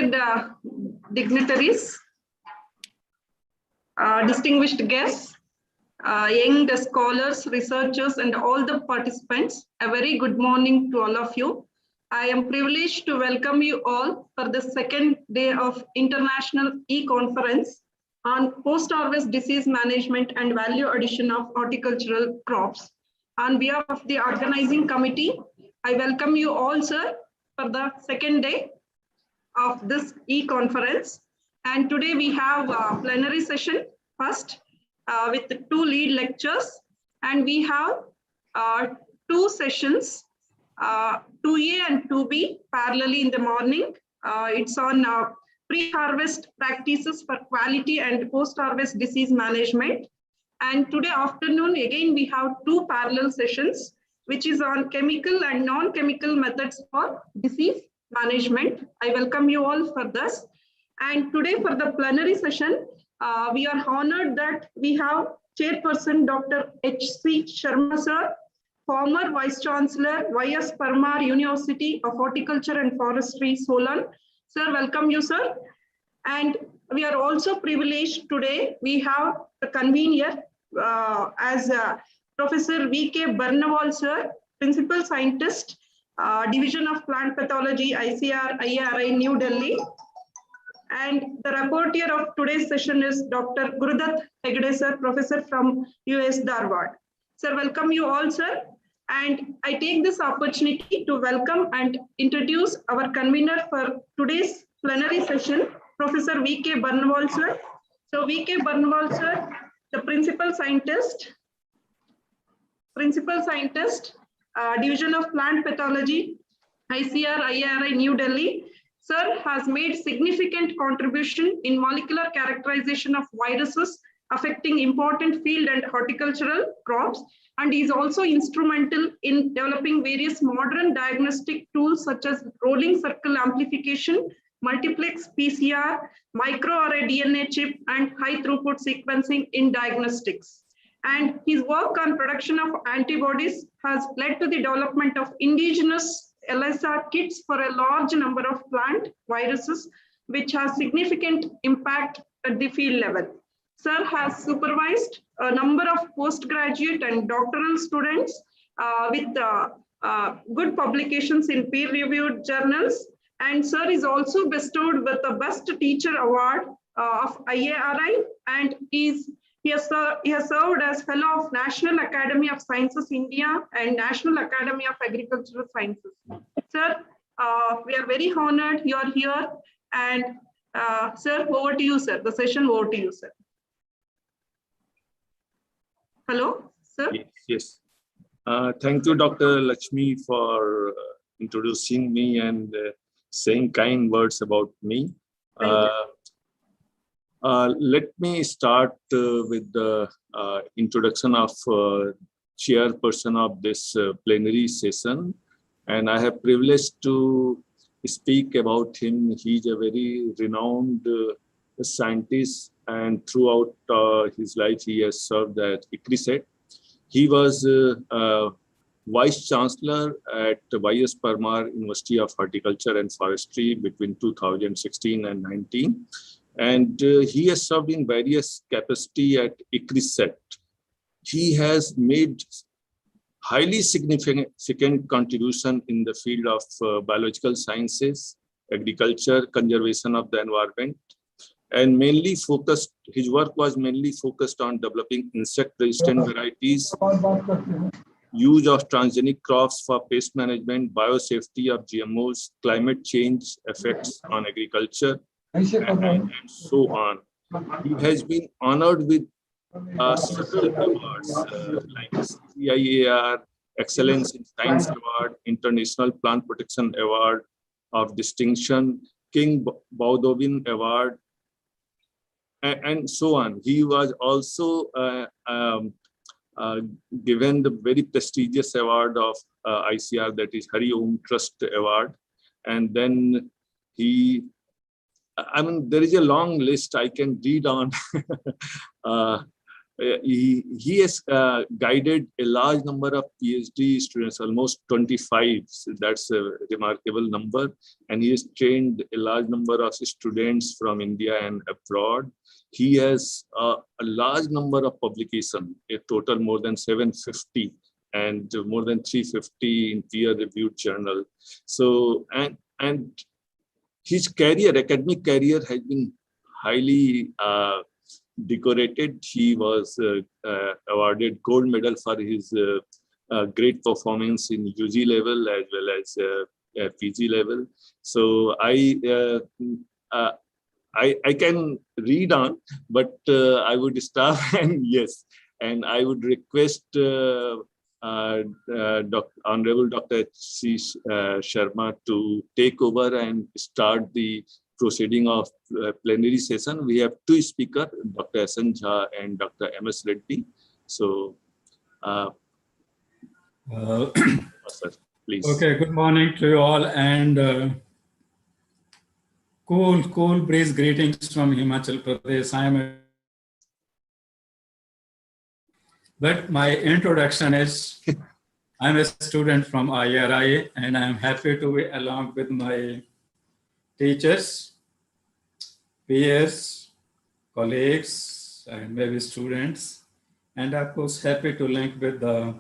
respected dignitaries, distinguished guests, young scholars, researchers, and all the participants, a very good morning to all of you. I am privileged to welcome you all for the second day of International E-Conference on Post-Harvest Disease Management and Value Addition of Horticultural Crops. On behalf of the organizing committee, I welcome you all, sir, for the second day of this e-conference. And today we have a plenary session first with the 2 lead lectures. And we have 2 sessions, 2A and 2B parallelly in the morning. It's on pre-harvest practices for quality and post-harvest disease management. And today afternoon, again, we have 2 parallel sessions, which is on chemical and non-chemical methods for disease management. I welcome you all for this. And today for the plenary session, we are honored that we have Chairperson Dr. H.C. Sharma sir, former Vice Chancellor, Y.S. Parmar University of Horticulture and Forestry, Solan. Sir, welcome you, sir. And we are also privileged today, we have the convener as Professor V.K. Barnawal, sir, Principal Scientist, Division of Plant Pathology, ICAR, New Delhi. And the rapporteur of today's session is Dr. Gurudat Hegde, sir, Professor from US Dharwad. Sir, welcome you all, sir. And I take this opportunity to welcome and introduce our convener for today's plenary session, Professor V.K. Barnawal, sir. So V.K. Barnawal, sir, the Principal Scientist, Division of Plant Pathology, ICAR, New Delhi. Sir has made significant contribution in molecular characterization of viruses affecting important field and horticultural crops, and is also instrumental in developing various modern diagnostic tools such as rolling circle amplification, multiplex PCR, microarray DNA chip, and high throughput sequencing in diagnostics. And his work on production of antibodies has led to the development of indigenous ELISA kits for a large number of plant viruses, which has significant impact at the field level. Sir has supervised a number of postgraduate and doctoral students with good publications in peer-reviewed journals. And sir is also bestowed with the Best Teacher Award of IARI, and he has served as Fellow of National Academy of Sciences India and National Academy of Agricultural Sciences. Sir, we are very honored you are here. And sir, over to you, sir. The session over to you, sir. Hello, sir. Yes. Thank you, Dr. Lakshmi, for introducing me and saying kind words about me. Let me start with the introduction of chairperson of this plenary session. And I have privileged to speak about him. He's a very renowned scientist, and throughout his life, he has served at ICRISAT. He was Vice Chancellor at Y.S. Parmar University of Horticulture and Forestry between 2016 and 19. And he has served in various capacity at ICRISAT. He has made highly significant contribution in the field of biological sciences, agriculture, conservation of the environment, and his work was mainly focused on developing insect-resistant varieties, use of transgenic crops for pest management, biosafety of GMOs, climate change effects on agriculture, and so on. He has been honored with several awards like CIAR, Excellence in Science Award, International Plant Protection Award of Distinction, King Baudouin Award, and so on. He was also given the very prestigious award of ICR, that is Hari Om Trust Award. And then there is a long list I can read on. he has guided a large number of PhD students, almost 25. So that's a remarkable number. And he has trained a large number of students from India and abroad. He has a large number of publications, a total more than 750 and more than 350 in peer-reviewed journal. So, and his career, academic career, has been highly decorated. He was awarded gold medal for his great performance in UG level as well as PG level. So I can read on, but I would stop and yes, and I would request Honorable Dr. C. Sharma to take over and start the proceeding of plenary session. We have two speakers, Dr. S.N. Jha and Dr. M.S. Reddy. So, sir, please. Okay, good morning to you all, and cool breeze greetings from Himachal Pradesh. But my introduction is, I'm a student from IRI, and I'm happy to be along with my teachers, peers, colleagues, and maybe students, and of course happy to link with the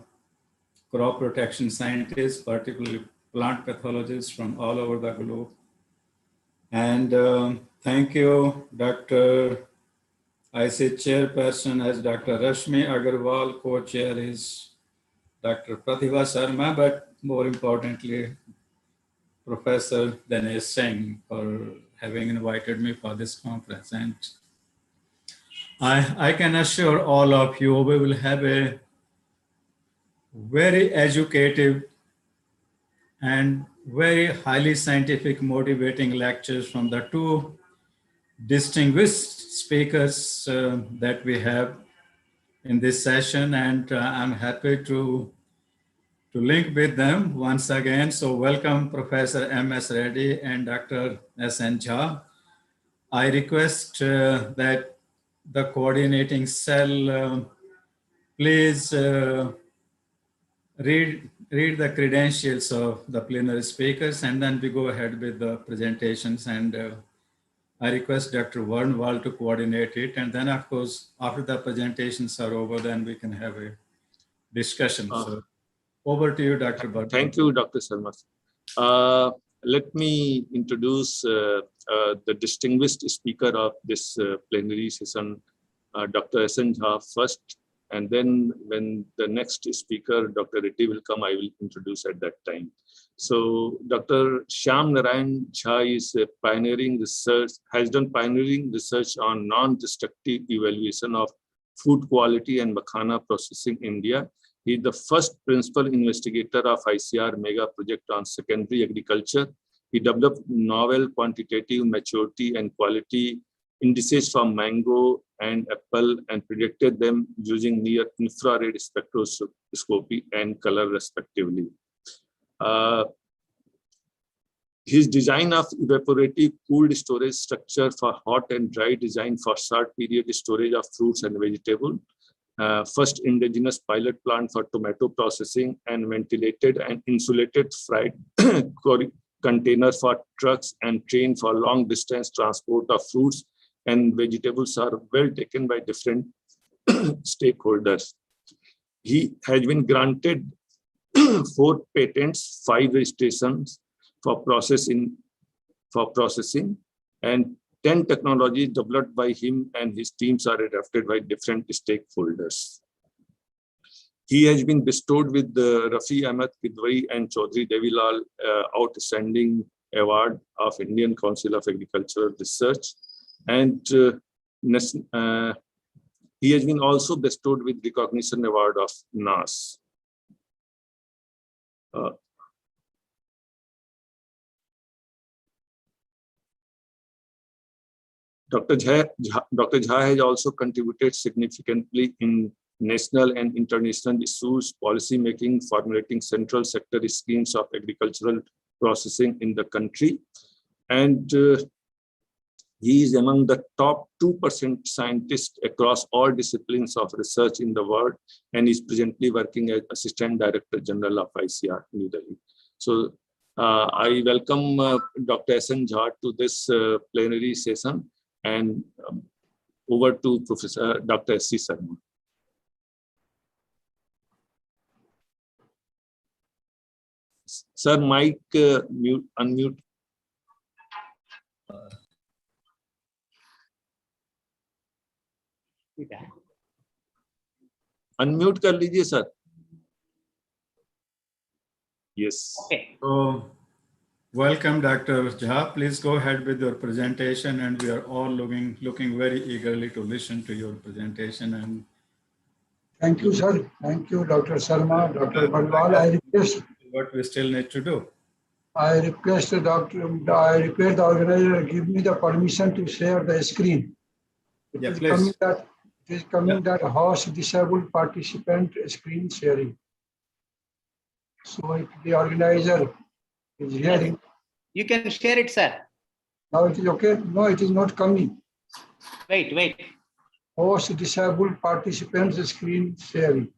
crop protection scientists, particularly plant pathologists from all over the globe. And thank you, Dr. I say chairperson as Dr. Rashmi Agarwal, co-chair is Dr. Pratibha Sharma, but more importantly, Professor Dinesh Singh for having invited me for this conference. And I can assure all of you, we will have a very educative and very highly scientific, motivating lectures from the two distinguished speakers that we have in this session, and I'm happy to link with them once again. So welcome Professor M.S. Reddy and Dr. S.N. Jha. I request that the coordinating cell please read the credentials of the plenary speakers, and then we go ahead with the presentations. And I request Dr. Warnwal to coordinate it. And then, of course, after the presentations are over, then we can have a discussion. So over to you, Dr. Warnwal. Thank you, Dr. Sharma. Let me introduce the distinguished speaker of this plenary session, Dr. S.N. Jha first. And then when the next speaker, Dr. Reddy, will come, I will introduce at that time. So Dr. Shyam Narayan Jha is pioneering research, has done pioneering research on non-destructive evaluation of food quality and makhana processing in India. He is the first principal investigator of ICR mega project on secondary agriculture. He developed novel quantitative maturity and quality indices for mango and apple and predicted them using near infrared spectroscopy and color respectively. His design of evaporative cooled storage structure for hot and dry design for short period storage of fruits and vegetables. First indigenous pilot plant for tomato processing and ventilated and insulated fried container for trucks and train for long distance transport of fruits and vegetables are well taken by different stakeholders. He has been granted 4 patents, 5 registrations for processing, and 10 technologies developed by him and his teams are adapted by different stakeholders. He has been bestowed with the Rafi Ahmed Kidwai and Chaudhry Devilal Outstanding Award of Indian Council of Agricultural Research. And he has been also bestowed with recognition award of NAS. Dr. Jha has also contributed significantly in national and international issues, policy making, formulating central sector schemes of agricultural processing in the country. And He is among the top 2% scientists across all disciplines of research in the world and is presently working as Assistant Director General of ICR, New Delhi. So I welcome Dr. S.N. Jha to this plenary session, and over to Professor Dr. S.C. Sarma. Sir, mic unmute. Unmute कर लीजिए sir. Yes. Okay. So, welcome, Dr. Jha. Please go ahead with your presentation, and we are all looking very eagerly to listen to your presentation. And thank you, sir. Thank you, Dr. Sarma, Dr. Balwal. I request what we still need to do. I request the organizer give me the permission to share the screen. It Yeah, is please. coming that host disabled participant screen sharing. So if the organizer is hearing, You can share it, sir. now it is okay. No, it is not coming. Wait. Host disabled participants screen sharing.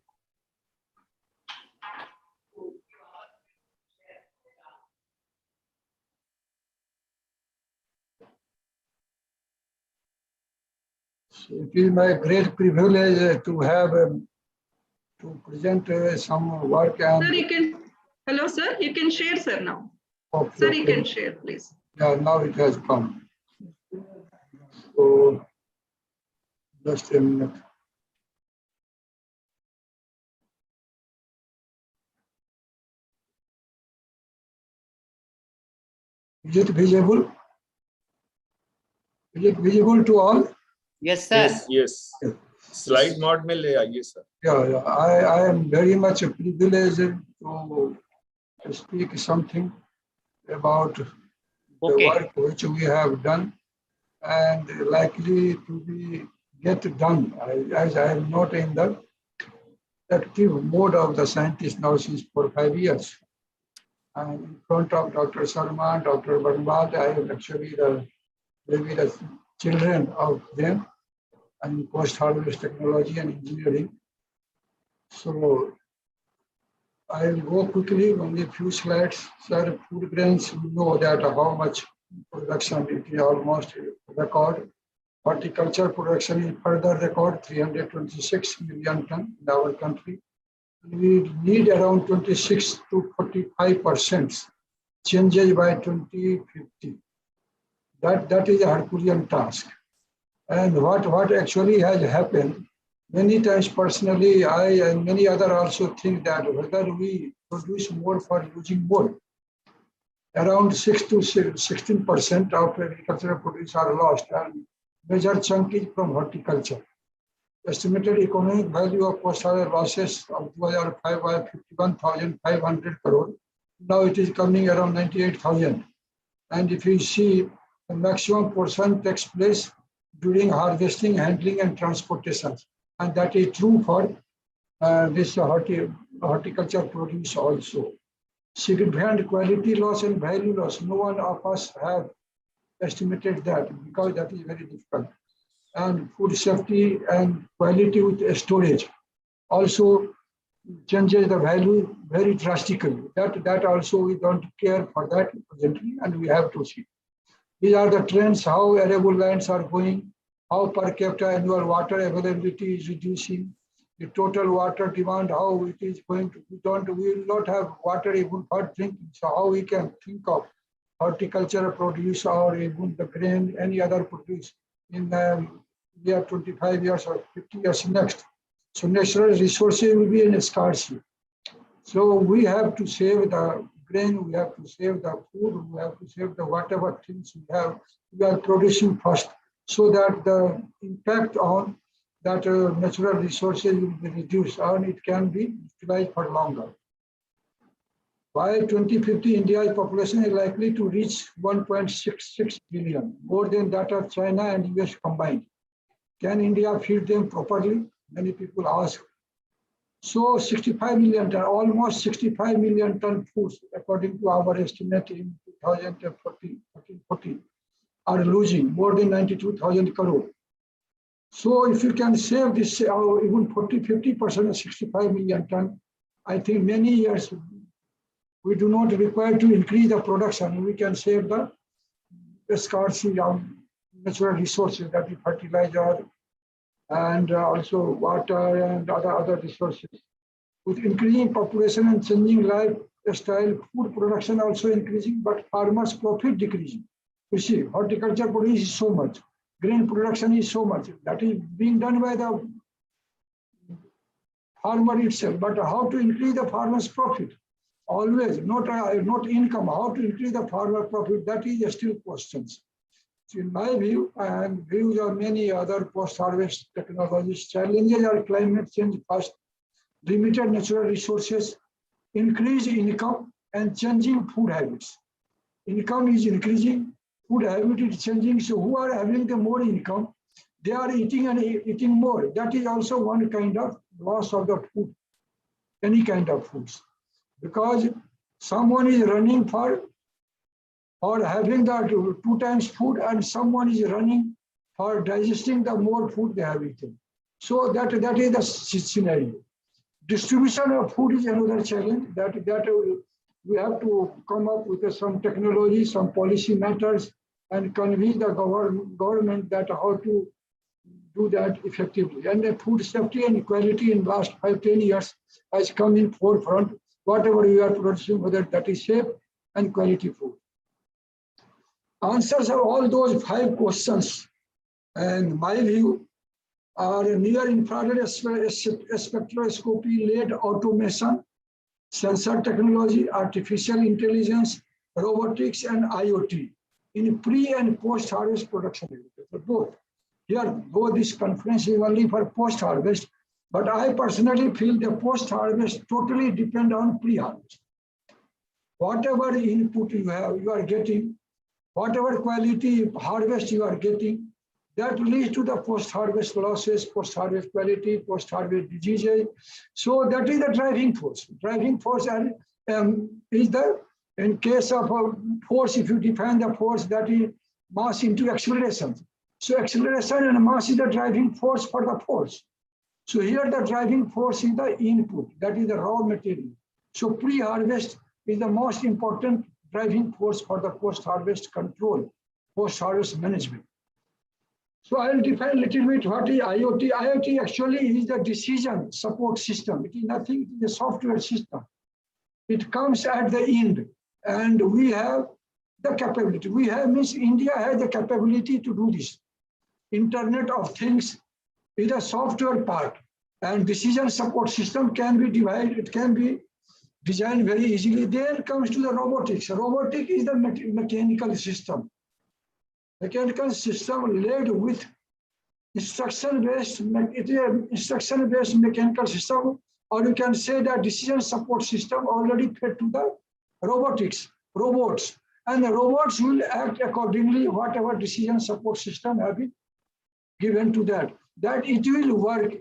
So it is my great privilege to have to present some work and. Sir, you can. Hello, sir. You can share, sir, now. Okay, Sir, you okay. can share, please. Yeah, now it has come. So just a minute. Is it visible? Is it visible to all? Yes, sir. Yes. Slide mode में ले आइए sir. Yeah. I am very much privileged to speak something about the work which we have done and likely to get done, as I am not in the active mode of the scientist now since 4 or 5 years. And in front of Dr. Sarma, Dr. Barnwal, I am actually maybe the children of them and post-harvest technology and engineering. So I will go quickly on a few slides. Sir, food grains, we know that how much production it is almost record. Horticulture production is further record, 326 million ton in our country. We need around 26 to 45% changes by 2050. That is a Herculean task. And what actually has happened, many times personally, I and many others also think that whether we produce more for using more, around 6 to 16% of agricultural produce are lost, and major chunk is from horticulture. Estimated economic value of post-harvest losses of 2005 was 51,500 crore. Now it is coming around 98,000. And if you see, the maximum portion takes place during harvesting, handling, and transportation. And that is true for this horticulture produce also. Significant quality loss and value loss. No one of us have estimated that because that is very difficult. And food safety and quality with storage also changes the value very drastically. That also we don't care for that presently, and we have to see. These are the trends, how arable lands are going, how per capita annual water availability is reducing, the total water demand, how it is going to, we will not have water even for drinking. So how we can think of horticulture produce or even the grain, any other produce in year 25 years or 50 years next. So natural resources will be in a scarcity. So we have to save the grain, we have to save the food, we have to save the whatever things we are producing first, so that the impact on that natural resources will be reduced and it can be utilized for longer. By 2050, India's population is likely to reach 1.66 billion, more than that of China and US combined. Can India feed them properly? Many people ask. So 65 million ton, almost 65 million ton foods, according to our estimate in 2014. are losing more than 92,000 crore. So if you can save this even 40-50% of 65 million ton, I think many years we do not require to increase the production. We can save the scarcity of natural resources, that is fertilizer and also water and other resources. With increasing population and changing lifestyle, food production also increasing, but farmers' profit decreasing. You see, horticulture produces so much, grain production is so much. That is being done by the farmer itself. But how to increase the farmer's profit? Always, not income. How to increase the farmer profit? That is still questions. So in my view, and views of many other post-harvest technologies, challenges are climate change first, limited natural resources, increased income, and changing food habits. Income is increasing, food habit is changing. So who are having the more income, they are eating and eating more. That is also one kind of loss of the food, any kind of foods. Because someone is running for having the 2 times food, and someone is running for digesting the more food they have eaten. So that is the scenario. Distribution of food is another challenge that we have to come up with some technology, some policy matters, and convince the government that how to do that effectively. And the food safety and equality in last 5-10 years has come in forefront. Whatever we are producing, whether that is safe and quality food. Answers of all those 5 questions, and my view, are near infrared spectroscopy-led automation, sensor technology, artificial intelligence, robotics, and IoT in pre- and post-harvest production. Both. Here, though this conference is only for post-harvest, but I personally feel the post-harvest totally depend on pre-harvest. Whatever input you are getting, whatever quality harvest you are getting, that leads to the post-harvest losses, post-harvest quality, post-harvest diseases. So that is the driving force. Driving force is the, in case of a force, if you define the force, that is mass into acceleration. So acceleration and mass is the driving force for the force. So here the driving force is the input, that is the raw material. So pre-harvest is the most important driving force for the post-harvest control, post-harvest management. So I'll define a little bit what is IoT. IoT actually is the decision support system. It is nothing, it is a software system. It comes at the end, and we have the capability. Means India has the capability to do this. Internet of Things is a software part, and decision support system can be divided, it can be designed very easily. Then comes to the robotics. Robotic is the mechanical system. Mechanical system led with instruction-based, it is an instruction-based mechanical system, or you can say that decision support system already fed to the robotics, robots. And the robots will act accordingly, whatever decision support system have been given to that. That it will work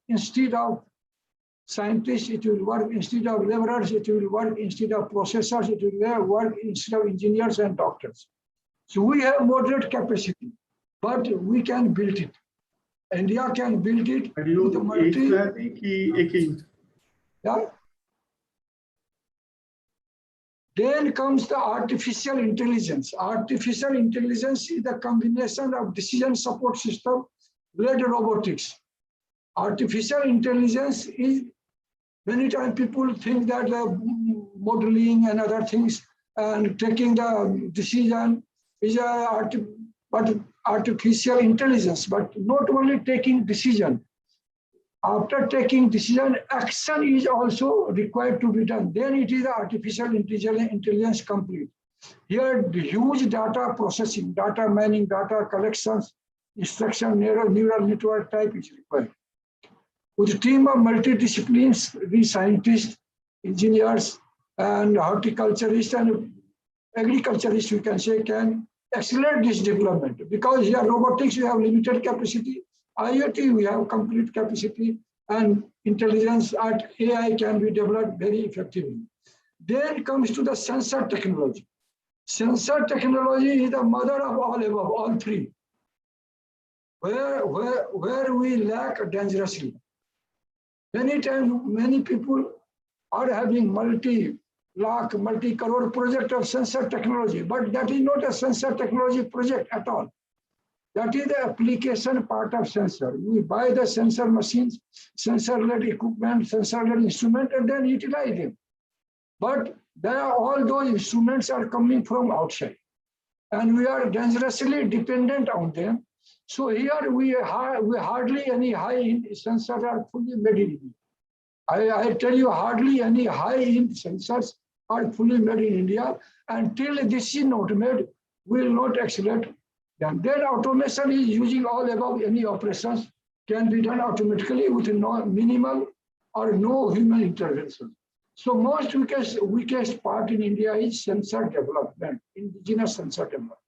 instead of scientists, it will work instead of laborers, it will work instead of processors, it will work instead of engineers and doctors. So we have moderate capacity, but we can build it. India can build it with a yeah. Then comes the artificial intelligence. Artificial intelligence is the combination of decision support system led robotics. Artificial intelligence is, many times people think that modeling and other things and taking the decision is but artificial intelligence, but not only taking decision. After taking decision, action is also required to be done. Then it is the artificial intelligence complete. Here, the huge data processing, data mining, data collections, instruction neural network type is required. With a team of multidisciplines, we scientists, engineers, and horticulturists and agriculturists, we can say, can accelerate this development. Because here robotics, we have limited capacity. IoT, we have complete capacity, and intelligence at AI can be developed very effectively. Then comes to the sensor technology. Sensor technology is the mother of all above, all three. Where we lack dangerously. Many times, many people are having multi-lakh, multi-crore project of sensor technology, but that is not a sensor technology project at all. That is the application part of sensor. We buy the sensor machines, sensor-led equipment, sensor-led instrument, and then utilize them. But all those instruments are coming from outside, and we are dangerously dependent on them. So here we hardly any high-end sensors are fully made in India. I tell you, hardly any high-end sensors are fully made in India. Until this is not made, we will not accelerate them. Then automation is using all above any operations can be done automatically with minimal or no human intervention. So most weakest part in India is sensor development, indigenous sensor development.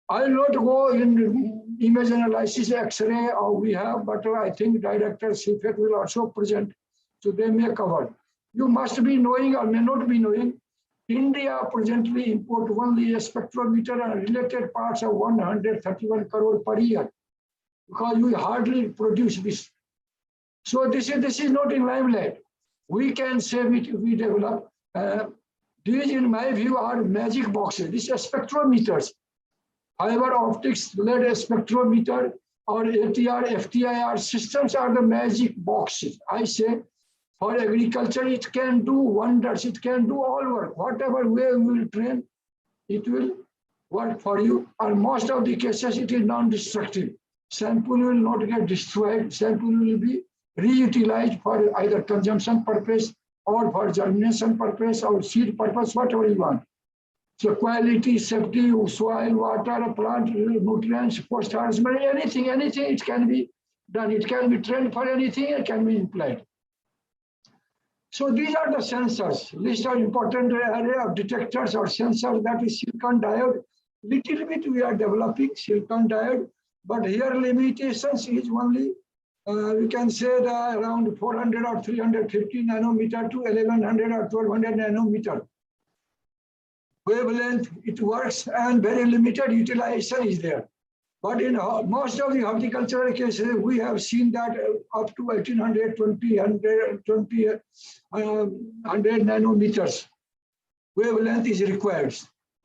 I will not go in image analysis, X-ray, or we have, but I think Director CFET will also present, so they may cover. You must be knowing or may not be knowing, India presently import only a spectrometer and related parts of 131 crore per year, because we hardly produce this. So this is not in limelight. We can save it if we develop. These, in my view, are magic boxes. These are spectrometers. Fiber optics led spectrometer or ATR, FTIR systems are the magic boxes. I say for agriculture, it can do wonders. It can do all work. Whatever way we will train, it will work for you. And most of the cases, it is non-destructive. Sample will not get destroyed. Sample will be reutilized for either consumption purpose or for germination purpose or seed purpose, whatever you want. So quality, safety, soil, water, plant, nutrients, post-harvest, anything it can be done. It can be trained for anything, it can be applied. So these are the sensors. List of important array of detectors or sensors, that is silicon diode. Little bit we are developing silicon diode, but here limitations is only, we can say that around 400 or 350 nanometer to 1100 or 1200 nanometer. Wavelength, it works, and very limited utilization is there. But in most of the horticultural cases, we have seen that up to 1800, 100 nanometers wavelength is required.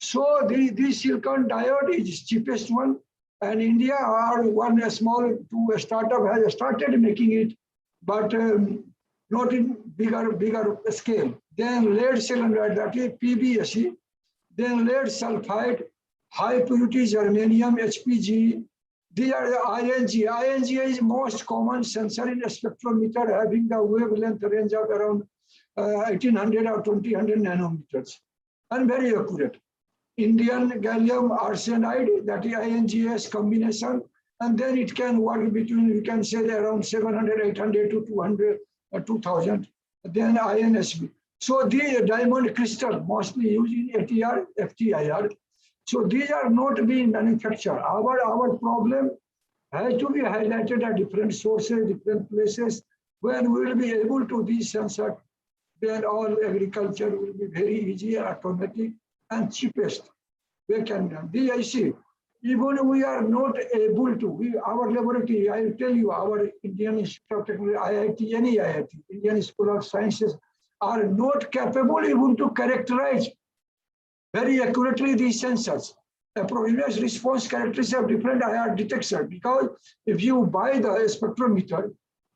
So this silicon diode is cheapest one, and India are one small startup has started making it, but not in bigger scale. Then lead cylinder, that is PBSE. Then lead sulfide, high purity germanium, HPG. These are the ING. ING is most common sensor in a spectrometer, having the wavelength range of around 1800 or 2000 nanometers, and very accurate. Indian gallium arsenide, that is INGS combination, and then it can work between, you can say around 700, 800 to 200, 2000. Then INSB. So the diamond crystal mostly used in ATR, FTIR. So these are not being manufactured. Our problem has to be highlighted at different sources, different places, where we will be able to these sensors. Then all agriculture will be very easy, automatic, and cheapest. We can do. This I see. Even we are not able to, our laboratory, I will tell you, our Indian Institute of Technology, IIT, any IIT, Indian School of Sciences, are not capable even to characterize very accurately these sensors. Approximate response characteristics of different IR detectors, because if you buy the spectrometer,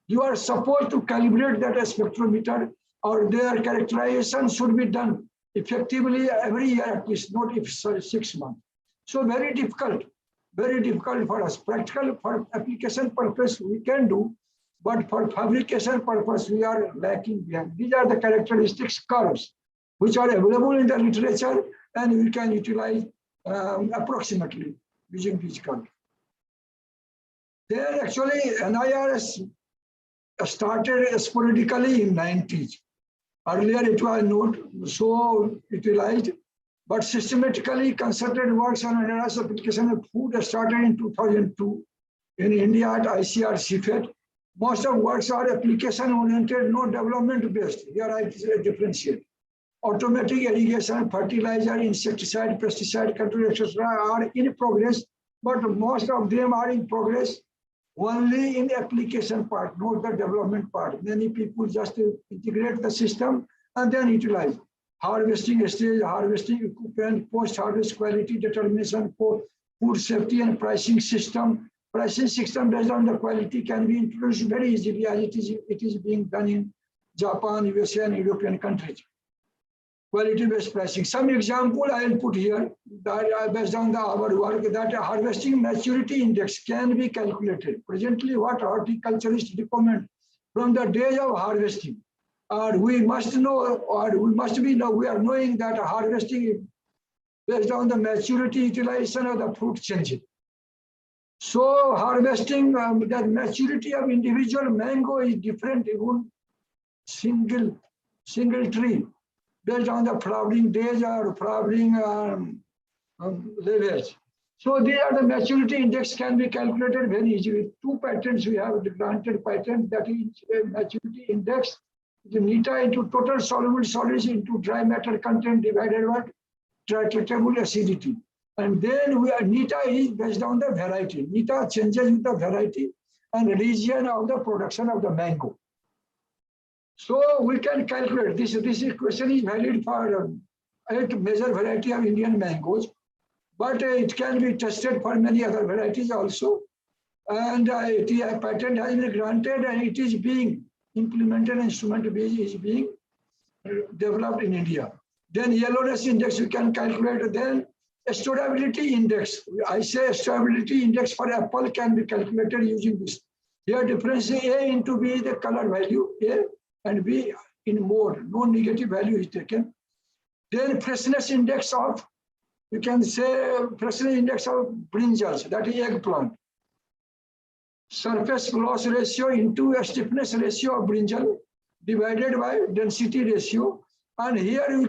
you are supposed to calibrate that spectrometer, or their characterization should be done effectively every year at least, not if 6 months. So very difficult for us. Practical for application purpose we can do, but for fabrication purpose we are lacking behind. These are the characteristics curves which are available in the literature, and we can utilize approximately using these curves. Then actually NIRS started sporadically in 90s. Earlier it was not so utilized, but systematically concerted works on NIRS application of food started in 2002 in India at ICR CFET. Most of works are application oriented, not development based. Here I differentiate. automatic irrigation, fertilizer, insecticide, pesticide control, etc. are in progress, but most of them are in progress only in application part, not the development part. Many people just integrate the system and then utilize. Harvesting stage, harvesting equipment, post-harvest quality determination, for food safety and pricing system. Pricing system based on the quality can be introduced very easily as it is being done in Japan, USA, and European countries. Quality-based pricing. Some example I will put here that based on our work, that harvesting maturity index can be calculated. Presently, what horticulturists recommend from the day of harvesting, we must know, or we must be know, we are knowing that harvesting based on the maturity utilization of the fruit changing. So harvesting the maturity of individual mango is different, even single tree, based on the flowering days or flowering levels. So these are the maturity index can be calculated very easily. Two patents we have, the granted patent, that is maturity index, the nita into total soluble solids into dry matter content divided by titratable acidity. And then nita is based on the variety. Nita changes with the variety and region of the production of the mango. So we can calculate this. This question is valid for 8 major variety of Indian mangoes, but it can be tested for many other varieties also. And a patent has been granted and it is being implemented, instrument is being developed in India. Then yellowness index we can calculate. Then storability index. I say storability index for apple can be calculated using this. Here difference A into B is the color value, A, and B in mode, no negative value is taken. Then freshness index of, you can say freshness index of brinjals, that is eggplant. Surface loss ratio into a stiffness ratio of brinjal divided by density ratio. And here you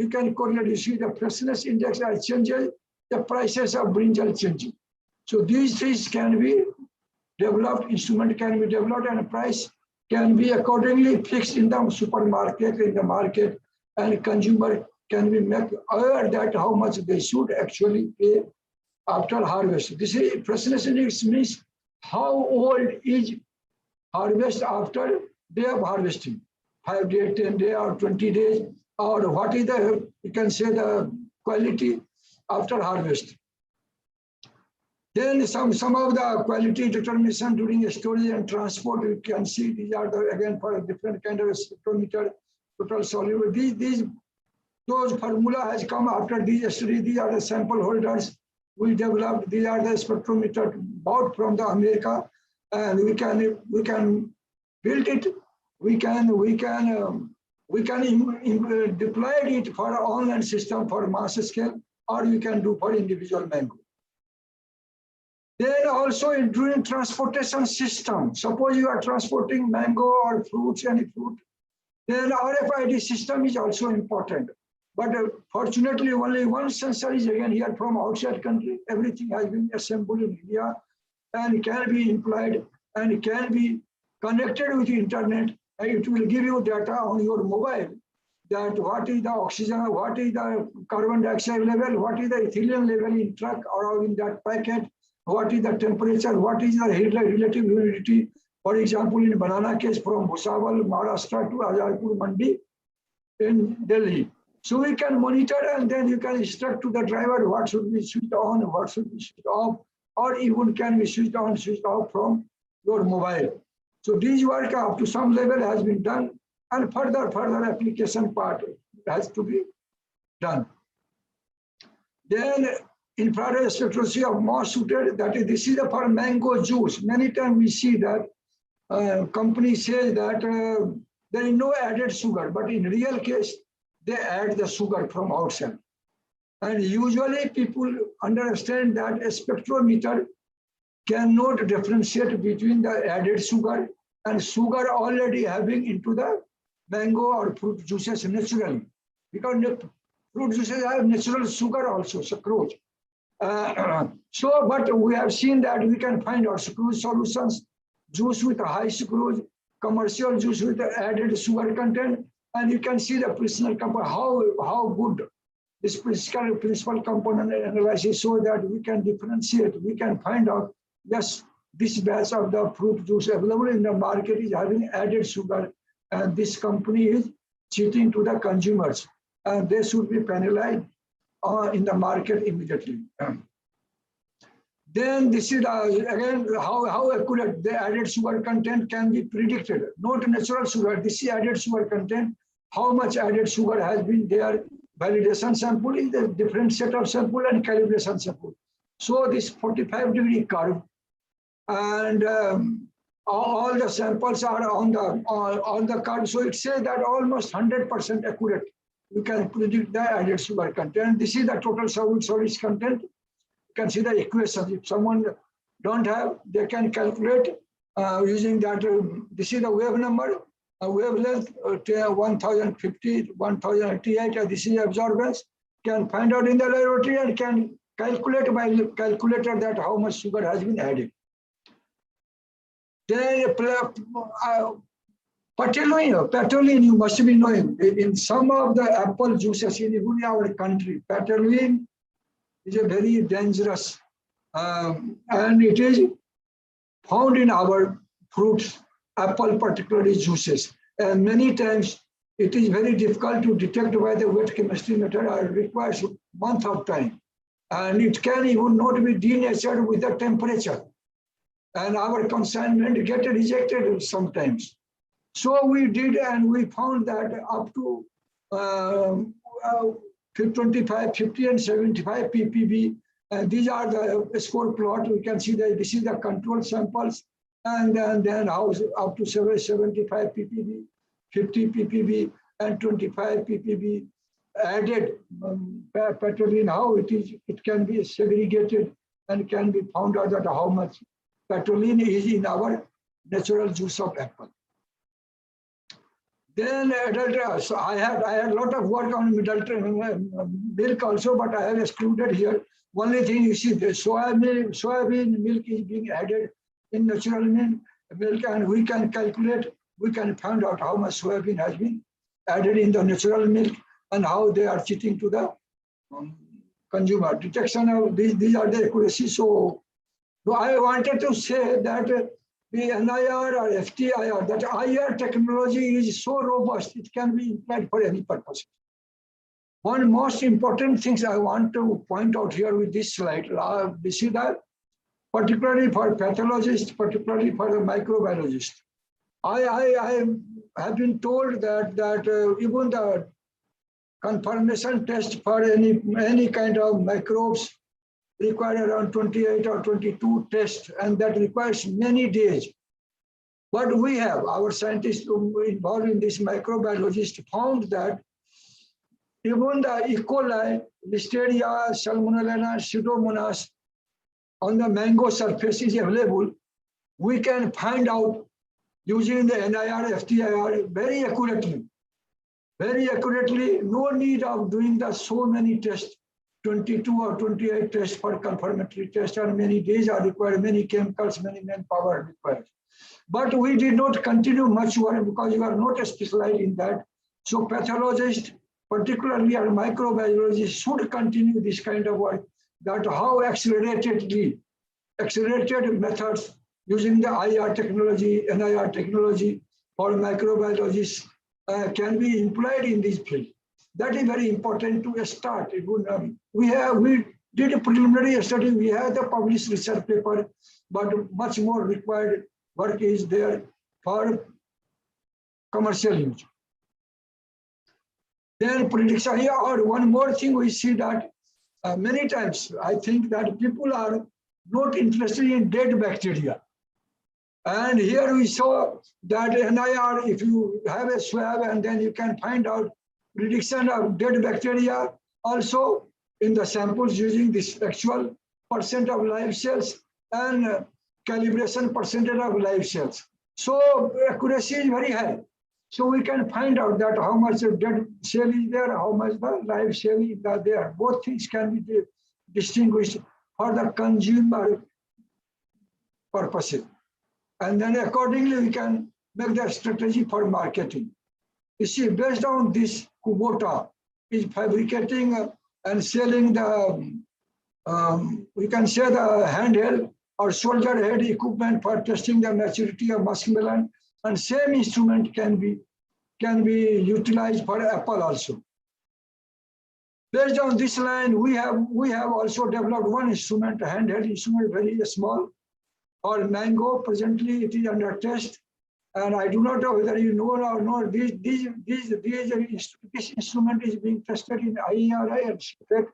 can correlate, you see the freshness index changes, the prices of brinjal changing. So these things can be developed, instrument can be developed, and price can be accordingly fixed in the supermarket, in the market, and consumer can be made aware that how much they should actually pay after harvest. This is freshness index, means how old is harvest after day of harvesting, 5 days, 10 days, or 20 days, or what is the, you can say the quality after harvest. Then some of the quality determination during storage and transport, you can see these are the, again, for a different kind of spectrometer, total soluble. Those formula has come after these studies. These are the sample holders we developed. These are the spectrometer bought from the America, and we can build it. We can deploy it for an online system for mass scale, or you can do for individual mango. Then also during transportation system, suppose you are transporting mango or fruits, any fruit, then RFID system is also important. But fortunately, only one sensor is again here from outside country. Everything has been assembled in India and can be employed and can be connected with the internet. And it will give you data on your mobile that what is the oxygen, what is the carbon dioxide level, what is the ethylene level in truck or in that packet, what is the temperature, what is the relative humidity. For example, in banana case from Bhusawal, Maharashtra to Azharpur Mandi in Delhi. So we can monitor and then you can instruct to the driver what should be switched on, what should be switched off, or even can be switched on, switched off from your mobile. So this work up to some level has been done, and further application part has to be done. Then infrared spectroscopy of more suited, that is, this is for mango juice. Many times we see that companies say that there is no added sugar, but in real case, they add the sugar from outside. And usually people understand that a spectrometer cannot differentiate between the added sugar and sugar already having into the mango or fruit juices naturally. Because fruit juices have natural sugar also, sucrose. But we have seen that we can find our sucrose solutions, juice with high sucrose, commercial juice with added sugar content, And you can see the principal component, how good this principal component analysis, so that we can differentiate, we can find out, yes, this batch of the fruit juice available in the market is having added sugar, and this company is cheating to the consumers, and they should be penalized in the market immediately. Then this is again how accurate the added sugar content can be predicted. Not natural sugar, this is added sugar content. How much added sugar has been there? Validation sample is a different set of sample and calibration sample. So this 45-degree curve, and all the samples are on the curve. So it says that almost 100% accurate. You can predict the added sugar content. This is the total solids content. You can see the equation. If someone don't have, they can calculate using that. This is the wave number, wavelength 1050, 1088. This is absorbance. Can find out in the laboratory and can calculate by calculator that how much sugar has been added. Then Patoline, you must be knowing, in some of the apple juices in even our country, patoline is a very dangerous, and it is found in our fruits, apple particularly juices. And many times it is very difficult to detect by the wet chemistry method, requires a month of time. And it can even not be denatured with the temperature. And our consignment get rejected sometimes. So we did, and we found that up to 25, 50, and 75 ppb. And these are the score plot. We can see that this is the control samples, and then how up to 75 ppb, 50 ppb, and 25 ppb added patoline. How it can be segregated and can be found out that how much patoline is in our natural juice of apple. Then adulterate. So I had a lot of work on adulterate milk also, but I have excluded here. Only thing you see, the soybean milk is being added in natural milk, and we can calculate, we can find out how much soybean has been added in the natural milk and how they are cheating to the consumer. Detection of these are the accuracy. So I wanted to say that the NIR or FTIR, that IR technology is so robust, it can be employed for any purpose. One most important things I want to point out here with this slide, this is that particularly for pathologists, particularly for the microbiologist. I have been told that even the confirmation test for any kind of microbes require around 28 or 22 tests, and that requires many days. But we have, our scientists involved in this microbiologist found that even the E. coli, Listeria, Salmonella, Pseudomonas on the mango surface is available. We can find out using the NIR, FTIR very accurately, no need of doing so many tests. 22 or 28 tests for confirmatory test, and many days are required, many chemicals, many manpower required. But we did not continue much work because we are not specialized in that. So pathologists, particularly our microbiologists, should continue this kind of work, that how accelerated methods using the IR technology, NIR technology for microbiologists can be employed in this field. That is very important to start. We did a preliminary study. We have the published research paper, but much more required work is there for commercial use. Then prediction here, or one more thing we see that many times I think that people are not interested in dead bacteria. And here we saw that NIR, if you have a swab and then you can find out prediction of dead bacteria also in the samples using this actual percent of live cells and calibration percentage of live cells. So accuracy is very high. So we can find out that how much of dead cell is there, how much the live cell is there. Both things can be distinguished for the consumer purposes. And then accordingly, we can make the strategy for marketing. You see, based on this, Kubota is fabricating and selling the, we can say the handheld or shoulder head equipment for testing the maturity of muskmelon, and same instrument can be utilized for apple also. Based on this line, we have also developed one instrument, a handheld instrument, very small, for mango. Presently, it is under test, and I do not know whether you know or not. This instrument is being tested in IERI and SPEC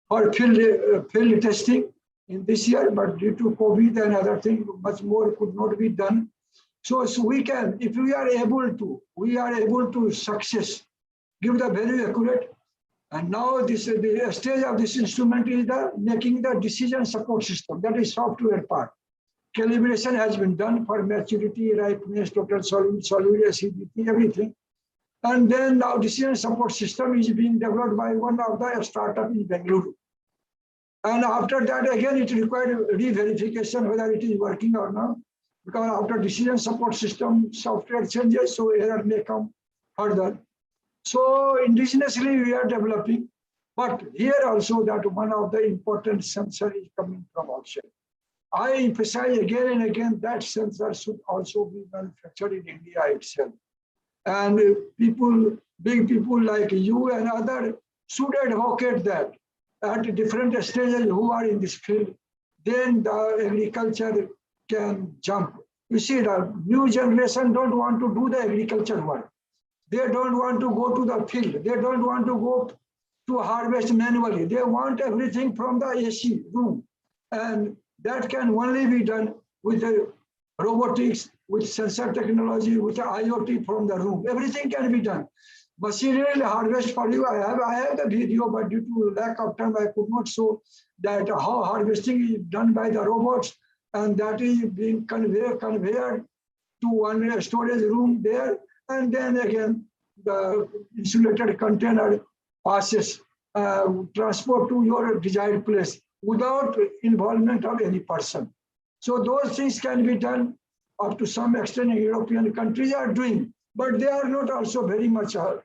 for field testing in this year, but due to COVID and other things, much more could not be done. So we can, if we are able to success, give the very accurate. And now the stage of this instrument is the making the decision support system. That is software part. Calibration has been done for maturity, ripeness, total solid acidity, everything. And then now decision support system is being developed by one of the startup in Bengaluru. And after that, again, it required re-verification whether it is working or not. Because after decision support system software changes, so error may come further. So indigenously we are developing, but here also that one of the important sensor is coming from outside. I emphasize again and again that sensor should also be manufactured in India itself. And big people like you and others should advocate that at different stages who are in this field, then the agriculture can jump. You see, the new generation don't want to do the agriculture work. They don't want to go to the field. They don't want to go to harvest manually. They want everything from the AC room. And that can only be done with the robotics, with sensor technology, with the IoT from the room. Everything can be done. Machinery harvest for you, I have the video, but due to lack of time, I could not show that how harvesting is done by the robots, and that is being conveyed to one storage room there, and then again the insulated container passes transport to your desired place without involvement of any person. So those things can be done up to some extent. European countries are doing, but they are not also very much. I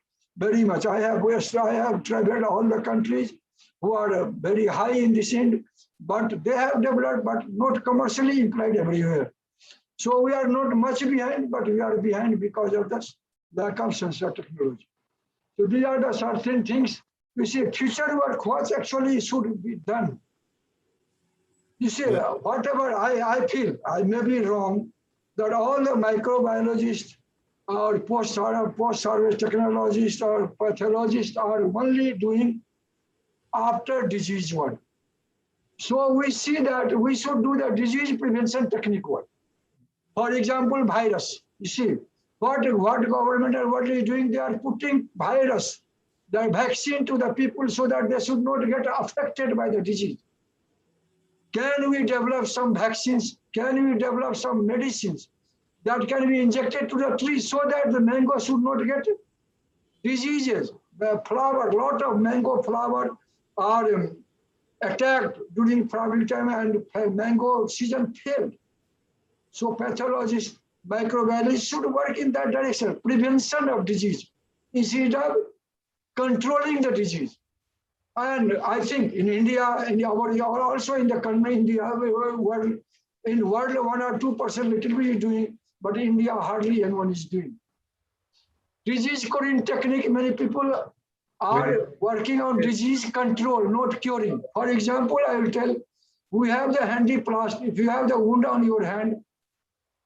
have traveled all the countries who are very high in this end, but they have developed, but not commercially employed everywhere. So we are not much behind, but we are behind because of the lack of sensor technology. So these are the certain things. You see, future work, what actually should be done. You see, whatever I feel, I may be wrong, that all the microbiologists or post-harvest technologists or pathologists are only doing after disease work. So we see that we should do the disease prevention technique work. For example, virus. You see, what government and what is doing, they are putting virus, the vaccine to the people so that they should not get affected by the disease. Can we develop some vaccines? Can we develop some medicines that can be injected to the tree so that the mango should not get diseases? The flower, a lot of mango flower are attacked during flowering time and mango season failed. So pathologists, microbiologists should work in that direction, prevention of disease, instead of controlling the disease. And I think in India, also in the country, India, in world 1 or 2% little bit is doing, but in India hardly anyone is doing. Disease curing technique, many people are working on disease control, not curing. For example, I will tell, we have the handy plast. If you have the wound on your hand,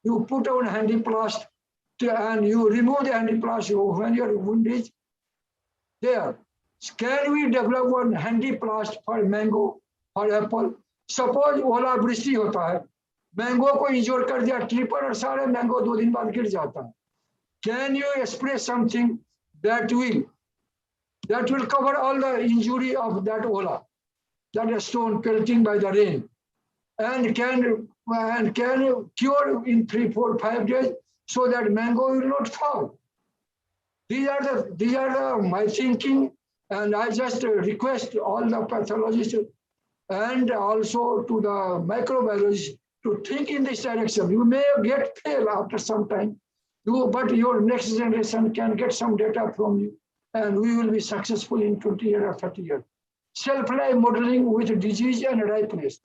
you put on handy plast and you remove the handy plast when your wound is there. Can we develop one handy plast for mango or apple? Suppose ओला वृष्टि होता है, mango को injure कर दिया tree पर और सारे mango 2 दिन बाद गिर जाता है. Can you spray something that will cover all the injury of that ola, that stone pelting by the rain, and can cure in 3, 4, 5 days so that mango will not fall? These are my thinking, and I just request all the pathologists and also to the microbiologists to think in this direction. You may fail after some time. but your next generation can get some data from you, and we will be successful in 20 years or 30 years. Self-life modeling with disease and ripeness.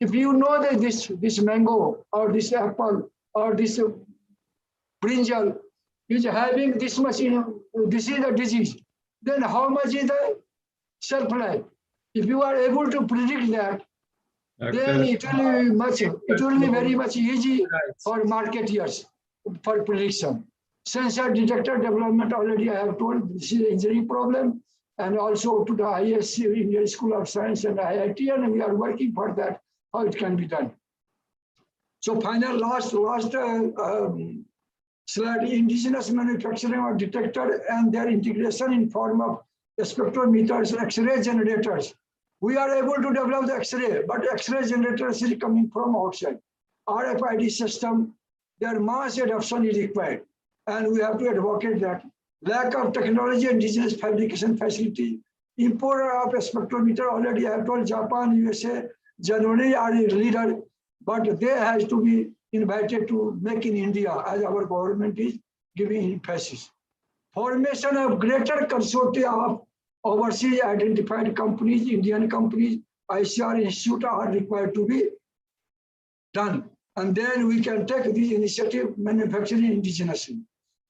If you know that this mango or this apple or this brinjal is having this much, this is a disease, then how much is the self-life? If you are able to predict that, then it will be very much easy for marketeers for prediction. Sensor detector development, already I have told, this is an engineering problem, and also to the ISC, Indian School of Science and IIT, and we are working for that, how it can be done. So final last slide, indigenous manufacturing of detector and their integration in form of spectrometers, X-ray generators. We are able to develop the X-ray, but X-ray generators is coming from outside. RFID system, their mass adoption is required, and we have to advocate that. Lack of technology, indigenous fabrication facility, importer of a spectrometer, already I have told Japan, USA, Germany are a leader, but they have to be invited to make in India, as our government is giving emphasis. Formation of greater consortia of overseas identified companies, Indian companies, ICR Institute are required to be done. And then we can take this initiative, manufacturing indigenously.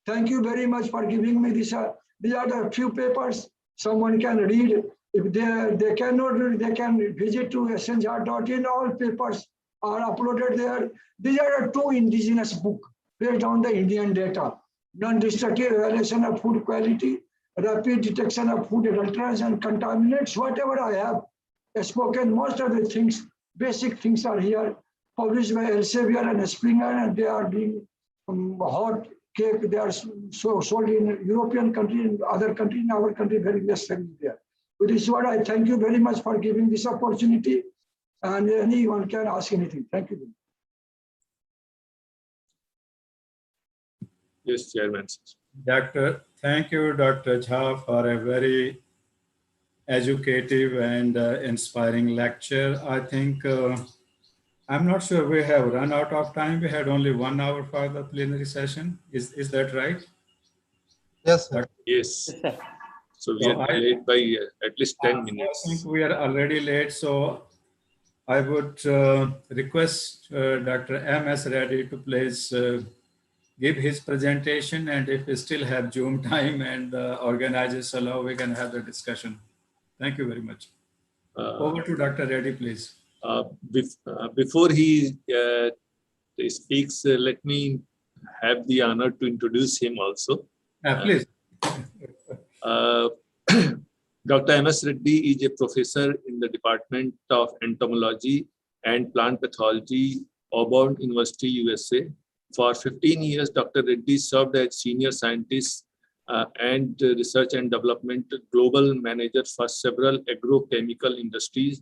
Thank you very much for giving me this. These are the few papers someone can read. If they cannot read, they can visit to snr.in. All papers are uploaded there. These are the 2 indigenous books based on the Indian data. Non-destructive evaluation of food quality, rapid detection of food adulterants and contaminants. Whatever I have spoken, most of the things, basic things are here, published by Elsevier and Springer, and they are being hot cake. They are sold in European country and other country, in our country, very less there. With this word, I thank you very much for giving this opportunity, and anyone can ask anything. Thank you. Yes, Chairman. Thank you, Dr. Jha, for a very educative and inspiring lecture. I think, I'm not sure we have run out of time. We had only 1 hour for the plenary session. Is that right? Yes, sir. Yes. Yes, sir. So we are late by at least 10 minutes. I think we are already late, so I would request Dr. M.S. Reddy to please give his presentation, and if we still have Zoom time and the organizers allow, we can have the discussion. Thank you very much. Over to Dr. Reddy, please. Before he speaks, let me have the honor to introduce him also. Please. Dr. M.S. Reddy is a professor in the Department of Entomology and Plant Pathology, Auburn University, USA. For 15 years, Dr. Reddy served as senior scientist and research and development global manager for several agrochemical industries.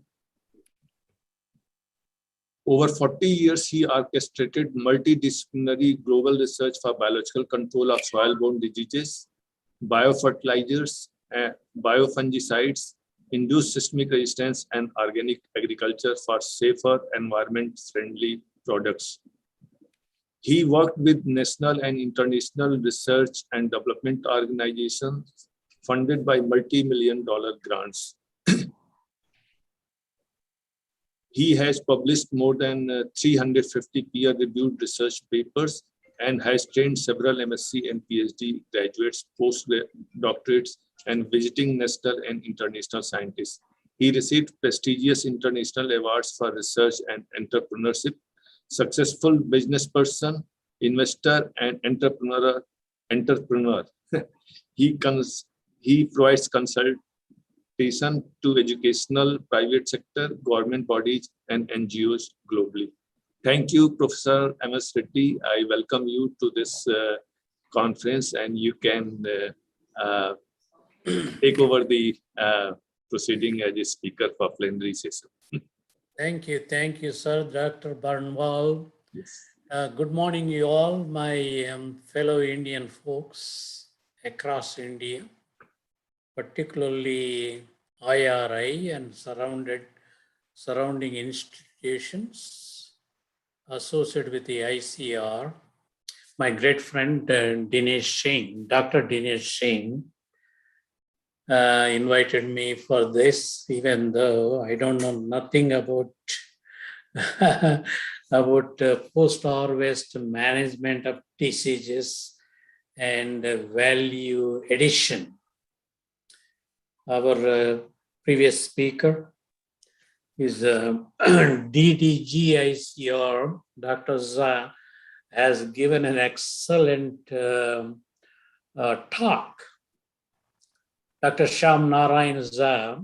Over 40 years, he orchestrated multidisciplinary global research for biological control of soil-borne diseases, biofertilizers, biofungicides, induced systemic resistance, and organic agriculture for safer, environment-friendly products. He worked with national and international research and development organizations funded by multi-million-dollar grants. He has published more than 350 peer-reviewed research papers and has trained several MSc and PhD graduates, postdoctorates, and visiting national and international scientists. He received prestigious international awards for research and entrepreneurship, successful business person, investor, and entrepreneur. He provides consultation to educational, private sector, government bodies, and NGOs globally. Thank you, Professor M.S. Reddy. I welcome you to this conference, and you can take over the proceeding as a speaker for plenary session. Thank you, sir, Dr. Barnwal. Yes. Good morning, you all, my fellow Indian folks across India, particularly IRI and surrounding institutions associated with the ICR. my great friend Dinesh Singh, Dr. Dinesh Singh, invited me for this, even though I don't know nothing about about post-harvest management of diseases and value addition. Our previous speaker is DDGICR, Dr. Zha, has given an excellent talk. Dr. Sham Narayan Zha.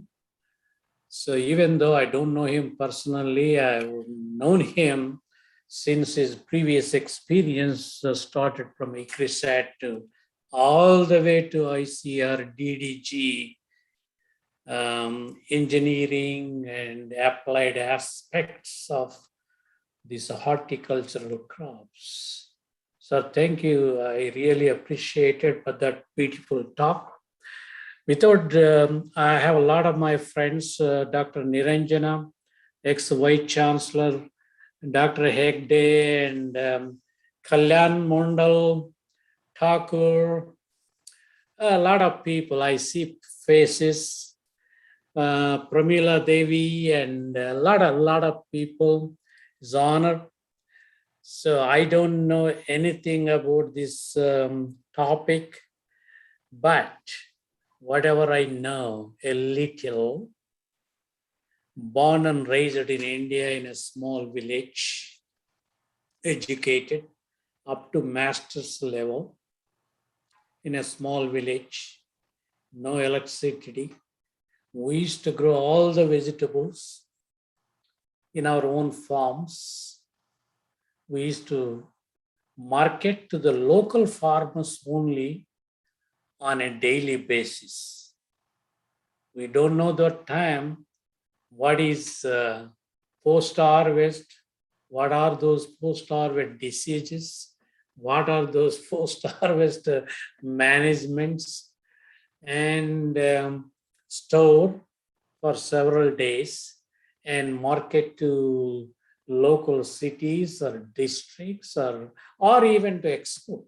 So even though I don't know him personally, I've known him since his previous experience started from ICRISAT to all the way to ICR, DDG, engineering and applied aspects of these horticultural crops. So thank you. I really appreciate it for that beautiful talk. Without, I have a lot of my friends, Dr. Niranjana, ex-Vice Chancellor, Dr. Hegde, and Kalyan Mondal, Thakur, a lot of people. I see faces, Pramila Devi, and a lot of people. It's an honor. So I don't know anything about this topic, but whatever I know, a little, born and raised in India in a small village, educated up to master's level in a small village, no electricity. We used to grow all the vegetables in our own farms. We used to market to the local farmers only on a daily basis. We don't know that time what is post-harvest, what are those post-harvest diseases, what are those post-harvest managements, and store for several days and market to local cities or districts or even to export.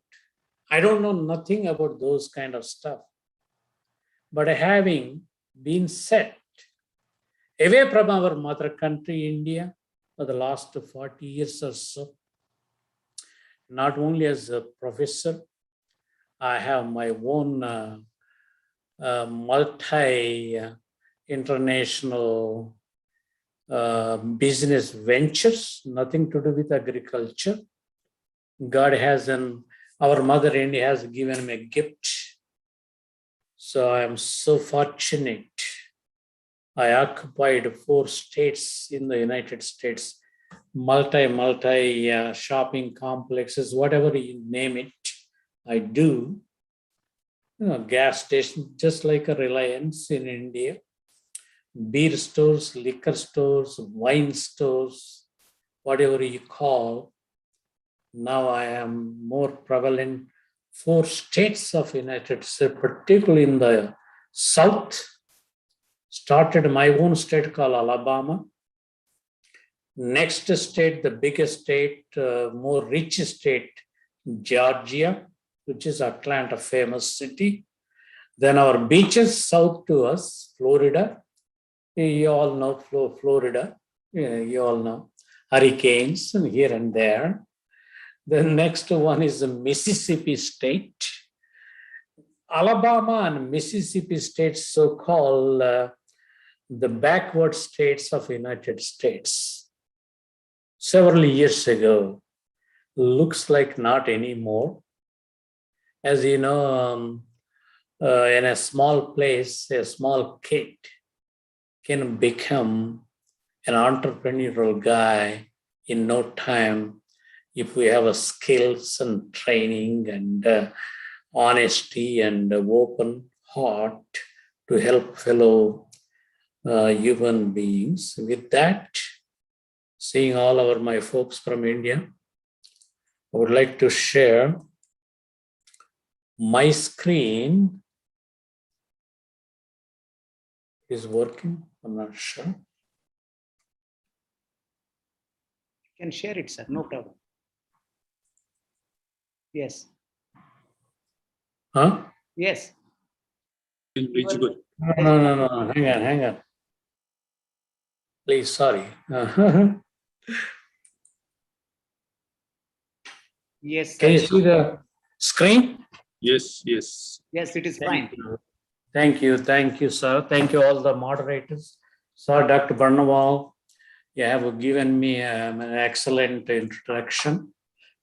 I don't know nothing about those kind of stuff. But having been set away from our mother country, India, for the last 40 years or so, not only as a professor, I have my own multi-international business ventures, nothing to do with agriculture. God has our mother India has given me a gift. So I am so fortunate. I occupied 4 states in the United States, multi shopping complexes, whatever you name it, I do. Gas station, just like a Reliance in India, beer stores, liquor stores, wine stores, whatever you call. Now I am more prevalent 4 states of United States, particularly in the South. Started my own state called Alabama. Next state, the biggest state, more rich state, Georgia, which is Atlanta, famous city. Then our beaches south to us, Florida. You all know Florida. Yeah, you all know hurricanes and here and there. The next one is the Mississippi state. Alabama and Mississippi states, so-called the backward states of United States. Several years ago, looks like not anymore. As you know, in a small place, a small kid can become an entrepreneurial guy in no time if we have a skills and training and honesty and open heart to help fellow human beings. With that, seeing all over my folks from India, I would like to share my screen. Is working? I'm not sure. You can share it, sir. No problem. Yes. Huh? Yes. Eligible. No. Hang on. Please, sorry. Yes. Can you Sir. see the screen? Yes, yes. Yes, it is Thank fine. you. Thank you, sir. Thank you, all the moderators. Sir, Dr. Barnawal, you have given me an excellent introduction.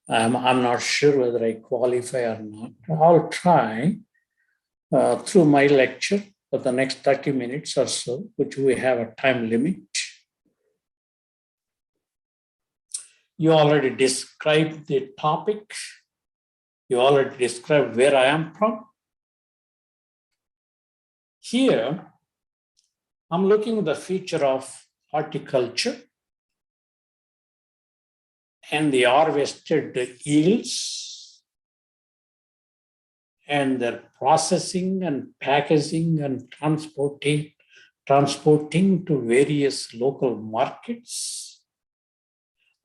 I'm not sure whether I qualify or not. I'll try through my lecture for the next 30 minutes or so, which we have a time limit. You already described the topic. You already described where I am from. Here, I'm looking at the future of horticulture and the harvested yields and their processing and packaging and transporting to various local markets.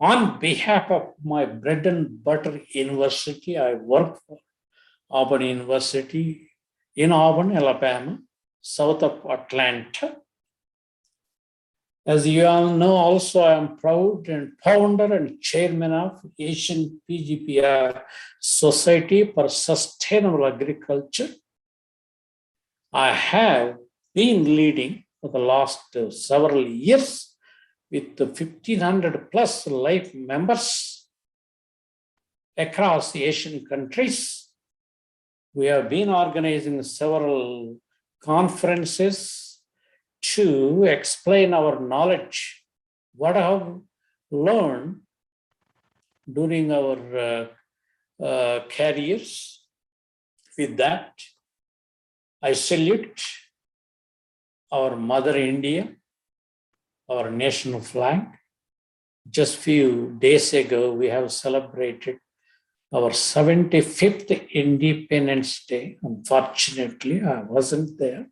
On behalf of my bread and butter university, I work for Auburn University in Auburn, Alabama, south of Atlanta. As you all know, also I am proud and founder and chairman of Asian PGPR Society for Sustainable Agriculture. I have been leading for the last several years with the 1,500 plus life members across the Asian countries. We have been organizing several conferences to explain our knowledge, what I have learned during our careers. With that, I salute our Mother India, our national flag. Just few days ago, we have celebrated our 75th Independence Day. Unfortunately, I wasn't there.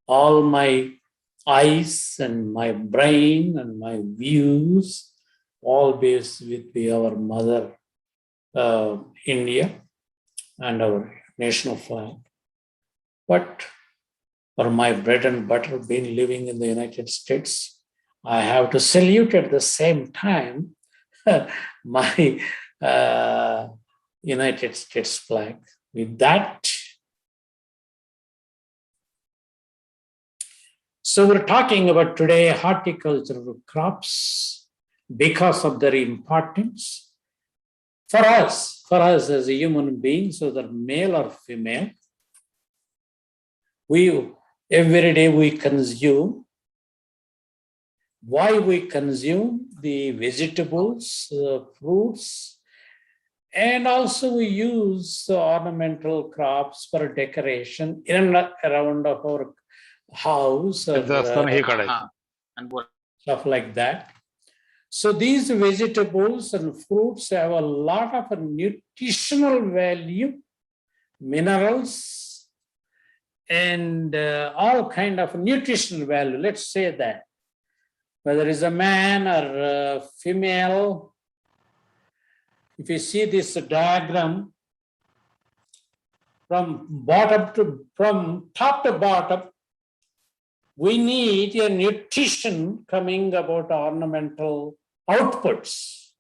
All my eyes and my brain and my views all based with our Mother India and our national flag. But for my bread and butter being living in the United States, I have to salute at the same time my United States flag. With that, so we're talking about today horticultural crops because of their importance for us as a human beings, whether male or female. Every day we consume. Why we consume the vegetables, fruits, and also we use ornamental crops for decoration in and around of our house or stuff like that. So these vegetables and fruits have a lot of nutritional value, minerals, and all kind of nutritional value. Let's say that. Whether it's a man or a female, if you see this diagram from top to bottom, we need a nutrition coming about ornamental outputs.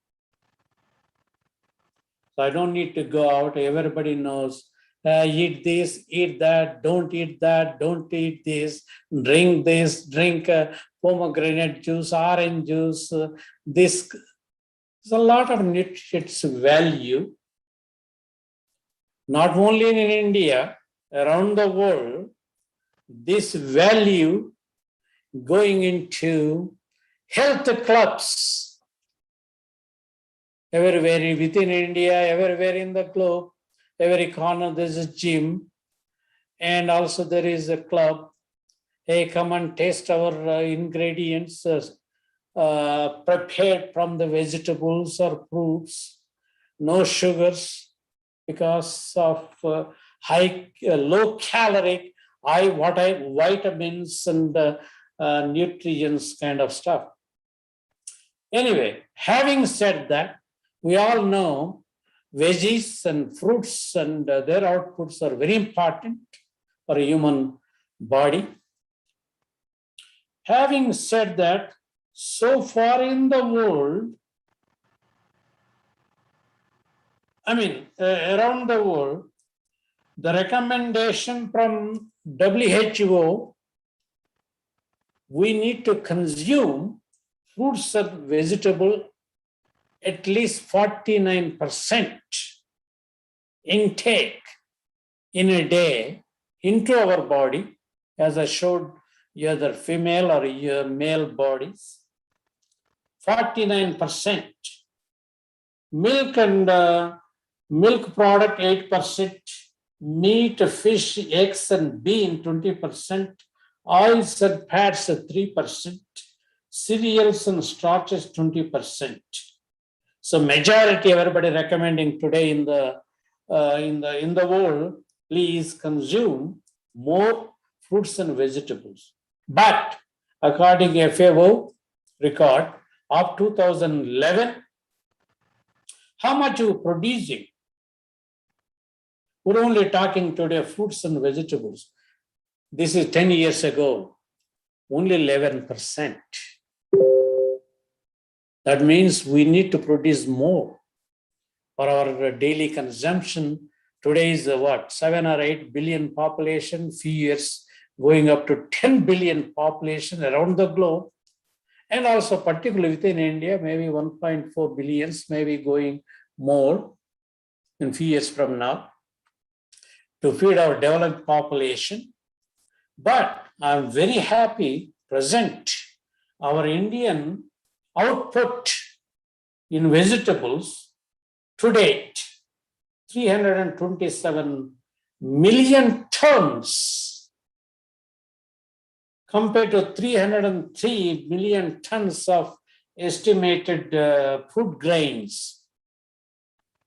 So I don't need to go out. Everybody knows, eat this, eat that, don't eat that, don't eat this, drink pomegranate juice, orange juice. This is a lot of nutrients value, not only in India, around the world. This value going into health clubs everywhere within India, everywhere in the globe, every corner there's a gym, and also there is a club. Hey, come and taste our ingredients prepared from the vegetables or fruits, no sugars, because of low caloric, vitamins and nutrients kind of stuff. Anyway, having said that, we all know veggies and fruits and their outputs are very important for a human body. Having said that, so far in the world, around the world, the recommendation from WHO, we need to consume fruits and vegetables at least 49% intake in a day into our body, as I showed you, either female or your male bodies. 49%. Milk and milk product 8%, meat, fish, eggs and bean 20%, oils and fats 3%, cereals and starches 20%. So majority everybody recommending today in the world, please consume more fruits and vegetables. But according to FAO record of 2011, how much you producing? We're only talking today fruits and vegetables. This is 10 years ago, only 11%. That means we need to produce more for our daily consumption. Today is 7 or 8 billion population, few years going up to 10 billion population around the globe. And also particularly within India, maybe 1.4 billions, maybe going more in few years from now to feed our developed population. But I'm very happy present our Indian output in vegetables to date, 327 million tons compared to 303 million tons of estimated food grains.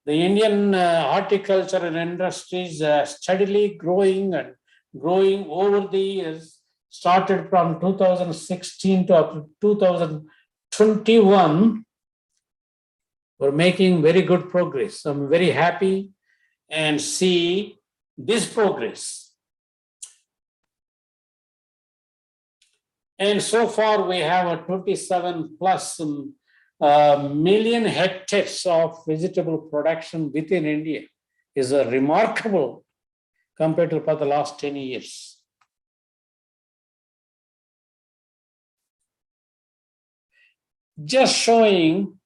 The Indian horticulture and industries are steadily growing and growing over the years, started from 2016 to up to 2021. We're making very good progress. I'm very happy and see this progress. And so far we have a 27 plus million hectares of vegetable production within India. Is a remarkable compared to for the last 10 years. Just showing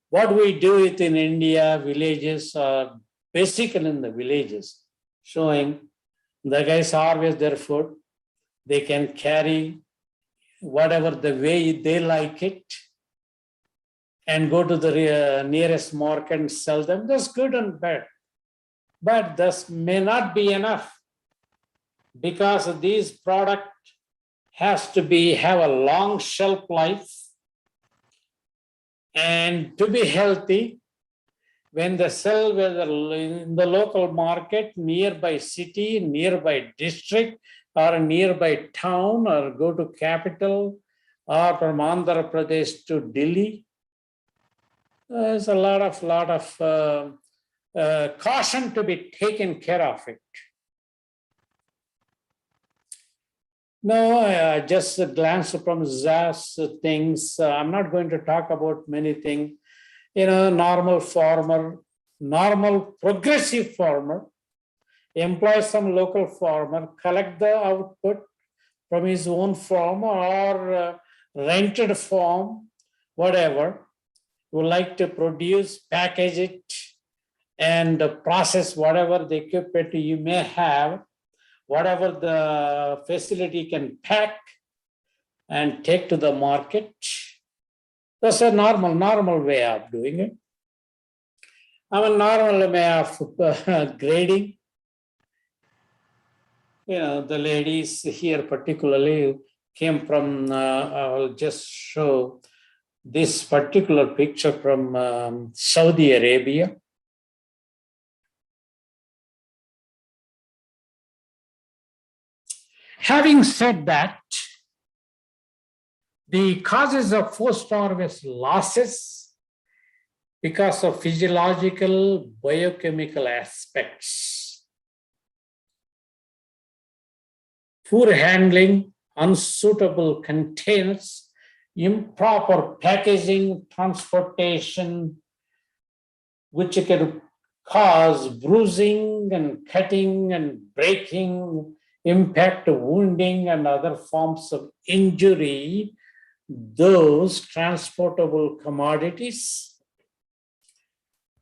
what we do within India, villages are basically in the villages, showing the guys harvest their food. They can carry whatever the way they like it and go to the nearest market and sell them. That's good and bad. But this may not be enough because these product has to have a long shelf life. And to be healthy, when they sell whether in the local market, nearby city, nearby district, or nearby town, or go to capital, or from Andhra Pradesh to Delhi, there's a lot of caution to be taken care of it. No, I just glance from Zas things. I'm not going to talk about many things. Normal farmer, normal progressive farmer, employ some local farmer, collect the output from his own farm or rented farm, whatever. Would like to produce, package it, and process whatever the equipment you may have, whatever the facility can pack and take to the market. That's a normal way of doing it. A normal way of grading. The ladies here particularly came from, I'll just show this particular picture from Saudi Arabia. Having said that, the causes of post-harvest losses because of physiological, biochemical aspects. Poor handling, unsuitable containers, improper packaging, transportation, which can cause bruising and cutting and breaking, impact, wounding, and other forms of injury, those transportable commodities.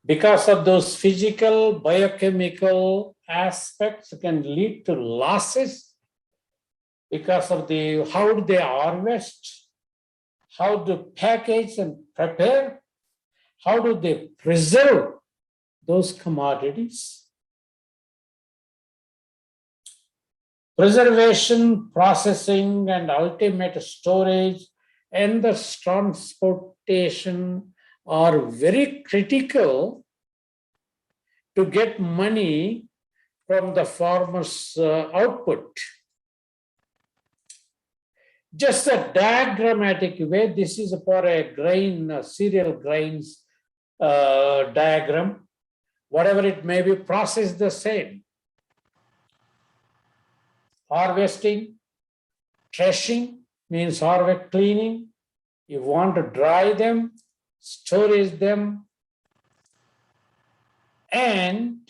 Because of those physical, biochemical aspects can lead to losses because of how do they harvest, how to package and prepare, how do they preserve those commodities. Preservation, processing, and ultimate storage and the transportation are very critical to get money from the farmer's output. Just a diagrammatic way, this is for a grain, cereal grains diagram. Whatever it may be, process the same. Harvesting, threshing means harvest, cleaning. You want to dry them, storage them, and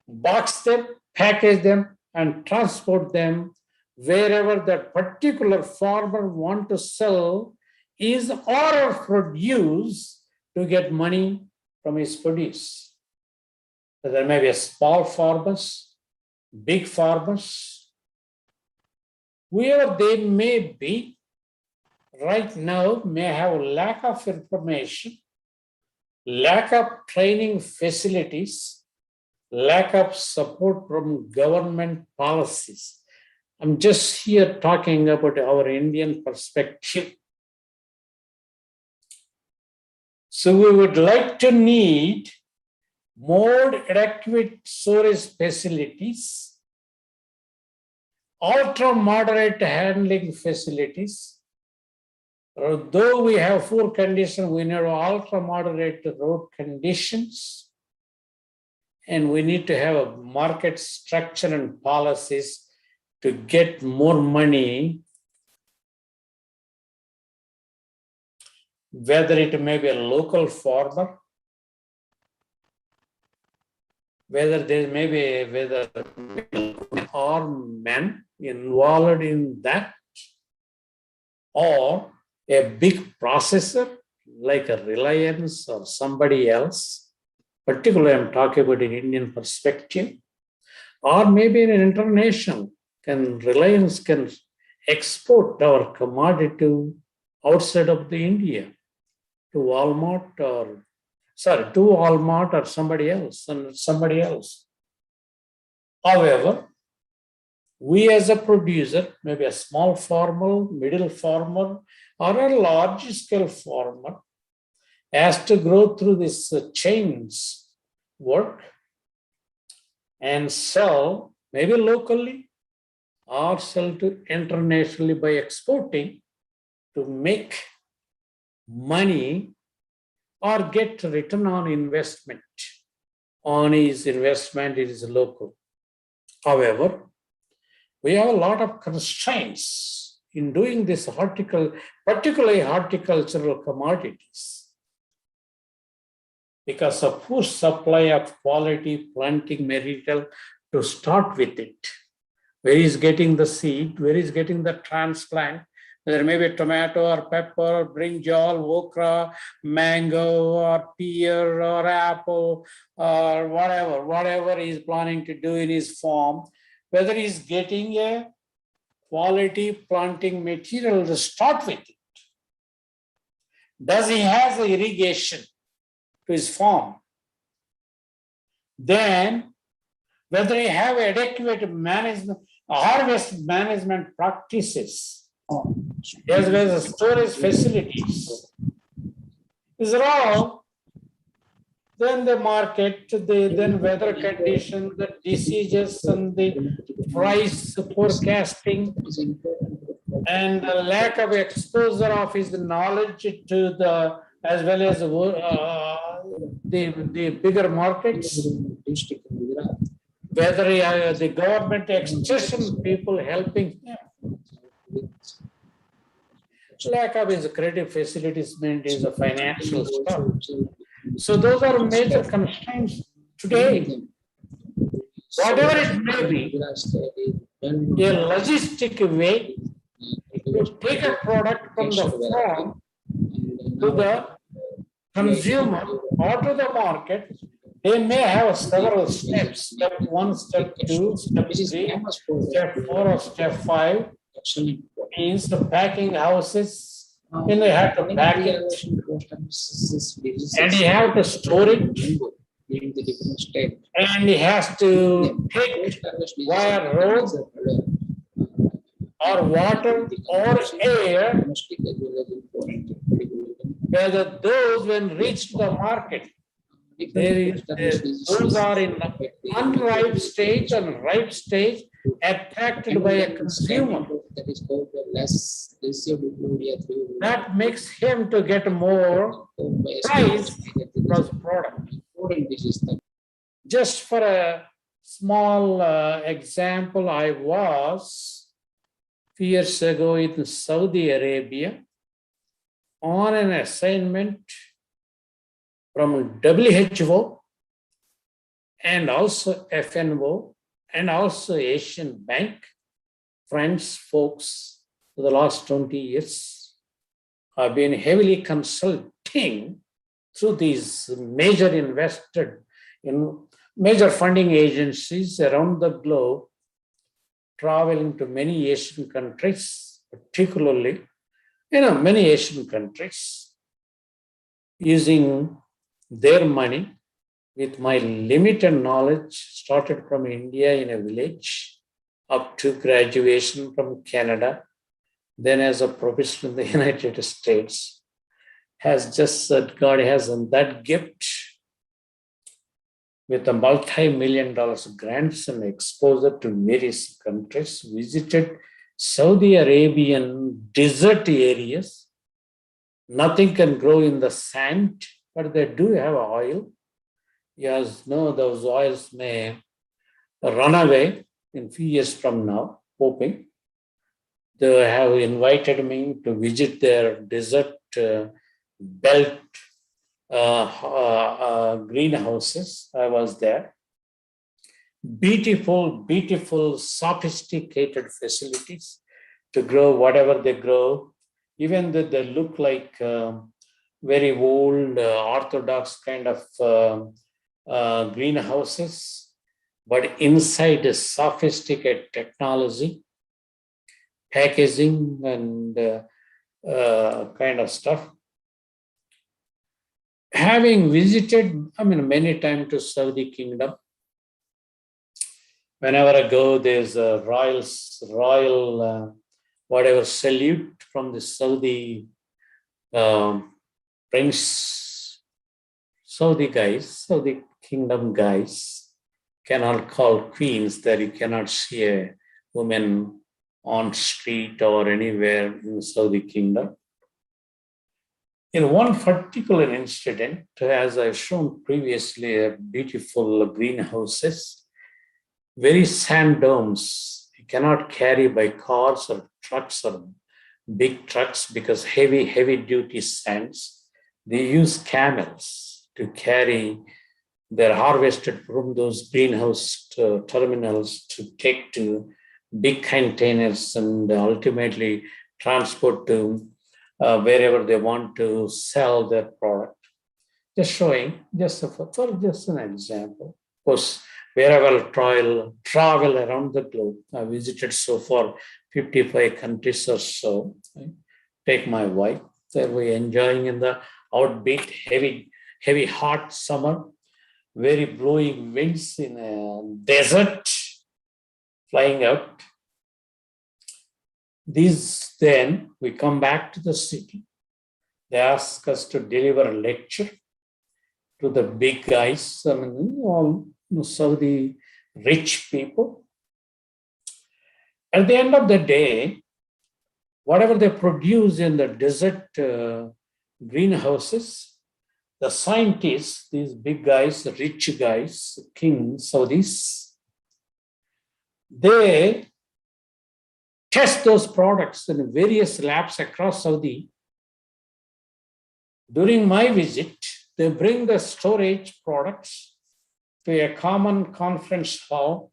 box them, package them, and transport them wherever that particular farmer want to sell is or produce to get money from his produce. There may be small farmers, big farmers, whoever they may be, right now may have lack of information, lack of training facilities, lack of support from government policies. I'm just here talking about our Indian perspective. So we would like to need more adequate storage facilities, ultra-moderate handling facilities. Although we have poor conditions, we need ultra-moderate road conditions. And we need to have a market structure and policies to get more money, whether it may be a local farmer, whether there may be whether or men involved in that, or a big processor like a Reliance or somebody else, particularly I'm talking about an Indian perspective, or maybe an international, Reliance can export our commodity outside of the India to Walmart or somebody else and somebody else. However, we as a producer, maybe a small farmer, middle farmer, or a large scale farmer, has to grow through this chains work and sell maybe locally or sell to internationally by exporting to make money or get return on investment. On his investment, it is local. However, we have a lot of constraints in doing this particularly horticultural commodities, because of poor supply of quality planting material to start with it. Where is getting the seed? Where is getting the transplant? There may be tomato or pepper, or brinjal, okra, mango, or pear, or apple, or whatever he's planning to do in his farm. Whether he's getting a quality planting material to start with it. Does he have the irrigation to his farm? Then, whether he have adequate management, harvest management practices, as well as storage facilities. These are all. Then the market, then weather conditions, the diseases, and the price forecasting, and the lack of exposure of his knowledge to the, as well as the bigger markets, whether the government extension people helping him. Lack of his credit facilities maintains the financial stuff. So those are major constraints today. Whatever it may be, a logistic way to take a product from the farm to the consumer or to the market, they may have several steps. Step 1, step 2, step 3, step 4, or step 5 means the packing houses. Then you have to pack it and you have to store it. And he has to take via road or water or air, whether those when reach the market, those are in unripe stage and ripe stage, attracted by a consumer. That makes him to get more price for the product. Just for a small example, I was few years ago in Saudi Arabia on an assignment from WHO and also FNO and also Asian Bank, friends, folks, for the last 20 years. I've been heavily consulting through these major funding agencies around the globe, traveling to many Asian countries, particularly, many Asian countries, using their money with my limited knowledge, started from India in a village, up to graduation from Canada, then as a professor in the United States, has just said God has that gift with a multi-million-dollar grants and exposure to various countries, visited Saudi Arabian desert areas. Nothing can grow in the sand, but they do have oil. Yes, no, those oils may run away in few years from now, hoping. They have invited me to visit their desert belt greenhouses. I was there. Beautiful, beautiful, sophisticated facilities to grow whatever they grow, even though they look like very old, orthodox kind of greenhouses, but inside is sophisticated technology, packaging and kind of stuff. Having visited, many times to Saudi Kingdom, whenever I go, there's a royal whatever salute from the Saudi prince, Saudi Kingdom guys, cannot call queens, that you cannot see a woman on street or anywhere in Saudi Kingdom. In one particular incident, as I've shown previously, beautiful greenhouses, very sand domes, you cannot carry by cars or trucks or big trucks because heavy duty sands. They use camels to carry their harvested from those greenhouse terminals to take to big containers and ultimately transport to wherever they want to sell their product. Just showing, just an example. Of course, wherever I travel around the globe, I visited so far 55 countries or so. Take my wife, there we're enjoying in the outbeat, heavy hot summer, very blowing winds in a desert, flying out. Then we come back to the city. They ask us to deliver a lecture to the big guys, all Saudi rich people. At the end of the day, whatever they produce in the desert greenhouses, the scientists, these big guys, rich guys, kings, Saudis, they test those products in various labs across Saudi. During my visit, they bring the storage products to a common conference hall,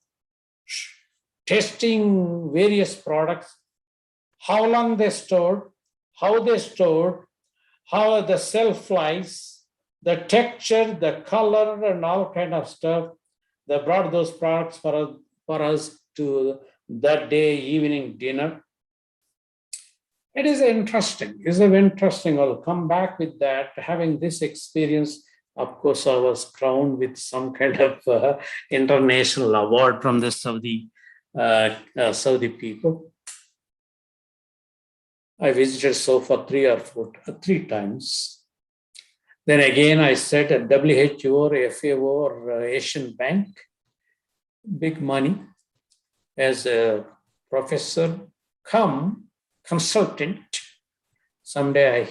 testing various products, how long they stored, how they stored, how the shelf life, the texture, the color, and all kind of stuff. They brought those products for us to that day evening dinner. It is interesting. It's interesting. I'll come back with that. Having this experience, of course, I was crowned with some kind of international award from the Saudi people. I visited so far three times. Then again, I sat at WHO or FAO or Asian Bank, big money, as a professor come consultant. Someday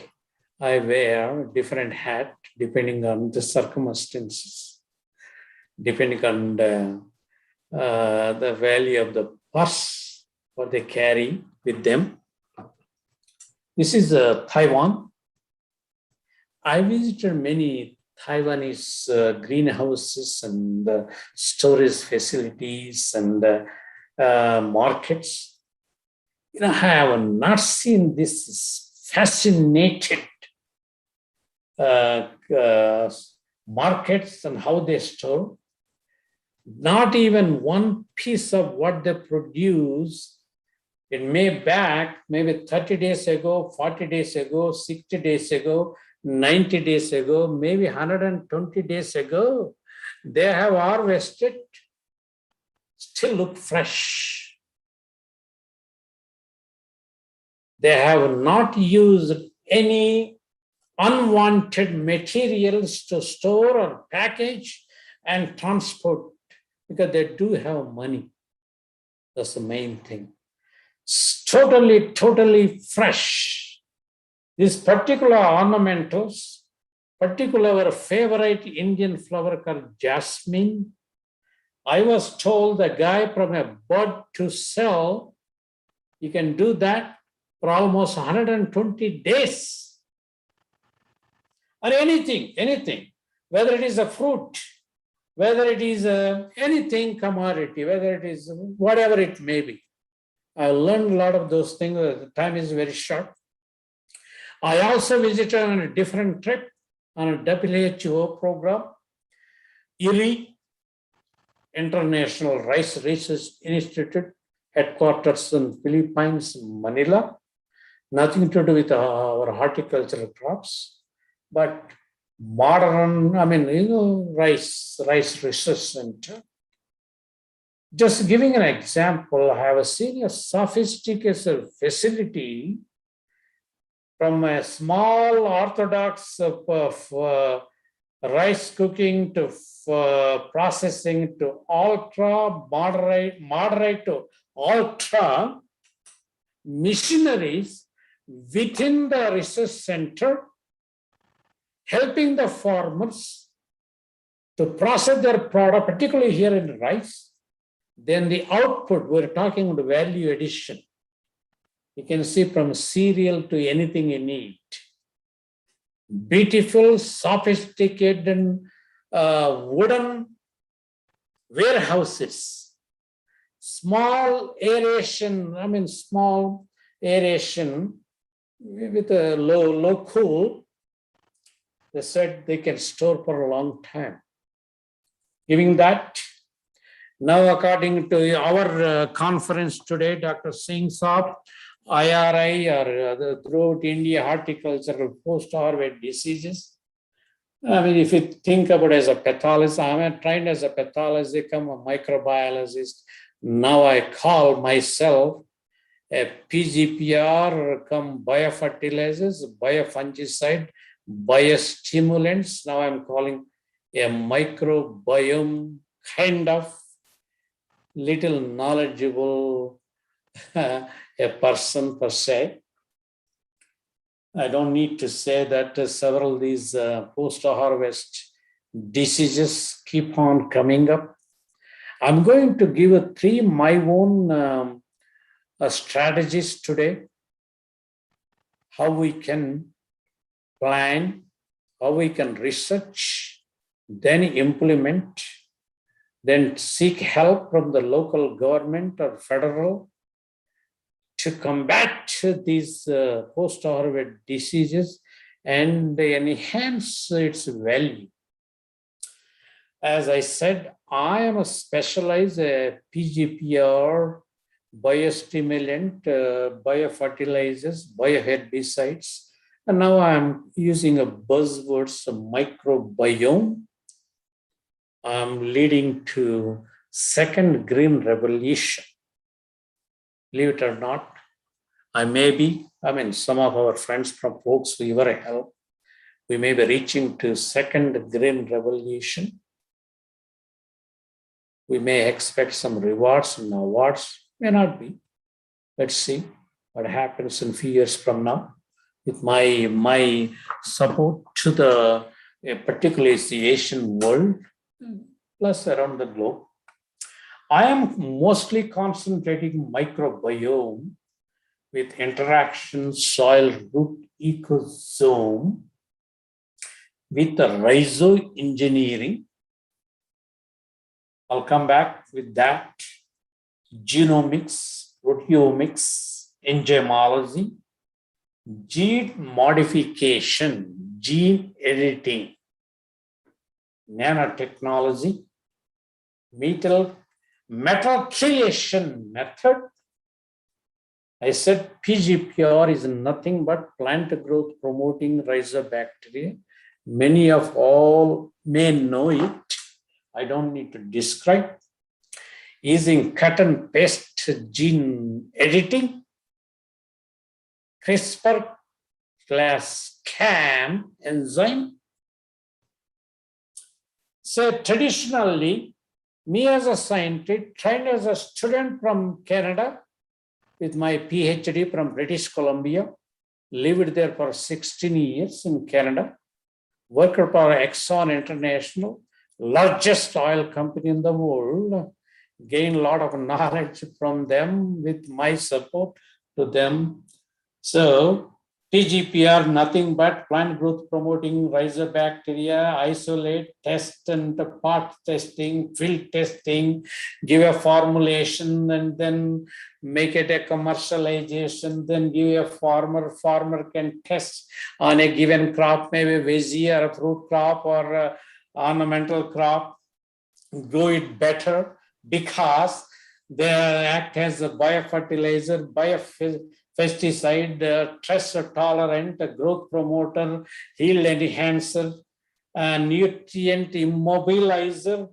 I wear a different hat depending on the circumstances, depending on the value of the purse, what they carry with them. This is Taiwan. I visited many Taiwanese greenhouses and storage facilities and markets. I have not seen this fascinated markets and how they store. Not even one piece of what they produce, it may back maybe 30 days ago, 40 days ago, 60 days ago, 90 days ago, maybe 120 days ago, they have harvested, still look fresh. They have not used any unwanted materials to store or package and transport because they do have money. That's the main thing. It's totally fresh. These particular ornamentals, particular our favorite Indian flower called jasmine. I was told the guy from a bud to sell, you can do that for almost 120 days. Or anything, whether it is a fruit, whether it is anything commodity, whether it is whatever it may be. I learned a lot of those things. The time is very short. I also visited on a different trip on a WHO program, IRI, International Rice Research Institute, headquarters in Philippines, Manila. Nothing to do with our horticultural crops, but modern, rice research center. Just giving an example, I have seen a sophisticated facility from a small orthodox of rice cooking to processing to ultra moderate to ultra missionaries within the research center, helping the farmers to process their product, particularly here in rice. Then the output, we're talking about value addition. You can see from cereal to anything you need. Beautiful, sophisticated wooden warehouses. Small aeration with a low cool. They said they can store for a long time. Giving that, now according to our conference today, Dr. Singh Saab, IRI or throughout India horticultural post-harvest diseases. If you think about it as a pathologist, I'm trained as a pathologist, I'm a microbiologist. Now I call myself a PGPR, come biofertilizers, biofungicide, biostimulants. Now I'm calling a microbiome kind of little knowledgeable a person per se. I don't need to say that several of these post-harvest diseases keep on coming up. I'm going to give three my own strategies today, how we can plan, how we can research, then implement, then seek help from the local government or federal to combat these post-harvest diseases and enhance its value. As I said, I am a specialized PGPR, biostimulant, biofertilizers, bioherbicides, and now I'm using a buzzword, microbiome. I'm leading to second green revolution. Believe it or not, some of our friends from Folks River help. We may be reaching to second green revolution. We may expect some rewards and awards, may not be. Let's see what happens in a few years from now with my support to the, particularly the Asian world, plus around the globe. I am mostly concentrating microbiome with interaction soil root ecosome with the rhizoengineering. I'll come back with that. Genomics, proteomics, enzymology, gene modification, gene editing, nanotechnology, metal creation method. I said PGPR is nothing but plant growth promoting rhizobacteria. Many of all may know it. I don't need to describe. Using cut and paste gene editing, CRISPR/Cas enzyme. So traditionally, me as a scientist, trained as a student from Canada with my PhD from British Columbia, lived there for 16 years in Canada, worked for Exxon International, largest oil company in the world, gained a lot of knowledge from them with my support to them. So PGPR, nothing but plant growth promoting rhizobacteria, isolate, test and part testing, field testing, give a formulation and then make it a commercialization, then give a farmer can test on a given crop, maybe veggie or a fruit crop or a ornamental crop, grow it better because they act as a biofertilizer, pesticide, stress tolerant, growth promoter, yield enhancer, nutrient immobilizer,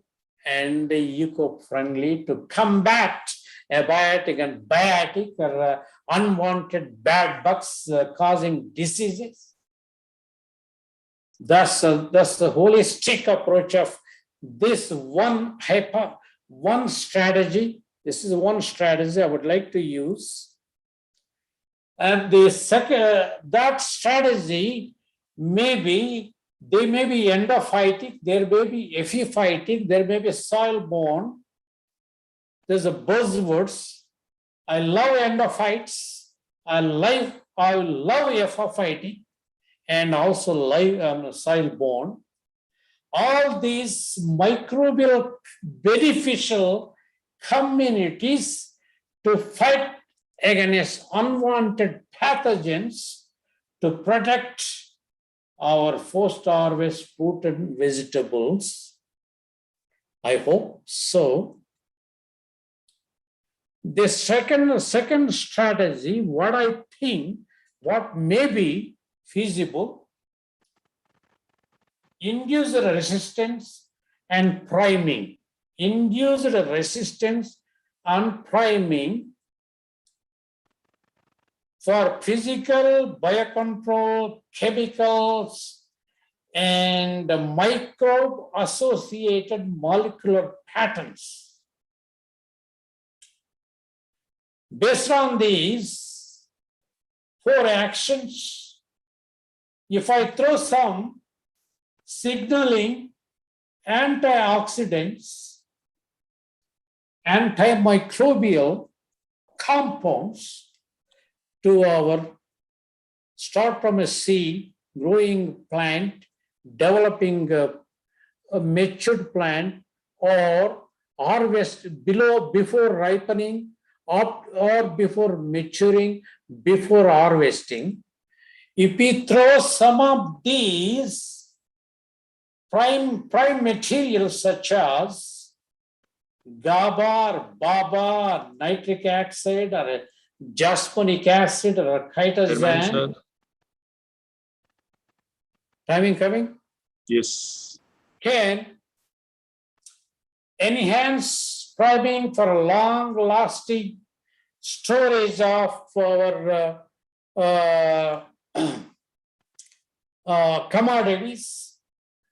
and eco-friendly to combat abiotic and biotic or unwanted bad bugs causing diseases. That's the holistic approach of this one strategy. This is one strategy I would like to use. And the second, that strategy may be endophytic, there may be epiphytic, there may be soil-borne. There's a buzzwords. I love endophytes. I love epiphytic, and also soil-borne. All these microbial beneficial communities to fight against unwanted pathogens to protect our post-harvest fruit and vegetables. I hope so. The second strategy, what I think, what may be feasible, induced resistance and priming. Induced resistance and priming for physical, biocontrol, chemicals, and microbe-associated molecular patterns. Based on these 4 actions, if I throw some signaling antioxidants, antimicrobial compounds to our start from a seed, growing plant, developing a matured plant, or harvest before ripening or before maturing, before harvesting. If we throw some of these prime materials such as GABA or BABA, nitric oxide, or jasmonic acid, or chitosan. Timing coming? Yes. Can enhance priming for a long-lasting storage of our commodities.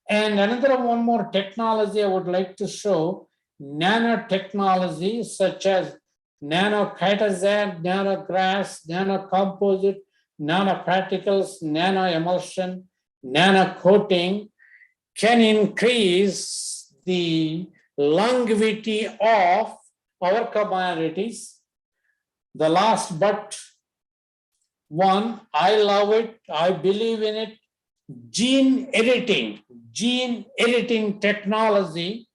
And one more technology I would like to show, nanotechnology such as nanochitosan, nanograss, nanocomposite, nanoparticles, nanoemulsion, nanocoating can increase the longevity of our commodities. The last but one, I love it, I believe in it, gene editing technology.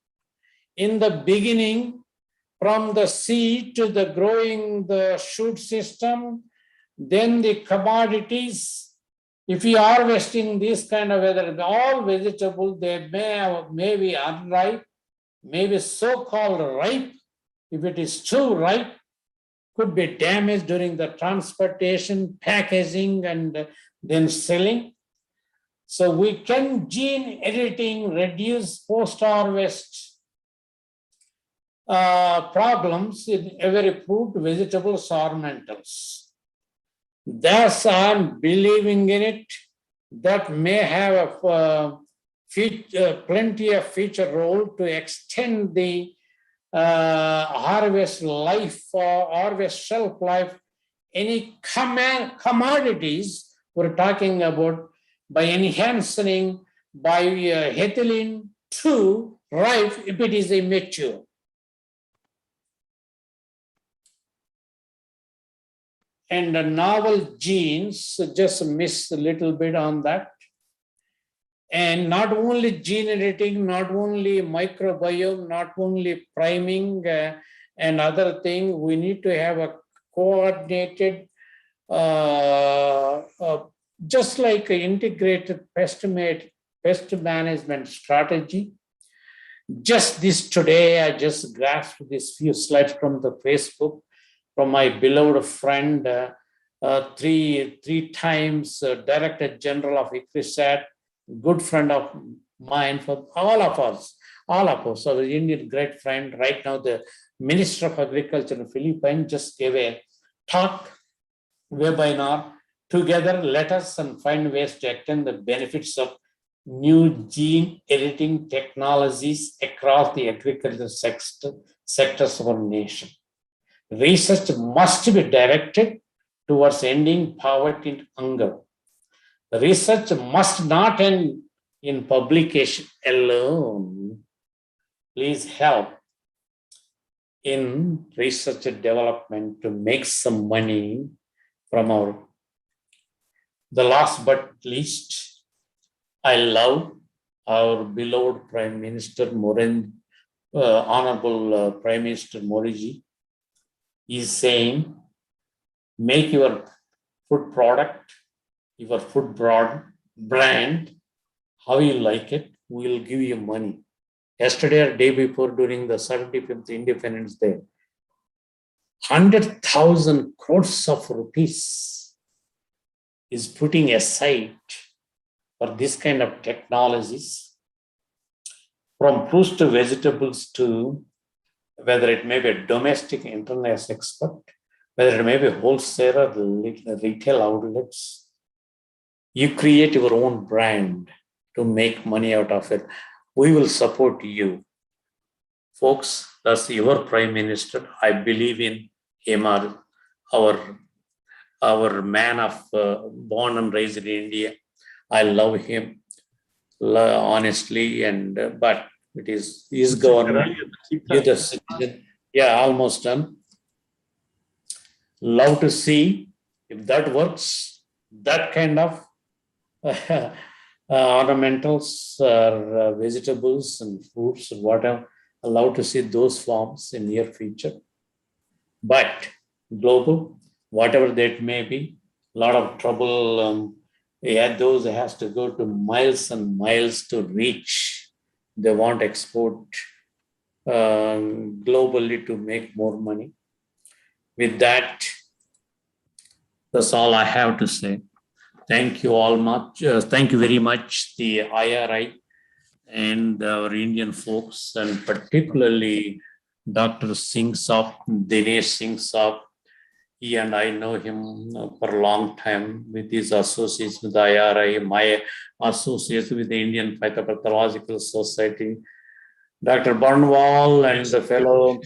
In the beginning, from the seed to the growing the shoot system, then the commodities. If you are harvesting this kind of weather, all vegetables, they may be unripe, maybe so-called ripe. If it is too ripe, could be damaged during the transportation, packaging, and then selling. So we can gene editing reduce post-harvest problems in every fruit, vegetables, ornamentals. Thus, I'm believing in it. That may have a plenty of future role to extend the harvest life or harvest shelf life. Any commodities we're talking about by enhancing by ethylene to ripe if it is immature. And the novel genes, just miss a little bit on that. And not only gene editing, not only microbiome, not only priming and other thing, we need to have a coordinated, just like an integrated pest management strategy. Just this today, I just grasped this few slides from the Facebook, from my beloved friend, three times Director General of ICRISAT, good friend of mine, for all of us, so the Indian great friend. Right now, the Minister of Agriculture in Philippines just gave a talk, webinar, together let us and find ways to extend the benefits of new gene editing technologies across the agricultural sectors of our nation. Research must be directed towards ending poverty and hunger. Research must not end in publication alone. Please help in research and development to make some money from our. The last but least, I love our beloved Prime Minister Honorable Prime Minister Modi is saying, make your food product, your food brand, how you like it, we'll give you money. Yesterday or day before, during the 75th Independence Day, 100,000 crores of rupees is putting aside for this kind of technologies, from fruits to vegetables to whether it may be a domestic internet expert, whether it may be wholesaler, retail outlets. You create your own brand to make money out of it. We will support you. Folks, that's your Prime Minister. I believe in him, our man of born and raised in India. I love him honestly, and but it is his government. You're the citizen. Yeah, almost done. Love to see if that works. That kind of ornamentals or vegetables and fruits and whatever. Allowed to see those forms in near future. But global, whatever that may be, a lot of trouble. Those has to go to miles and miles to reach. They want export globally to make more money. With that, that's all I have to say. Thank you all much. Thank you very much, the IRI and our Indian folks, and particularly Dr. Singh Saab, Dinesh Singh Saab. He and I know him for a long time with his associates with the IRI, my associates with the Indian Phytopathological Society. Dr. Barnwal and the fellow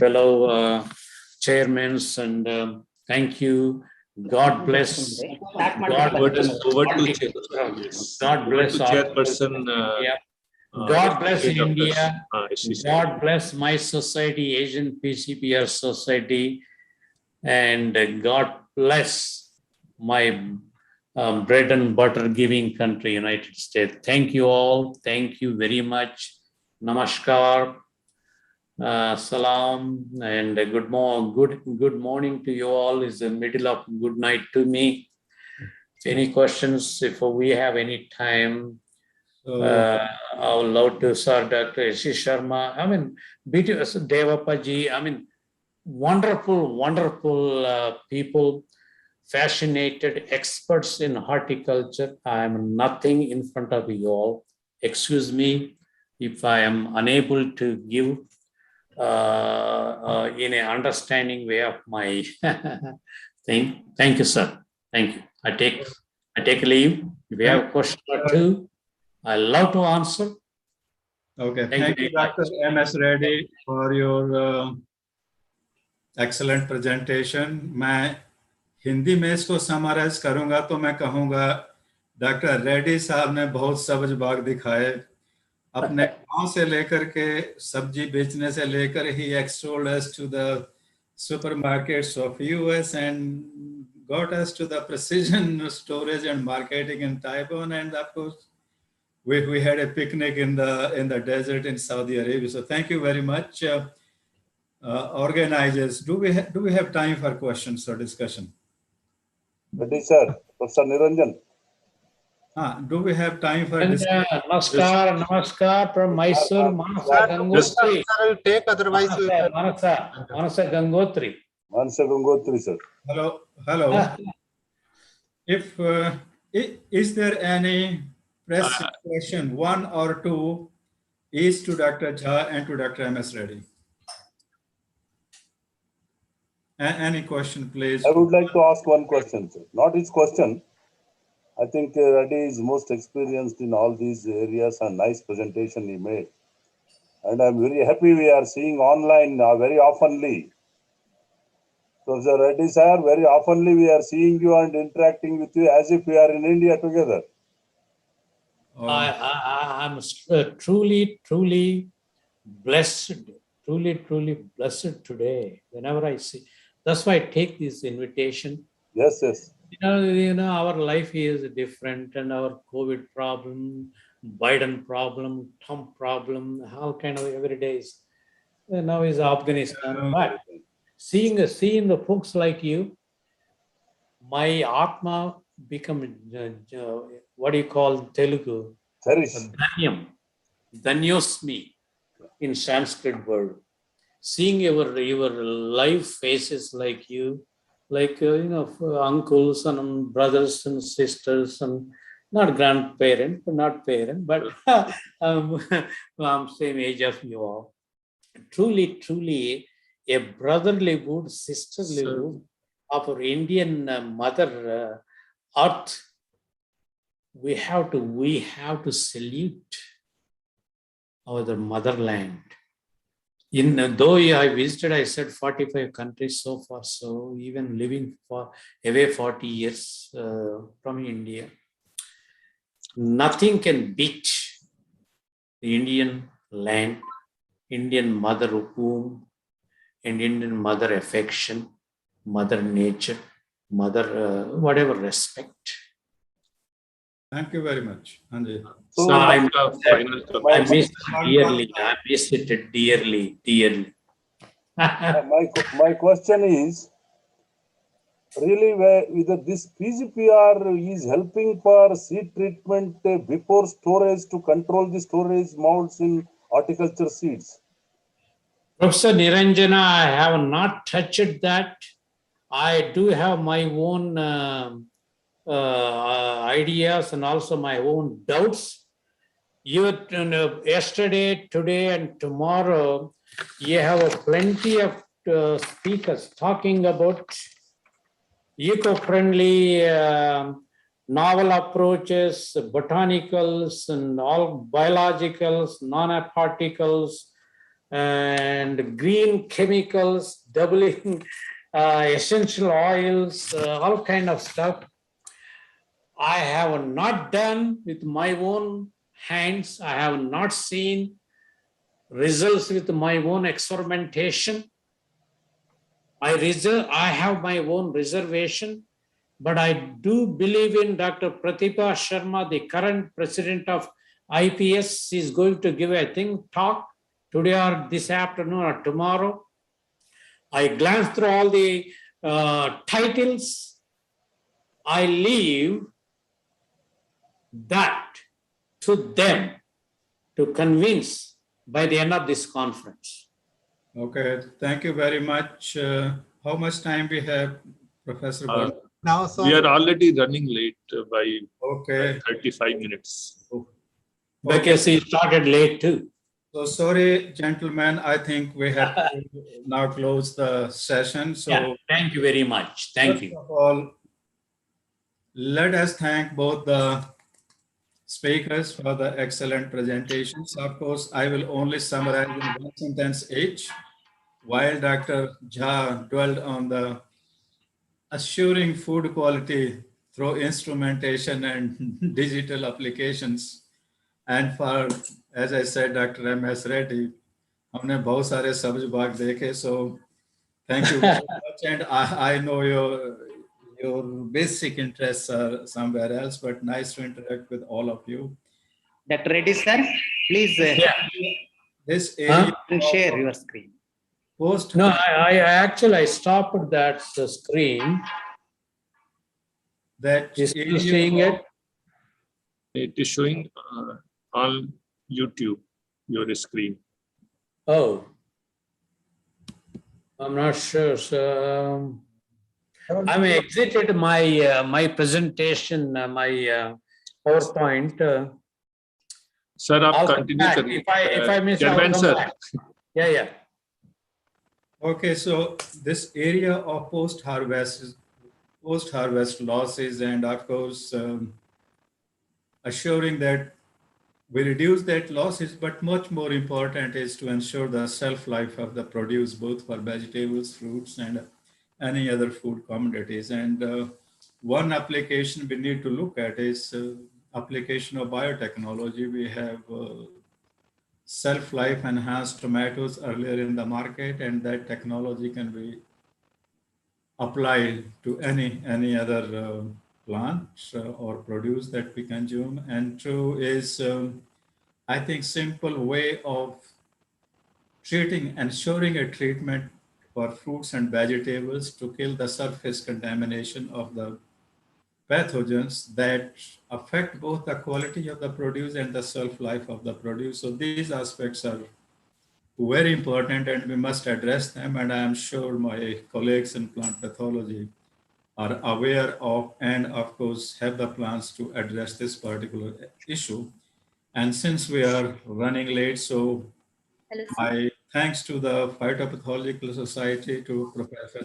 chairmen, and thank you. God bless. God bless. God bless Chairperson. God bless India. God bless my society, Asian PCPR Society, and God bless my bread and butter giving country, United States. Thank you all. Thank you very much. Namaskar. Salam and good morning to you all. Is the middle of good night to me. Any questions? If we have any time, I would love to, sir, Dr. S. Sharma. I mean, Devapaji. I mean, wonderful people, fascinated experts in horticulture. I am nothing in front of you all. Excuse me if I am unable to give in an understanding way of my thing. Thank you, sir. Thank you. I take a leave. If you have a question or two, I love to answer. Okay. Thank you, Dr. M.S. Reddy, for your excellent presentation. मैं हिंदी में इसको summarise करूंगा तो मैं कहूंगा doctor Reddy साहब ने बहुत सबज बाग दिखाए. अपने गांव से लेकर के सब्जी बेचने से लेकर ही extolled us to the supermarkets of US and got us to the precision storage and marketing in Taiwan, and of course we had a picnic in the desert in Saudi Arabia. So thank you very much, organizers. Do we have time for questions or discussion? Reddy sir, Professor Niranjan. Do we have time for discussion? Namaskar from Mysore, Manasa Gangotri. I will take, otherwise Manasa Gangotri. Manasa Gangotri, sir. Hello. If is there any press question, one or two, each to Dr. Jha and to Dr. M.S. Reddy? Any question, please? I would like to ask one question, sir. Not his question. I think Reddy is most experienced in all these areas, and nice presentation he made. And I'm very happy we are seeing online very oftenly. Professor Reddy sir, very oftenly we are seeing you and interacting with you as if we are in India together. I'm truly blessed, truly blessed today. Whenever I see, that's why I take this invitation. Yes, yes. You know, our life is different, and our COVID problem, Biden problem, Trump problem, all kind of every day is now is Afghanistan. But seeing the folks like you, my Atma become what do you call Telugu? Dhanyam, Dhanyosmi in Sanskrit word. Seeing your live faces like you, like uncles and brothers and sisters, and not grandparent, but not parent, but I'm same age of you all. Truly a brotherly wood, sisterly wood of our Indian mother earth. We have to salute our motherland. Though I visited, I said 45 countries so far. So even living away 40 years from India, nothing can beat the Indian land, Indian mother womb, and Indian mother affection, mother nature, mother whatever respect. Thank you very much, Anjay. So, I miss it dearly. I miss it dearly, dearly. my question is, really, whether this PGPR is helping for seed treatment before storage to control the storage modes in horticulture seeds? Professor Niranjana, I have not touched that. I do have my own ideas and also my own doubts. Yesterday, today, and tomorrow, you have plenty of speakers talking about eco-friendly novel approaches, botanicals, and all biologicals, nanoparticles, and green chemicals, doubling essential oils, all kind of stuff. I have not done with my own hands. I have not seen results with my own experimentation. I have my own reservation, but I do believe in Dr. Pratibha Sharma, the current president of IPS, is going to give a talk today or this afternoon or tomorrow. I glanced through all the titles. I leave that to them to convince by the end of this conference. Okay, thank you very much. How much time we have, Professor? Now, sir, we are already running late by Okay. 35 minutes. Because he started late too. So sorry, gentlemen, I think we have to now close the session. So Yeah, thank you very much. Thank you. First of all, let us thank both the speakers for the excellent presentations. Of course, I will only summarize in one sentence each, while Dr. Jha dwelled on the assuring food quality through instrumentation and digital applications. And for, as I said, Dr. M.S. Reddy, हमने बहुत सारे सब्ज बाग देखे, so thank you very much. And I know your basic interests are somewhere else, but nice to interact with all of you. Dr. Reddy sir, please This area share your screen. Post. No, I actually I stopped that screen. That is you seeing it? It is showing on YouTube, your screen. Oh, I'm not sure. So I'm exited my my presentation, my PowerPoint. Sir, आप I'll come continue back. करिए. If I miss, I'll Chairman, come sir. back. Yeah. Okay, so this area of post-harvest losses, and of course, assuring that we reduce that losses, but much more important is to ensure the shelf life of the produce, both for vegetables, fruits, and any other food commodities. And one application we need to look at is application of biotechnology. We have self-life enhanced tomatoes earlier in the market, and that technology can be applied to any other plant or produce that we consume. And two is, I think, simple way of treating, ensuring a treatment for fruits and vegetables to kill the surface contamination of the pathogens that affect both the quality of the produce and the shelf life of the produce. So these aspects are very important and we must address them. And I am sure my colleagues in plant pathology are aware of and of course have the plans to address this particular issue. And since we are running late, so my thanks to the Phytopathological Society, to Professor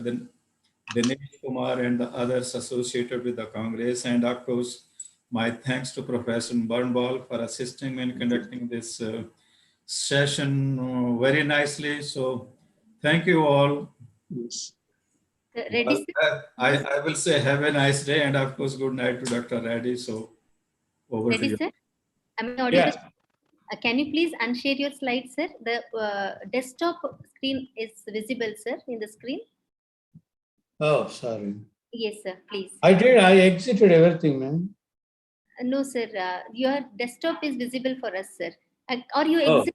Dinesh Kumar and the others associated with the Congress. And of course, my thanks to Professor Burnball for assisting me in conducting this session very nicely. So thank you all. Yes. I will say have a nice day, and of course, good night to Dr. Reddy. So Over to Ready, you. sir? Am I audible? Yeah. Can you please unshare your slide, sir? The desktop screen is visible, sir, in the screen. Oh, sorry. Yes, sir, please. I exited everything, man. No, sir. Your desktop is visible for us, sir. Or you Oh.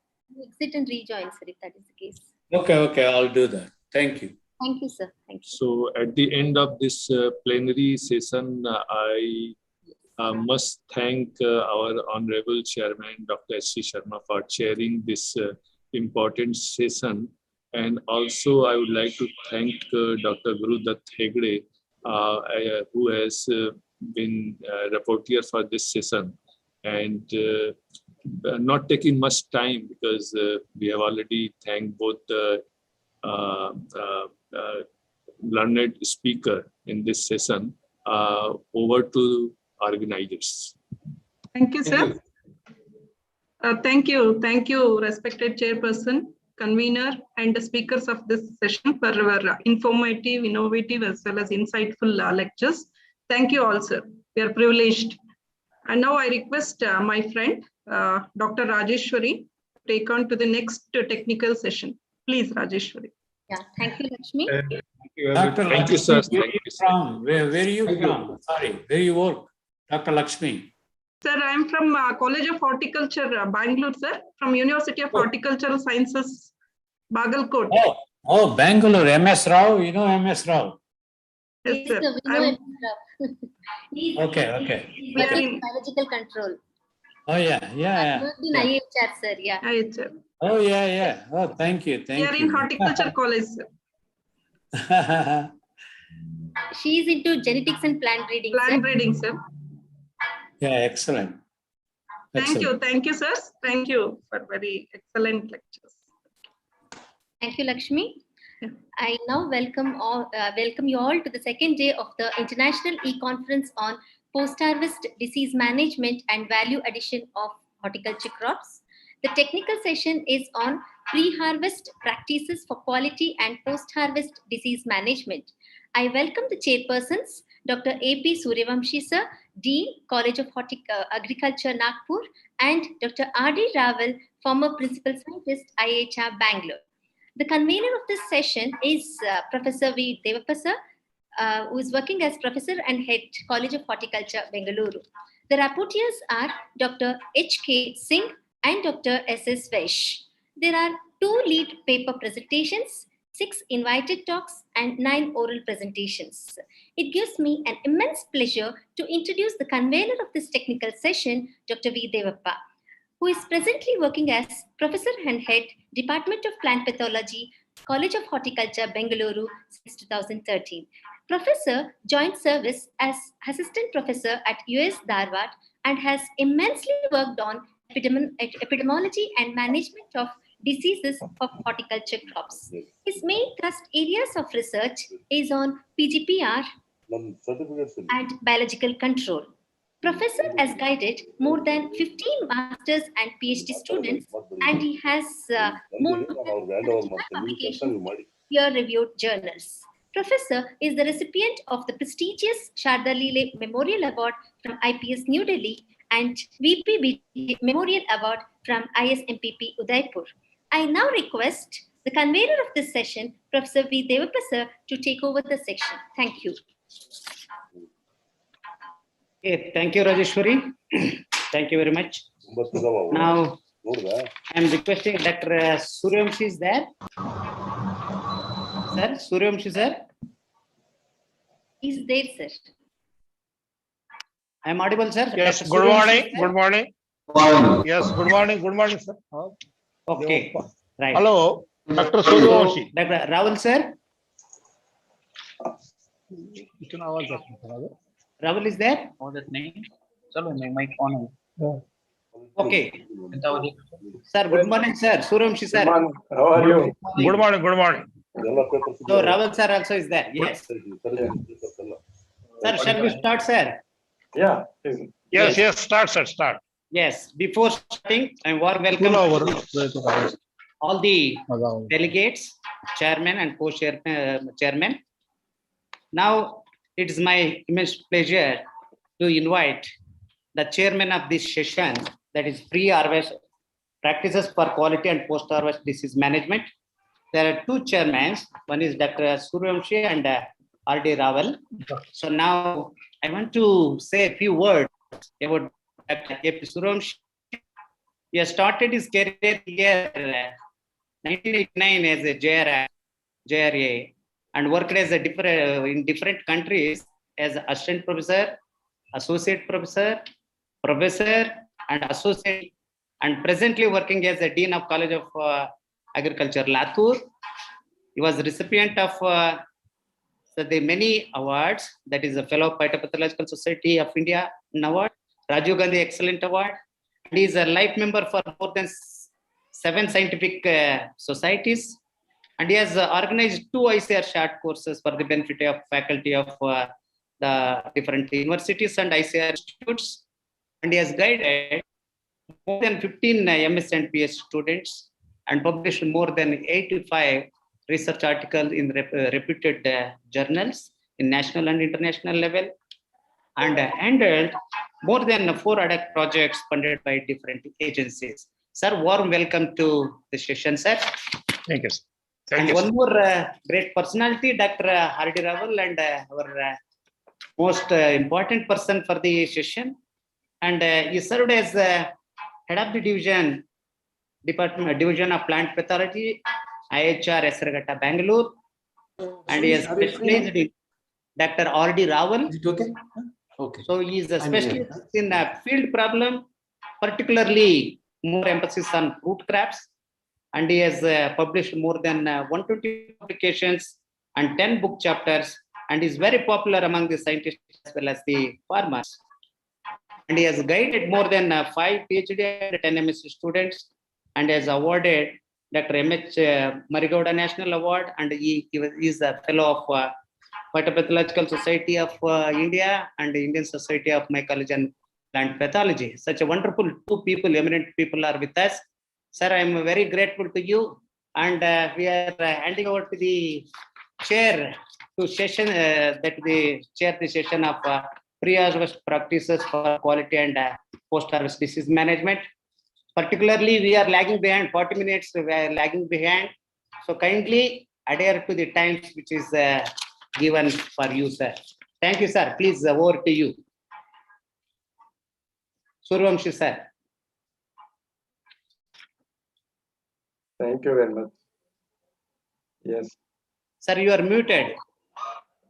exit and rejoin, sir, if that is the case. Okay, I'll do that. Thank you. Thank you, sir. Thank you. So at the end of this plenary session, I must thank our Honorable Chairman, Dr. S.C. Sharma, for chairing this important session. And also, I would like to thank Dr. Gurudutt Hegde, who has been rapporteur for this session. And not taking much time because we have already thanked both the learned speaker in this session. Over to organizers. Thank you, sir. Thank you, respected chairperson, convener, and the speakers of this session for our informative, innovative, as well as insightful lectures. Thank you all, sir. We are privileged. And now I request my friend, Dr. Rajeshwari, to take on to the next technical session. Please, Rajeshwari. Yeah, thank you, Lakshmi. Thank you, sir. Thank you, sir. Where are you from? Sorry, where you work? Dr. Lakshmi. Sir, I am from College of Horticulture, Bangalore, sir, from University of Horticultural Sciences, Bagalkot. Oh, Bangalore, MS Rao, you know MS Rao? Yes, sir. We know Okay. We are in biological control. Oh, yeah. Worked in IHR, sir, yeah. IHR. Oh, yeah. Oh, thank you. We are in Horticulture College, sir. She is into genetics and plant breeding. Plant breeding, sir. Yeah, excellent. Thank you, sir. Thank you for very excellent lectures. Thank you, Lakshmi. I now welcome you all to the second day of the International E-Conference on Post-Harvest Disease Management and Value Addition of Horticulture Crops. The technical session is on pre-harvest practices for quality and post-harvest disease management. I welcome the chairpersons, Dr. A.P. Suryavamshi sir, Dean, College of Agriculture, Nagpur, and Dr. R.D. Raval, former Principal Scientist, IHR, Bangalore. The convener of this session is Professor V. Devappa sir, who is working as Professor and Head, College of Horticulture, Bengaluru. The rapporteurs are Dr. H.K. Singh and Dr. S.S. Vesh. There are 2 lead paper presentations, 6 invited talks, and 9 oral presentations. It gives me an immense pleasure to introduce the convener of this technical session, Dr. V. Devappa, who is presently working as Professor and Head, Department of Plant Pathology, College of Horticulture, Bengaluru since 2013. Professor joined service as Assistant Professor at US Dharwad and has immensely worked on epidemiology and management of diseases of horticulture crops. His main thrust areas of research is on PGPR and biological control. Professor has guided more than 15 masters and PhD students, and he has more than 75 publications in peer-reviewed journals. Professor is the recipient of the prestigious Sharda Lile Memorial Award from IPS New Delhi and VP Memorial Award from ISMPP Udaipur. I now request the convener of this session, Professor V. Devappa sir, to take over the section. Thank you. Okay, thank you, Rajeshwari. Thank you very much. Now, I am requesting Dr. Suryavamshi is there. Sir, Suryavamshi sir. Is there, sir? I am audible, sir. Yes, Dr. good morning. Suryavamshi, sir? Good morning. Yes, good morning, sir. Okay, right. Hello, Dr. Suryavamshi. Dr. Raval, sir. Raval is there? Okay. Sir, good morning, sir. Suryavamshi, sir. How are you? Good morning. So, Raval, sir, also is there. Yes. Sir, shall we start, sir? Yeah. Yes, start. Yes. Before starting, I warm welcome all the delegates, chairman and co-chairman. Now, it is my immense pleasure to invite the chairman of this session, that is pre-harvest practices for quality and post-harvest disease management. There are two chairmen. One is Dr. Suryamshi and R.D. Raval. So now I want to say a few words about Dr. K.P. Suryamshi. He has started his career here 1989 as a JRA and worked as a in different countries as assistant professor, associate professor, professor, and associate, and presently working as a dean of College of Agriculture, Latur. He was recipient of the many awards, that is a fellow of Phytopathological Society of India award, Rajiv Gandhi Excellent Award, and he is a life member for more than 7 scientific societies, and he has organized 2 ICR short courses for the benefit of faculty of the different universities and ICR institutes, and he has guided more than 15 MS and PhD students and published more than 85 research articles in reputed journals in national and international level, and handled more than 4 ADAC projects funded by different agencies. Sir, warm welcome to the session, sir. Thank you. And one more great personality, Dr. R.D. Raval, and our most important person for the session. And he served as head of the division of plant pathology, IHR Esraghatta, Bangalore. And he is specialized in Dr. R.D. Raval. Is it okay? Okay. So he is a specialist in field problem, particularly more emphasis on root crops. And he has published more than 120 publications and 10 book chapters, and is very popular among the scientists as well as the farmers. And he has guided more than 5 PhD and 10 MSc students, and has awarded Dr. M.H. Marigowda National Award, and he is a fellow of Phytopathological Society of India and the Indian Society of Mycology and Plant Pathology. Such a wonderful 2 people, eminent people are with us. Sir, I am very grateful to you, and we are handing over to the chair to session that the chair the session of pre-harvest practices for quality and post-harvest disease management. Particularly, we are lagging behind 40 minutes. We are lagging behind, so kindly adhere to the times which is given for you, sir. Thank you, sir. Please, over to you. Suryamshi, sir. Thank you very much. Yes. Sir, you are muted.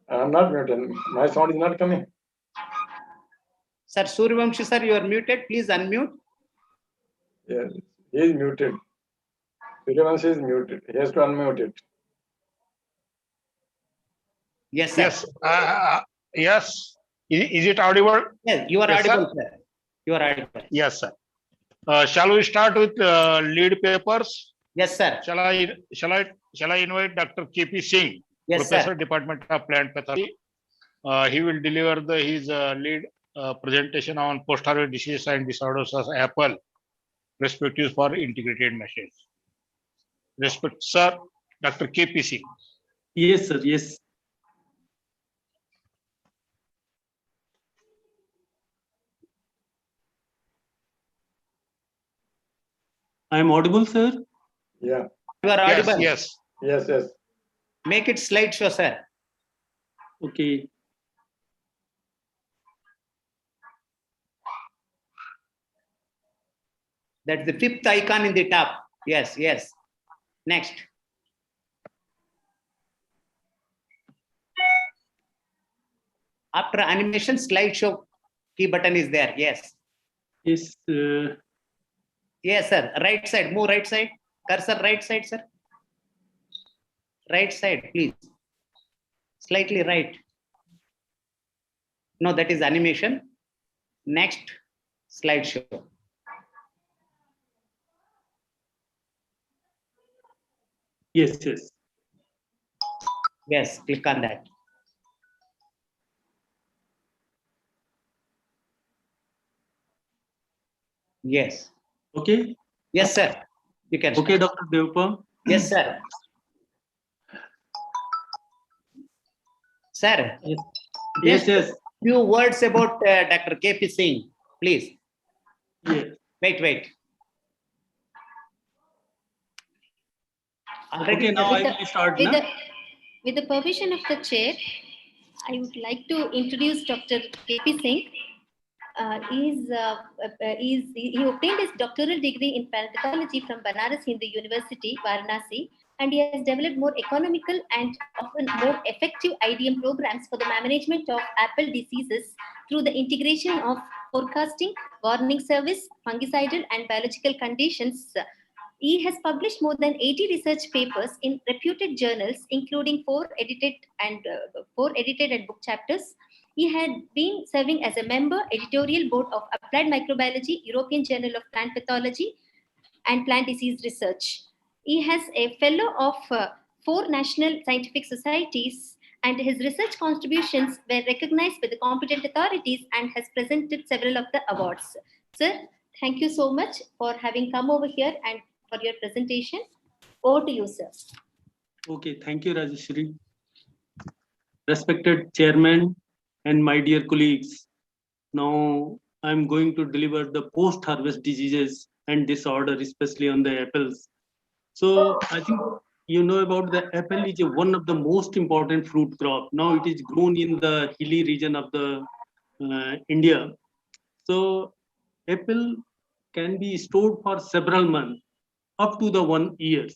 I'm not muted. My sound is not coming. Sir, Suryamshi, sir, you are muted. Please unmute. Yes, he is muted. Suryavanshi is muted. He has to unmute it. Yes, sir. Yes. Yes. Is it audible? Yes, you are Yes, audible, sir. sir. You are audible. Yes, sir. Shall we start with lead papers? Yes, sir. Shall I invite Dr. K.P. Singh, Yes, Professor, sir. Department of Plant Pathology. He will deliver his lead presentation on post-harvest disease and disorders of apple, respective for integrated machines. Respect, sir, Dr. K.P. Singh. Yes, sir. Yes. I am audible, sir. Yeah. You are Yes, audible. yes. Yes, yes. Make it slideshow, sir. Okay. That's the 5th icon in the top. Yes, yes. Next. After animation, slideshow key button is there. Yes. Yes. Yes, sir. Right side. Move right side. Cursor right side, sir. Right side, please. Slightly right. No, that is animation. Next, slideshow. Yes, yes. Yes, click on that. Yes. Okay. Yes, sir. You can. Okay, start. Dr. Devpa. Yes, sir. Sir. Yes. Yes, yes. Few words about Dr. K.P. Singh, please. Yes. Wait. Okay, now I will start. With the permission of the chair, I would like to introduce Dr. K.P. Singh. He obtained his doctoral degree in pathology from Banaras Hindu University, Varanasi, and he has developed more economical and often more effective IDM programs for the management of apple diseases through the integration of forecasting, warning service, fungicidal and biological conditions. He has published more than 80 research papers in reputed journals, including four edited and book chapters. He had been serving as a member editorial board of Applied Microbiology, European Journal of Plant Pathology and Plant Disease Research. He has a fellow of 4 national scientific societies, and his research contributions were recognized by the competent authorities and has presented several of the awards. Sir, thank you so much for having come over here and for your presentation. Over to you, sir. Okay, thank you, Rajeshri. Respected chairman and my dear colleagues, now I'm going to deliver the post-harvest diseases and disorder, especially on the apples. So I think you know about the apple is one of the most important fruit crop. Now it is grown in the hilly region of the India. So apple can be stored for several months, up to the 1 year.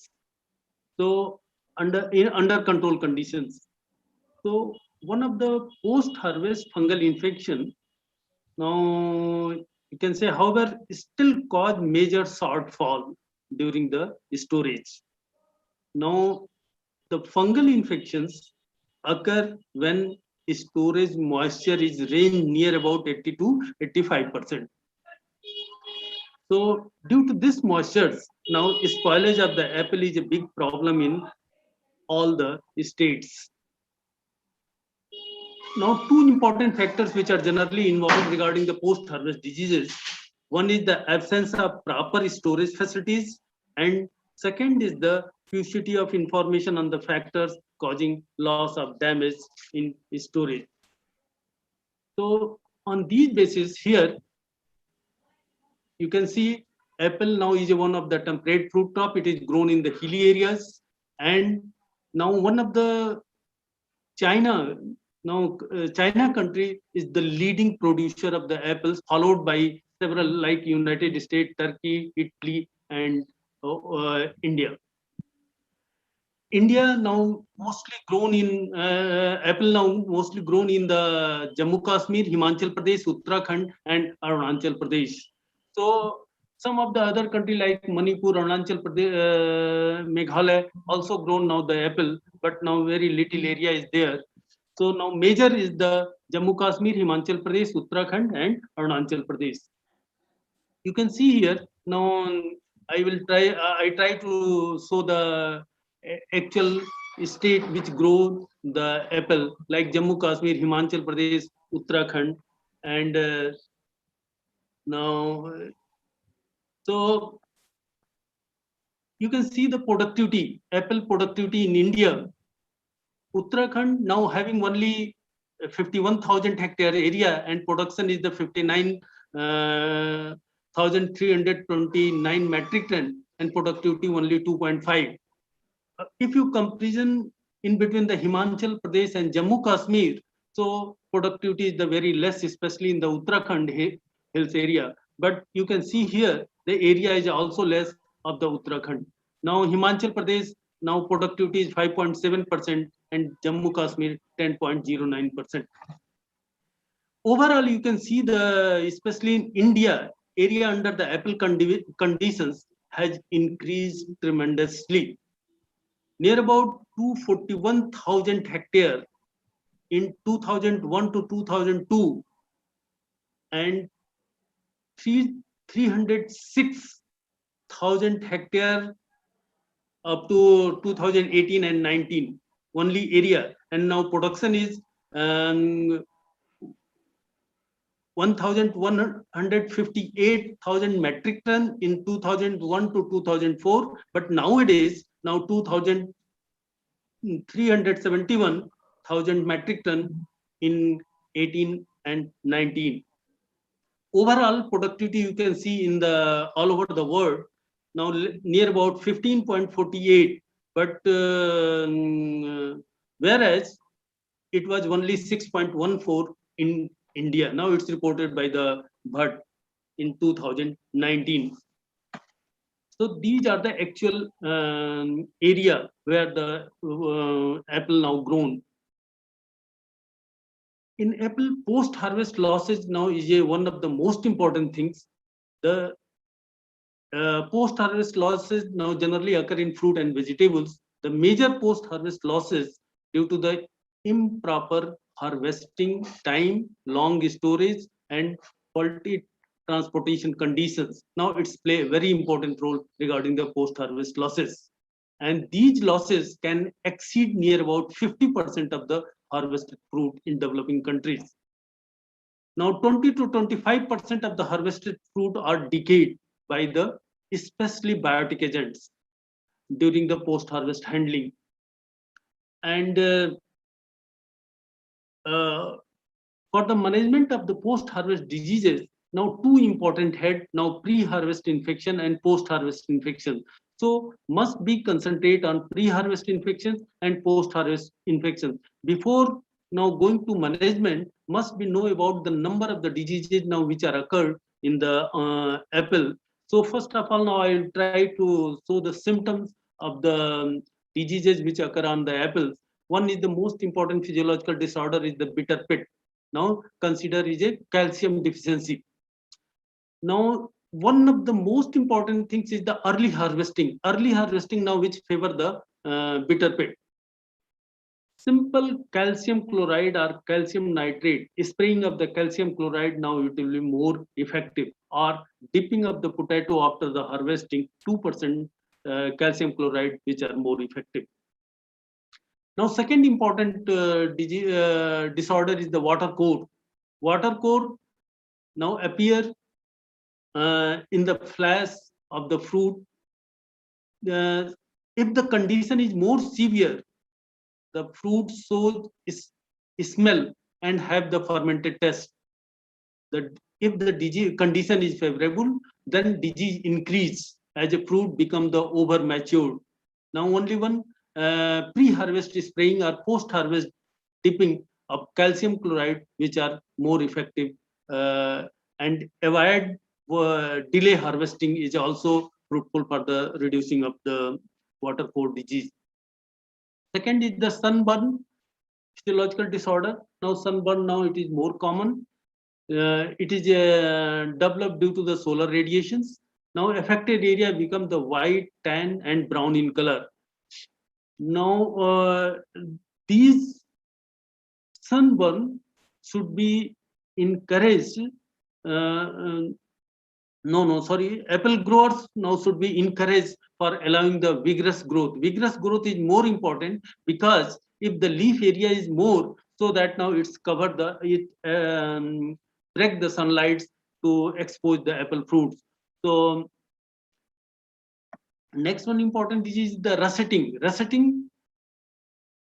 So under control conditions. So one of the post-harvest fungal infection, now you can say, however, still cause major shortfall during the storage. Now the fungal infections occur when storage moisture is range near about 80 to 85%. So due to this moisture, now spoilage of the apple is a big problem in all the states. Now, two important factors which are generally involved regarding the post-harvest diseases. One is the absence of proper storage facilities, and second is the paucity of information on the factors causing loss of damage in storage. So on these basis here, you can see apple now is one of the temperate fruit crop. It is grown in the hilly areas, and now one of the China country is the leading producer of the apples, followed by several like United States, Turkey, Italy, and India. India now mostly grown in apple now mostly grown in the Jammu Kashmir, Himachal Pradesh, Uttarakhand, and Arunachal Pradesh. So some of the other country like Manipur, Arunachal Pradesh, Meghalaya also grown now the apple, but now very little area is there. So now major is the Jammu Kashmir, Himachal Pradesh, Uttarakhand, and Arunachal Pradesh. You can see here now. I will try. I try to show the actual state which grow the apple, like Jammu Kashmir, Himachal Pradesh, Uttarakhand, and now. So you can see the productivity, apple productivity in India. Uttarakhand now having only 51,000 hectare area and production is the 59,329 metric ton and productivity only 2.5. If you comparison in between the Himachal Pradesh and Jammu Kashmir, so productivity is the very less, especially in the Uttarakhand hills area. But you can see here the area is also less of the Uttarakhand. Now Himachal Pradesh now productivity is 5.7% and Jammu Kashmir 10.09%. Overall, you can see the, especially in India, area under the apple conditions has increased tremendously. Near about 241,000 hectare in 2001 to 2002 and 306,000 hectare up to 2018 and 19 only area, and now production is 1,158,000 metric ton in 2001 to 2004, but nowadays now 2,371,000 metric ton in 18 and 19. overall productivity you can see in the all over the world now near about 15.48, but whereas it was only 6.14 in India. Now it's reported by the Bhatt in 2019. So these are the actual area where the apple now grown. In apple, post-harvest losses now is one of the most important things. The post-harvest losses now generally occur in fruit and vegetables. The major post-harvest losses due to the improper harvesting time, long storage, and faulty transportation conditions. Now it's play a very important role regarding the post-harvest losses. And these losses can exceed near about 50% of the harvested fruit in developing countries. Now 20 to 25% of the harvested fruit are decayed by the especially biotic agents during the post-harvest handling. And for the management of the post-harvest diseases, now two important head, now pre-harvest infection and post-harvest infection. So must be concentrate on pre-harvest infections and post-harvest infections. Before now going to management, must be know about the number of the diseases now which are occurred in the apple. So first of all, now I will try to show the symptoms of the diseases which occur on the apples. One is the most important physiological disorder is the bitter pit. Now consider is a calcium deficiency. Now one of the most important things is the early harvesting. Early harvesting now which favor the bitter pit. Simple calcium chloride or calcium nitrate, spraying of the calcium chloride now it will be more effective, or dipping of the potato after the harvesting 2% calcium chloride which are more effective. Now second important disorder is the water core. Water core now appear in the flesh of the fruit. If the condition is more severe, the fruit shows smell and have the fermented taste. If the disease condition is favorable, then disease increase as a fruit become the over matured. Now only one pre-harvest spraying or post-harvest dipping of calcium chloride which are more effective, and avoid delay harvesting is also fruitful for the reducing of the water core disease. Second is the sunburn physiological disorder. Now sunburn now it is more common. It is developed due to the solar radiations. Now affected area become the white, tan, and brown in color. Now these sunburn should be encouraged. Apple growers now should be encouraged for allowing the vigorous growth. Vigorous growth is more important because if the leaf area is more, so that now it's covered break the sunlight to expose the apple fruits. So next one important disease is the russeting. Russeting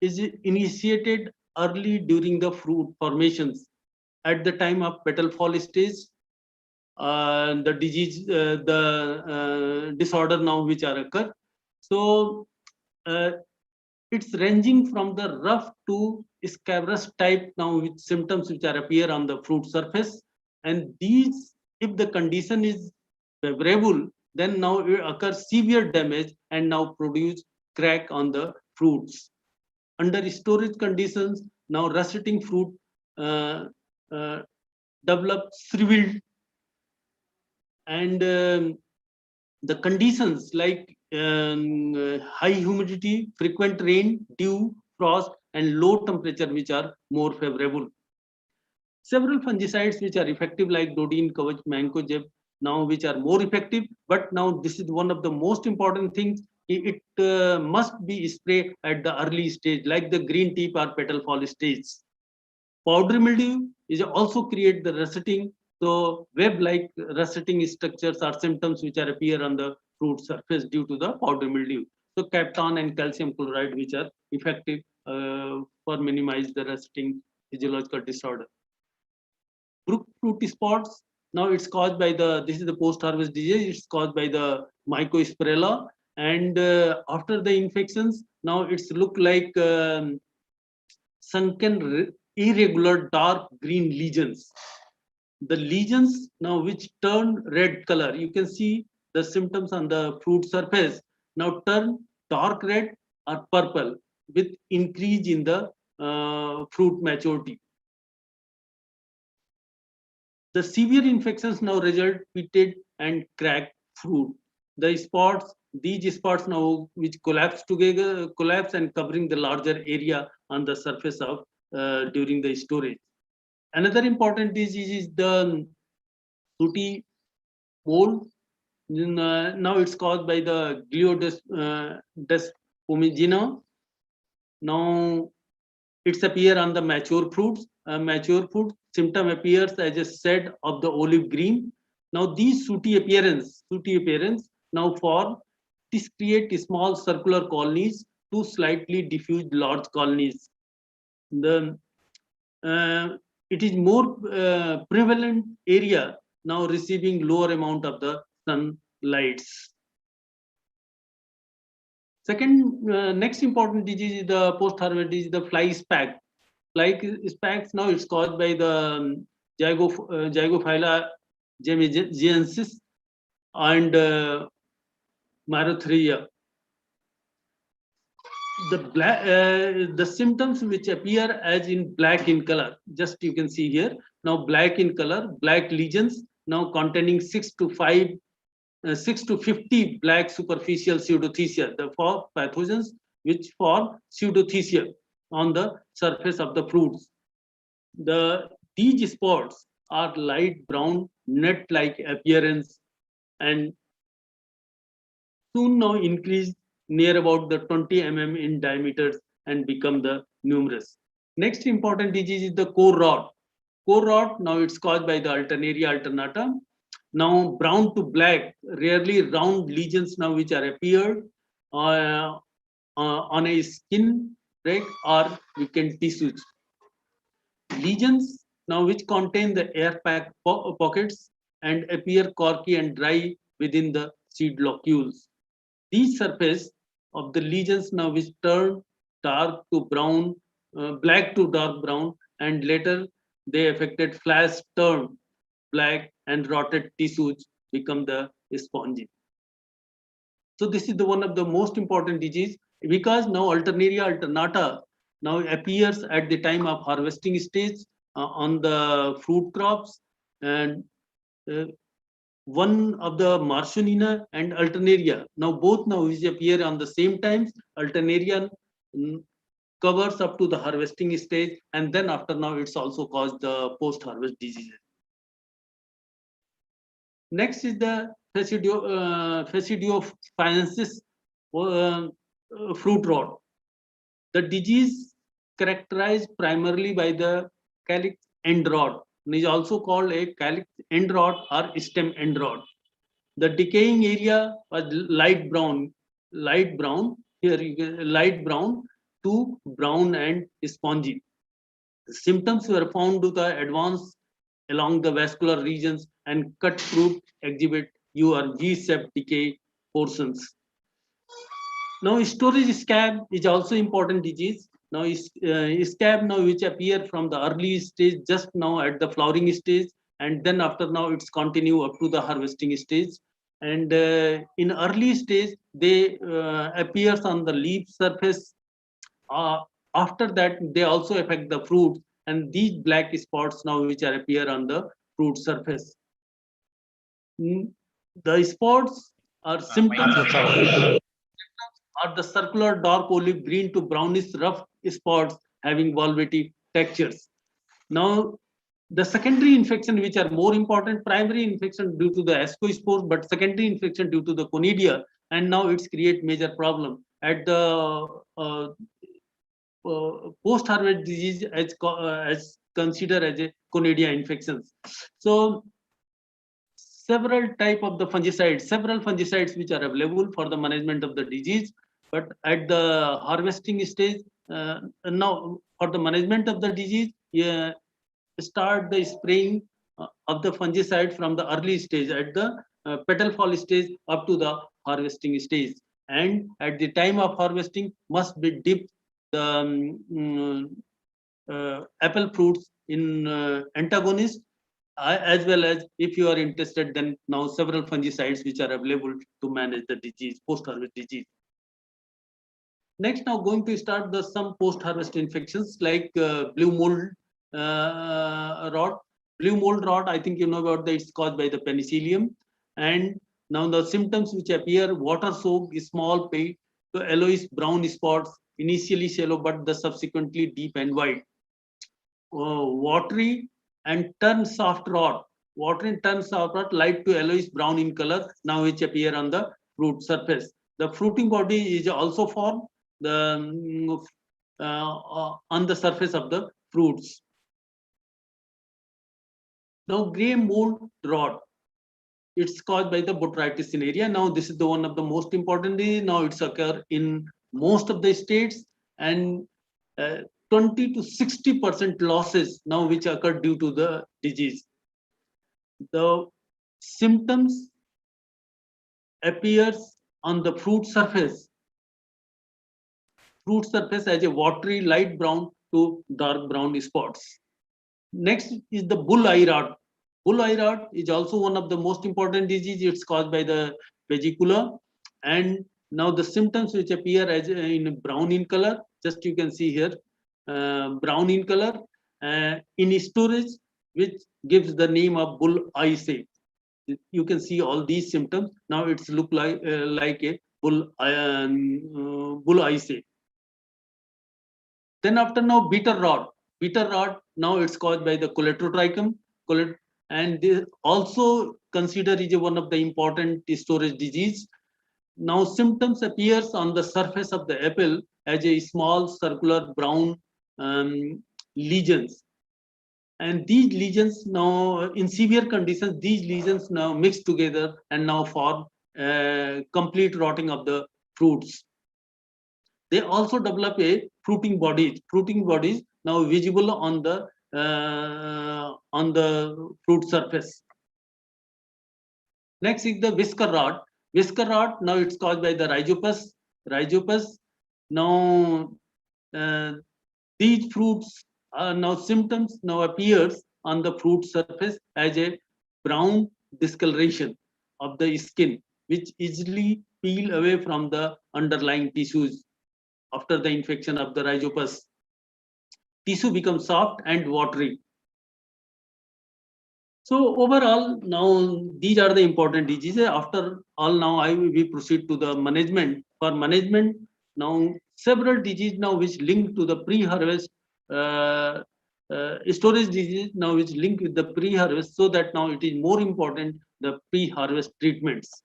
is initiated early during the fruit formations at the time of petal fall stage. The disease, the disorder now which are occur. So it's ranging from the rough to scabrous type now with symptoms which are appear on the fruit surface. And these, if the condition is favorable, then now it occurs severe damage and now produce crack on the fruits. Under storage conditions, now russeting fruit develop shriveled, and the conditions like high humidity, frequent rain, dew, frost, and low temperature which are more favorable. Several fungicides which are effective like Dodine, Kavach, Mancozeb now which are more effective, but now this is one of the most important things. It must be sprayed at the early stage like the green tip or petal fall stage. Powdery mildew is also create the russeting. So web-like russeting structures are symptoms which are appear on the fruit surface due to the powdery mildew. So captan and calcium chloride which are effective for minimize the russeting physiological disorder. Brook fruit spots Now it's caused by this is the post-harvest disease. It's caused by the Mycospirilla, and after the infections, now it's look like sunken, irregular, dark green lesions. The lesions now which turn red color, you can see the symptoms on the fruit surface now turn dark red or purple with increase in the fruit maturity. The severe infections now result pitted and cracked fruit. The spots, these spots now which collapse and covering the larger area on the surface of during the storage. Another important disease is the sooty mold. Now it's caused by the Gliodes Now it's appear on the mature fruits. Mature fruit symptom appears as a shed of the olive green. Now these sooty appearance now form. This create small circular colonies to slightly diffuse large colonies. It is more prevalent area now receiving lower amount of the sunlights. Second, next important disease is the post-harvest disease, the fly speck. Fly specks now it's caused by the Zygophylla gemisiensis and Myrotheria. The symptoms which appear as in black in color, just you can see here. Now black in color, black lesions now containing 6 to 50 black superficial pseudothecia, the four pathogens which form pseudothecia on the surface of the fruits. These spots are light brown, net-like appearance and soon now increase near about the 20 mm in diameters and become the numerous. Next important disease is the core rot. Core rot, now it's caused by the Alternaria alternata. Now brown to black, rarely round lesions now which are appeared on a skin, right, or we can tissues. Lesions now which contain the air pack pockets and appear corky and dry within the seed locules. These surface of the lesions now which turn dark to brown, black to dark brown, and later they affected flash turn black and rotted tissues become the spongy. So this is the one of the most important disease because now Alternaria alternata now appears at the time of harvesting stage on the fruit crops, and one of the Marshonina and Alternaria now both now which appear on the same times. Alternaria covers up to the harvesting stage, and then after now it's also caused the post-harvest diseases. Next is the Facidiophthisiasis fruit rot. The disease characterized primarily by the calyx end rot, and is also called a calyx end rot or stem end rot. The decaying area was light brown here you get light brown to brown and spongy. The symptoms were found to the advance along the vascular regions, and cut fruit exhibit U or V-shaped decay portions. Now storage scab is also important disease. Now scab now which appear from the early stage just now at the flowering stage, and then after now it's continue up to the harvesting stage. And in early stage they appears on the leaf surface. After that they also affect the fruit, and these black spots now which are appear on the fruit surface. The spots are symptoms are the circular dark olive green to brownish rough spots having velvety textures. Now the secondary infection which are more important, primary infection due to the ascospores, but secondary infection due to the conidia, and now it's create major problem at the post-harvest disease as considered as a conidia infections. So several type of the fungicides, several fungicides which are available for the management of the disease, but at the harvesting stage, now for the management of the disease, start the spraying of the fungicide from the early stage at the petal fall stage up to the harvesting stage. And at the time of harvesting must be dipped the apple fruits in antagonist, as well as, if you are interested, then now several fungicides which are available to manage the disease, post-harvest disease. Next, now going to start the some post-harvest infections like blue mold rot. Blue mold rot, I think you know about that, it's caused by the penicillium. And now the symptoms which appear: water soaked, small pale to yellowish brown spots, initially shallow but the subsequently deep and wide. Watery and turn soft rot. Watery and turn soft rot, light to yellowish brown in color, now which appear on the fruit surface. The fruiting body is also formed on the surface of the fruits. Now gray mold rot, it's caused by the botrytis cinerea. Now this is the one of the most important disease. Now it's occur in most of the states, and 20 to 60% losses now which occur due to the disease. The symptoms appears on the fruit surface as a watery light brown to dark brown spots. Next is the bull eye rot. Bull eye rot is also one of the most important disease. It's caused by the vesicula, and now the symptoms which appear as in brown in color, just you can see here, brown in color, in storage, which gives the name of bull eye sac. You can see all these symptoms. Now it's look like a bull eye sac. Then after now bitter rot. Bitter rot, now it's caused by the coletrotrichum, and this also considered is one of the important storage disease. Now symptoms appears on the surface of the apple as a small circular brown lesions. And these lesions now, in severe conditions, these lesions now mix together and now form complete rotting of the fruits. They also develop a fruiting bodies now visible on the fruit surface. Next is the whisker rot. Whisker rot, now it's caused by the rhizopus. Now these fruits now symptoms now appears on the fruit surface as a brown discoloration of the skin, which easily peel away from the underlying tissues. After the infection of the rhizopus, tissue becomes soft and watery. So overall, now these are the important diseases. After all, now we proceed to the management. For management, now several diseases now which link to the pre-harvest storage disease now which link with the pre-harvest, so that now it is more important the pre-harvest treatments,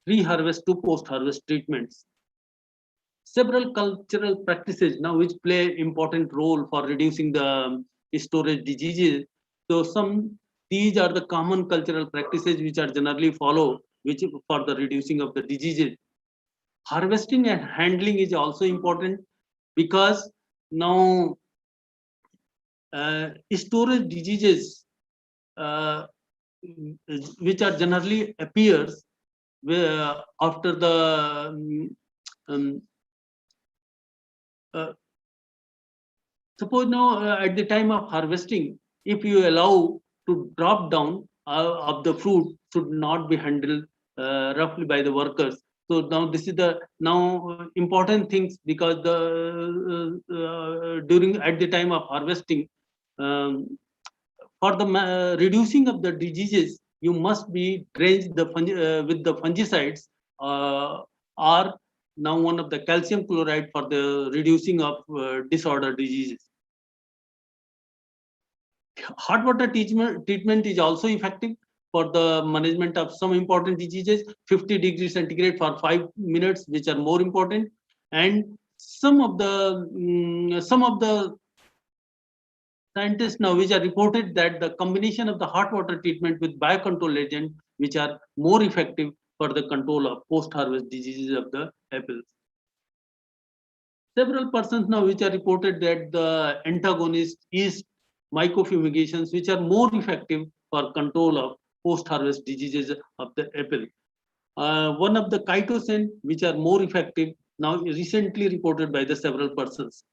pre-harvest to post-harvest treatments. Several cultural practices now which play important role for reducing the storage diseases. So these are the common cultural practices which are generally followed, which for the reducing of the diseases. Harvesting and handling is also important, because now storage diseases which are generally appears after the suppose now at the time of harvesting, if you allow to drop down of the fruit should not be handled roughly by the workers. So now this is the important things, because the during at the time of harvesting, for the reducing of the diseases, you must be drenched with the fungicides or now one of the calcium chloride for the reducing of disorder diseases. Hot water treatment is also effective for the management of some important diseases. 50 degrees centigrade for 5 minutes, which are more important. And some of the scientists now which are reported that the combination of the hot water treatment with biocontrol agent which are more effective for the control of post-harvest diseases of the apples. Several persons now which are reported that the antagonist is mycofumigations, which are more effective for control of post-harvest diseases of the apple. One of the chitosan which are more effective now recently reported by the several persons.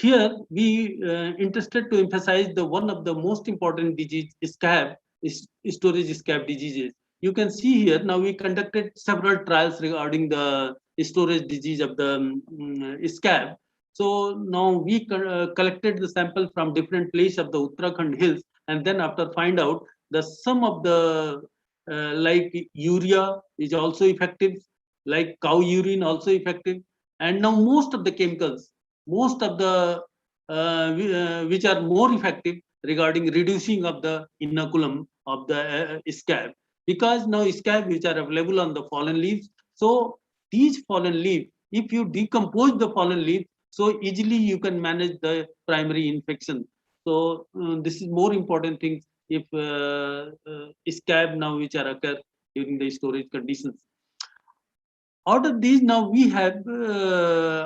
Here we interested to emphasize the one of the most important disease scab is storage scab diseases. You can see here now we conducted several trials regarding the storage disease of the scab. So now we collected the sample from different places of the Uttarakhand hills, and then after find out the some of the like urea is also effective, like cow urine also effective, and now most of the chemicals, most of the which are more effective regarding reducing of the inoculum of the scab, because now scab which are available on the fallen leaves. So these fallen leaves, if you decompose the fallen leaves, so easily you can manage the primary infection. So this is more important thing if scab now which are occur during the storage conditions. Out of these, now we have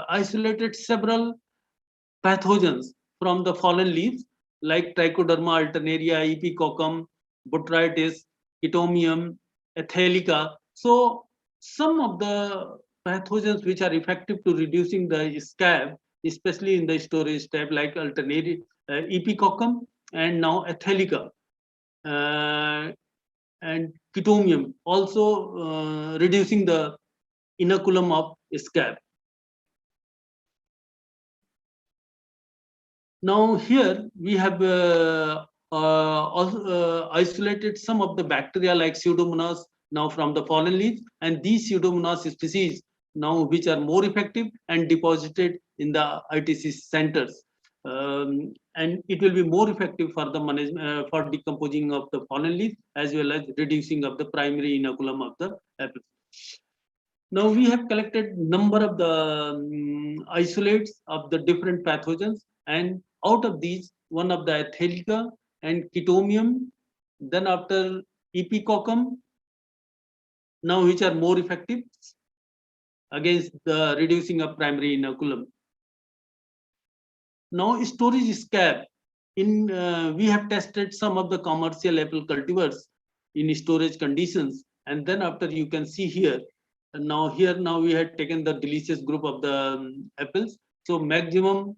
isolated several pathogens from the fallen leaves like Trichoderma alternaria, Epicoccum, botrytis, Chitomium, Ethelica. So some of the pathogens which are effective to reducing the scab, especially in the storage step, like alternaria, Epicoccum, and now Ethelica. And Chitomium also reducing the inoculum of scab. Now here we have also isolated some of the bacteria like Pseudomonas now from the fallen leaves, and these Pseudomonas species now which are more effective and deposited in the ITC centers. And it will be more effective for the management for decomposing of the fallen leaves as well as reducing of the primary inoculum of the apple. Now we have collected number of the isolates of the different pathogens, and out of these, one of the Ethelica and Chitomium, then after Epicoccum, now which are more effective against the reducing of primary inoculum. Now storage scab, in we have tested some of the commercial apple cultivars in storage conditions, and then after you can see here. And now here we had taken the delicious group of the apples. So maximum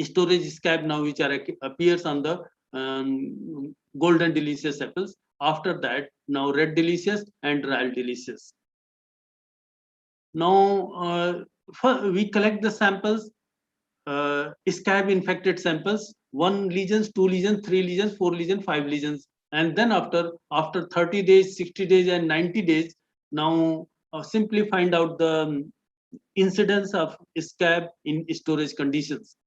storage scab now which are appears on the golden delicious apples. After that now red delicious and royal delicious. Now we collect the samples, scab infected samples, 1 lesions, 2 lesions, 3 lesions, 4 lesions, 5 lesions. And then after 30 days, 60 days, and 90 days, now simply find out the incidence of scab in storage conditions.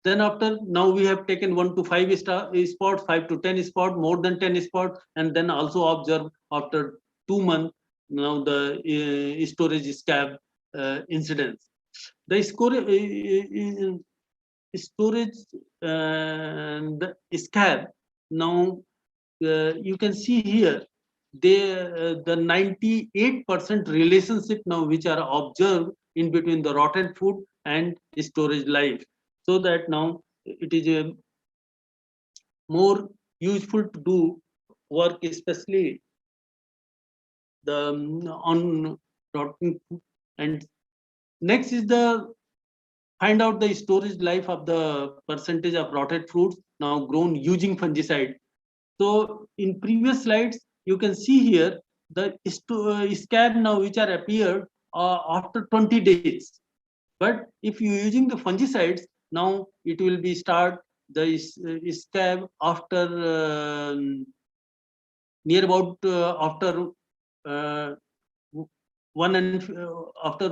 Then after, now we have taken 1 to 5 spots, 5 to 10 spots, more than 10 spots, and then also observe after 2 months now the storage scab incidence. The storage the scab now you can see here the 98% relationship now which are observed in between the rotten food and storage life, so that now it is more useful to do work, especially the on rotten food. And next is the find out the storage life of the percentage of rotted fruits now grown using fungicide. So in previous slides, you can see here the scab now which are appeared after 20 days. But if you using the fungicides, now it will be start the scab after near about after after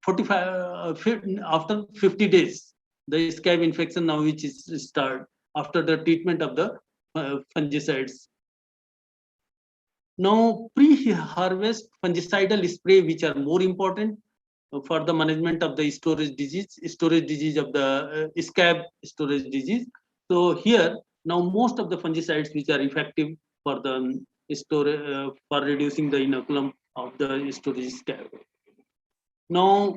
45 after 50 days, the scab infection now which is start after the treatment of the fungicides. Now pre-harvest fungicidal spray which are more important for the management of the storage disease of the scab storage disease. So here now most of the fungicides which are effective for the storage for reducing the inoculum of the storage scab. Now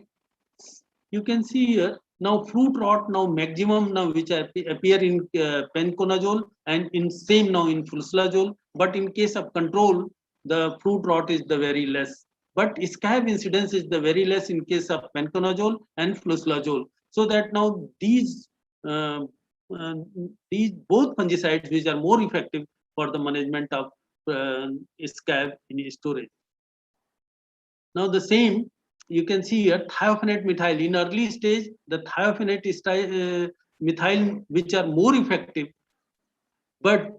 you can see here Now fruit rot now maximum now which appear in penconazole and in same now in flucelazole, but in case of control the fruit rot is the very less. But scab incidence is the very less in case of penconazole and flucelazole. So that now these both fungicides which are more effective for the management of scab in storage. Now the same you can see here thiophanate methyl in early stage, the thiophanate methyl which are more effective, but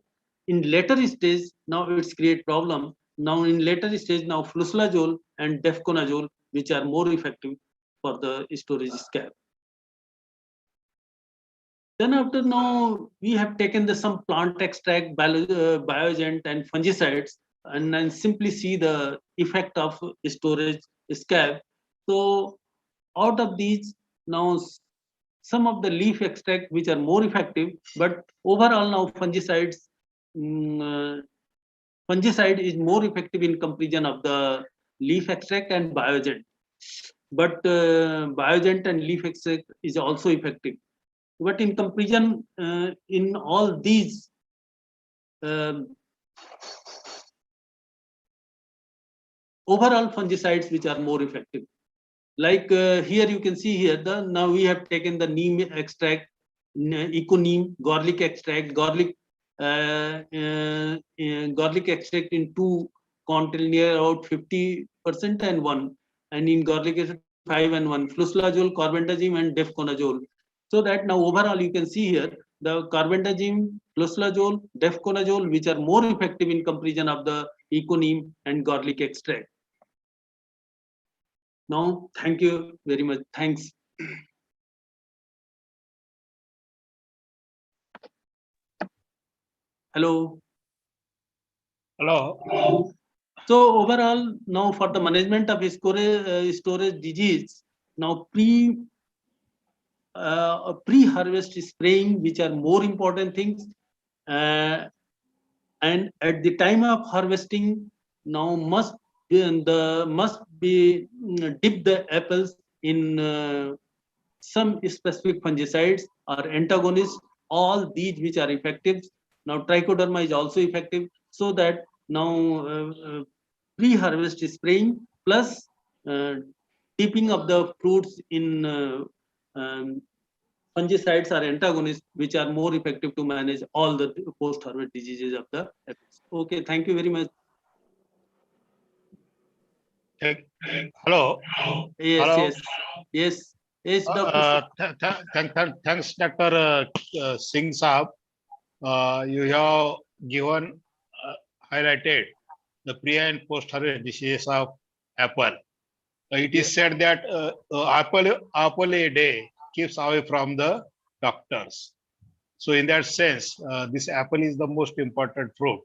in later stage now it's create problem. Now in later stage now flucelazole and defconazole which are more effective for the storage scab. Then after now we have taken the some plant extract, bioagent and fungicides and then simply see the effect of storage scab. So out of these now some of the leaf extract which are more effective, but overall now fungicide is more effective in comparison of the leaf extract and bioagent. But bioagent and leaf extract is also effective. But in comparison, in all these overall fungicides which are more effective. Like here you can see here now we have taken the neem extract, eco neem, garlic extract, garlic extract in 2 container about 50% and 1, and in garlic acid 5 and 1, flucelazole, carbendazim and defconazole. So that now overall you can see here the carbendazim, flucelazole, defconazole which are more effective in comparison of the eco neem and garlic extract. Now, thank you very much. Thanks. Hello. Hello. So overall, now for the management of storage disease, now pre-harvest spraying, which are more important things, and at the time of harvesting, now must dip the apples in some specific fungicides or antagonists, all these which are effective. Now trichoderma is also effective, so that now pre-harvest spraying plus dipping of the fruits in fungicides or antagonists which are more effective to manage all the post-harvest diseases of the apples. Okay, thank you very much. Hello. Yes, Hello. yes. Yes, Dr. Thanks, Dr. Singh Saab. You have given, highlighted the pre and post-harvest diseases of apple. It is said that apple a day keeps away from the doctors. So in that sense, this apple is the most important fruit.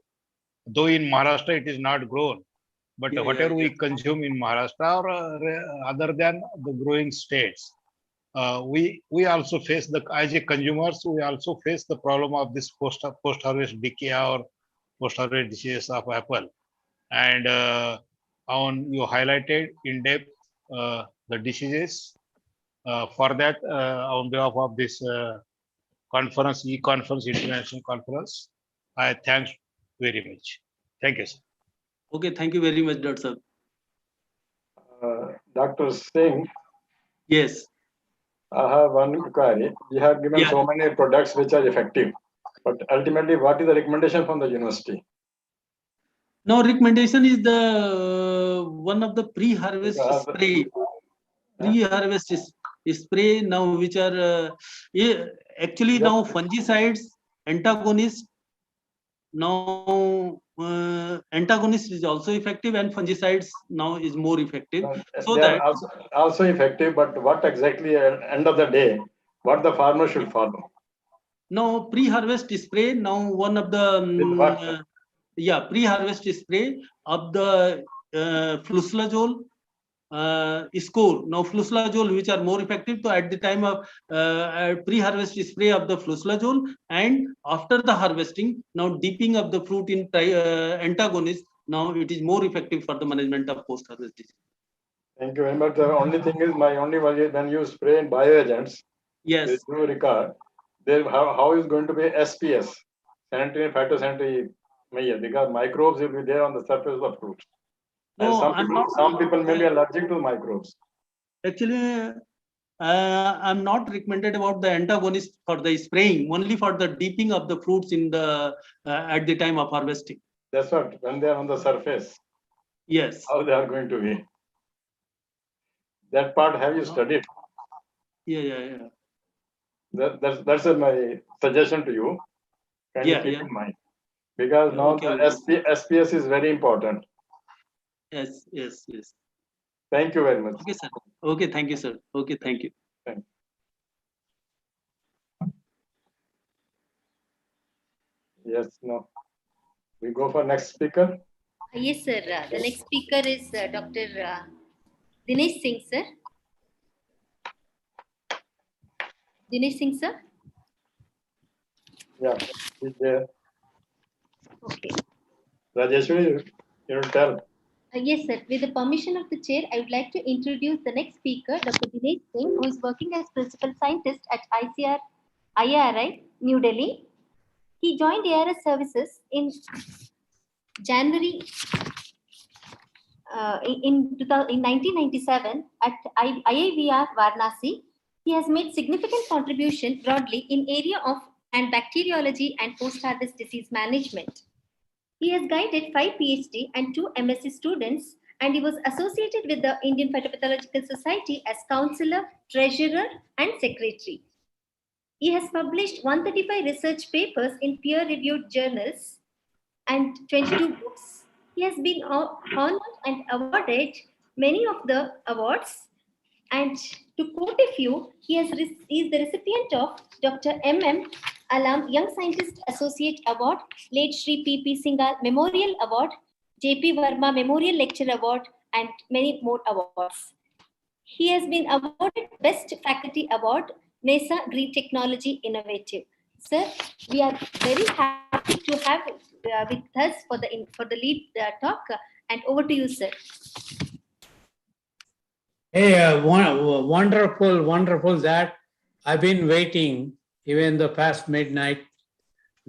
Though in Maharashtra it is not grown, but whatever we consume in Maharashtra or other than the growing states, we also face as a consumers, we also face the problem of this post-harvest decay or post-harvest diseases of apple. And you highlighted in depth the diseases. For that, on behalf of this conference, e-conference, international conference, I thank very much. Thank you, sir. Okay, thank you very much, Dr. Dr. Singh. Yes. I have one query. You have given so many products which are effective, but ultimately, what is the recommendation from the university? Now, recommendation is the one of the pre-harvest spray. Pre-harvest spray now, which are actually now fungicides, antagonists. Now, antagonist is also effective, and fungicides now is more effective. So they that are also effective, but what exactly at end of the day, what the farmer should follow? Now, pre-harvest spray. Now, one of the pre-harvest spray of the flucelazole score. Now flucelazole which are more effective. So at the time of pre-harvest spray of the flucelazole, and after the harvesting, now dipping of the fruit in antagonist, now it is more effective for the management of post-harvest disease. Thank you very much. The only thing is, my only worry is when you spray in bioagents, Yes. There is no record. There, how is going to be SPS, sanitary phytosanitary measure, because microbes will be there on the surface of the fruit. And No, some people may be allergic to microbes. Actually, I'm not recommended about the antagonist for the spraying, only for the dipping of the fruits in the at the time of harvesting. That's what, when they are on the surface. Yes. How they are going to be. That part have you studied? Yeah. That's my suggestion to you. Can you keep in mind? Because now Okay, the SPS is very important. Yes. Thank you very much. Okay, sir. Okay, thank you, sir. Okay, thank you. Thank you. Yes, no. We go for next speaker. Yes, sir. The next speaker is Dr. Dinesh Singh, sir. Dinesh Singh, sir. Yeah, he's there. Okay. Rajeshwari, you tell. Yes, sir. With the permission of the chair, I would like to introduce the next speaker, Dr. Dinesh Singh, who is working as principal scientist at IRI, New Delhi. He joined ARS services in January in 1997 at IIVR Varanasi. He has made significant contribution broadly in area of and bacteriology and post-harvest disease management. He has guided 5 PhD and 2 MSc students, and he was associated with the Indian Phytopathological Society as counselor, treasurer, and secretary. He has published 135 research papers in peer-reviewed journals and 22 books. He has been honored and awarded many of the awards. And to quote a few, he is the recipient of Dr. M.M. Alam Young Scientist Associate Award, late Shri P.P. Singhal Memorial Award, J.P. Verma Memorial Lecture Award, and many more awards. He has been awarded Best Faculty Award, NASA Green Technology Innovative. Sir, we are very happy to have with us for the lead talk. And over to you, sir. Hey, wonderful that I've been waiting even the past midnight.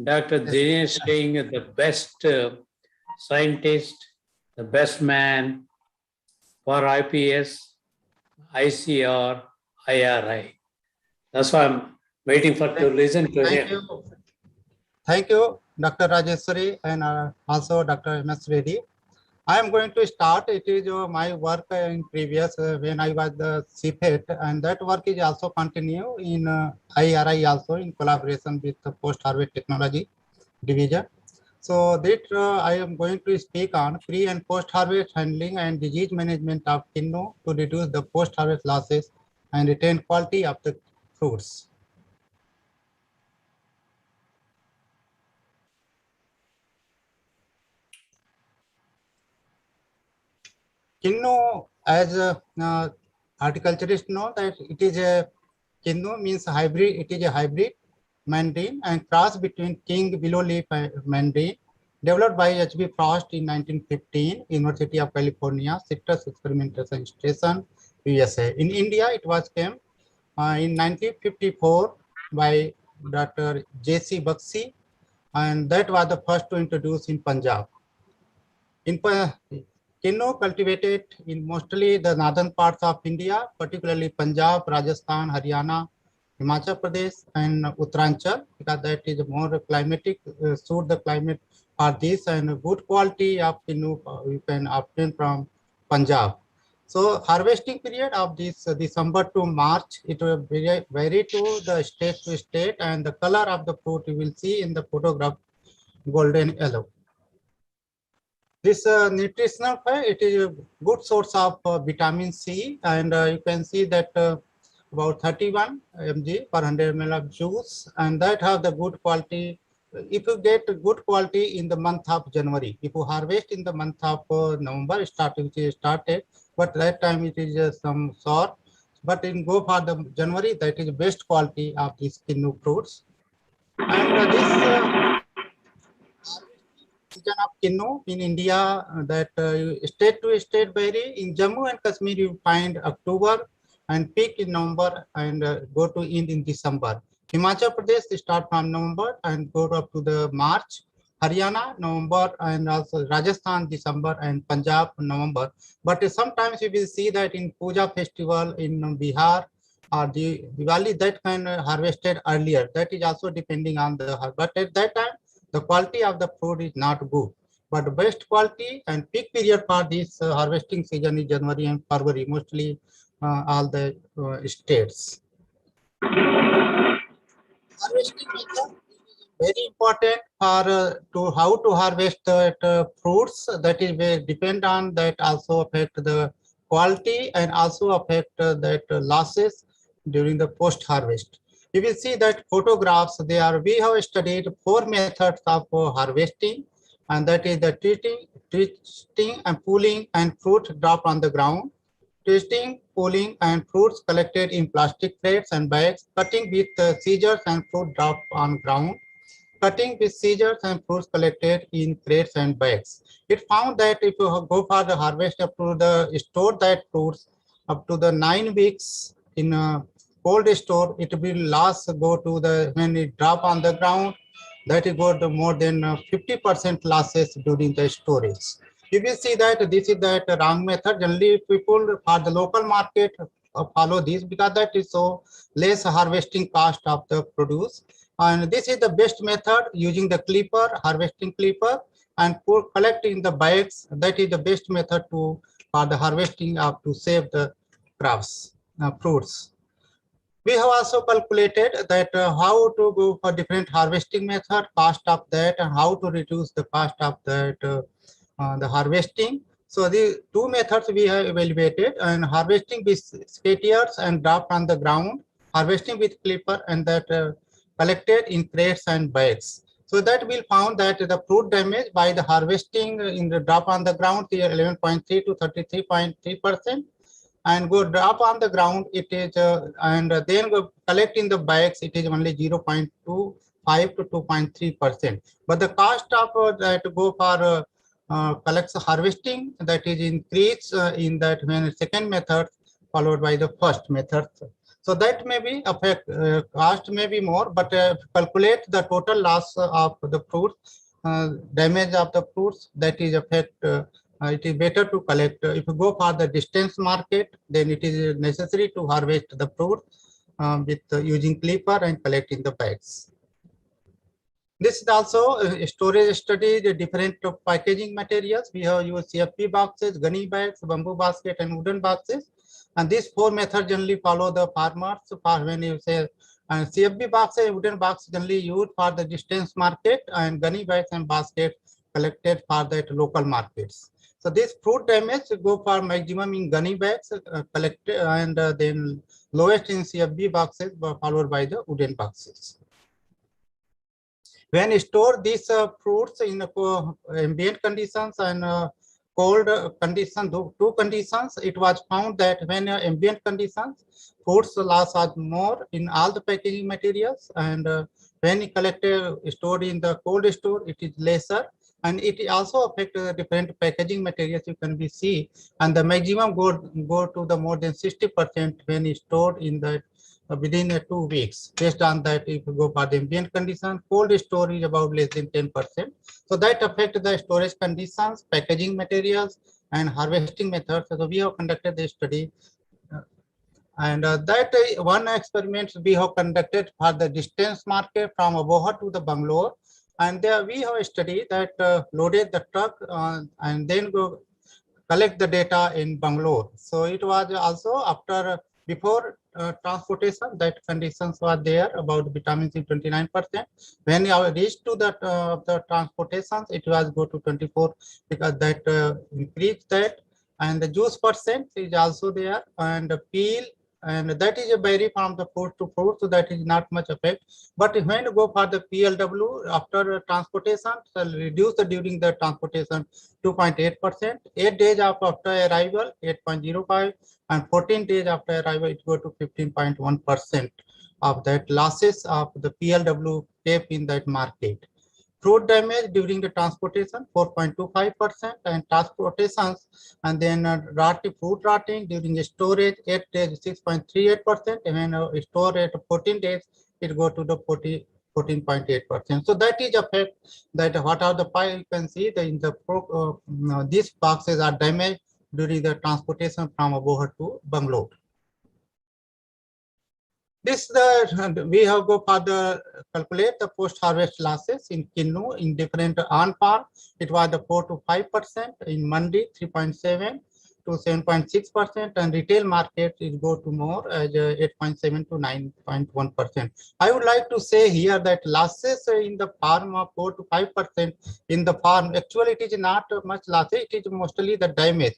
Dr. Dinesh Singh is the best scientist, the best man for IPS, ICR, IRI. That's why I'm waiting to listen to him. Thank you, Dr. Rajeshwari, and also Dr. M.S. Reddy. I am going to start. It is my work in previous when I was the CFET, and that work is also continue in IRI also in collaboration with the post-harvest technology division. So that I am going to speak on pre and post-harvest handling and disease management of quinoa to reduce the post-harvest losses and retain quality of the fruits. Quinoa, as horticulturists know, that it is a quinoa means hybrid. It is a hybrid mandarin and cross between king willow leaf mandarin, developed by H.B. Frost in 1915, University of California, Citrus Experimentation Station, USA. In India, it was came in 1954 by Dr. J.C. Bakshi, and that was the first to introduce in Punjab. In quinoa cultivated in mostly the northern parts of India, particularly Punjab, Rajasthan, Haryana, Himachal Pradesh, and Uttaranchal, because that is more climatic, suit the climate for this, and good quality of quinoa you can obtain from Punjab. So harvesting period of this December to March, it will vary to the state, and the color of the fruit you will see in the photograph golden yellow. This nutritional fat, it is a good source of vitamin C, and you can see that about 31 mg per 100 ml of juice, and that have the good quality. If you get good quality in the month of January, if you harvest in the month of November, which is started, but that time it is some sour. But in go for the January, that is best quality of these quinoa fruits, and this. Season of quinoa in India that state to state vary. In Jammu and Kashmir, you find October, and peak in November and go to end in December. Himachal Pradesh start from November and go up to the March. Haryana, November, and also Rajasthan, December, and Punjab, November. But sometimes you will see that in Puja festival in Bihar or the Diwali, that can harvested earlier. That is also depending on the, but at that time, the quality of the fruit is not good. But the best quality and peak period for this harvesting season is January and February, mostly all the states. Harvesting method very important for to how to harvest the fruits. That is very depend on that also affect the quality and also affect that losses during the post harvest. You will see that photographs we have studied 4 methods of harvesting, and that is the twisting and pulling and fruit drop on the ground, twisting, pulling, and fruits collected in plastic crates and bags, cutting with scissors and fruit drop on ground, cutting with scissors and fruits collected in crates and bags. It found that if you go for the harvest up to the store that fruits up to the 9 weeks in a cold store, it will last go to the when it drop on the ground, that is go to more than 50% losses during the storage. You will see that this is that wrong method. Generally, people for the local market follow this because that is so less harvesting cost of the produce. And this is the best method using the clipper, harvesting clipper, and collecting the bags. That is the best method for the harvesting of to save the crops, fruits. We have also calculated that how to go for different harvesting method, cost of that, and how to reduce the cost of that the harvesting. So the 2 methods we have evaluated, and harvesting with skatiers and drop on the ground, harvesting with clipper, and that collected in crates and bags. So that we found that the fruit damage by the harvesting in the drop on the ground is 11.3 to 33.3%, and go drop on the ground it is and then go collect in the bags it is only 0.25 to 2.3%. But the cost of that go for collects harvesting, that is increase in that when second method followed by the first method. So that may be affect cost may be more, but calculate the total loss of the fruits, damage of the fruits, that is affect. It is better to collect. If you go for the distance market, then it is necessary to harvest the fruit with using clipper and collect in the bags. This is also a storage study, the different packaging materials. We have used CFP boxes, gunny bags, bamboo basket, and wooden boxes. And these 4 methods generally follow the farmers. For when you say CFB boxes, wooden box generally used for the distance market, and gunny bags and baskets collected for the local markets. So this fruit damage go for maximum in gunny bags collected, and then lowest in CFB boxes, followed by the wooden boxes. When you store these fruits in ambient conditions and cold conditions, 2 conditions, it was found that when ambient conditions, fruits loss are more in all the packaging materials, and when collected stored in the cold store, it is lesser. And it also affects different packaging materials you can be see, and the maximum go to the more than 60% when stored in the within 2 weeks. Based on that, if you go for the ambient condition, cold storage about less than 10%. So that affect the storage conditions, packaging materials, and harvesting methods. So we have conducted this study. And that one experiment we have conducted for the distance market from Aboha to the Bangalore. And there we have a study that loaded the truck and then go collect the data in Bangalore. So it was also after before transportation that conditions were there about vitamin C 29%. When I reached to the transportations, it was go to 24 because that increased that, and the juice percent is also there, and the peel, and that is a vary from the fruit to fruit, so that is not much effect. But when you go for the PLW after transportation, so reduce during the transportation 2.8%, 8 days after arrival 8.05, and 14 days after arrival it go to 15.1% of that losses of the PLW tape in that market. Fruit damage during the transportation 4.25%, and transportations, and then fruit rotting during the storage 8 days 6.38%, and when store at 14 days it go to the 14.8%. So that is a fact that what are the pie you can see that in the these boxes are damaged during the transportation from Abohar to Bangalore. This we have go further calculate the post-harvest losses in Kinnu in different on-farm. It was the 4 to 5%, in Mandi 3.7 to 7.6%, and retail market it go to more as 8.7 to 9.1%. I would like to say here that losses in the farm of 4 to 5% in the farm, actually it is not much losses, it is mostly the damage.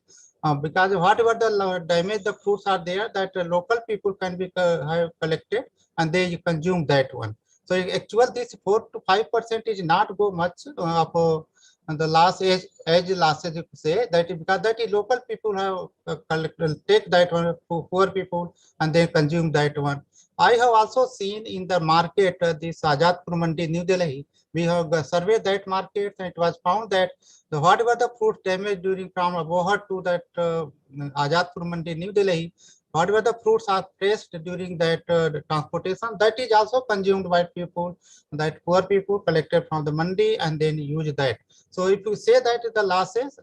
Because whatever the damage the fruits are there, that local people can be have collected and they consume that one. So actually this 4 to 5% is not go much of the last age losses, you could say that because that is local people have collected, take that one, poor people, and they consume that one. I have also seen in the market this Azadpur Mandi, New Delhi. We have surveyed that market, and it was found that whatever the fruit damage during from Abohar to that Azadpur Mandi, New Delhi, whatever the fruits are pressed during that transportation, that is also consumed by people, that poor people collected from the mandi and then use that. So if you say that the losses,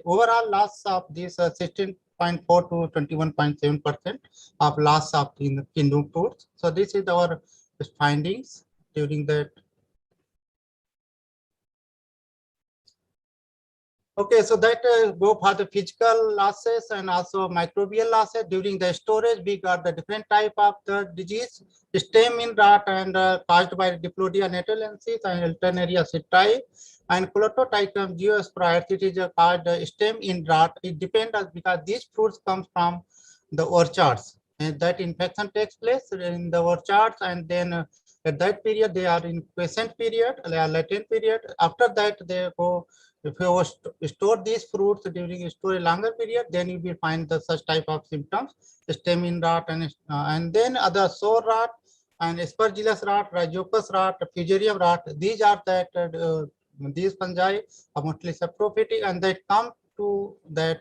overall loss of this 16.4 to 21.7% of loss of in Kinnu fruits. So this is our findings during that. Okay, so that go for the physical losses and also microbial losses during the storage. We got the different type of the disease, stem in rot and caused by Diplodia natalensis and Alternaria citai, and Colototychum geosporites. It is called stem in rot. It depends because these fruits come from the orchards, and that infection takes place in the orchards, and then at that period they are in quiescent period, latent period. After that they go. If you store these fruits during a longer period, then you will find the such type of symptoms, stem in rot and then other sore rot and aspergillus rot, rhizopus rot, fusarium rot. These are that these fungi are mostly saprophytic, and they come to that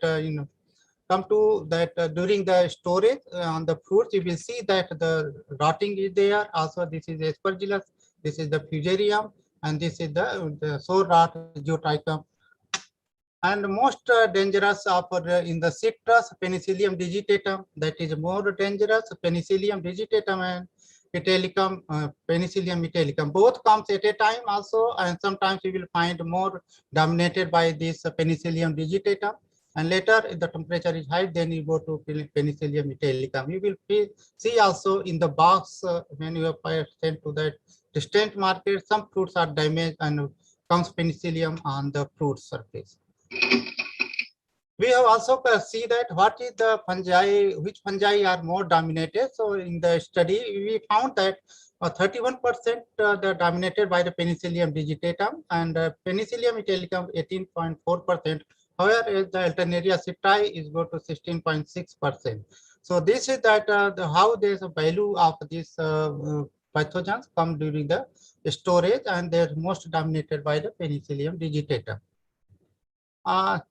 come to that during the storage on the fruits. You will see that the rotting is there. Also, this is aspergillus, this is the fusarium, and this is the sore rot, Geotrichum. And most dangerous in the citrus, Penicillium digitatum, that is more dangerous, Penicillium digitatum and Italicum, Penicillium italicum. Both comes at a time also, and sometimes you will find more dominated by this Penicillium digitatum. And later, if the temperature is high, then you go to Penicillium italicum. You will see also in the box when you are sent to that distant market, some fruits are damaged and comes Penicillium on the fruit surface. We have also see that what is the fungi, which fungi are more dominated. So in the study, we found that 31% they're dominated by the Penicillium digitatum and Penicillium italicum 18.4%. However, the Alternaria citai is go to 16.6%. So this is that how there's a value of these pathogens come during the storage, and they're most dominated by the Penicillium digitatum.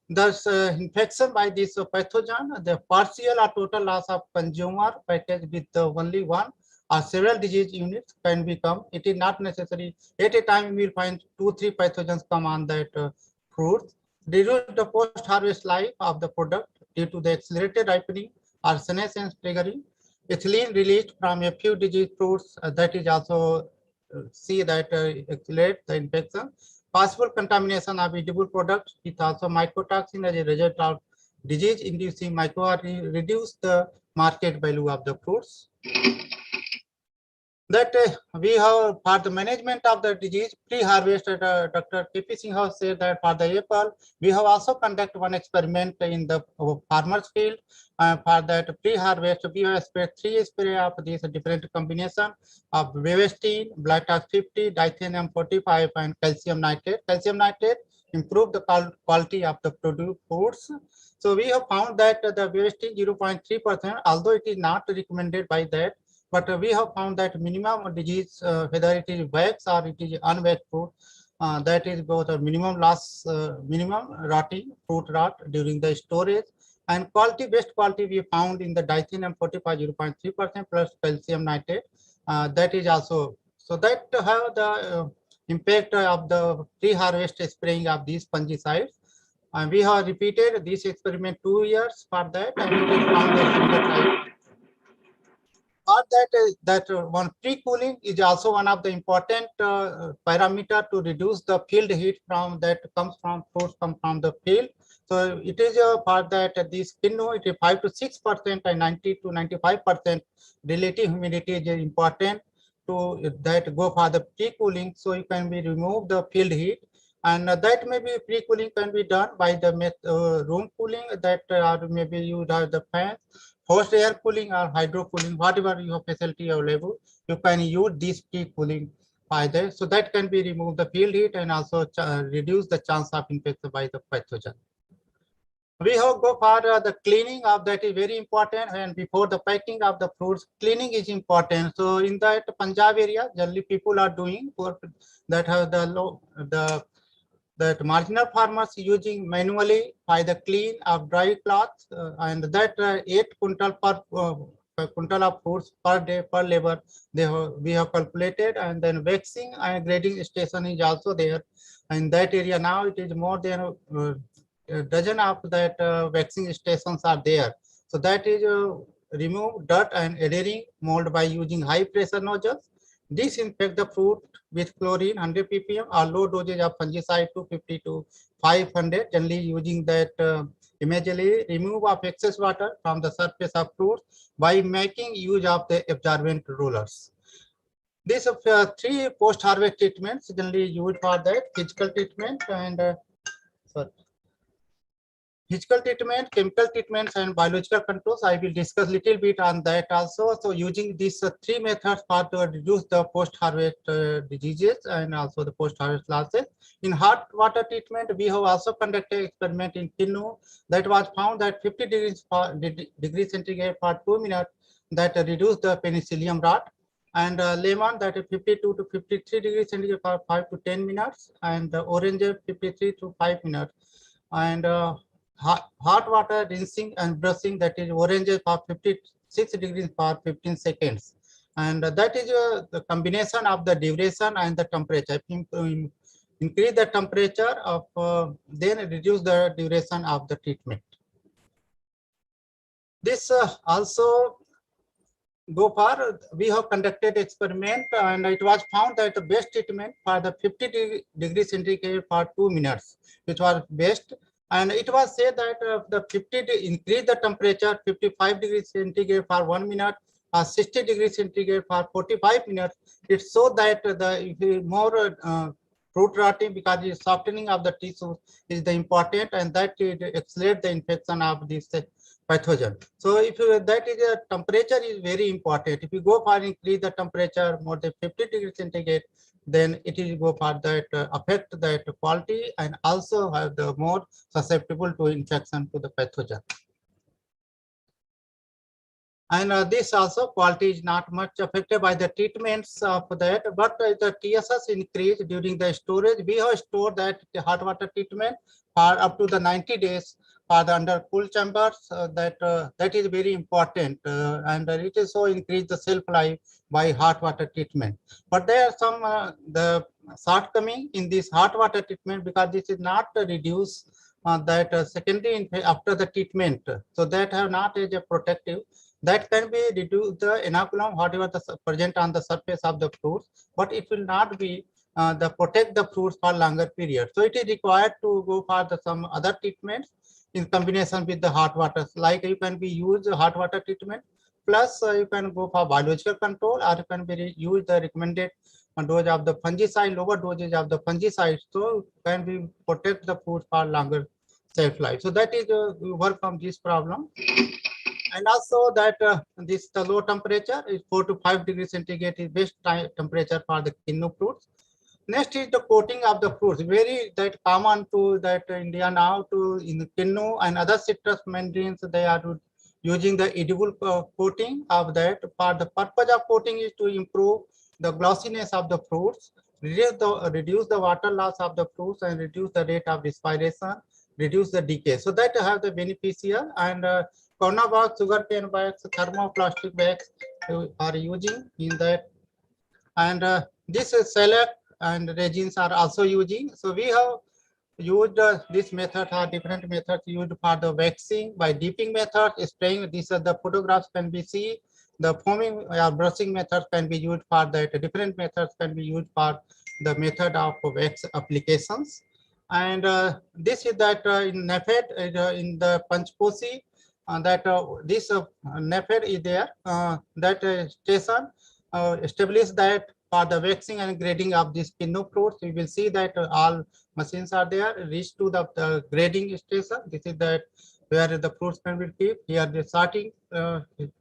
Thus, infection by this pathogen, the partial or total loss of consumer package with only one or several disease units can become. It is not necessary. At a time, you will find 2-3 pathogens come on that fruit. Due to the post-harvest life of the product, due to the accelerated ripening or senescence triggering, ethylene released from a few disease fruits that is also see that accelerate the infection. Possible contamination of edible products with also mycotoxin as a result of disease-inducing microRNA reduce the market value of the fruits. That we have for the management of the disease pre-harvest, Dr. K.P. Singh has said that for the apple, we have also conducted one experiment in the farmer's field. For that pre-harvest, we have sprayed 3 spray of these different combination of Bevestine, Blacktox 50, Dithenium 45, and calcium nitrate. Calcium nitrate improve the quality of the produced fruits. So we have found that the Bevestine 0.3%, although it is not recommended by that, but we have found that minimum disease, whether it is wax or it is unwaxed fruit, that is both a minimum loss, minimum rotting, fruit rot during the storage, and best quality we found in the dithium 45 0.3% plus calcium nitrate. That is also, so that have the impact of the pre-harvest spraying of these fungicides. And we have repeated this experiment 2 years for that, and it is found the similar type. Or that one pre-cooling is also one of the important parameter to reduce the field heat from that comes from fruits come from the field. So it is a part that this quinoa, it is 5 to 6% and 90 to 95% relative humidity is important to that go for the pre-cooling. So you can be remove the field heat, and that maybe pre-cooling can be done by the room cooling, that or maybe you have the fans, forced air cooling or hydro cooling, whatever your facility available, you can use this pre-cooling by there. So that can be remove the field heat and also reduce the chance of infection by the pathogen. We have go for the cleaning of that is very important, and before the packing of the fruits, cleaning is important. So in that Punjab area, generally people are doing for that have the low that marginal farmers using manually by the clean of dry cloths, and that 8 quintal per quintal of fruits per day per labor we have calculated, and then waxing and grading station is also there in that area. Now it is more than a dozen of that waxing stations are there. So that is remove dirt and adhering mold by using high pressure nozzles. Disinfect the fruit with chlorine 100 ppm or low dosage of fungicide 250 to 500, generally using that immediately remove of excess water from the surface of fruits by making use of the absorbent rollers. These 3 post-harvest treatments generally used for that: physical treatment and physical treatment, chemical treatments, and biological controls. I will discuss little bit on that also. So using these 3 methods for to reduce the post-harvest diseases and also the post-harvest losses. In hot water treatment, we have also conducted experiment in quinoa that was found that 50 degrees centigrade for 2 minutes that reduced the penicillium rot, and lemon that is 52 to 53 degrees centigrade for 5 to 10 minutes, and orange 53 to 5 minutes, and hot water rinsing and brushing, that is orange for 56 degrees for 15 seconds. And that is the combination of the duration and the temperature. Increase the temperature of then reduce the duration of the treatment. This also go far, we have conducted experiment, and it was found that the best treatment for the 50 degrees centigrade for 2 minutes, which was best. And it was said that the 50 increase the temperature 55 degrees centigrade for 1 minute, 60 degrees centigrade for 45 minutes. It so that the more fruit rotting, because the softening of the tissue is the important, and that it accelerates the infection of this pathogen. So if that is a temperature is very important. If you go for increase the temperature more than 50 degrees centigrade, then it is go for that affect that quality and also have the more susceptible to infection to the pathogen. And this also quality is not much affected by the treatments of that, but the TSS increase during the storage. We have stored that hot water treatment for up to the 90 days for the under cool chambers. That is very important, and it is so increase the shelf life by hot water treatment. But there are some the shortcoming in this hot water treatment, because this is not reduce that secondary after the treatment. So that have not as a protective. That can be reduce the inoculum, whatever the present on the surface of the fruits, but it will not be the protect the fruits for longer period. So it is required to go for the some other treatments in combination with the hot water. Like you can be use hot water treatment, plus you can go for biological control, or you can be use the recommended dose of the fungicide, lower dosage of the fungicide. So can be protect the fruit for longer shelf life. So that is we work on this problem. And also that this the low temperature is 4 to 5 degrees centigrade is best temperature for the quinoa fruits. Next is the coating of the fruits. Very that common to that India now to in quinoa and other citrus mandarins, they are using the edible coating of that. For the purpose of coating is to improve the glossiness of the fruits. reduce the water loss of the fruits and reduce the rate of respiration, reduce the decay. So that have the beneficial. And corona bags, sugarcane bags, thermoplastic bags are using in that. And this select and resins are also using. So we have used this method or different methods used for the waxing by dipping method, spraying. These are the photographs can be seen. The foaming or brushing method can be used for that. Different methods can be used for the method of wax applications. And this is that in NAFED, in the Panchkosi, that this NAFED is there, that station establish that for the waxing and grading of these kinno fruits. We will see that all machines are there, reach to the grading station. This is that where the fruits can be kept. Here the sorting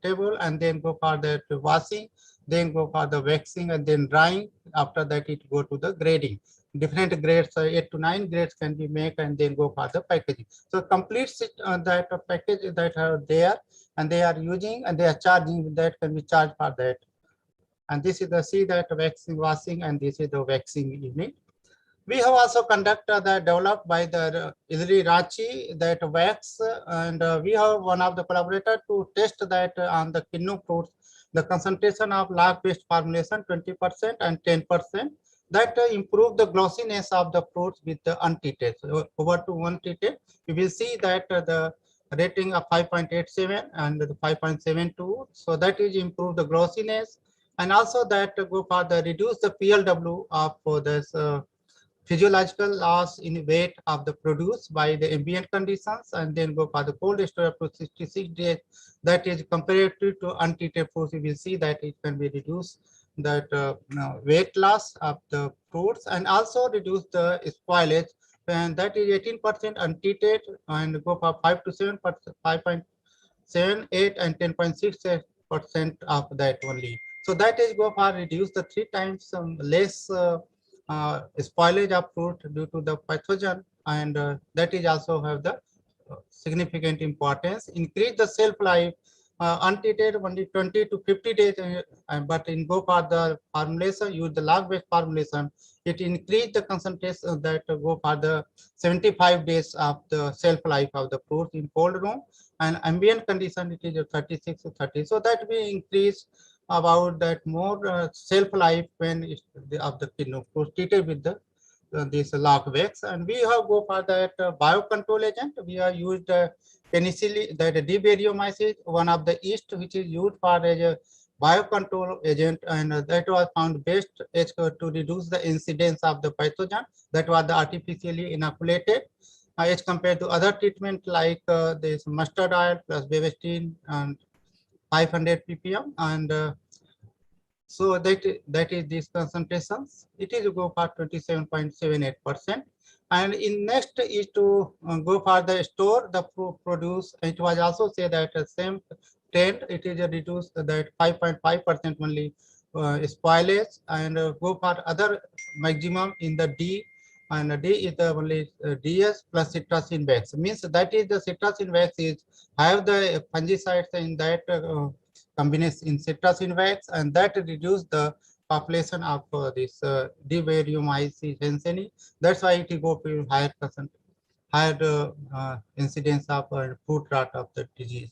table, and then go for the washing, then go for the waxing, and then drying. After that, it go to the grading. Different grades, 8 to 9 grades can be made, and then go for the packaging. So complete that package that are there, and they are using, and they are charging. That can be charged for that. And this is the see that waxing, washing, and this is the waxing unit. We have also conducted that developed by the Idri Rachi that wax, and we have one of the collaborator to test that on the kinno fruits, the concentration of log-based formulation 20% and 10%, that improve the glossiness of the fruits with the untreated. So over to untreated, you will see that the rating of 5.87 and the 5.72. So that is improve the glossiness, and also that go for the reduce the PLW of this physiological loss in weight of the produce by the ambient conditions, and then go for the cold storage up to 66 days. That is comparative to untreated fruits. You will see that it can be reduced that weight loss of the fruits, and also reduce the spoilage, and that is 18% untreated, and go for 5 to 7%, 5.78 and 10.68% of that only. So that is go for reduce the 3 times less spoilage of fruit due to the pathogen, and that is also have the significant importance. Increase the shelf life, untreated only 20 to 50 days, but in go for the formulation, use the log-based formulation, it increase the concentration that go for the 75 days of the shelf life of the fruit in cold room, and ambient condition it is 36 to 30. So that will increase about that more shelf life when of the kinno fruit treated with the this log wax. And we have go for that biocontrol agent. We have used penicillin, that dibariomycin, one of the yeast which is used for as a biocontrol agent, and that was found best to reduce the incidence of the pathogen that was artificially inoculated as compared to other treatment like this mustard oil plus bevacizine and 500 ppm, and so that is these concentrations. It is go for 27.78%. And in next is to go for the store the produce. It was also say that same trend. It is reduced that 5.5% only spoilage, and go for other maximum in the D, and D is the only DS plus citrazine wax. Means that is the citrazine wax is have the fungicides in that combination in citrazine wax, and that reduce the population of this dibariomycin. That's why it go to higher percent, higher incidence of food rot of the disease.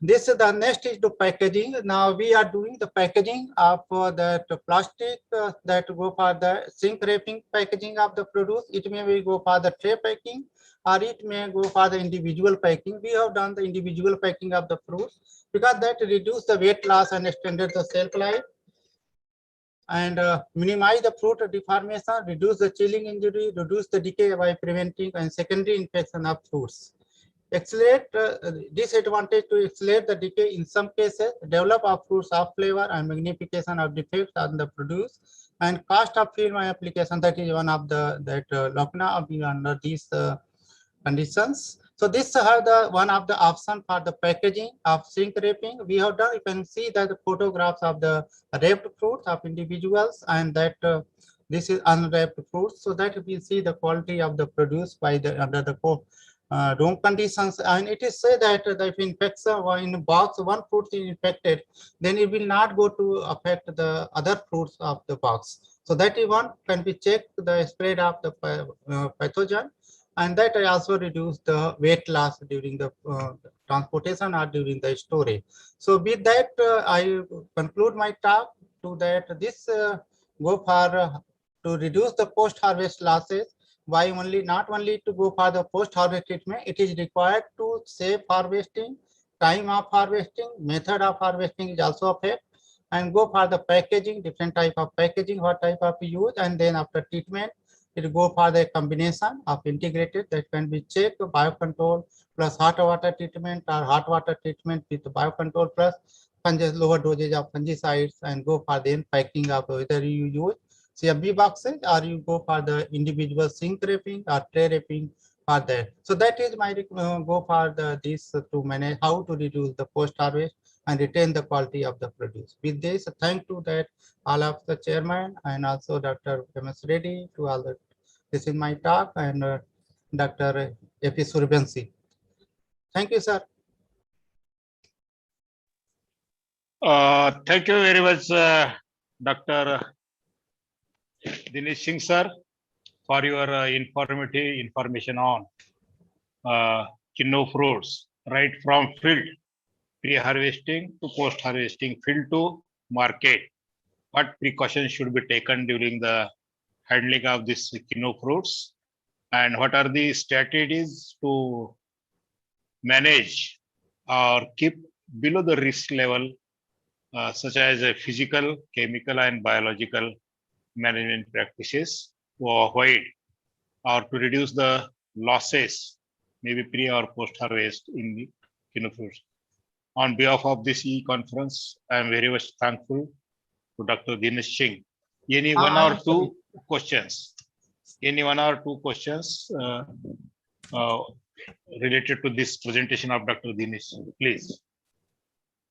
This is the next is the packaging. Now we are doing the packaging of that plastic that go for the sink wrapping packaging of the produce. It may be go for the tray packing, or it may go for the individual packing. We have done the individual packing of the fruits because that reduce the weight loss and extended the shelf life, and minimize the fruit deformation, reduce the chilling injury, reduce the decay by preventing and secondary infection of fruits. Accelerate disadvantage to accelerate the decay in some cases, develop of fruits of flavor and magnification of defects on the produce, and cost of film application, that is one of the that lockdown of under these conditions. So this have the one of the option for the packaging of sink wrapping. We have done, you can see that the photographs of the wrapped fruits of individuals, and that this is unwrapped fruits, so that we see the quality of the produce by the under the room conditions, and it is said that if infection in box one fruit is infected, then it will not go to affect the other fruits of the box. So that is one can be checked the spread of the pathogen, and that also reduce the weight loss during the transportation or during the storage. So with that, I conclude my talk to that this go for to reduce the post-harvest losses. Why only not only to go for the post-harvest treatment, it is required to save harvesting, time of harvesting, method of harvesting is also affected, and go for the packaging, different type of packaging, what type of use, and then after treatment, it go for the combination of integrated that can be checked biocontrol plus hot water treatment or hot water treatment with biocontrol plus lower dosage of fungicides, and go for the packing of whether you use CFB boxes or you go for the individual sink wrapping or tray wrapping for that. So that is my go for the this to manage how to reduce the post harvest and retain the quality of the produce. With this, thank to that all of the chairman and also Dr. M.S. Reddy to all the this is my talk, and Dr. A.P. Surbansi. Thank you, sir. Thank you very much, Dr. Dinesh Singh sir, for your informative information on Kinno fruits, right from field, pre-harvesting to post-harvesting, field to market. What precautions should be taken during the handling of this Kinno fruits, and what are the strategies to manage or keep below the risk level, such as physical, chemical, and biological management practices to avoid or to reduce the losses, maybe pre or post harvest in the Kinno fruits. On behalf of this e-conference, I am very much thankful to Dr. Dinesh Singh. Any one or two questions? Any one or two questions related to this presentation of Dr. Dinesh, please.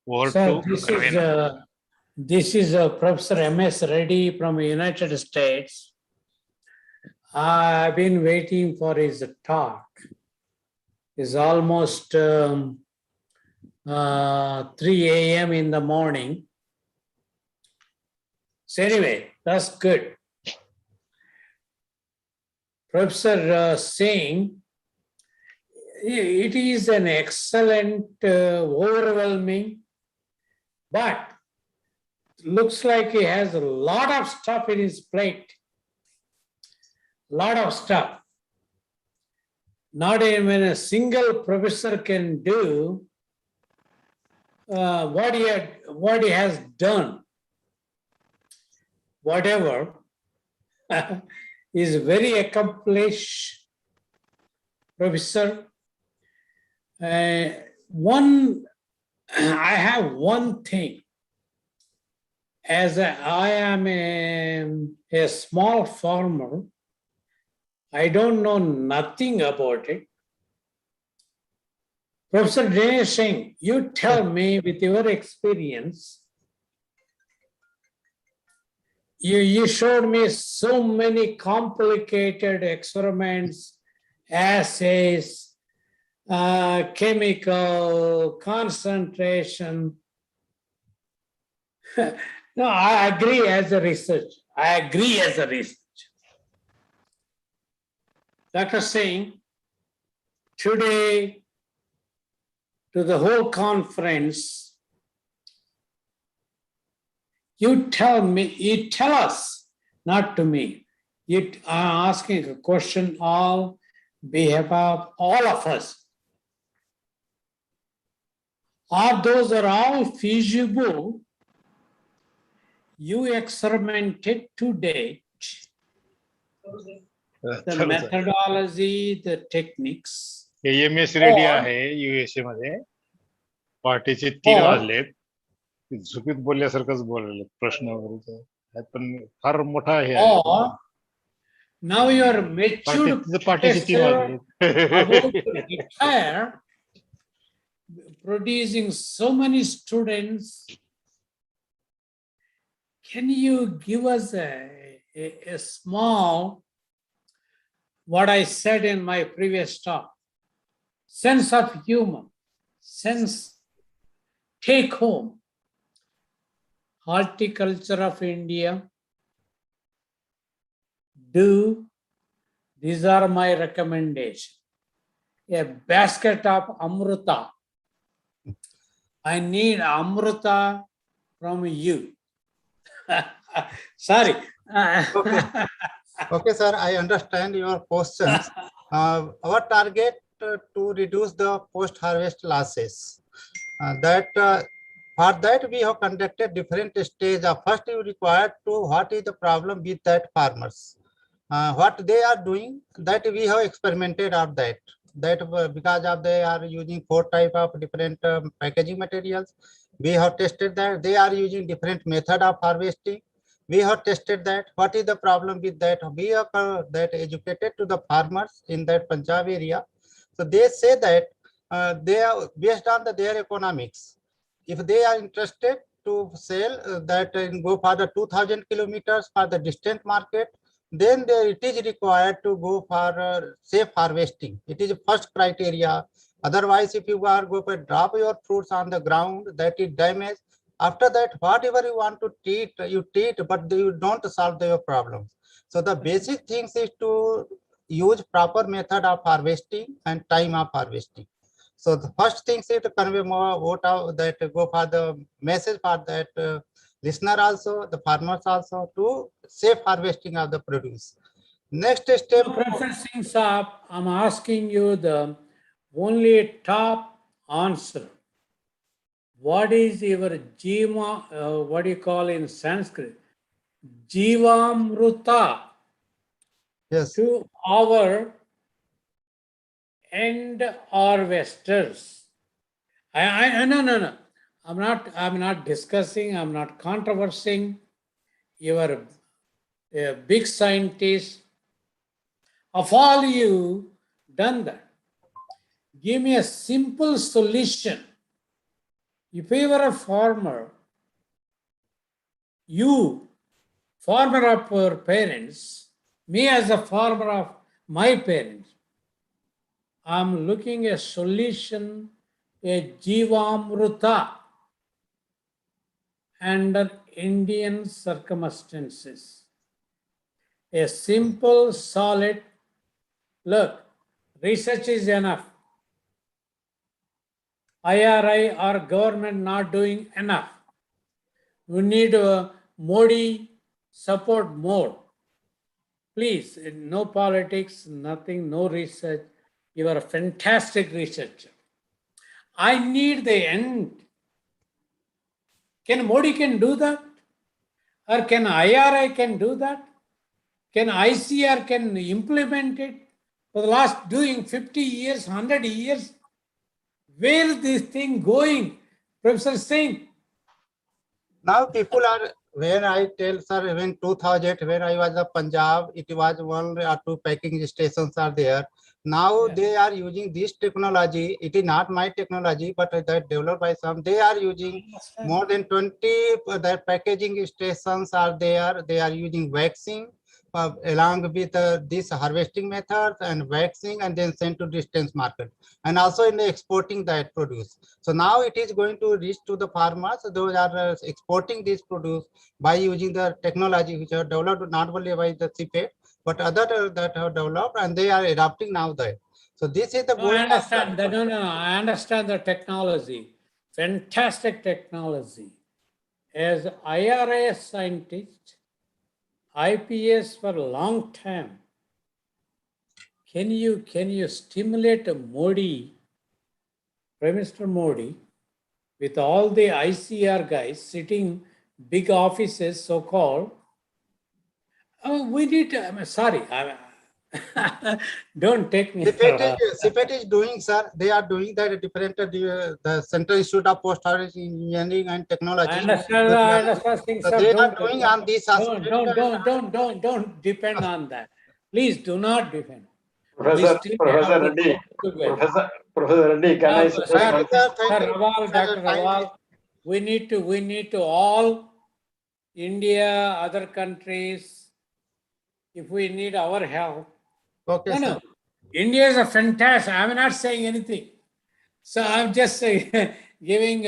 Over Sir, to this is Professor M.S. Reddy from the United States. I've been waiting for his talk. It's almost 3 a.m. in the morning. So anyway, that's good. Professor Singh, it is an excellent, overwhelming, but looks like he has a lot of stuff in his plate. Lot of stuff. Not even a single professor can do what he has done. Whatever is very accomplished professor. I have one thing. As I am a small farmer, I don't know nothing about it. Professor Dinesh Singh, you tell me with your experience, you showed me so many complicated experiments, assays, chemical concentration. No, I agree as a researcher. Dr. Singh, today to the whole conference, you tell us, not to me. You are asking a question on behalf of all of us. Those are all feasible. You experimented to date. The methodology, the techniques. AMS ready आहे USA मध्ये पार्टीचे 3 वाजलेत झुकीत बोलल्यासारखंच बोलले प्रश्न वगैरे पण फार मोठा हे आहे now you are mature professor about to retire, producing so many students. Can you give us a small, what I said in my previous talk, sense of humor, sense take home. Horticulture of India, do, these are my recommendations. A basket of Amruta. I need Amruta from you. Sorry. Okay. Okay, sir, I understand your questions. Our target to reduce the post-harvest losses. For that we have conducted different stages. First, you require to what is the problem with that farmers. What they are doing, that we have experimented on that. Because of they are using 4 type of different packaging materials. We have tested that they are using different method of harvesting. We have tested that. What is the problem with that? We have that educated to the farmers in that Punjab area. So they say that they are based on their economics. If they are interested to sell that and go for the 2000 kilometers for the distant market, then it is required to go for safe harvesting. It is first criteria. Otherwise, if you are go for drop your fruits on the ground, that is damage. After that, whatever you want to treat, you treat, but you don't solve your problems. So the basic things is to use proper method of harvesting and time of harvesting. So the first thing is to convey more vote out that go for the message for that listener also, the farmers also, to safe harvesting of the produce. Next step. Professor Singh Saab, I'm asking you the only top answer. What is your Jiva, what do you call in Sanskrit? Jivamruta. Yes. To our end harvesters. No. I'm not discussing, I'm not controversing. You are a big scientist. Of all you done that, give me a simple solution. If you were a farmer, you, farmer of your parents, me as a farmer of my parents, I'm looking a solution, a Jivamruta under Indian circumstances. A simple, solid, look, research is enough. IRI or government not doing enough. We need Modi support more. Please, no politics, nothing, no research. You are a fantastic researcher. I need the end. Can Modi can do that? Or can IRI can do that? Can ICR can implement it? For the last doing 50 years, 100 years, where is this thing going? Professor Singh. Now people are, when I tell sir, when 2000, when I was in Punjab, it was 1 or 2 packing stations are there. Now they are using this technology. It is not my technology, but that developed by some. They are using more than 20 that packaging stations are there. They are using waxing along with this harvesting methods and waxing, and then sent to distance market, and also in the exporting that produce. So now it is going to reach to the farmers. Those are exporting this produce by using the technology which are developed not only by the CPET, but other that have developed, and they are adopting now that. So this is the No, I understand that. No, I understand the technology. Fantastic technology. As IRA scientist, IPS for a long time, can you stimulate Modi, Prime Minister Modi, with all the ICR guys sitting big offices, so-called? Oh, we need. Don't take me. CPET is doing, sir. They are doing that different. The Central Institute of Post Harvest Engineering and Technology. I understand. So they are doing on this aspect. Don't depend on that. Please do not depend. Professor Reddy, Professor Reddy, can I suggest one thing? Dr. Rawal, we need to all India, other countries, if we need our help. Okay, No. India is a fantastic. I'm not saying anything. So I'm just giving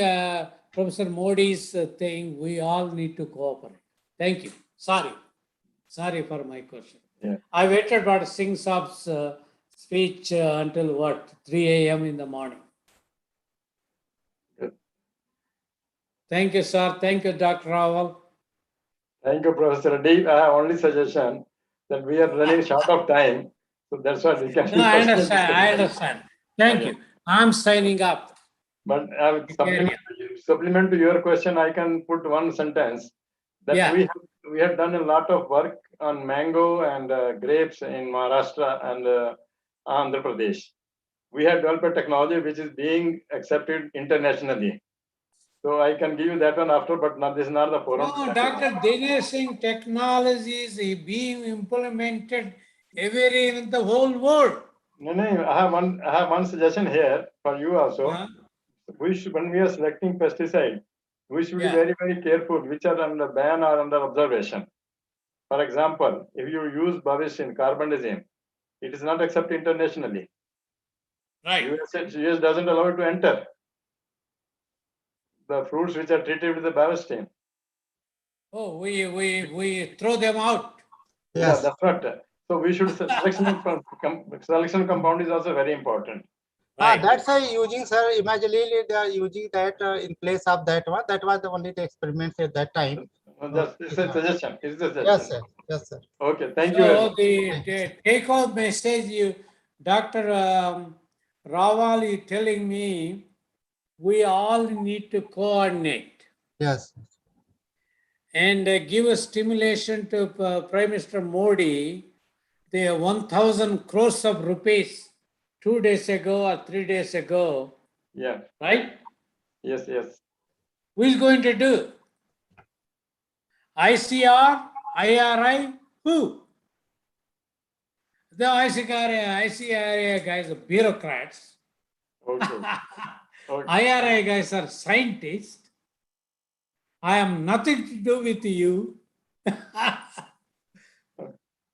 Professor Modi's thing. We all need to cooperate. Thank you. Sorry for my question. Yeah. I waited for Singh Saab's speech until what, 3 a.m. in the morning. Good. Thank you, sir. Thank you, Dr. Rawal. Thank you, Professor Reddy. I have only suggestion that we are running short of time. So that's why we can. No, I understand. Thank you. I'm signing up. But supplement to your question, I can put one sentence that Yeah. we have done a lot of work on mango and grapes in Maharashtra and Andhra Pradesh. We have developed a technology which is being accepted internationally. So I can give you that one after, but not, this is not the forum. No, Dr. Dinesh Singh, technology is being implemented everywhere in the whole world. No, I have one suggestion here for you also. We should, when we are selecting pesticide, we should be very, very careful which are under ban or under observation. For example, if you use bavacin, carbendazim, it is not accepted internationally. Right. US doesn't allow it to enter. The fruits which are treated with the bavacin. Oh, we throw them out. Yes. Yeah, that's right. So we should selection compound is also very important. Right. That's why using, sir, imaginally they are using that in place of that one. That was the only the experiments at that time. It's a suggestion. It's a suggestion. Yes, sir. Yes, sir. Okay, thank you very much. The take-home message, Dr. Rawal is telling me we all need to coordinate. Yes. And give a stimulation to Prime Minister Modi, the 1,000 crores of rupees 2 days ago or 3 days ago. Yeah. Right? Yes. Who is going to do? ICR, IRI, who? The ICRI guys are bureaucrats. Okay. IRI guys are scientists. I have nothing to do with you.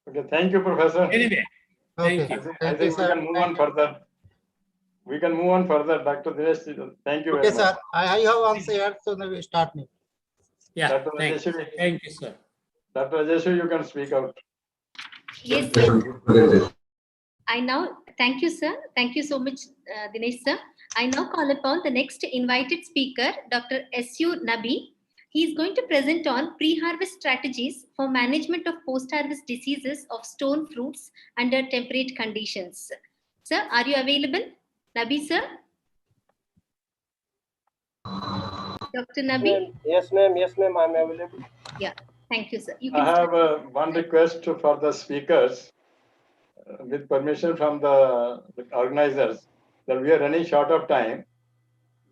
Okay, thank you, Professor. Anyway, thank you. I think we can move on further. We can move on further, Dr. Dinesh. Thank you very much. Okay, sir. I have one here, so now we start me. Yeah, Dr. thank you, sir. Dr. Rajeshu, you can speak out. Yes, sir. I now, thank you, sir. Thank you so much, Dinesh, sir. I now call upon the next invited speaker, Dr. S.U. Nabi. He is going to present on pre-harvest strategies for management of post-harvest diseases of stone fruits under temperate conditions. Sir, are you available? Nabi, sir? Dr. Nabi? Yes, ma'am. Yes, ma'am. I'm available. Yeah, thank you, sir. You I have one request for the speakers, with permission from the organizers, that we are running short of time.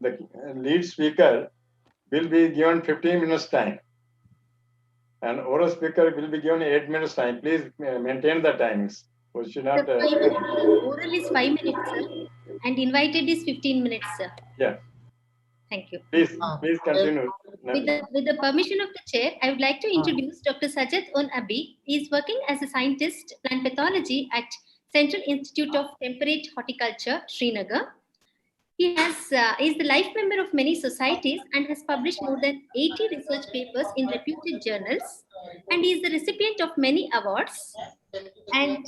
The lead speaker will be given 15 minutes time, and oral speaker will be given 8 minutes time. Please maintain the times. We should not. Oral is 5 minutes, sir, and invited is 15 minutes, sir. Yeah. Thank you. Please continue. With the permission of the chair, I would like to introduce Dr. Sajat Abi. He is working as a scientist plant pathology at Central Institute of Temperate Horticulture, Srinagar. He is the life member of many societies and has published more than 80 research papers in reputed journals. And he is the recipient of many awards. And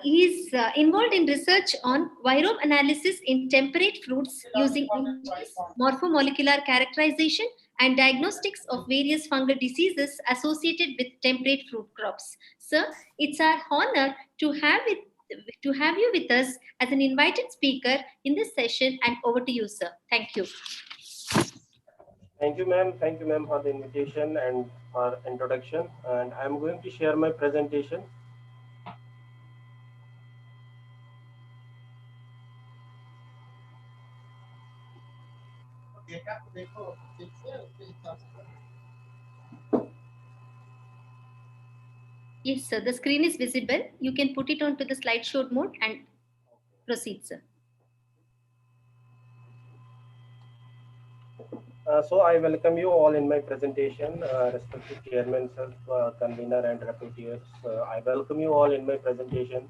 he is involved in research on virobe analysis in temperate fruits using images, morphomolecular characterization, and diagnostics of various fungal diseases associated with temperate fruit crops. Sir, it's our honor to have you with us as an invited speaker in this session, and over to you, sir. Thank you. Thank you, ma'am. Thank you, ma'am, for the invitation and for introduction. And I'm going to share my presentation. Yes, sir. The screen is visible. You can put it onto the slideshow mode and proceed, sir. So I welcome you all in my presentation, respected chairman, sir, convener, and rapporteurs. I welcome you all in my presentation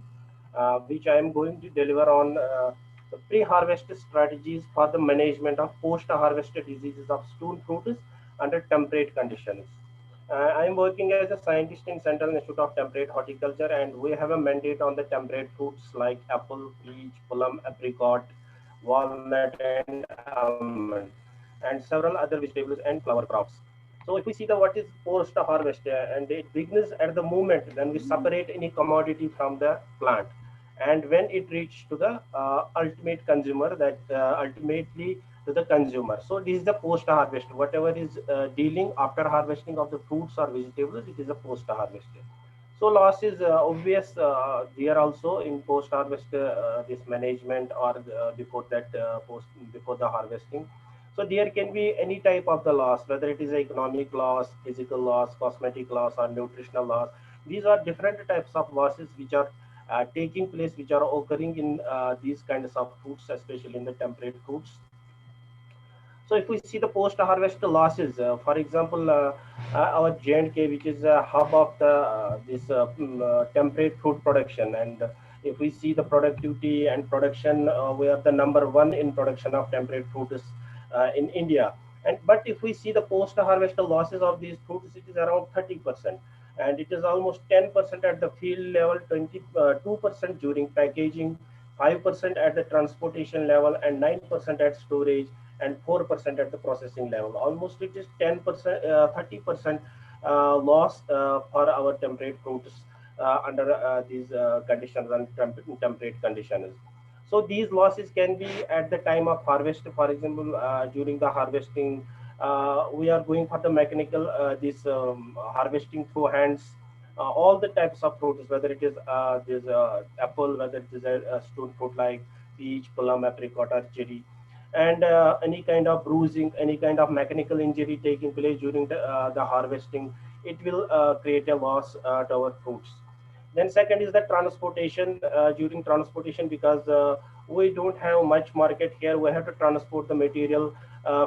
which I am going to deliver on the pre-harvest strategies for the management of post-harvest diseases of stone fruits under temperate conditions. I am working as a scientist in Central Institute of Temperate Horticulture, and we have a mandate on the temperate fruits like apple, peach, plum, apricot, walnut, and almond, and several other vegetables and flower crops. So if we see the what is post-harvest, and it begins at the moment when we separate any commodity from the plant, and when it reaches to the ultimate consumer, that ultimately to the consumer. So this is the post-harvest. Whatever is dealing after harvesting of the fruits or vegetables, it is a post-harvest. So loss is obvious there also in post-harvest this management or before that before the harvesting. So there can be any type of the loss, whether it is economic loss, physical loss, cosmetic loss, or nutritional loss. These are different types of losses which are taking place, which are occurring in these kinds of fruits, especially in the temperate fruits. So if we see the post-harvest losses, for example, our J&K, which is a hub of the this temperate fruit production, and if we see the productivity and production, we are the #1 in production of temperate fruits in India. And but if we see the post-harvest losses of these fruits, it is around 30%, and it is almost 10% at the field level, 22% during packaging, 5% at the transportation level, and 9% at storage, and 4% at the processing level. Almost it is 10%, 30% loss for our temperate fruits under these conditions and temperate conditions. So these losses can be at the time of harvest. For example, during the harvesting, we are going for the mechanical this harvesting through hands. All the types of fruits, whether it is this apple, whether it is a stone fruit like peach, plum, apricot, or cherry, and any kind of bruising, any kind of mechanical injury taking place during the harvesting, it will create a loss to our fruits. Then second is the transportation. During transportation, because we don't have much market here, we have to transport the material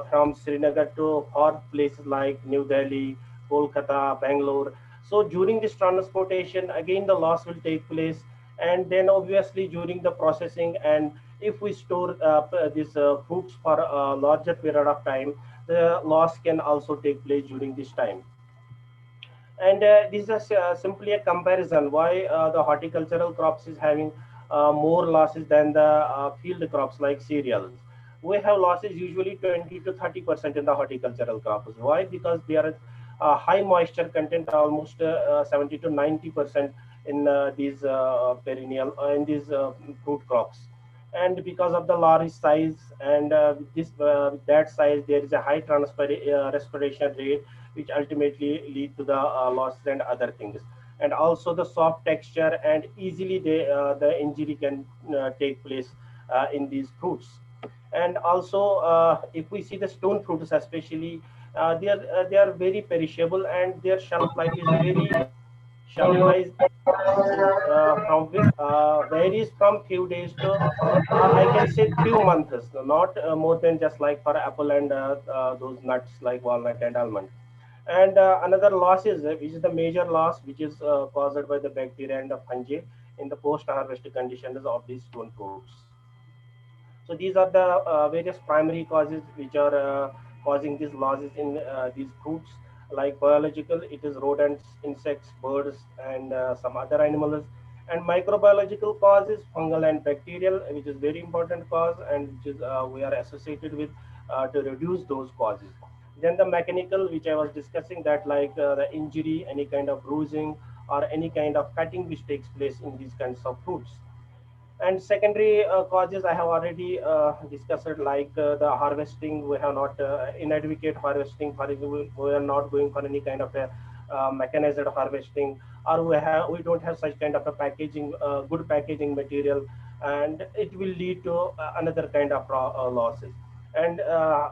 from Srinagar to far places like New Delhi, Kolkata, Bangalore. So during this transportation, again the loss will take place, and then obviously during the processing, and if we store these fruits for a larger period of time, the loss can also take place during this time. And this is simply a comparison why the horticultural crops is having more losses than the field crops like cereals. We have losses usually 20 to 30% in the horticultural crops. Why? Because they are high moisture content, almost 70 to 90% in these perennial in these fruit crops. And because of the large size, and with that size, there is a high respiration rate, which ultimately lead to the losses and other things. And also the soft texture, and easily the injury can take place in these fruits. And also if we see the stone fruits especially, they are very perishable, and their shelf life is very shelf life varies from few days to I can say few months, not more than just like for apple and those nuts like walnut and almond. And another loss is which is the major loss, which is caused by the bacteria and the fungi in the post-harvest conditions of these stone fruits. So these are the various primary causes which are causing these losses in these fruits. Like biological, it is rodents, insects, birds, and some other animals. And microbiological causes, fungal and bacterial, which is very important cause, and which is we are associated with to reduce those causes. Then the mechanical, which I was discussing, that like the injury, any kind of bruising, or any kind of cutting which takes place in these kinds of fruits. And secondary causes I have already discussed, like the harvesting. We have not inadequate harvesting. For example, we are not going for any kind of a mechanized harvesting, or we don't have such kind of a packaging, good packaging material, and it will lead to another kind of losses. And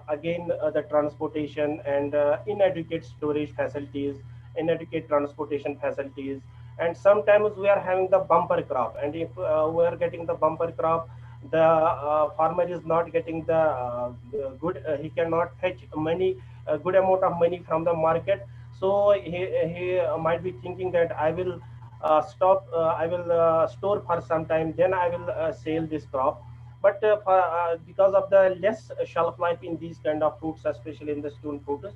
again, the transportation and inadequate storage facilities, inadequate transportation facilities. And sometimes we are having the bumper crop, and if we are getting the bumper crop, the farmer is not getting the good, he cannot fetch money, a good amount of money from the market. So he might be thinking that I will stop. I will store for some time. Then I will sell this crop. But because of the less shelf life in these kind of fruits, especially in the stone fruits,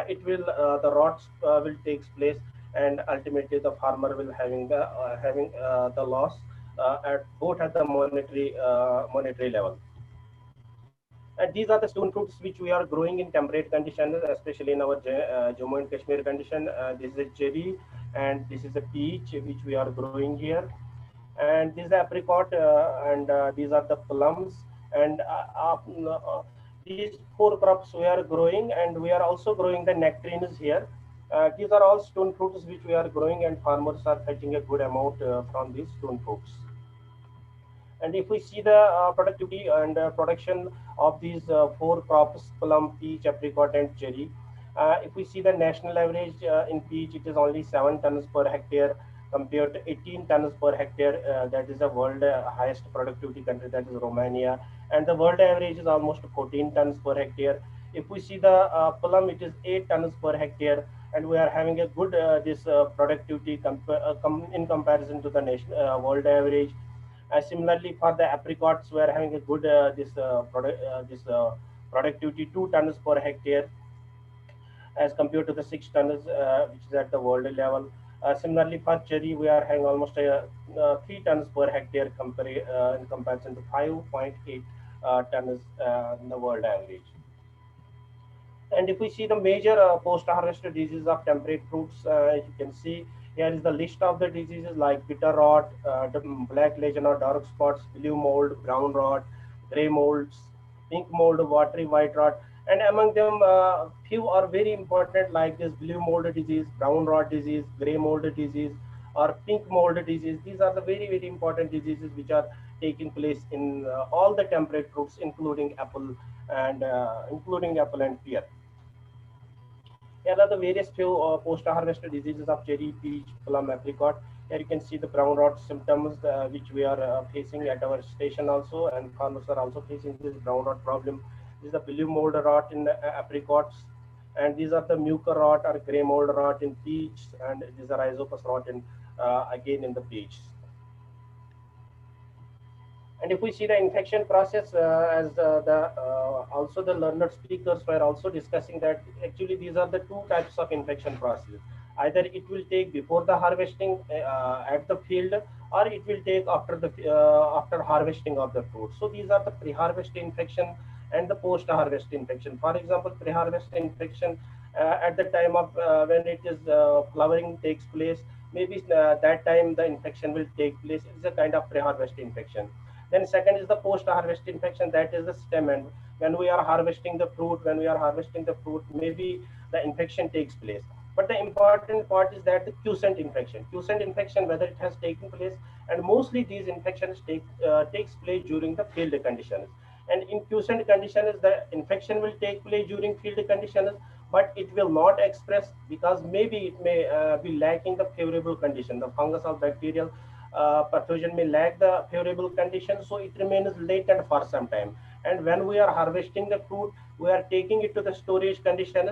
it will the rots will take place, and ultimately the farmer will having the loss at both at the monetary level. And these are the stone fruits which we are growing in temperate conditions, especially in our Jammu and Kashmir condition. This is a cherry, and this is a peach which we are growing here, and this is apricot, and these are the plums, and these four crops we are growing, and we are also growing the nectarines here. These are all stone fruits which we are growing, and farmers are fetching a good amount from these stone fruits. And if we see the productivity and production of these four crops, plum, peach, apricot, and cherry, if we see the national average in peach, it is only 7 tons per hectare compared to 18 tons per hectare. That is the world highest productivity country, that is Romania. And the world average is almost 14 tons per hectare. If we see the plum, it is 8 tons per hectare, and we are having a good this productivity in comparison to the national world average. Similarly, for the apricots, we are having a good productivity 2 tons per hectare as compared to the 6 tons which is at the world level. Similarly, for cherry, we are having almost 3 tons per hectare in comparison to 5.8 tons in the world average. And if we see the major post-harvest diseases of temperate fruits, you can see here is the list of the diseases like bitter rot, the black lesion or dark spots, blue mold, brown rot, gray molds, pink mold, watery white rot. And among them, few are very important like this blue mold disease, brown rot disease, gray mold disease, or pink mold disease. These are the very, very important diseases which are taking place in all the temperate fruits, including apple and pear. Here are the various few post-harvest diseases of cherry, peach, plum, apricot. Here you can see the brown rot symptoms which we are facing at our station also, and farmers are also facing this brown rot problem. This is the blue mold rot in apricots, and these are the mucor rot or gray mold rot in peach, and these are rhizopus rot in again in the peach. And if we see the infection process, as also the learned speakers were also discussing that actually these are the two types of infection process. Either it will take before the harvesting at the field, or it will take after harvesting of the fruit. So these are the pre-harvest infection and the post-harvest infection. For example, pre-harvest infection at the time of when it is flowering takes place, maybe that time the infection will take place. It's a kind of pre-harvest infection. Then second is the post-harvest infection, that is the stem end. When we are harvesting the fruit, maybe the infection takes place. But the important part is that the quiescent infection, whether it has taken place, and mostly these infections takes place during the field conditions. And in quiescent conditions, the infection will take place during field conditions, but it will not express because maybe it may be lacking the favorable condition. The fungus or bacterial pathogen may lack the favorable conditions, so it remains latent for some time. And when we are harvesting the fruit, we are taking it to the storage conditions.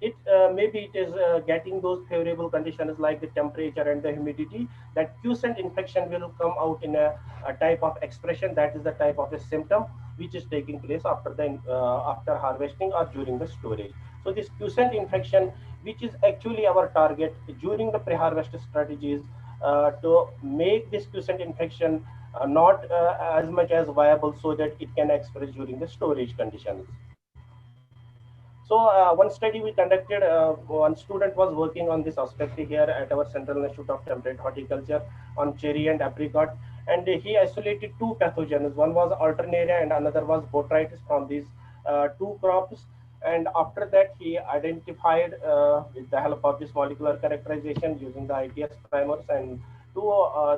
It maybe it is getting those favorable conditions like the temperature and the humidity. That quiescent infection will come out in a type of expression, that is the type of a symptom which is taking place after harvesting or during the storage. So this quiescent infection, which is actually our target during the pre-harvest strategies, to make this quiescent infection not as much as viable, so that it can express during the storage conditions. So one study we conducted, one student was working on this aspect here at our Central Institute of Temperate Horticulture on cherry and apricot, and he isolated two pathogens. One was Alternaria and another was Botrytis from these two crops. And after that, he identified with the help of this molecular characterization using the ITS primers, and two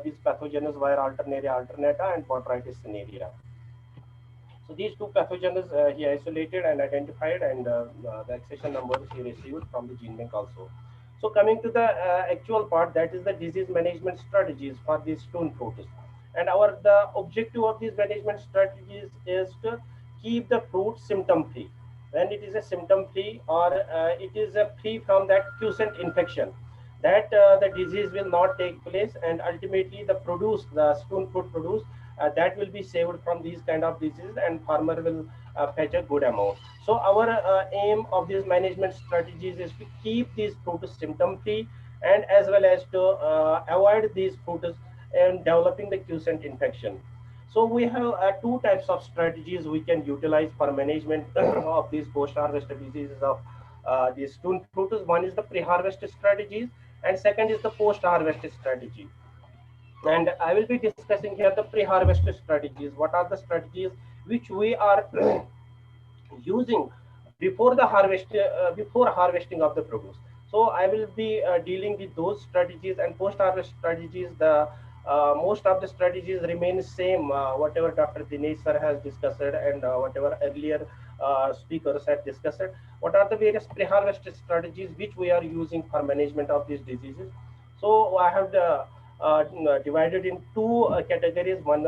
these pathogens were Alternaria alternata and Botrytis cinerea. So these two pathogens he isolated and identified, and the accession numbers he received from the gene bank also. So coming to the actual part, that is the disease management strategies for these stone fruits. And the objective of these management strategies is to keep the fruit symptom free. When it is a symptom free, or it is free from that quiescent infection, that the disease will not take place, and ultimately the stone fruit produce, that will be saved from these kind of diseases, and farmer will fetch a good amount. So our aim of these management strategies is to keep these fruits symptom free, and as well as to avoid these fruits and developing the quiescent infection. So we have two types of strategies we can utilize for management of these post-harvest diseases of these stone fruits. One is the pre-harvest strategies, and second is the post-harvest strategy. And I will be discussing here the pre-harvest strategies. What are the strategies which we are using before the before harvesting of the produce? So I will be dealing with those strategies, and post-harvest strategies. The most of the strategies remain same, whatever Dr. Dinesh sir has discussed, and whatever earlier speakers had discussed. What are the various pre-harvest strategies which we are using for management of these diseases? So I have divided in two categories. One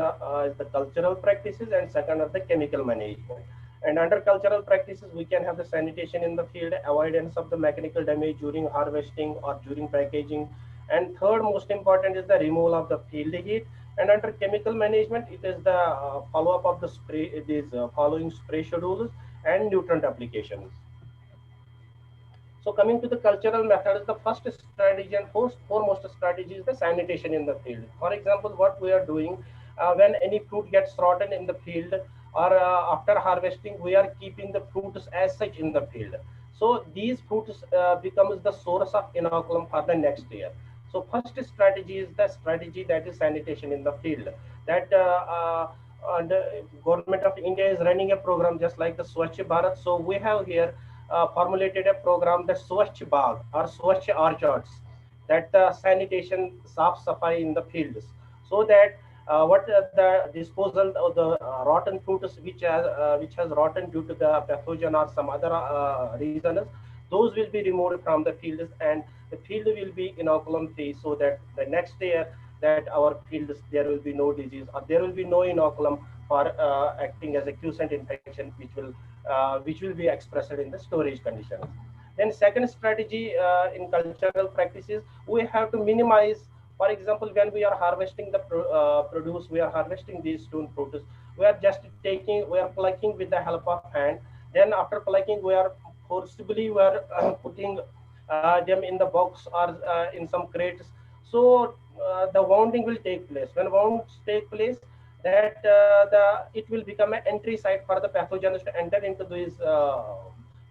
is the cultural practices, and second are the chemical management. And under cultural practices, we can have the sanitation in the field, avoidance of the mechanical damage during harvesting or during packaging. And third most important is the removal of the field heat. And under chemical management, it is the follow-up of the spray, these following spray schedules and nutrient applications. So coming to the cultural methods, the first strategy and foremost strategy is the sanitation in the field. For example, what we are doing when any fruit gets rotten in the field, or after harvesting, we are keeping the fruits as such in the field. So these fruits becomes the source of inoculum for the next year. So first strategy is the strategy that is sanitation in the field. That and government of India is running a program just like the Swachh Bharat. So we have here formulated a program, the Swachh Bagh or Swachh Orchards, that the sanitation, saaf safai in the fields, so that what the disposal of the rotten fruits which has rotten due to the pathogen or some other reasons, those will be removed from the fields, and the field will be inoculum free, so that the next year that our fields there will be no disease, or there will be no inoculum for acting as a quiescent infection, which will be expressed in the storage conditions. Then second strategy in cultural practices, we have to minimize. For example, when we are harvesting the produce, we are harvesting these stone fruits, we are plucking with the help of hand. Then after plucking, we are putting them in the box or in some crates. So the wounding will take place. When wounds take place, that it will become an entry site for the pathogens to enter into these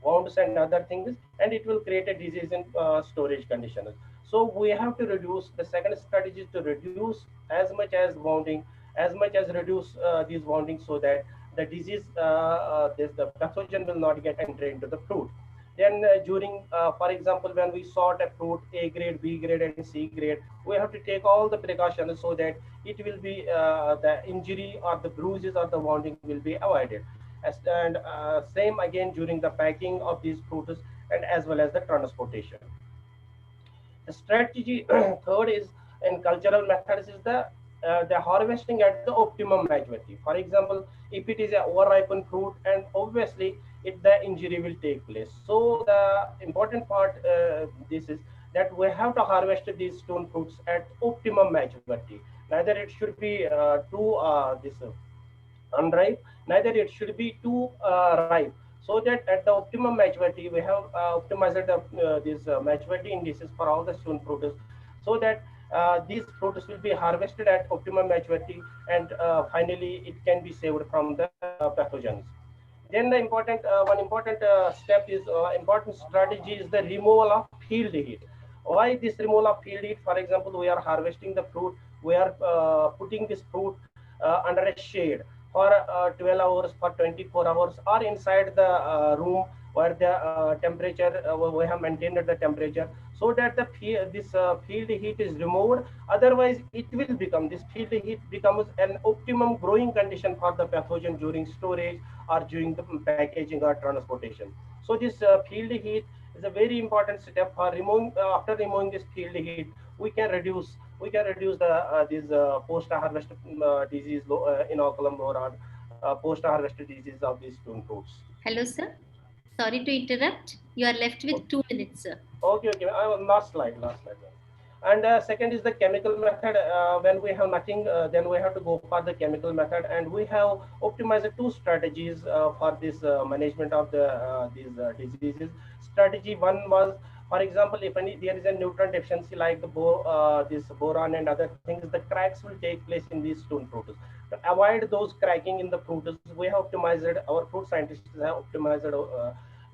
wounds and other things, and it will create a disease in storage conditions. So we have to reduce. The second strategy is to reduce as much as wounding, as much as reduce these wounding, so that the disease, the pathogen will not get entered into the fruit. Then during, for example, when we sort a fruit A grade, B grade, and C grade, we have to take all the precautions so that it will be the injury or the bruises or the wounding will be avoided. And same again during the packing of these fruits and as well as the transportation. The strategy third is in cultural methods is the harvesting at the optimum maturity. For example, if it is a overripened fruit, and obviously the injury will take place. So the important part this is that we have to harvest these stone fruits at optimum maturity. Neither it should be too unripe, neither it should be too ripe, so that at the optimum maturity we have optimized these maturity indices for all the stone fruits, so that these fruits will be harvested at optimum maturity, and finally it can be saved from the pathogens. Then the one important step is important strategy is the removal of field heat. Why this removal of field heat? For example, we are harvesting the fruit, we are putting this fruit under a shade for 12 hours, for 24 hours, or inside the room where the temperature, we have maintained the temperature, so that the field heat is removed. Otherwise, it will become, this field heat becomes an optimum growing condition for the pathogen during storage or during the packaging or transportation. So this field heat is a very important step for removing. After removing this field heat, we can reduce the post harvest disease inoculum or post harvest disease of these stone fruits. Hello, sir. Sorry to interrupt. You are left with 2 minutes, sir. Okay. Last slide. And second is the chemical method. When we have nothing, then we have to go for the chemical method. And we have optimized two strategies for this management of these diseases. Strategy one was, for example, if there is a nutrient deficiency like the this boron and other things, the cracks will take place in these stone fruits. To avoid those cracking in the fruits, we have optimized, our fruit scientists have optimized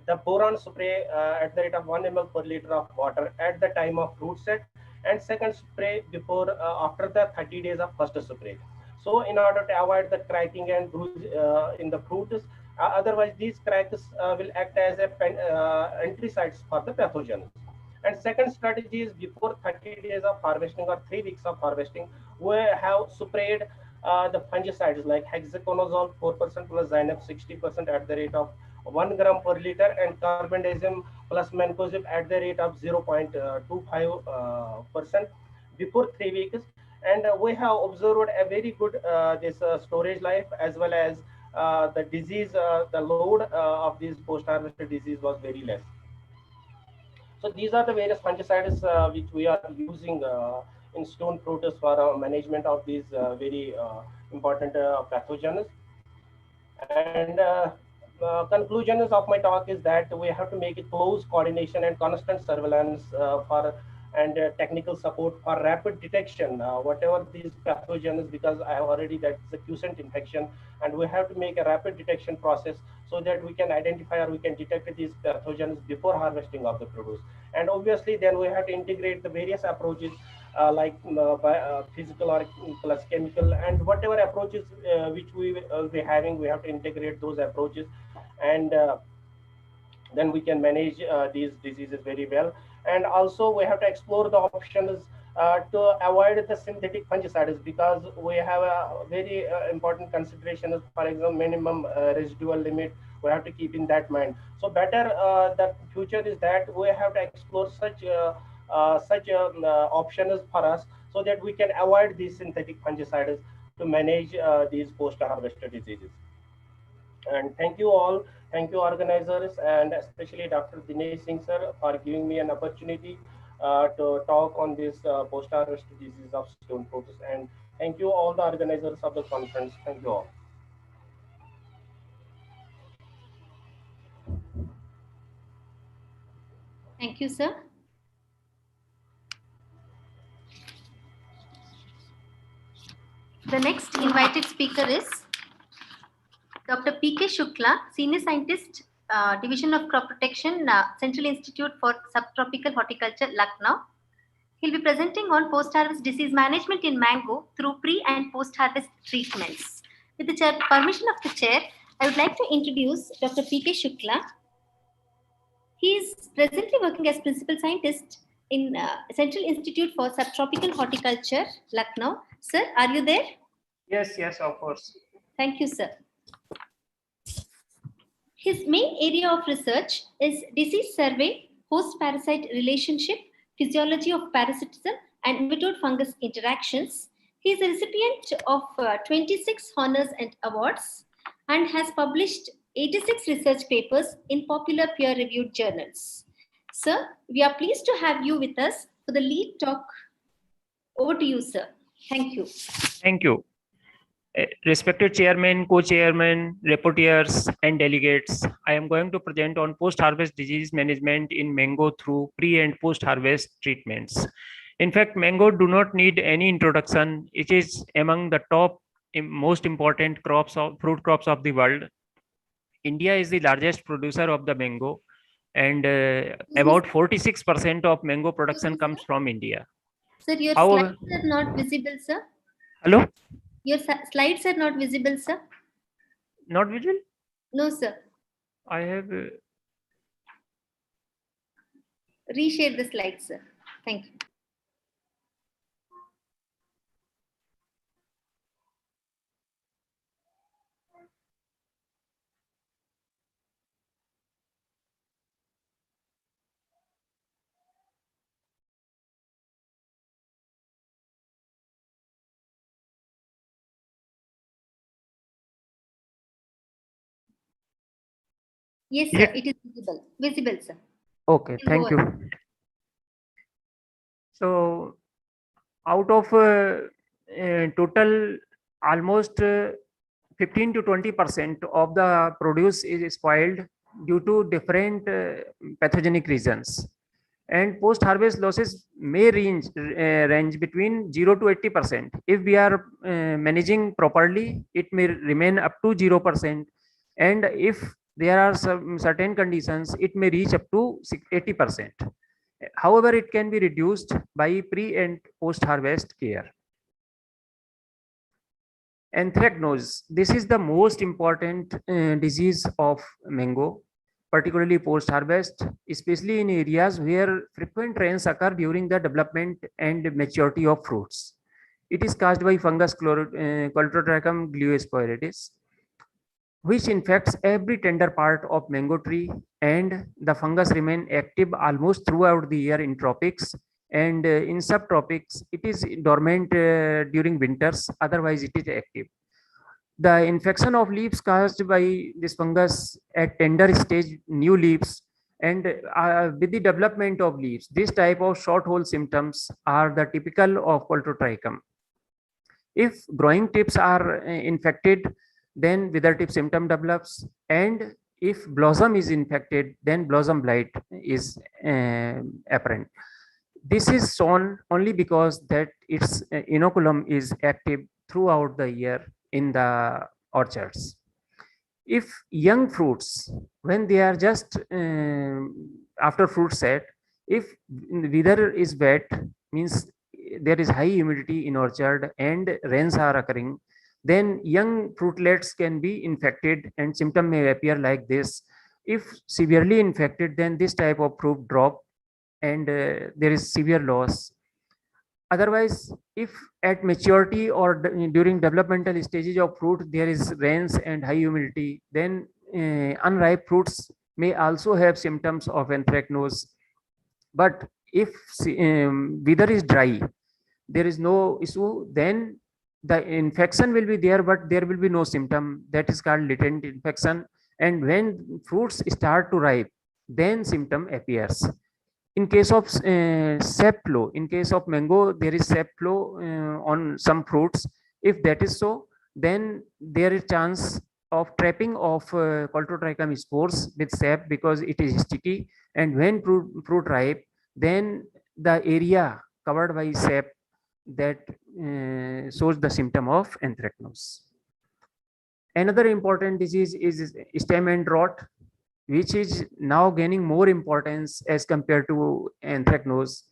the boron spray at the rate of 1 ml per liter of water at the time of fruit set, and second spray before after the 30 days of first spray. So in order to avoid the cracking and bruise in the fruits, otherwise these cracks will act as a entry sites for the pathogens. And second strategy is before 30 days of harvesting or 3 weeks of harvesting, we have sprayed the fungicides like hexaconazole 4% plus Zineb 60% at the rate of 1 gram per liter, and carbendazim plus mancozeb at the rate of 0.25% before 3 weeks. And we have observed a very good this storage life, as well as the disease, the load of this post-harvested disease was very less. So these are the various fungicides which we are using in stone fruits for management of these very important pathogens. And conclusions of my talk is that we have to make a close coordination and constant surveillance for and technical support for rapid detection, whatever these pathogens, because I have already that's a quiescent infection, and we have to make a rapid detection process so that we can identify or we can detect these pathogens before harvesting of the produce. And obviously then we have to integrate the various approaches like physical or plus chemical, and whatever approaches which we will be having, we have to integrate those approaches, and then we can manage these diseases very well. And also we have to explore the options to avoid the synthetic fungicides, because we have a very important consideration, for example, minimum residual limit we have to keep in that mind. So better the future is that we have to explore such options for us, so that we can avoid these synthetic fungicides to manage these post-harvested diseases. And thank you all, thank you organizers, and especially Dr. Dinesh Singh sir for giving me an opportunity to talk on this post-harvest disease of stone fruits. And thank you all the organizers of the conference. Thank you all. Thank you, sir. The next invited speaker is Dr. P.K. Shukla, Senior Scientist, Division of Crop Protection, Central Institute for Subtropical Horticulture, Lucknow. He'll be presenting on post-harvest disease management in mango through pre- and post-harvest treatments. With the permission of the chair, I would like to introduce Dr. P.K. Shukla. He is presently working as Principal Scientist in Central Institute for Subtropical Horticulture, Lucknow. Sir, are you there? Yes, yes, of course. Thank you, sir. His main area of research is disease survey, host-parasite relationship, physiology of parasitism, and nematode-fungus interactions. He is a recipient of 26 honors and awards and has published 86 research papers in popular peer-reviewed journals. Sir, we are pleased to have you with us for the lead talk. Over to you, sir. Thank you. Thank you. Respected chairman, co-chairman, rapporteurs, and delegates, I am going to present on post-harvest disease management in mango through pre- and post-harvest treatments. In fact, mango do not need any introduction. It is among the top most important fruit crops of the world. India is the largest producer of the mango, and about 46% of mango production comes from India. Sir, your slides are not visible, sir. Hello? Your slides are not visible, sir. Not visible? No, sir. I have... Reshare the slides, sir. Thank you. Yes, sir. It is visible. Visible, sir. Okay, thank you. So out of total almost 15 to 20% of the produce is spoiled due to different pathogenic reasons. And post-harvest losses may range between 0 to 80%. If we are managing properly, it may remain up to 0%. And if there are some certain conditions, it may reach up to 80%. However, it can be reduced by pre and post-harvest care. Anthracnose, this is the most important disease of mango, particularly post-harvest, especially in areas where frequent rains occur during the development and maturity of fruits. It is caused by fungus Chlorotrichum gliosporidis, which infects every tender part of mango tree, and the fungus remain active almost throughout the year in tropics, and in subtropics it is dormant during winters, otherwise it is active. The infection of leaves caused by this fungus at tender stage new leaves, and with the development of leaves, this type of short hole symptoms are the typical of Chlorotrichum. If growing tips are infected, then wither tip symptom develops, and if blossom is infected, then blossom blight is apparent. This is shown only because that its inoculum is active throughout the year in the orchards. If young fruits, when they are just after fruit set, if weather is wet, means there is high humidity in orchard and rains are occurring, then young fruitlets can be infected and symptom may appear like this. If severely infected, then this type of fruit drop and there is severe loss. Otherwise, if at maturity or during developmental stages of fruit there is rains and high humidity, then unripe fruits may also have symptoms of anthracnose. But if weather is dry, there is no issue, then the infection will be there, but there will be no symptom. That is called latent infection. And when fruits start to ripe, then symptom appears. In case of sap flow, in case of mango, there is sap flow on some fruits. If that is so, then there is chance of trapping of Chlorotrichum spores with sap because it is sticky. And when fruit ripe, then the area covered by sap that shows the symptom of anthracnose. Another important disease is stem end rot, which is now gaining more importance as compared to anthracnose.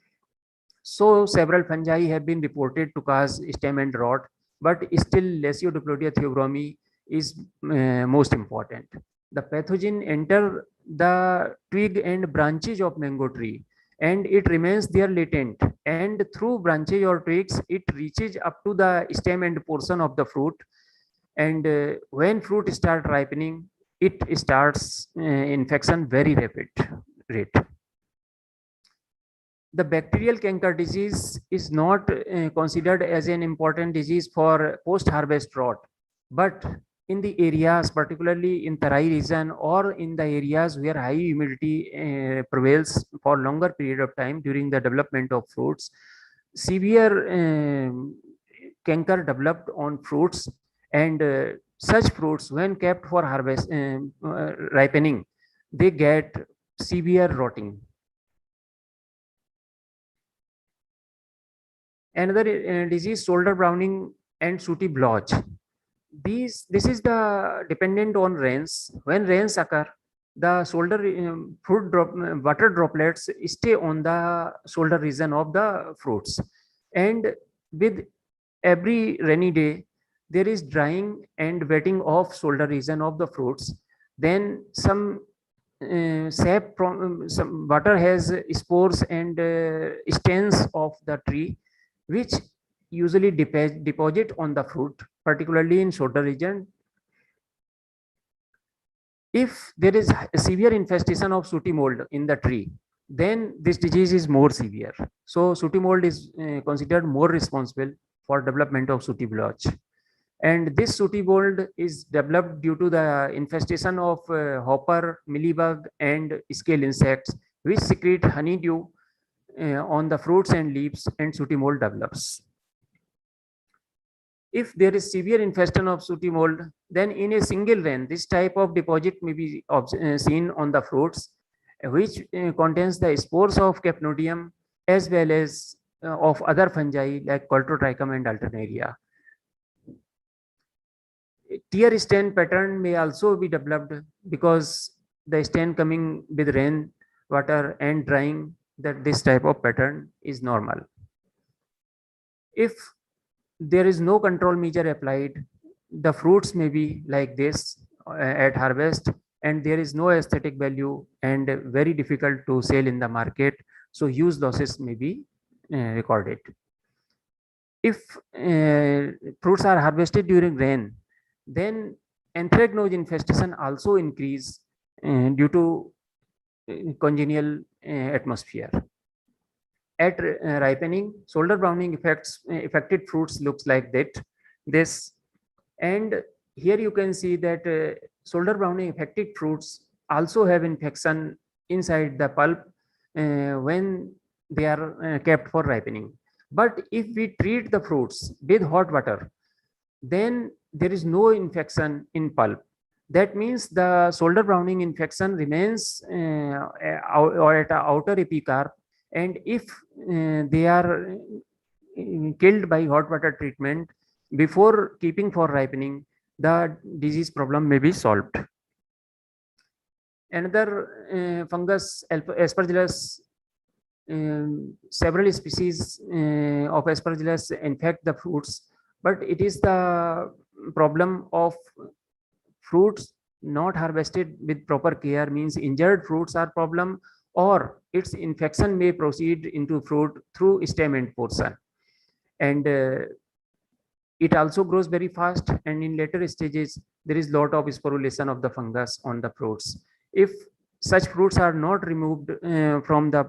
So several fungi have been reported to cause stem end rot, but still Lasiodiplodia theobromii is most important. The pathogen enter the twig and branches of mango tree, and it remains there latent, and through branches or twigs it reaches up to the stem end portion of the fruit, and when fruit start ripening, it starts infection very rapid rate. The bacterial canker disease is not considered as an important disease for post-harvest rot, but in the areas, particularly in Tarai region or in the areas where high humidity prevails for longer period of time during the development of fruits, severe canker developed on fruits, and such fruits when kept for harvest ripening, they get severe rotting. Another disease, shoulder browning and sooty blotch. This is the dependent on rains. When rains occur, the shoulder fruit water droplets stay on the shoulder region of the fruits, and with every rainy day there is drying and wetting of shoulder region of the fruits. Then some sap from some water has spores and stems of the tree, which usually deposit on the fruit, particularly in shoulder region. If there is a severe infestation of sooty mold in the tree, then this disease is more severe. So sooty mold is considered more responsible for development of sooty blotch. And this sooty mold is developed due to the infestation of hopper, mealybug, and scale insects, which secrete honeydew on the fruits and leaves, and sooty mold develops. If there is severe infestation of sooty mold, then in a single rain, this type of deposit may be seen on the fruits, which contains the spores of Capnodium as well as of other fungi like Coltotrichum and Alternaria. Tear stain pattern may also be developed because the stain coming with rain, water and drying, that this type of pattern is normal. If there is no control measure applied, the fruits may be like this at harvest, and there is no aesthetic value and very difficult to sell in the market. So huge losses may be recorded. If fruits are harvested during rain, then anthracnose infestation also increase due to congenial atmosphere. At ripening, shoulder browning affected fruits looks like this, and here you can see that shoulder browning affected fruits also have infection inside the pulp when they are kept for ripening. But if we treat the fruits with hot water, then there is no infection in pulp. That means the shoulder browning infection remains or at outer epicarp, and if they are killed by hot water treatment before keeping for ripening, the disease problem may be solved. Another fungus, Aspergillus, several species of Aspergillus infect the fruits, but it is the problem of fruits not harvested with proper care, means injured fruits are problem, or its infection may proceed into fruit through stem end portion, and it also grows very fast, and in later stages there is lot of sporulation of the fungus on the fruits. If such fruits are not removed from the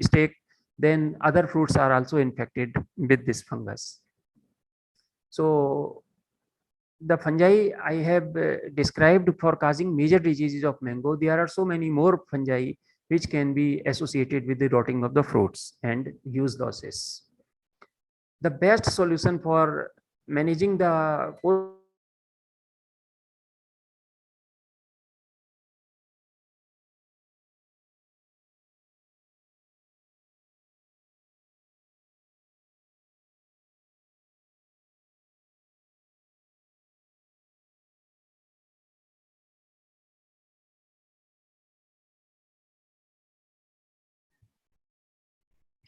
stake, then other fruits are also infected with this fungus. So the fungi I have described for causing major diseases of mango, there are so many more fungi which can be associated with the rotting of the fruits and huge losses. The best solution for managing the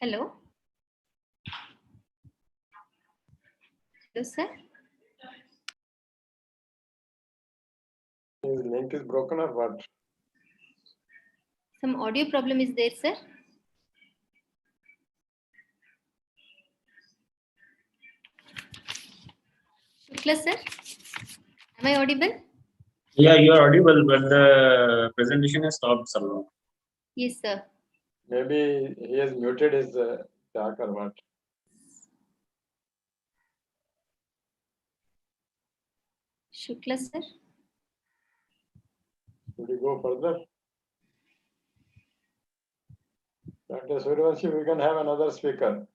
Hello. Hello, sir. His link is broken or what? Some audio problem is there, sir. Shukla, sir. Am I audible? Yeah, you are audible, but the presentation has stopped somehow. Yes, sir. Maybe he has muted his talk or what? Shukla, sir. Should we go further? Dr. Suryavanshi, we can have another speaker.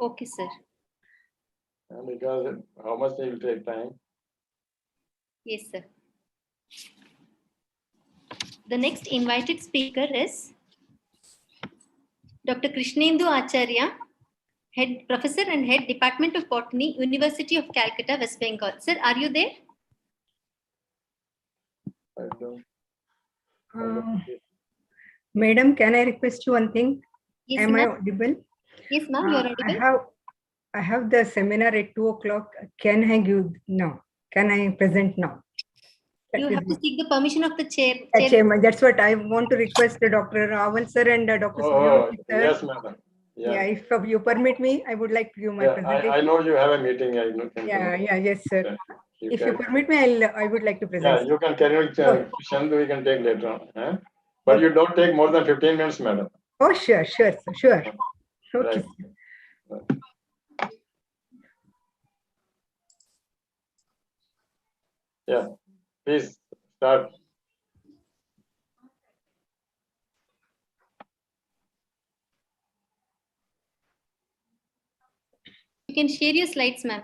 Okay, sir. Because how much it will take time? Yes, sir. The next invited speaker is Dr. Krishnendu Acharya, Head Professor and Head Department of Botany, University of Calcutta, West Bengal. Sir, are you there? I don't. Madam, can I request you one thing? Yes, Am I ma'am. audible? Yes, ma'am, you are audible. I have the seminar at 2 o'clock. Can I give now? Can I present now? You have to seek the permission of the chair. Chairman, that's what I want to request Dr. Ravan sir and Dr. Suryavanshi sir. Yes, madam. Yeah, if you permit me, I would like to give my presentation. I know you have a meeting. Yes, sir. You if can, you permit me, I would like to present. Yeah, you can carry on. Question we can take later on. Huh? But you don't take more than 15 minutes, madam. Oh, sure, sure, sure. Okay. Right. Yeah, please start. You can share your slides, ma'am.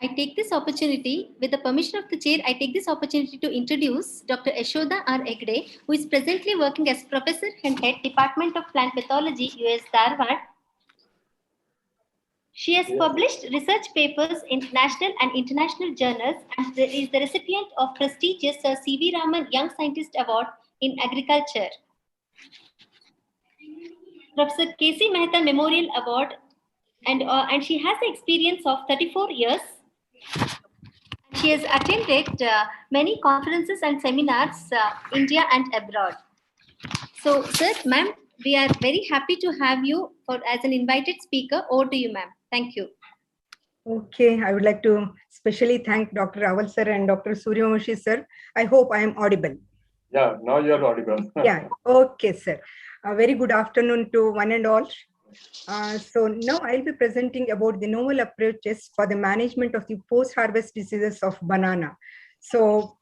I take this opportunity, with the permission of the chair, I take this opportunity to introduce Dr. Yashoda R. Egde, who is presently working as Professor and Head Department of Plant Pathology, US Dharwad. She has published research papers in national and international journals and is the recipient of prestigious Sir C.V. Raman Young Scientist Award in Agriculture, Professor K.C. Mehta Memorial Award, and she has the experience of 34 years. She has attended many conferences and seminars, India and abroad. So, sir, ma'am, we are very happy to have you as an invited speaker. Over to you, ma'am. Thank you. Okay, I would like to specially thank Dr. Rawal sir and Dr. Suryavanshi sir. I hope I am audible. Yeah, now you are audible. Yeah, okay, sir. A very good afternoon to one and all. So now I'll be presenting about the novel approaches for the management of the post-harvest diseases of banana. So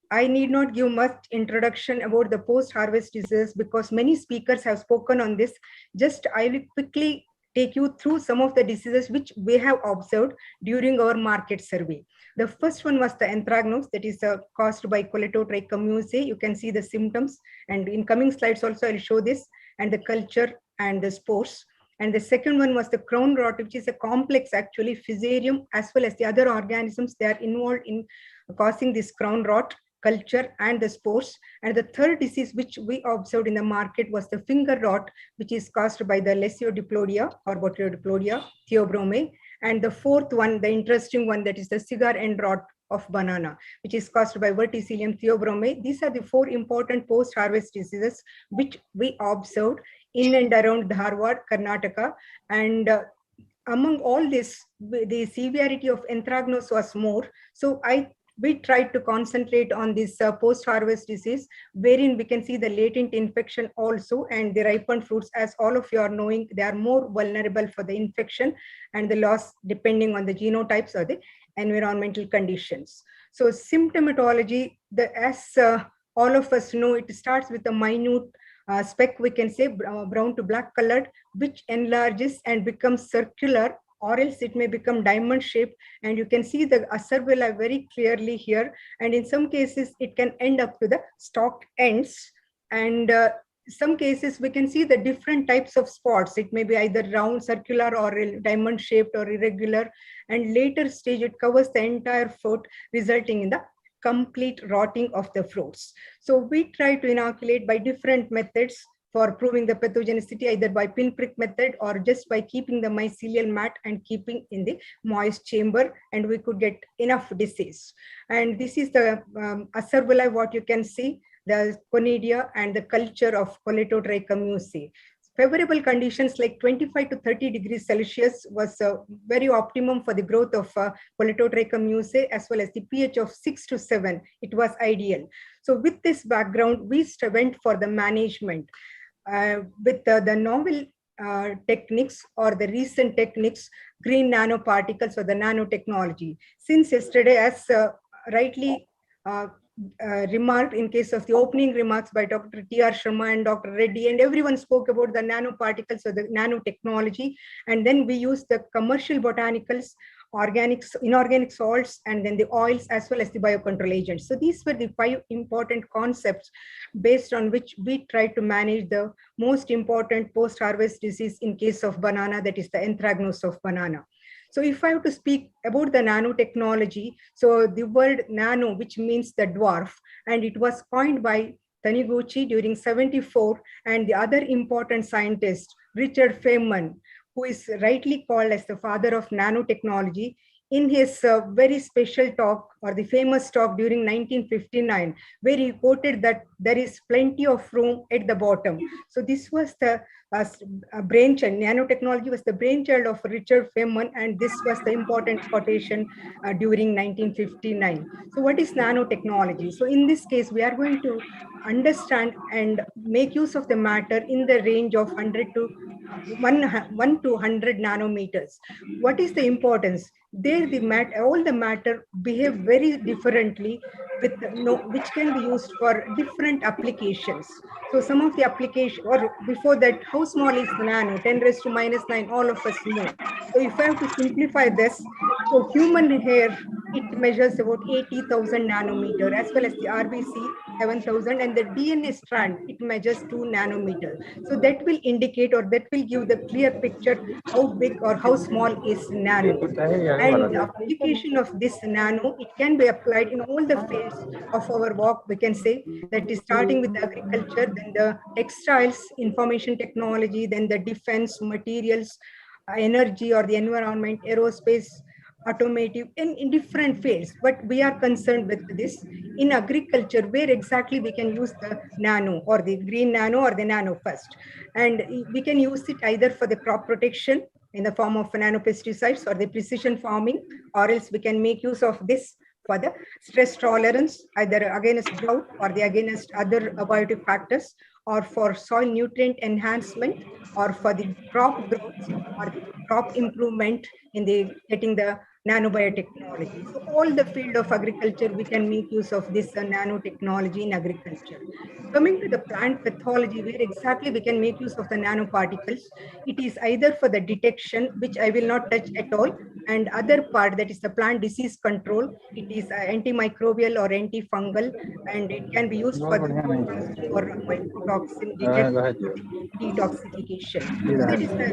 I need not give much introduction about the post-harvest diseases because many speakers have spoken on this. Just I will quickly take you through some of the diseases which we have observed during our market survey. The first one was the anthracnose, that is caused by Coletotrichomuceae. You can see the symptoms, and in coming slides also I'll show this, and the culture and the spores. And the second one was the crown rot, which is a complex actually Fusarium as well as the other organisms. They are involved in causing this crown rot, culture and the spores. And the third disease which we observed in the market was the finger rot, which is caused by the Lesiodiplodia or Botuliodiplodia theobrome. And the fourth one, the interesting one, that is the cigar end rot of banana, which is caused by Verticillium theobrome. These are the four important post-harvest diseases which we observed in and around Dharwad, Karnataka. And among all this, the severity of anthracnose was more. So we tried to concentrate on this post-harvest disease, wherein we can see the latent infection also, and the ripened fruits, as all of you are knowing, they are more vulnerable for the infection and the loss depending on the genotypes or the environmental conditions. So symptomatology, as all of us know, it starts with a minute speck, we can say brown to black colored, which enlarges and becomes circular, or else it may become diamond shaped, and you can see the acerbula very clearly here, and in some cases it can end up to the stalk ends, and some cases we can see the different types of spots. It may be either round, circular, or diamond shaped or irregular, and later stage it covers the entire fruit, resulting in the complete rotting of the fruits. So we try to inoculate by different methods for proving the pathogenicity, either by pinprick method or just by keeping the mycelial mat and keeping in the moist chamber, and we could get enough disease. And this is the acerbula, what you can see, the conidia and the culture of Coletotrichomuceae. Favorable conditions like 25 to 30 degrees Celsius was very optimum for the growth of Coletotrichomuceae, as well as the pH of 6 to 7. It was ideal. So with this background, we went for the management with the novel techniques or the recent techniques, green nanoparticles or the nanotechnology. Since yesterday, as rightly remarked in case of the opening remarks by Dr. T.R. Sharma and Dr. Reddy, and everyone spoke about the nanoparticles or the nanotechnology, and then we use the commercial botanicals, organics, inorganic salts, and then the oils, as well as the biocontrol agents. So these were the 5 important concepts based on which we tried to manage the most important post-harvest disease in case of banana, that is the anthracnose of banana. So if I have to speak about the nanotechnology, so the word nano, which means the dwarf, and it was coined by Taniguchi during 74, and the other important scientist, Richard Feynman, who is rightly called as the father of nanotechnology. in his very special talk, or the famous talk during 1959, where he quoted that there is plenty of room at the bottom. So this was the brainchild. Nanotechnology was the brainchild of Richard Feynman, and this was the important quotation during 1959. So what is nanotechnology? So in this case, we are going to understand and make use of the matter in the range of 1 to 100 nanometers. What is the importance? There, all the matter behave very differently, with which can be used for different applications. So some of the application, or before that, how small is the nano? 10 raised to minus 9, all of us know. So if I have to simplify this, so human hair, it measures about 80,000 nanometer, as well as the RBC 7,000, and the DNA strand, it measures 2 nanometer. So that will indicate, or that will give the clear picture how big or how small is nano. And the application of this nano, it can be applied in all the fields of our work. We can say that is starting with agriculture, then the textiles, information technology, then the defense, materials, energy or the environment, aerospace, automotive, in different fields. But we are concerned with this in agriculture, where exactly we can use the nano, or the green nano, or the nano first. And we can use it either for the crop protection in the form of nanopesticides, or the precision farming, or else we can make use of this for the stress tolerance, either against drought or against other abiotic factors, or for soil nutrient enhancement, or for the crop growth, or the crop improvement in the getting the nanobiotechnology. So all the field of agriculture, we can make use of this nanotechnology in agriculture. Coming to the plant pathology, where exactly we can make use of the nanoparticles, it is either for the detection, which I will not touch at all, and other part, that is the plant disease control. It is antimicrobial or antifungal, and it can be used for the processing or mycotoxin detoxification. So that is the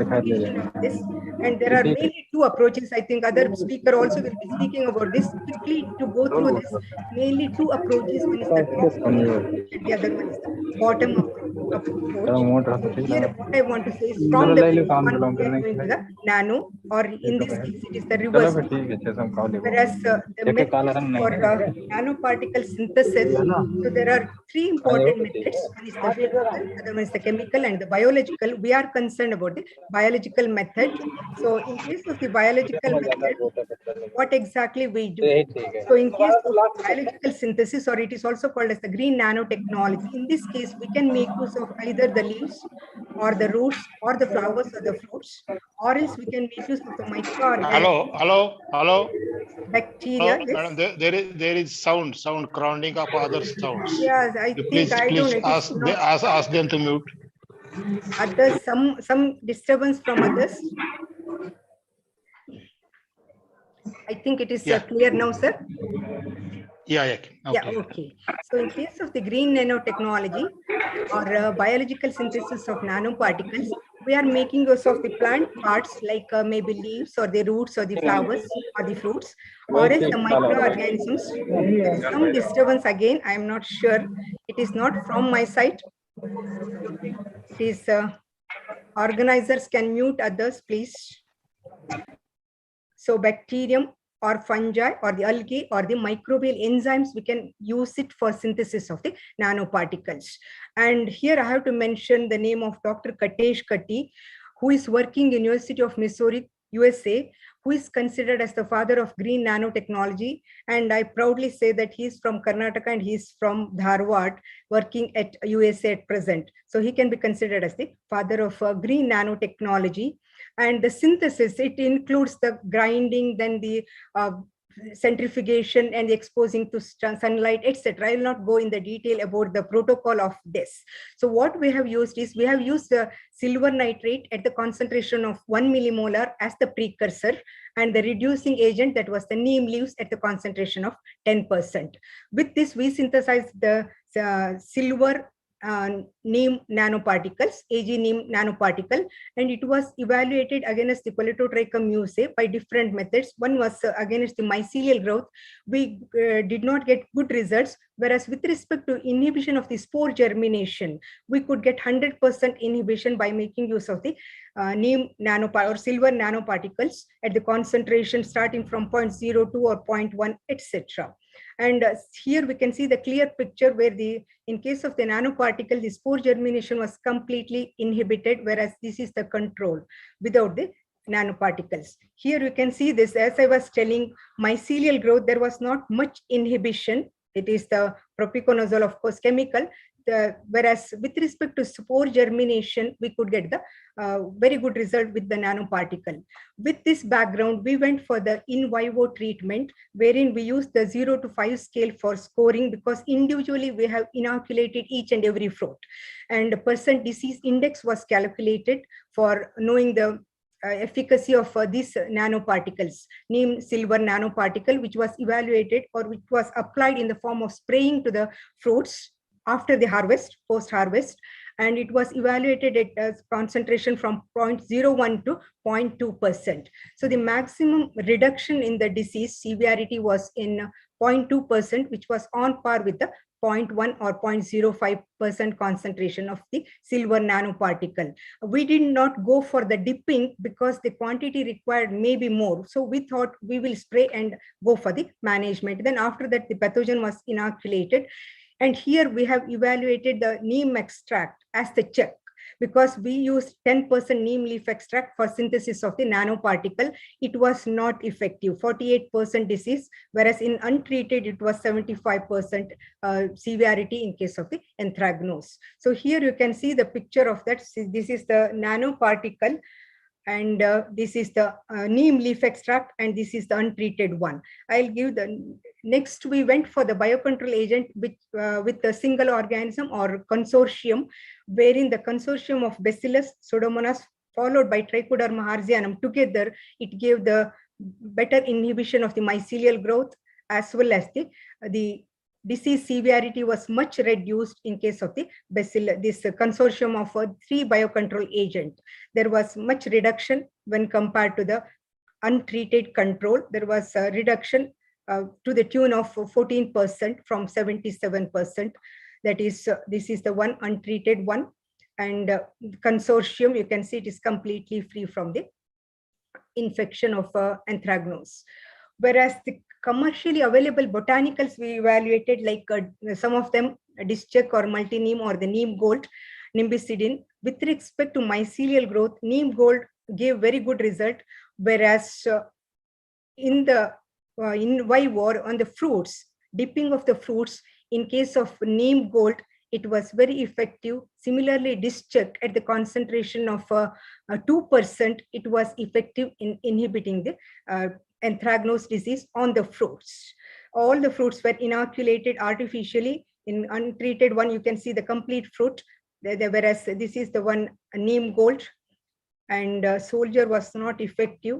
application of this. And there are mainly two approaches. I think other speaker also will be speaking about this. Quickly to go through this, mainly two approaches. One is the top approach, and the other one is the bottom approach. Here, what I want to say is, from the one, we are going to the nano, or in this case, it is the reverse. Whereas the methods for nanoparticle synthesis, so there are three important methods. One is the physical, other one is the chemical, and the biological. We are concerned about the biological method. So in case of the biological method, what exactly we do? So in case of biological synthesis, or it is also called as the green nanotechnology, in this case, we can make use of either the leaves, or the roots, or the flowers, or the fruits, or else we can make use of the microorganisms. Hello. Bacteria. Hello, Yes. madam. There is sound crowding up other sounds. Yes, I think I don't know. Ask them to mute. Others, some disturbance from others. I think it is clear now, sir. Yeah. Okay. Yeah, okay. So in case of the green nanotechnology, or biological synthesis of nanoparticles, we are making use of the plant parts, like maybe leaves, or the roots, or the flowers, or the fruits, or else the microorganisms. There is some disturbance again, I am not sure. It is not from my side. It is organizers can mute others, please. So bacterium, or fungi, or the algae, or the microbial enzymes, we can use it for synthesis of the nanoparticles. And here I have to mention the name of Dr. Katesh Katti, who is working in University of Missouri, USA, who is considered as the father of green nanotechnology. And I proudly say that he's from Karnataka and he's from Dharwad, working at USA at present. So he can be considered as the father of green nanotechnology. And the synthesis, it includes the grinding, then the centrifugation, and the exposing to sunlight, etc. I will not go in the detail about the protocol of this. So what we have used is, we have used the silver nitrate at the concentration of 1 millimolar as the precursor, and the reducing agent, that was the neem leaves, at the concentration of 10%. With this, we synthesized the silver neem nanoparticles, Ag neem nanoparticle, and it was evaluated against the Polytotrichum musae by different methods. One was against the mycelial growth. We did not get good results, whereas with respect to inhibition of the spore germination, we could get 100% inhibition by making use of the neem nanoparticle or silver nanoparticles at the concentration starting from 0.02 or 0.1, etc. And here we can see the clear picture where in case of the nanoparticle, the spore germination was completely inhibited, whereas this is the control without the nanoparticles. Here you can see this, as I was telling, mycelial growth, there was not much inhibition. It is the propiconazole, of course, chemical. Whereas with respect to spore germination, we could get the very good result with the nanoparticle. With this background, we went for the in vivo treatment, wherein we used the 0 to 5 scale for scoring, because individually we have inoculated each and every fruit. And the percent disease index was calculated for knowing the efficacy of these nanoparticles, neem silver nanoparticle, which was evaluated or which was applied in the form of spraying to the fruits after the harvest, post-harvest, and it was evaluated at a concentration from 0.01 to 0.2%. So the maximum reduction in the disease severity was in 0.2%, which was on par with the 0.1 or 0.05% concentration of the silver nanoparticle. We did not go for the dipping because the quantity required may be more. So we thought we will spray and go for the management. Then after that, the pathogen was inoculated. And here we have evaluated the neem extract as the check, because we used 10% neem leaf extract for synthesis of the nanoparticle. It was not effective, 48% disease, whereas in untreated, it was 75% severity in case of the anthracnose. So here you can see the picture of that. This is the nanoparticle, and this is the neem leaf extract, and this is the untreated one. I'll give the next. We went for the biocontrol agent with the single organism or consortium, wherein the consortium of Bacillus, Pseudomonas, followed by Trichoderma harzianum, together it gave the better inhibition of the mycelial growth, as well as the disease severity was much reduced in case of the Bacillus, this consortium of 3 biocontrol agent. There was much reduction when compared to the untreated control. There was a reduction to the tune of 14% from 77%. That is, this is the one untreated one. And consortium, you can see it is completely free from the infection of anthracnose. Whereas the commercially available botanicals we evaluated, like some of them, Dischek or multi-neem or the neem gold, nimbicidine. With respect to mycelial growth, neem gold gave very good result, whereas in vivo on the fruits, dipping of the fruits, in case of neem gold, it was very effective. Similarly, Dischek at the concentration of 2%, it was effective in inhibiting the anthracnose disease on the fruits. All the fruits were inoculated artificially. In untreated one, you can see the complete fruit, whereas this is the one neem gold, and soldier was not effective.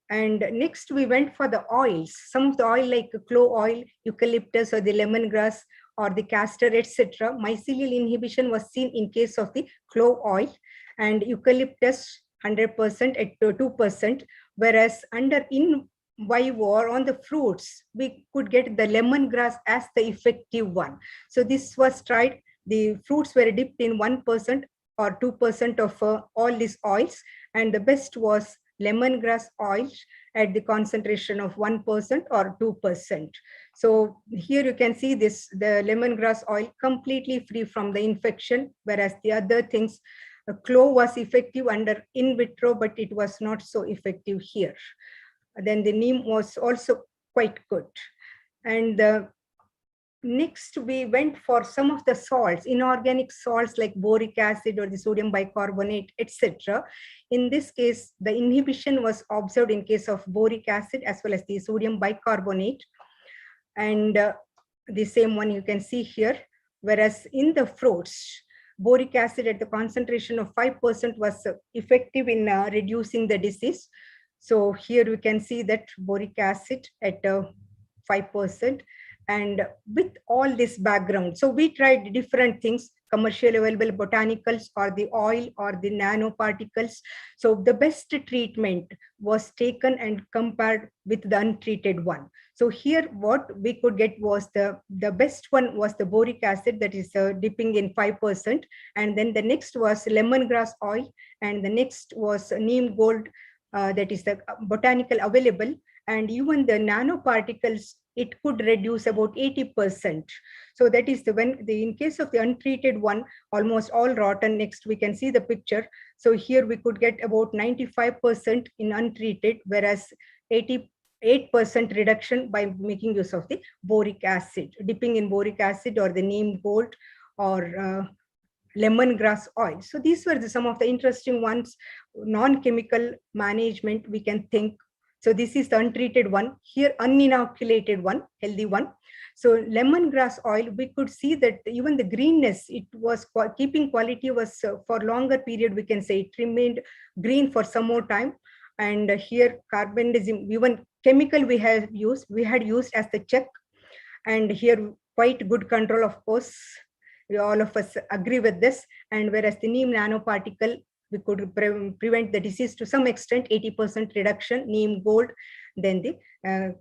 And next we went for the oils. Some of the oil like clove oil, eucalyptus or the lemongrass or the castor, etc. Mycelial inhibition was seen in case of the clove oil, and eucalyptus 100% at 2%, whereas under in vivo or on the fruits, we could get the lemongrass as the effective one. So this was tried. The fruits were dipped in 1% or 2% of all these oils, and the best was lemongrass oil at the concentration of 1% or 2%. So here you can see this, the lemongrass oil completely free from the infection, whereas the other things, clove was effective under in vitro, but it was not so effective here. Then the neem was also quite good. And next we went for some of the salts, inorganic salts like boric acid or the sodium bicarbonate, etc. In this case, the inhibition was observed in case of boric acid as well as the sodium bicarbonate. And the same one you can see here, whereas in the fruits, boric acid at the concentration of 5% was effective in reducing the disease. So here we can see that boric acid at 5%. And with all this background, so we tried different things. commercially available botanicals or the oil or the nanoparticles. So the best treatment was taken and compared with the untreated one. So here what we could get was the best one was the boric acid, that is dipping in 5%. And then the next was lemongrass oil. And the next was neem gold, that is the botanical available. And even the nanoparticles, it could reduce about 80%. So that is in case of the untreated one, almost all rotten. Next, we can see the picture. So here we could get about 95% in untreated, whereas 88% reduction by making use of the boric acid, dipping in boric acid or the neem gold or lemongrass oil. So these were some of the interesting ones. Non-chemical management, we can think. So this is the untreated one. Here, uninoculated one, healthy one. So lemongrass oil, we could see that even the greenness, it was keeping quality was for longer period, we can say it remained green for some more time. And here carbendazim, even chemical we had used as the check. And here quite good control, of course. All of us agree with this. And whereas the neem nanoparticle, we could prevent the disease to some extent, 80% reduction, neem gold. Then the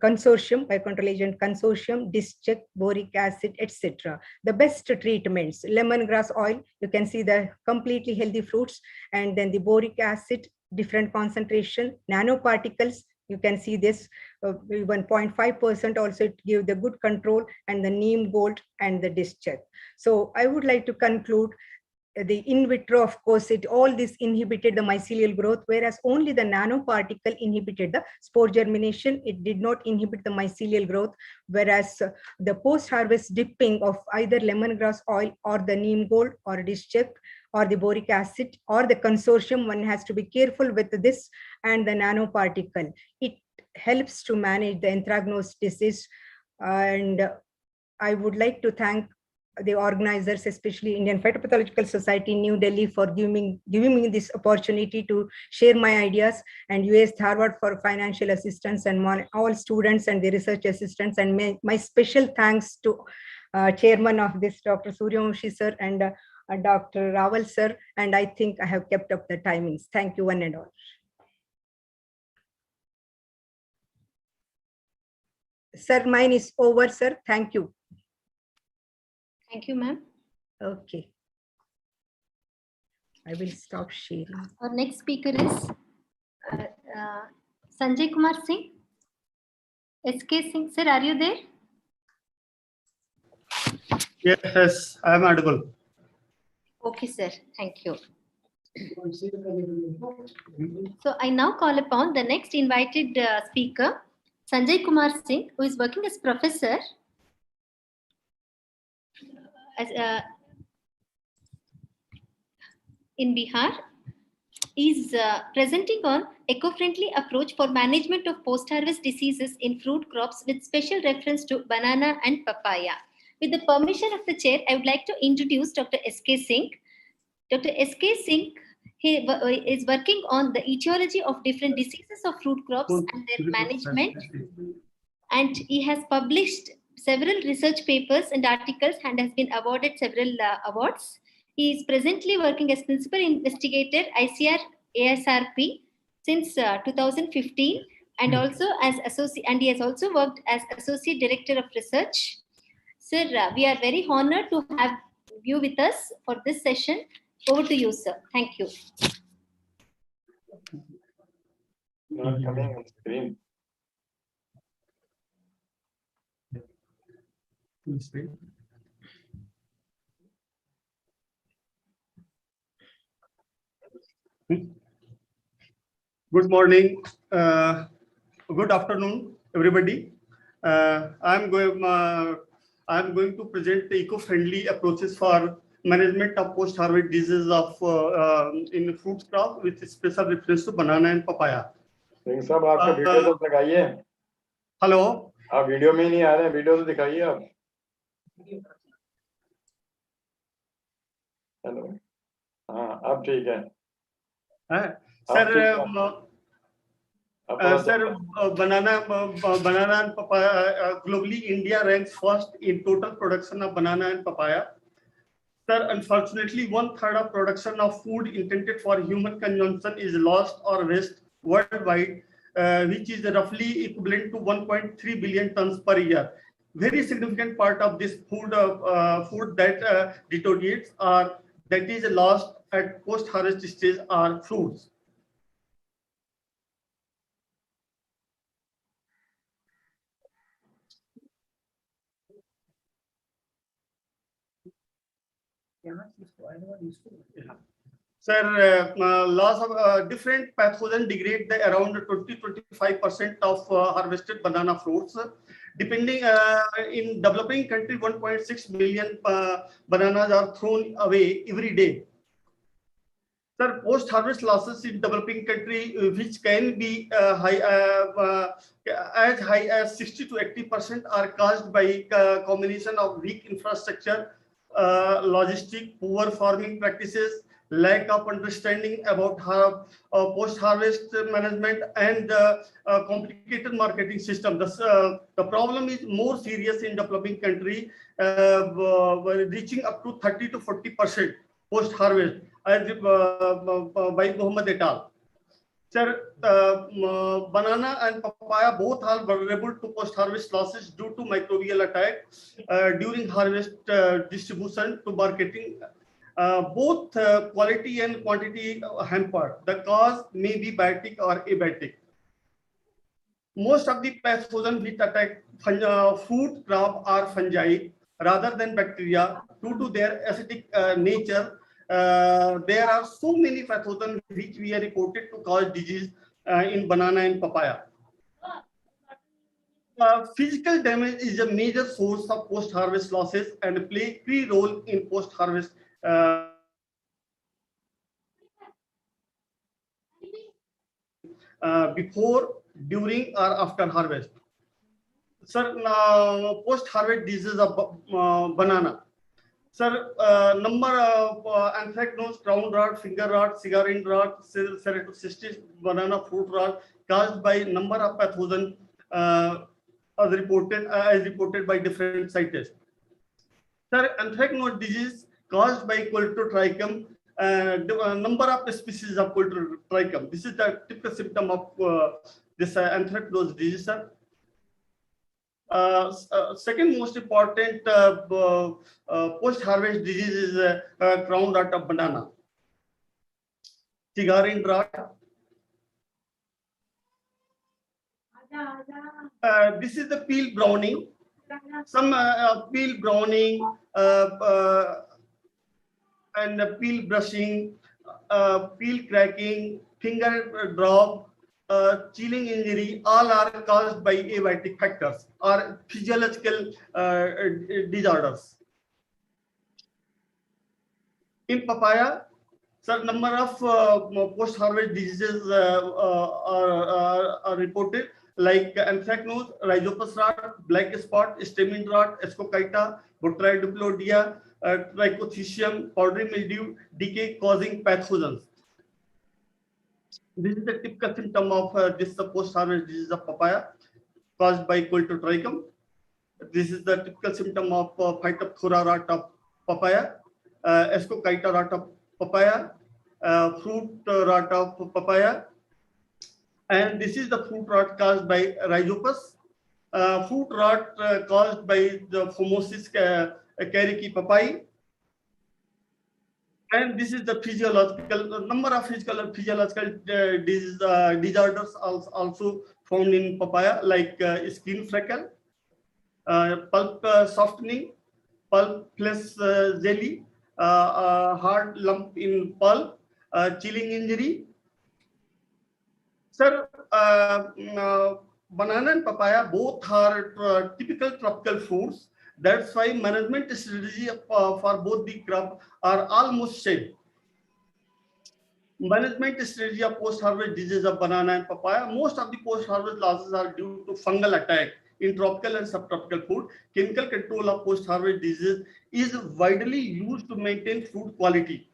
consortium, biocontrol agent consortium, discheck, boric acid, etc. The best treatments, lemongrass oil, you can see the completely healthy fruits. And then the boric acid, different concentration, nanoparticles, you can see this 1.5% also, it gives the good control, and the neem gold and the discheck. So I would like to conclude the in vitro, of course, all this inhibited the mycelial growth, whereas only the nanoparticle inhibited the spore germination. It did not inhibit the mycelial growth, whereas the post-harvest dipping of either lemongrass oil or the neem gold or discheck or the boric acid or the consortium, one has to be careful with this, and the nanoparticle. It helps to manage the anthracnose disease. And I would like to thank the organizers, especially Indian Phytopathological Society in New Delhi, for giving me this opportunity to share my ideas, and US Harvard for financial assistance, and all students and the research assistants. And my special thanks to chairman of this, Dr. Suryavamshi sir, and Dr. Rawal sir. And I think I have kept up the timings. Thank you one and all. Sir, mine is over, sir. Thank you. Thank you, ma'am. Okay. I will stop sharing. Our next speaker is Sanjay Kumar Singh. SK Singh, sir, are you there? Yes, I am audible. Okay, sir. Thank you. So I now call upon the next invited speaker, Sanjay Kumar Singh, who is working as professor in Bihar. He is presenting on eco-friendly approach for management of post-harvest diseases in fruit crops with special reference to banana and papaya. With the permission of the chair, I would like to introduce Dr. SK Singh. Dr. SK Singh, he is working on the etiology of different diseases of fruit crops and their management. And he has published several research papers and articles and has been awarded several awards. He is presently working as principal investigator ICR ASRP since 2015, and also as associate, and he has also worked as associate director of research. Sir, we are very honored to have you with us for this session. Over to you, sir. Thank you. Not coming on screen. Good morning, good afternoon, everybody. I'm going to present the eco-friendly approaches for management of post-harvest diseases of in fruit crop with special reference to banana and papaya. Singh साहब आपका video तो दिखाइए. Hello. आप video में नहीं आ रहे हैं, video तो दिखाइए आप. हेलो. हाँ, अब ठीक है. Sir, banana and papaya. Globally, India ranks first in total production of banana and papaya. Sir, unfortunately, 1/3 of production of food intended for human consumption is lost or waste worldwide, which is roughly equivalent to 1.3 billion tons per year. Very significant part of this food that deteriorates or that is lost at post-harvest stage are fruits. Sir, loss of different pathogens degrade around 20-25% of harvested banana fruits. Depending in developing country, 1.6 million bananas are thrown away every day. Sir, post-harvest losses in developing country, which can be as high as 60 to 80%, are caused by combination of weak infrastructure, logistic, poor farming practices, lack of understanding about post-harvest management, and complicated marketing system. The problem is more serious in developing country, reaching up to 30 to 40% post-harvest, as by Muhammad et al. Sir, banana and papaya both are vulnerable to post-harvest losses due to microbial attack during harvest distribution to marketing. Both quality and quantity hampered. The cause may be biotic or abiotic. Most of the pathogens which attack fruit crop are fungi rather than bacteria due to their acidic nature. There are so many pathogens which we are reported to cause disease in banana and papaya. Physical damage is a major source of post-harvest losses and play key role in post-harvest before, during, or after harvest. Sir, post-harvest diseases of banana. Sir, number of anthracnose, crown rot, finger rot, cigarette rot, ceratocystis, banana fruit rot, caused by number of pathogens as reported by different scientists. Sir, anthracnose disease caused by Coltotrichum, number of species of Coltotrichum. This is the typical symptom of this anthracnose disease, sir. Second most important post-harvest disease is crown rot of banana, cigarette rot. This is the peel browning. Some peel browning and peel brushing, peel cracking, finger drop, chilling injury, all are caused by abiotic factors or physiological disorders. In papaya, sir, number of post-harvest diseases are reported, like anthracnose, rhizopus rot, black spot, stamen rot, escocyta, botrytis, trichothecium, powdery mildew, decay causing pathogens. This is the typical symptom of this post-harvest disease of papaya caused by Coltotrichum. This is the typical symptom of Phytophthora rot of papaya, escocyta rot of papaya, fruit rot of papaya, and this is the fruit rot caused by rhizopus. Fruit rot caused by the Formosus caryki papai. And this is the physiological number of physiological disorders also found in papaya, like skin freckle, pulp softening, pulp plus jelly, hard lump in pulp, chilling injury. Sir, banana and papaya both are typical tropical fruits. That's why management strategy for both the crop are almost same. Management strategy of post-harvest disease of banana and papaya. Most of the post-harvest losses are due to fungal attack in tropical and subtropical food. Chemical control of post-harvest disease is widely used to maintain food quality.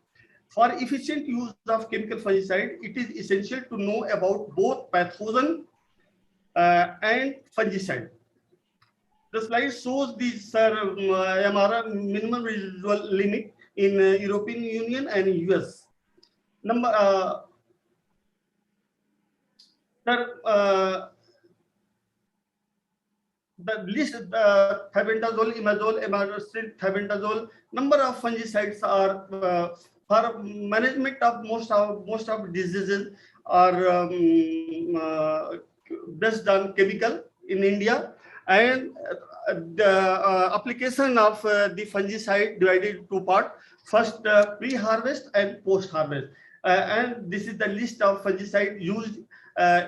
For efficient use of chemical fungicide, it is essential to know about both pathogen and fungicide. The slide shows the MRR minimum residual limit in European Union and US. The list thiabendazole, imazole, imidazole, thiabendazole. Number of fungicides are for management of most of diseases are based on chemical in India, and the application of the fungicide divided into two parts. First, pre-harvest and post-harvest, and this is the list of fungicide used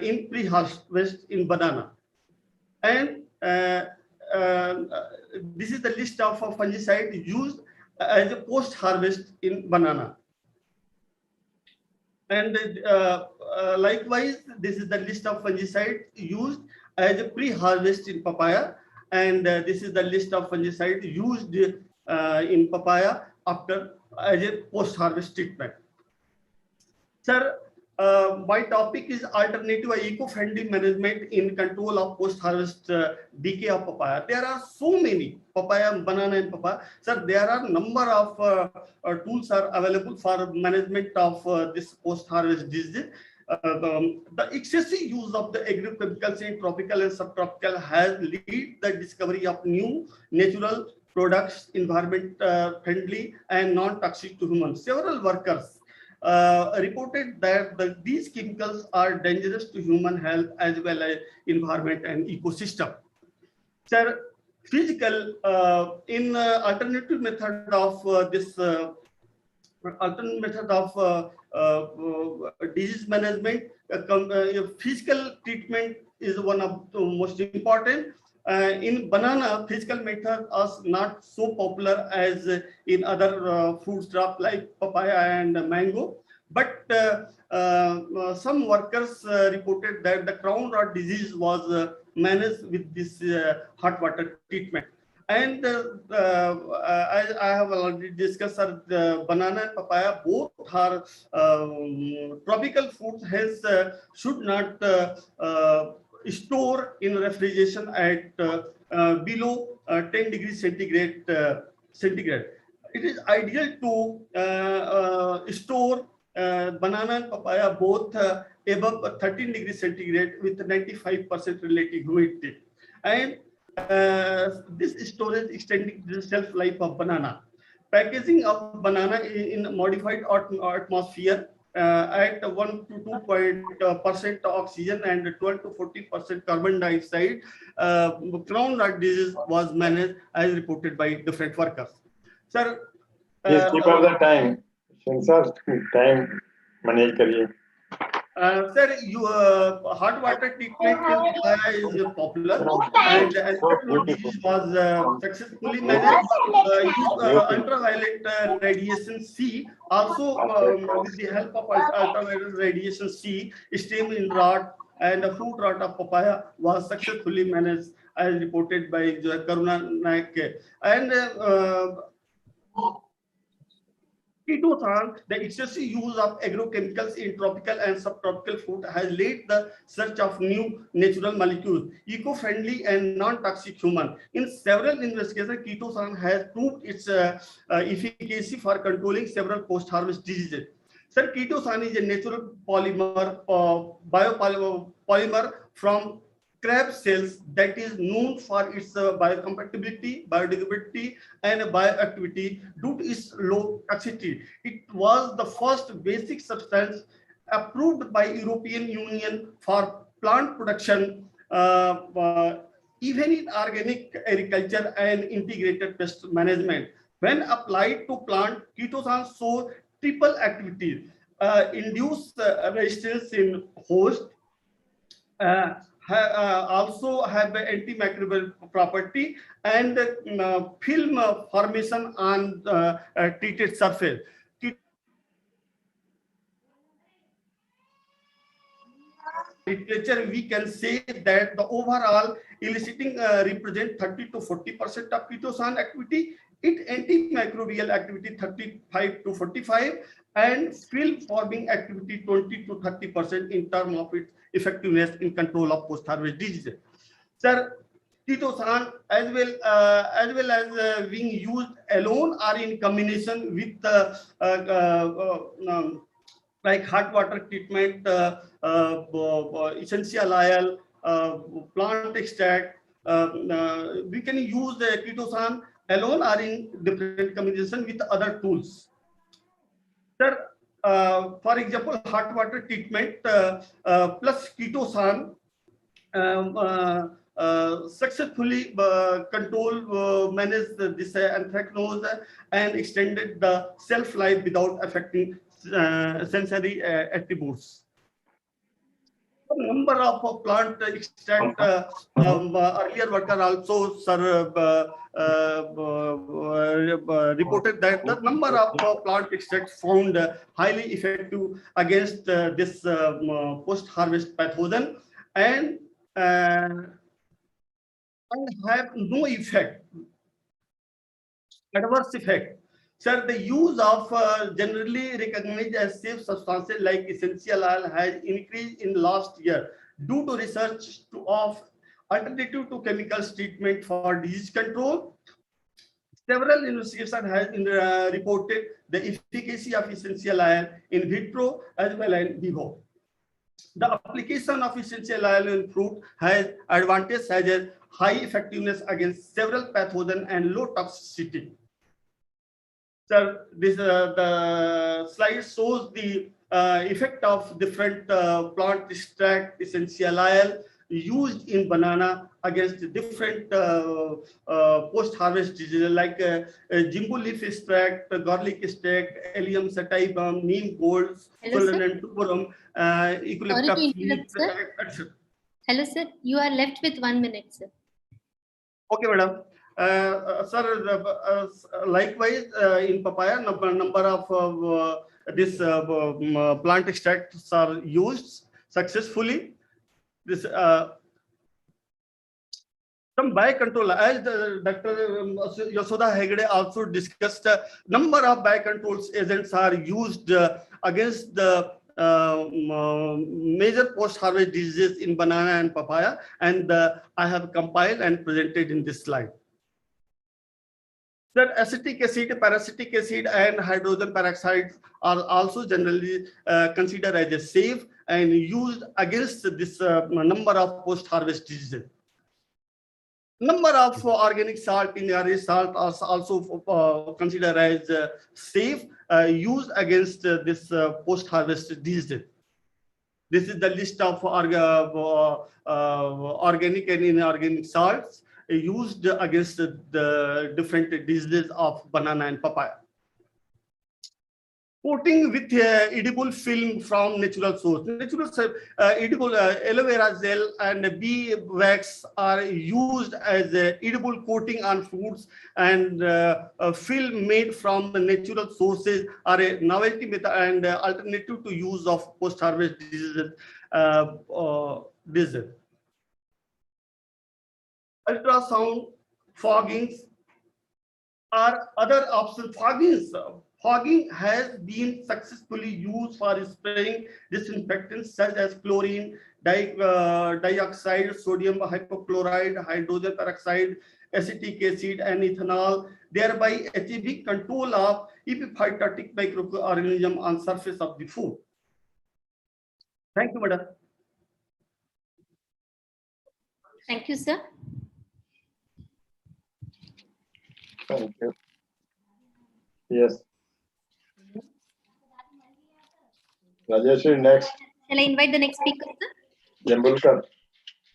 in pre-harvest in banana. And this is the list of fungicide used as a post-harvest in banana. And likewise, this is the list of fungicide used as a pre-harvest in papaya. And this is the list of fungicide used in papaya after as a post-harvest treatment. Sir, my topic is alternative eco-friendly management in control of post-harvest decay of papaya. There are so many papaya, banana and papaya. Sir, there are number of tools are available for management of this post-harvest disease. The excessive use of the agrochemicals in tropical and subtropical has led the discovery of new natural products, environment friendly and non-toxic to humans. Several workers reported that these chemicals are dangerous to human health as well as environment and ecosystem. Sir, physical in alternative method of alternate method of disease management, physical treatment is one of the most important. In banana, physical method is not so popular as in other fruit crops like papaya and mango. But some workers reported that the crown rot disease was managed with this hot water treatment. And as I have already discussed, the banana and papaya both are tropical fruits, hence should not store in refrigeration at below 10 degrees centigrade. It is ideal to store banana and papaya both above 13 degrees centigrade with 95% relative humidity. And this storage extending the shelf life of banana. Packaging of banana in modified atmosphere at 1 to 2% oxygen and 12 to 40% carbon dioxide, crown rot disease was managed as reported by different workers. Sir, please keep up the time. Sir, time manage kariye. Sir, hot water treatment is popular, and disease was successfully managed. Ultraviolet radiation C, also with the help of ultraviolet radiation C, stem in rot and the fruit rot of papaya was successfully managed as reported by Karuna Naik. And Ketothan, the excessive use of agrochemicals in tropical and subtropical fruit has led the search of new natural molecules, eco-friendly and non-toxic human. In several investigations, ketothan has proved its efficacy for controlling several post-harvest diseases. Sir, ketothan is a natural polymer, biopolymer from crab cells that is known for its biocompatibility, biodegradability, and bioactivity due to its low toxicity. It was the first basic substance approved by European Union for plant production, even in organic agriculture and integrated pest management. When applied to plant, ketothan show triple activity, induce resistance in host, also have antimicrobial property and film formation on treated surface. Literature, we can say that the overall eliciting represent 30 to 40% of ketothan activity, it antimicrobial activity 35 to 45, and film forming activity 20 to 30% in terms of its effectiveness in control of post-harvest diseases. Sir, Titosan as well as being used alone or in combination with like hot water treatment, essential oil, plant extract. We can use the Titosan alone or in different combination with other tools. Sir, for example, hot water treatment plus Titosan successfully managed this anthracnose and extended the shelf life without affecting sensory attributes. Number of plant extract earlier worker also reported that the number of plant extracts found highly effective against this post-harvest pathogen and have no adverse effect. Sir, the use of generally recognized as safe substances like essential oil has increased in last year due to research of alternative to chemicals treatment for disease control. Several investigations have reported the efficacy of essential oil in vitro as well as in vivo. The application of essential oil in fruit has advantage such as high effectiveness against several pathogens and low toxicity. Sir, this the slide shows the effect of different plant extract essential oil used in banana against different post-harvest diseases like jimbo leaf extract, garlic extract, Allium sativum, neem gold, Solanum tuberum, eucalyptus leaf, etc. Hello, sir. You are left with 1 minute, sir. Okay, madam. Sir, likewise in papaya, number of this plant extracts are used successfully. This some biocontrol, as Dr. Yasoda Hegde also discussed, number of biocontrols agents are used against the major post-harvest diseases in banana and papaya, and I have compiled and presented in this slide. That acetic acid, peracetic acid, and hydrogen peroxide are also generally considered as a safe and used against this number of post-harvest diseases. Number of organic salt in air salt are also considered as safe, used against this post-harvest diseases. This is the list of organic and inorganic salts used against the different diseases of banana and papaya. Coating with edible film from natural source. Natural edible aloe vera gel and bee wax are used as edible coating on fruits, and film made from the natural sources are a novelty method and alternative to use of post-harvest diseases. Ultrasound, foggings are other options. Fogging has been successfully used for spraying disinfectants such as chlorine, dioxide, sodium hypochlorite, hydrogen peroxide, acetic acid, and ethanol, thereby achieving control of epiphytotic microorganisms on surface of the food. Thank you, madam. Thank you, sir. Thank you. Yes. Rajeshri, next. Shall I invite the next speaker, sir? Jambulkar.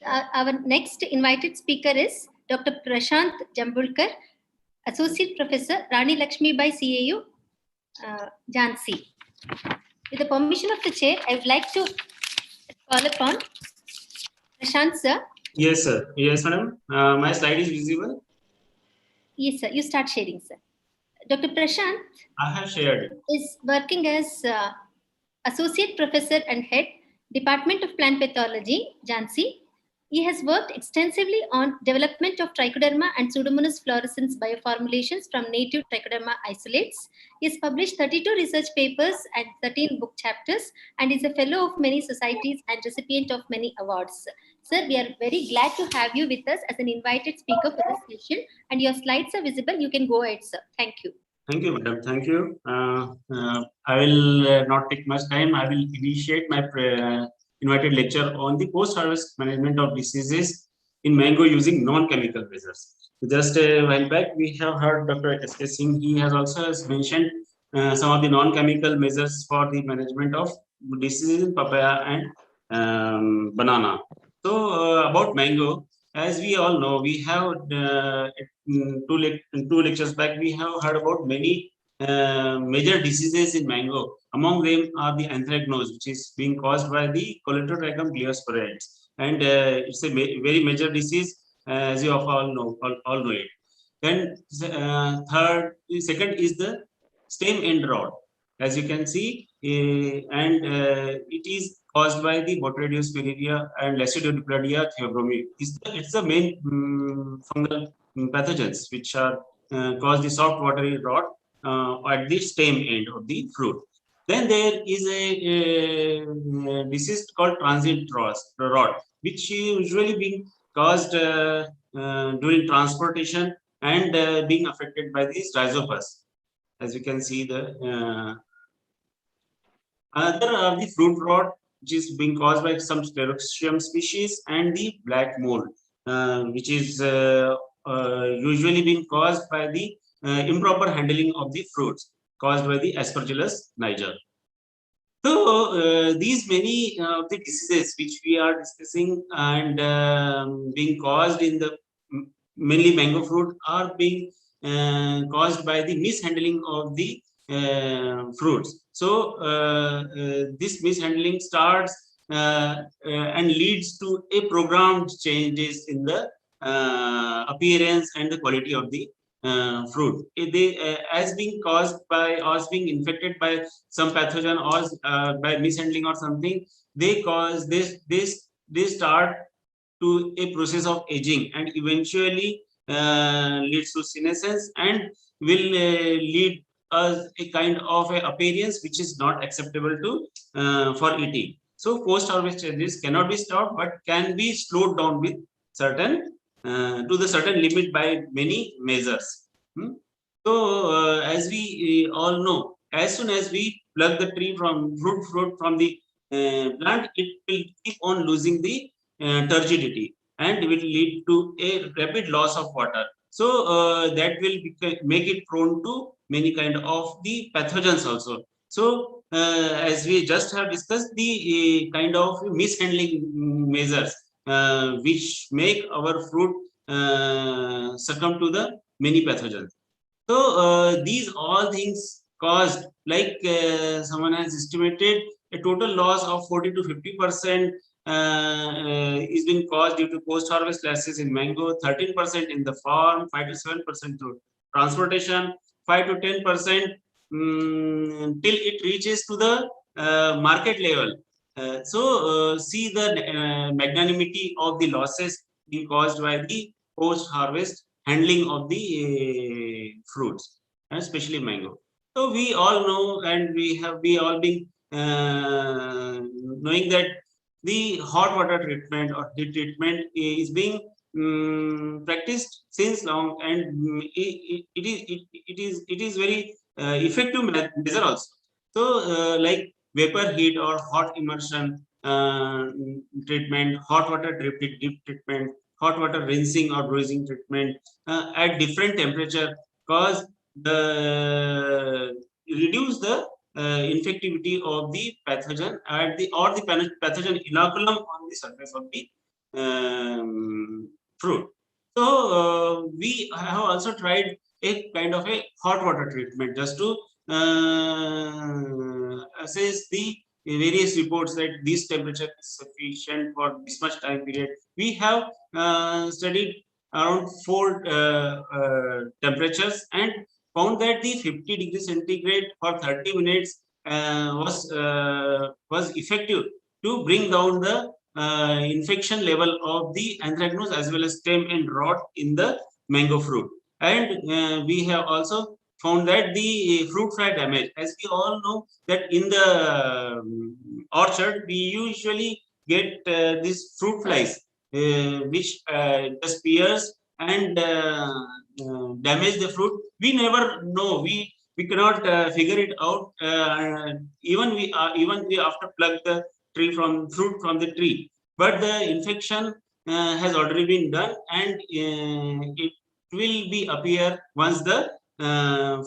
Our next invited speaker is Dr. Prashant Jambulkar, Associate Professor, Rani Lakshmi Bai CAU, Jhansi. With the permission of the chair, I would like to call upon Prashant, sir. Yes, sir. Yes, madam. My slide is visible. Yes, sir. You start sharing, sir. Dr. Prashant I have shared. Is working as Associate Professor and Head, Department of Plant Pathology, Jhansi, He has worked extensively on development of Trichoderma and Pseudomonas fluorescens bioformulations from native Trichoderma isolates. He has published 32 research papers and 13 book chapters and is a fellow of many societies and recipient of many awards. Sir, we are very glad to have you with us as an invited speaker for this session, and your slides are visible. You can go ahead, sir. Thank you. Thank you, madam. Thank you. I will not take much time. I will initiate my invited lecture on the post-harvest management of diseases in mango using non-chemical measures. Just a while back, we have heard Dr. S.K. Singh. He has also mentioned some of the non-chemical measures for the management of diseases in papaya and banana. So about mango, as we all know, we have two lectures back, we have heard about many major diseases in mango. Among them are the anthracnose, which is being caused by the Coleotrichum gliosporides, and it's a very major disease, as you all know it. Then second is the stem end rot, as you can see, and it is caused by the Botrytis and Lasidioplegia theobromii. It's the main fungal pathogens which are cause the soft watery rot at the stem end of the fruit. Then there is a disease called transient rot, which usually being caused during transportation and being affected by these rhizopus. As you can see, the another are the fruit rot, which is being caused by some Sclerotium species, and the black mold, which is usually being caused by the improper handling of the fruits caused by the Aspergillus niger. So these many of the diseases which we are discussing and being caused in the mainly mango fruit are being caused by the mishandling of the fruits. So this mishandling starts and leads to a programmed changes in the appearance and the quality of the fruit. As being caused by or being infected by some pathogen or by mishandling or something, they cause they start to a process of aging and eventually leads to senescence and will lead us a kind of a appearance which is not acceptable to for eating. So post-harvest changes cannot be stopped, but can be slowed down with certain to the certain limit by many measures. So as we all know, as soon as we plug the tree from fruit from the plant, it will keep on losing the turgidity and will lead to a rapid loss of water. So that will make it prone to many kind of the pathogens also. So as we just have discussed, the kind of mishandling measures which make our fruit succumb to the many pathogens. So these all things caused, like someone has estimated, a total loss of 40 to 50% is being caused due to post-harvest losses in mango, 13% in the farm, 5 to 7% through transportation, 5 to 10% till it reaches to the market level. So see the magnanimity of the losses being caused by the post-harvest handling of the fruits, especially mango. So we all know, and we all been knowing that the hot water treatment or heat treatment is being practiced since long, and it is very effective measure also. So like vapor heat or hot immersion treatment, hot water drip treatment, hot water rinsing or bruising treatment at different temperature cause the reduce the infectivity of the pathogen at the or the pathogen inoculum on the surface of the fruit. So we have also tried a kind of a hot water treatment just to assess the various reports that this temperature is sufficient for this much time period. We have studied around 4 temperatures and found that the 50 degrees centigrade for 30 minutes was effective to bring down the infection level of the anthracnose as well as stem and rot in the mango fruit. And we have also found that the fruit fly damage, as we all know that in the orchard we usually get these fruit flies which just peers and damage the fruit. We never know, we cannot figure it out, even we after pluck the tree from fruit from the tree, but the infection has already been done, and it will be appear once the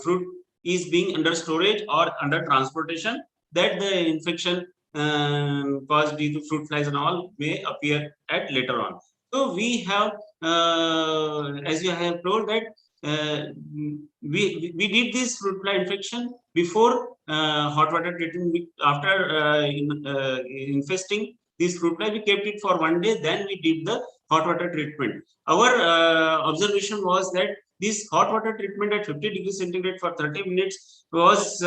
fruit is being under storage or under transportation, that the infection caused due to fruit flies and all may appear at later on. So we have, as you have told, that we did this fruit fly infection before hot water treatment. After infesting this fruit fly, we kept it for 1 day, then we did the hot water treatment. Our observation was that this hot water treatment at 50 degrees centigrade for 30 minutes was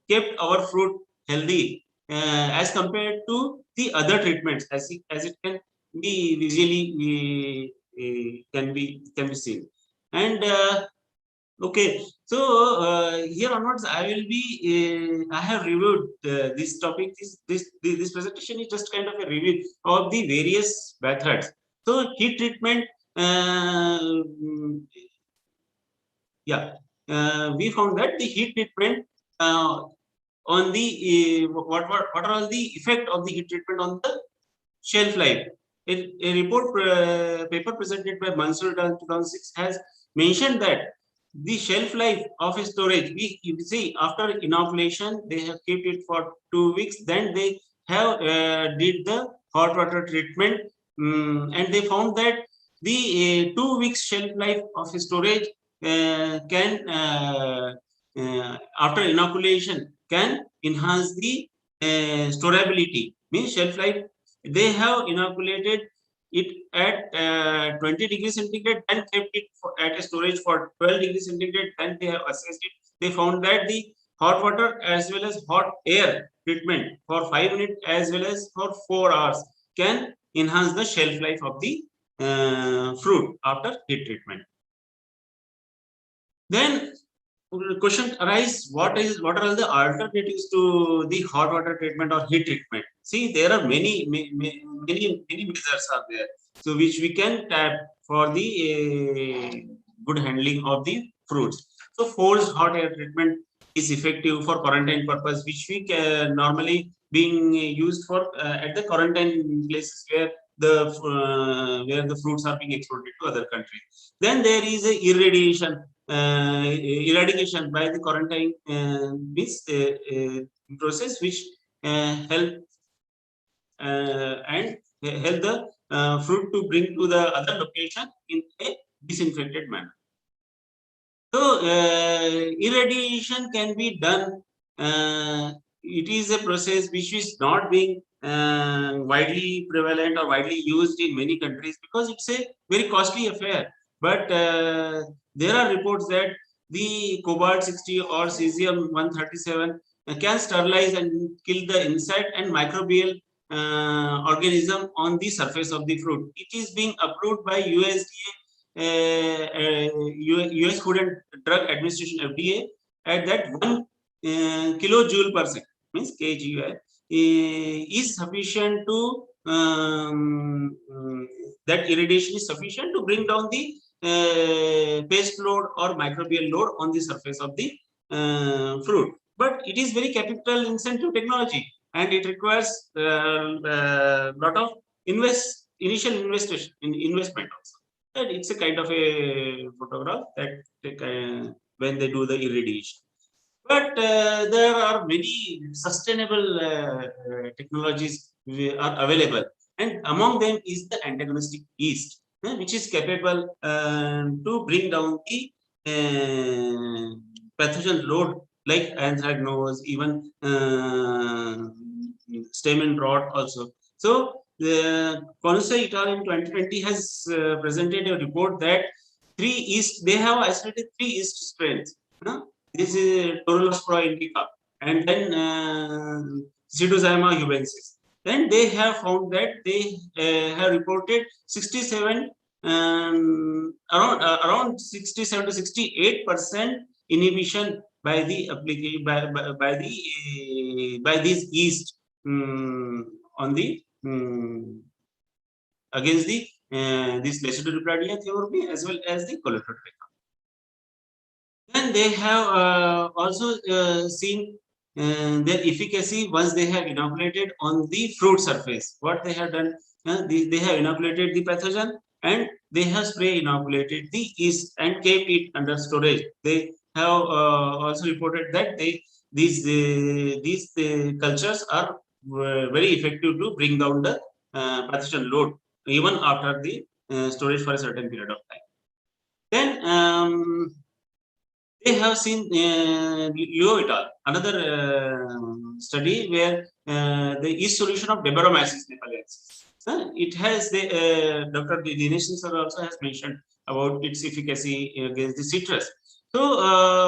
kept our fruit healthy as compared to the other treatments, as it can be visually can be seen. And okay, so here onwards I will be I have reviewed this topic. This presentation is just kind of a review of the various methods. So heat treatment, yeah, we found that the heat treatment on the what are all the effect of the heat treatment on the shelf life. A report paper presented by Mansoor in 2006 has mentioned that the shelf life of a storage, you see, after inoculation they have kept it for 2 weeks, then they have did the hot water treatment, and they found that the 2 weeks shelf life of a storage can after inoculation can enhance the storability, means shelf life. They have inoculated it at 20 degrees centigrade and kept it at a storage for 12 degrees centigrade, and they have assessed it. They found that the hot water as well as hot air treatment for 5 minutes as well as for 4 hours can enhance the shelf life of the fruit after heat treatment. Then the question arises, what are all the alternatives to the hot water treatment or heat treatment? See, there are many methods are there, so which we can tap for the good handling of the fruits. So forced hot air treatment is effective for quarantine purpose, which we can normally being used for at the quarantine places where the fruits are being exported to other countries. Then there is a irradiation. Eradication by the quarantine process, which help and help the fruit to bring to the other location in a disinfected manner. So irradiation can be done. It is a process which is not being widely prevalent or widely used in many countries because it's a very costly affair. But there are reports that the cobalt 60 or cesium 137 can sterilize and kill the insect and microbial organism on the surface of the fruit. It is being approved by USDA, US Food and Drug Administration, FDA, at that 1 kilojoule per second, means kg, is sufficient to that irradiation is sufficient to bring down the pest load or microbial load on the surface of the fruit. But it is very capital intensive technology, and it requires lot of initial investment also. And it's a kind of a photograph that when they do the irradiation. But there are many sustainable technologies are available, and among them is the antagonistic yeast, which is capable to bring down the pathogen load like anthracnose, even stem and rot also. So the Conusai et al. In 2020 has presented a report that they have isolated 3 yeast strains. This is Torulaspora indica, and then Pseudozyma hubensis. then they have found that they have reported 67 around 67 to 68% inhibition by the application by these yeast on the against the this Leishmania theory as well as the Choletotrichum. Then they have also seen their efficacy once they have inoculated on the fruit surface. What they have done, they have inoculated the pathogen and they have spray inoculated the yeast and kept it under storage. They have also reported that these cultures are very effective to bring down the pathogen load even after the storage for a certain period of time. Then they have seen Leo et al. Another study where the yeast solution of Deboromyces nepalensis. It has the Dr. Dinesh sir also has mentioned about its efficacy against the citrus. So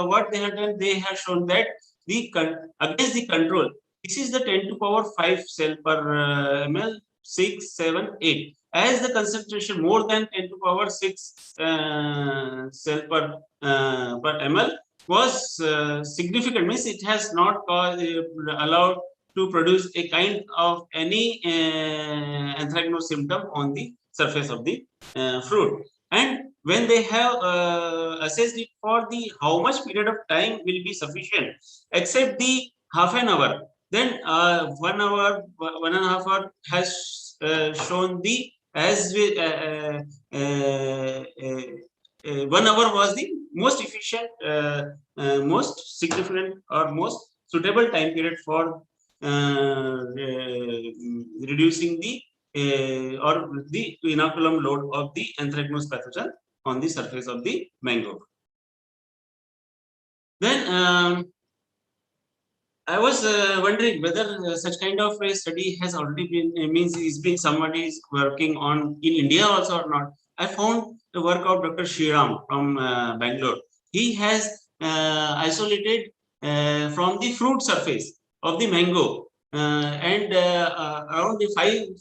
what they have done, they have shown that against the control, this is the 10 to power 5 cell per ml 6, 7, 8. As the concentration more than 10 to power 6 cell per ml was significant, means it has not allowed to produce a kind of any anthracnose symptom on the surface of the fruit. And when they have assessed it for the how much period of time will be sufficient, except the half an hour, then 1 hour, 1.5 hour has shown the as we 1 hour was the most efficient, most significant or most suitable time period for reducing the or the inoculum load of the anthracnose pathogen on the surface of the mango. Then I was wondering whether such kind of a study has already been somebody is working on in India also or not. I found the work of Dr. Shriram from Bangalore. He has isolated from the fruit surface of the mango and around the 5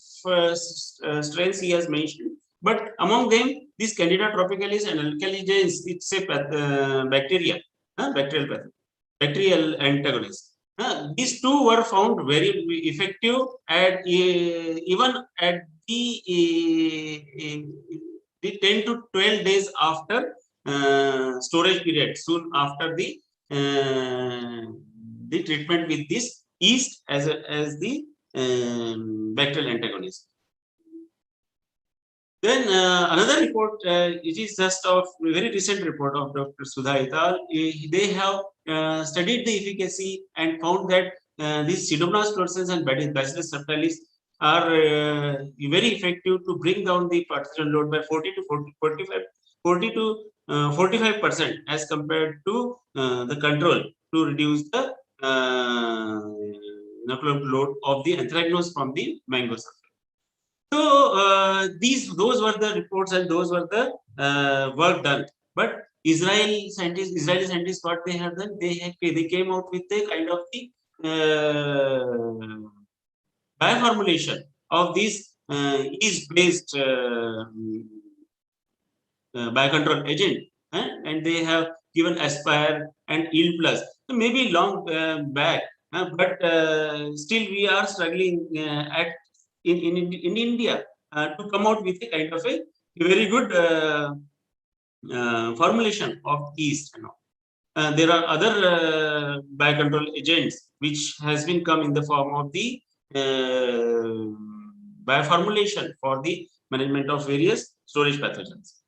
strains he has mentioned. But among them, these Candida tropicalis and alkaligenes, it's a bacteria, bacterial antagonist. These two were found very effective at even at the 10 to 12 days after storage period, soon after the treatment with this yeast as the bacterial antagonist. Then another report, it is just of very recent report of Dr. Sudha et al. They have studied the efficacy and found that these Pseudomonas fluorescens and Bacillus subtilis are very effective to bring down the pathogen load by 40 to 45% as compared to the control to reduce the inoculum load of the anthracnose from the mango surface. So those were the reports and those were the work done. But Israeli scientists, what they have done, they came out with a kind of the bioformulation of this yeast-based biocontrol agent, and they have given Aspire and Yield Plus. So maybe long back, but still we are struggling in India to come out with a kind of a very good formulation of yeast. There are other biocontrol agents which has been come in the form of the bioformulation for the management of various storage pathogens.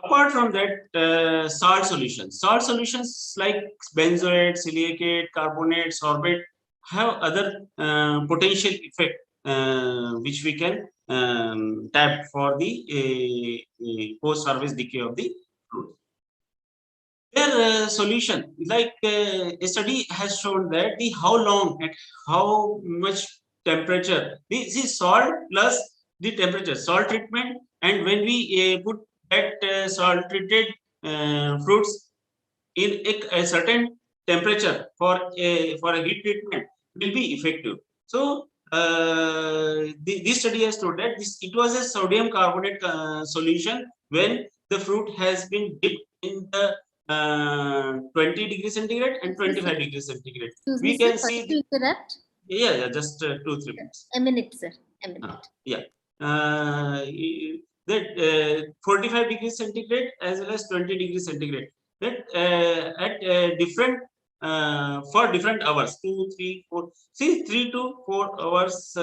Apart from that, salt solutions like benzoate, silicate, carbonate, sorbate have other potential effect which we can tap for the post-harvest decay of the fruit. Their solution, like a study has shown that how long at how much temperature, this is salt plus the temperature, salt treatment, and when we put that salt treated fruits in a certain temperature for a heat treatment will be effective. So this study has showed that it was a sodium carbonate solution when the fruit has been dipped in the 20 degrees centigrade and 25 degrees centigrade. We can see. Yeah, just 2-3 minutes. A minute, sir. A minute. Yeah. That 45 degrees centigrade as well as 20 degrees centigrade. That at different for different hours, 2, 3, 4. See, 3 to 4 hours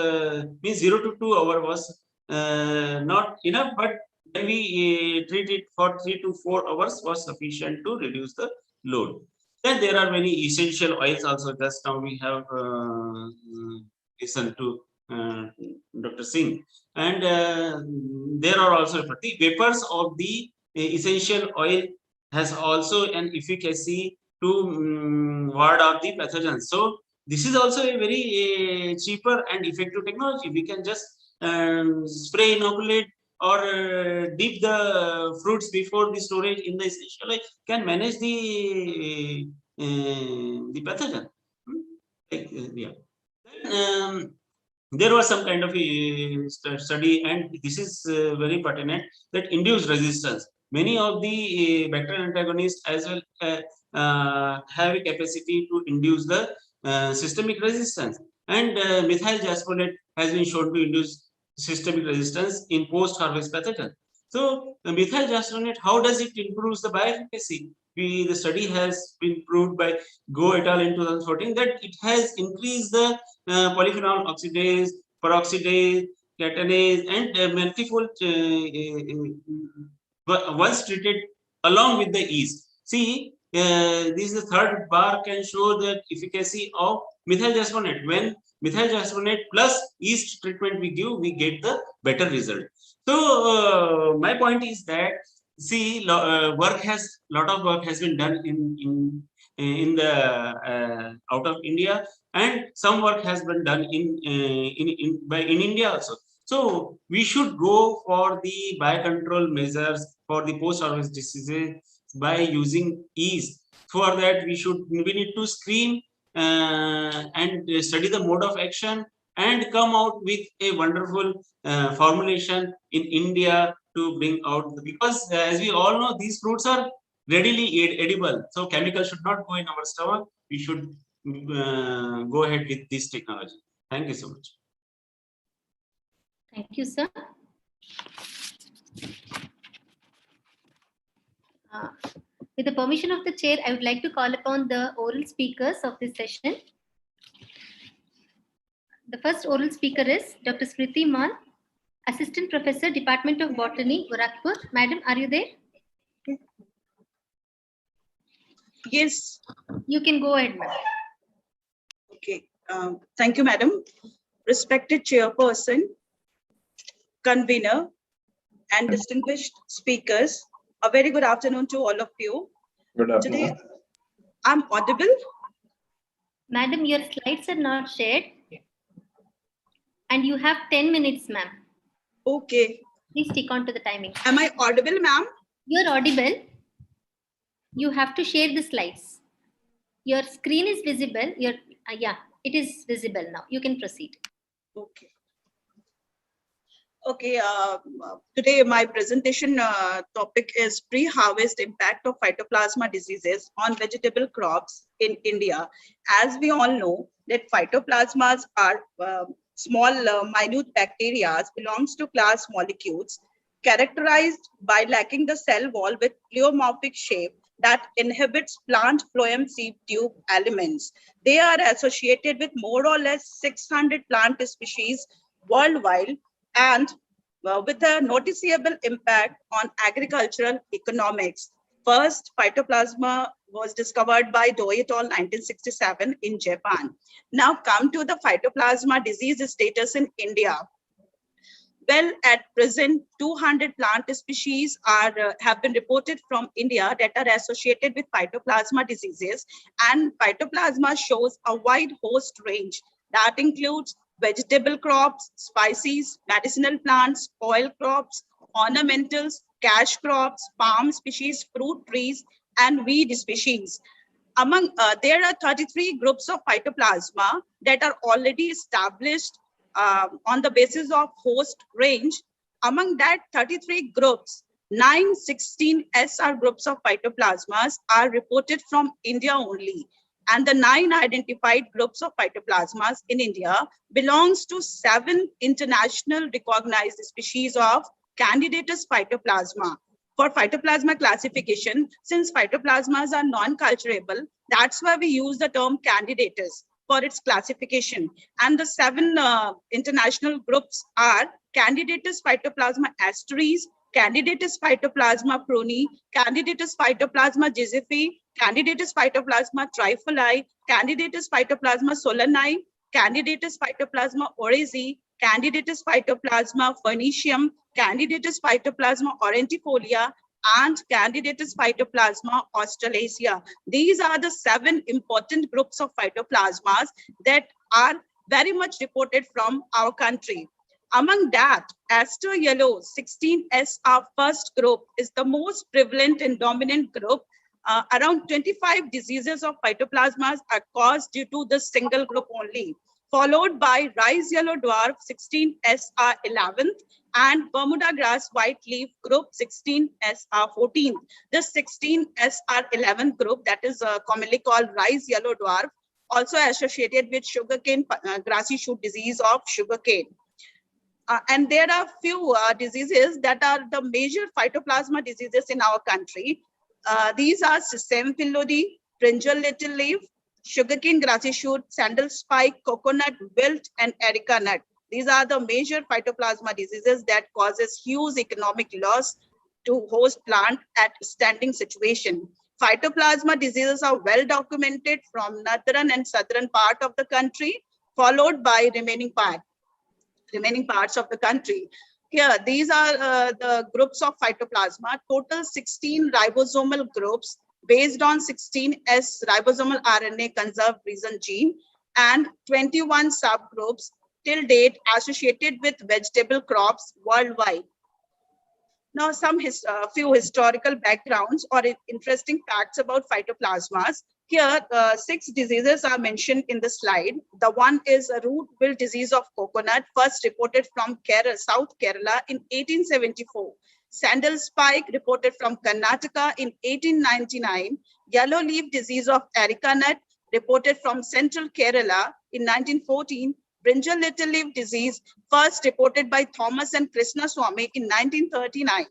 means 0 to 2 hours was not enough, but when we treat it for 3 to 4 hours was sufficient to reduce the load. Then there are many essential oils also. Just now we have listened to Dr. Singh, and there are also the vapors of the essential oil has also an efficacy to ward out the pathogens. So this is also a very cheaper and effective technology. We can just spray, inoculate, or dip the fruits before the storage in the essential oil, can manage the pathogen. Yeah. There was some kind of a study, and this is very pertinent, that induced resistance. Many of the bacterial antagonists as well have a capacity to induce the systemic resistance, and methyl jasmonate has been shown to induce systemic resistance in post-harvest pathogen. So methyl jasmonate, how does it improve the bioefficacy? The study has been proved by Go et al. In 2014 that it has increased the polyphenol oxidase, peroxidase, catenase, and multifold once treated along with the yeast. See, this is the third bar can show the efficacy of methyl jasmonate. When methyl jasmonate plus yeast treatment we give, we get the better result. So my point is that, see, lot of work has been done in the out of India, and some work has been done in India also. So we should go for the biocontrol measures for the post-harvest diseases by using yeast. For that, we need to screen and study the mode of action and come out with a wonderful formulation in India to bring out, because as we all know, these fruits are readily edible. So chemicals should not go in our stomach. We should go ahead with this technology. Thank you so much. Thank you, sir. With the permission of the chair, I would like to call upon the oral speakers of this session. The first oral speaker is Dr. Smriti Mann, Assistant Professor, Department of Botany, Gorakhpur. Madam, are you there? Yes. You can go ahead, madam. Okay. Thank you, madam. Respected chairperson, convener, and distinguished speakers, a very good afternoon to all of you. Good afternoon. Today, I'm audible. Madam, your slides are not shared. And you have 10 minutes, ma'am. Okay. Please stick on to the timing. Am I audible, ma'am? You're audible. You have to share the slides. Your screen is visible. Yeah, it is visible now. You can proceed. Okay. Okay, today my presentation topic is pre-harvest impact of phytoplasma diseases on vegetable crops in India. As we all know that phytoplasmas are small minute bacteria belongs to class molecules characterized by lacking the cell wall with pleomorphic shape that inhibits plant phloem seed tube elements. They are associated with more or less 600 plant species worldwide, and with a noticeable impact on agricultural economics. First, phytoplasma was discovered by Doe et al. 1967 in Japan. Now come to the phytoplasma disease status in India. Well, at present, 200 plant species have been reported from India that are associated with phytoplasma diseases, and phytoplasma shows a wide host range that includes vegetable crops, spices, medicinal plants, oil crops, ornamentals, cash crops, palm species, fruit trees, and weed species. There are 33 groups of phytoplasma that are already established on the basis of host range. Among that 33 groups, 916 SR groups of phytoplasmas are reported from India only. And the 9 identified groups of phytoplasmas in India belongs to 7 international recognized species of Candidatus phytoplasma. For phytoplasma classification, since phytoplasmas are non-culturable, that's why we use the term Candidatus for its classification. And the 7 international groups are Candidatus phytoplasma asteris, Candidatus phytoplasma pruni, Candidatus phytoplasma josephi, Candidatus phytoplasma trifoli, Candidatus phytoplasma solani, Candidatus phytoplasma orezi, Candidatus phytoplasma phoenicium, Candidatus phytoplasma aurantifolia, and Candidatus phytoplasma australacea. These are the 7 important groups of phytoplasmas that are very much reported from our country. Among that, aster yellow 16S, our first group, is the most prevalent and dominant group. Around 25 diseases of phytoplasmas are caused due to this single group only, followed by rice yellow dwarf 16SR 11th and Bermuda grass white leaf group 16SR 14th. This 16SR 11th group, that is commonly called rice yellow dwarf, also associated with sugarcane grassy shoot disease of sugarcane. And there are few diseases that are the major phytoplasma diseases in our country. These are sesame phyllodes, brinjal little leaf, sugarcane grassy shoot, sandal spike, coconut wilt, and erica nut. These are the major phytoplasma diseases that causes huge economic loss to host plant at standing situation. Phytoplasma diseases are well documented from northern and southern part of the country, followed by remaining parts of the country. Here, these are the groups of phytoplasma, total 16 ribosomal groups based on 16S ribosomal RNA conserved region gene and 21 subgroups till date associated with vegetable crops worldwide. Now, some few historical backgrounds or interesting facts about phytoplasmas. Here, 6 diseases are mentioned in the slide. The one is a root wilt disease of coconut, first reported from Kerala, South Kerala in 1874. Sandal spike reported from Karnataka in 1899. Yellow leaf disease of erica nut reported from Central Kerala in 1914. Brinjal little leaf disease first reported by Thomas and Krishna Swami in 1939.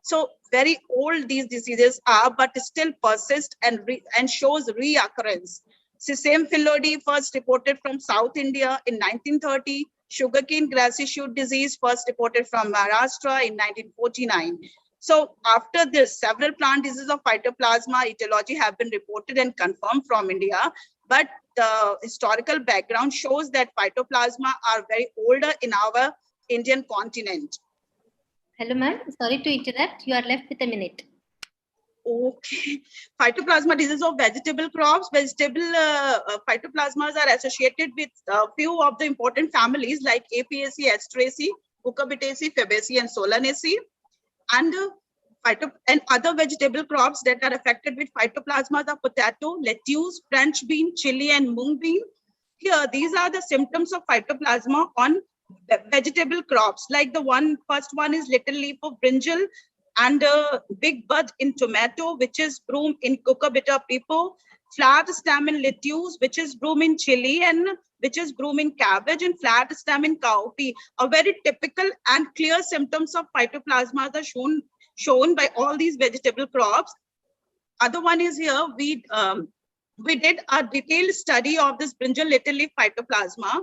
So very old these diseases are, but still persist and shows reoccurrence. Sesame phyllodes first reported from South India in 1930. Sugarcane grassy shoot disease first reported from Maharashtra in 1949. So after this, several plant diseases of phytoplasma etiology have been reported and confirmed from India, but the historical background shows that phytoplasma are very older in our Indian continent. Hello, ma'am. Sorry to interrupt. You are left with a minute. Okay. Phytoplasma disease of vegetable crops. Vegetable phytoplasmas are associated with a few of the important families like Apiaceae, Asteraceae, Cucurbitaceae, Fabaceae, and Solanaceae. And other vegetable crops that are affected with phytoplasmas are potato, lettuce, French bean, chili, and mung bean. Here, these are the symptoms of phytoplasma on vegetable crops. Like the first one is little leaf of brinjal and big bud in tomato, which is broom in cucurbita pepo, flat stem in lettuce, which is broom in chili, and which is broom in cabbage, and flat stem in cowpea. A very typical and clear symptoms of phytoplasma are shown by all these vegetable crops. Other one is here, we did a detailed study of this brinjal little leaf phytoplasma.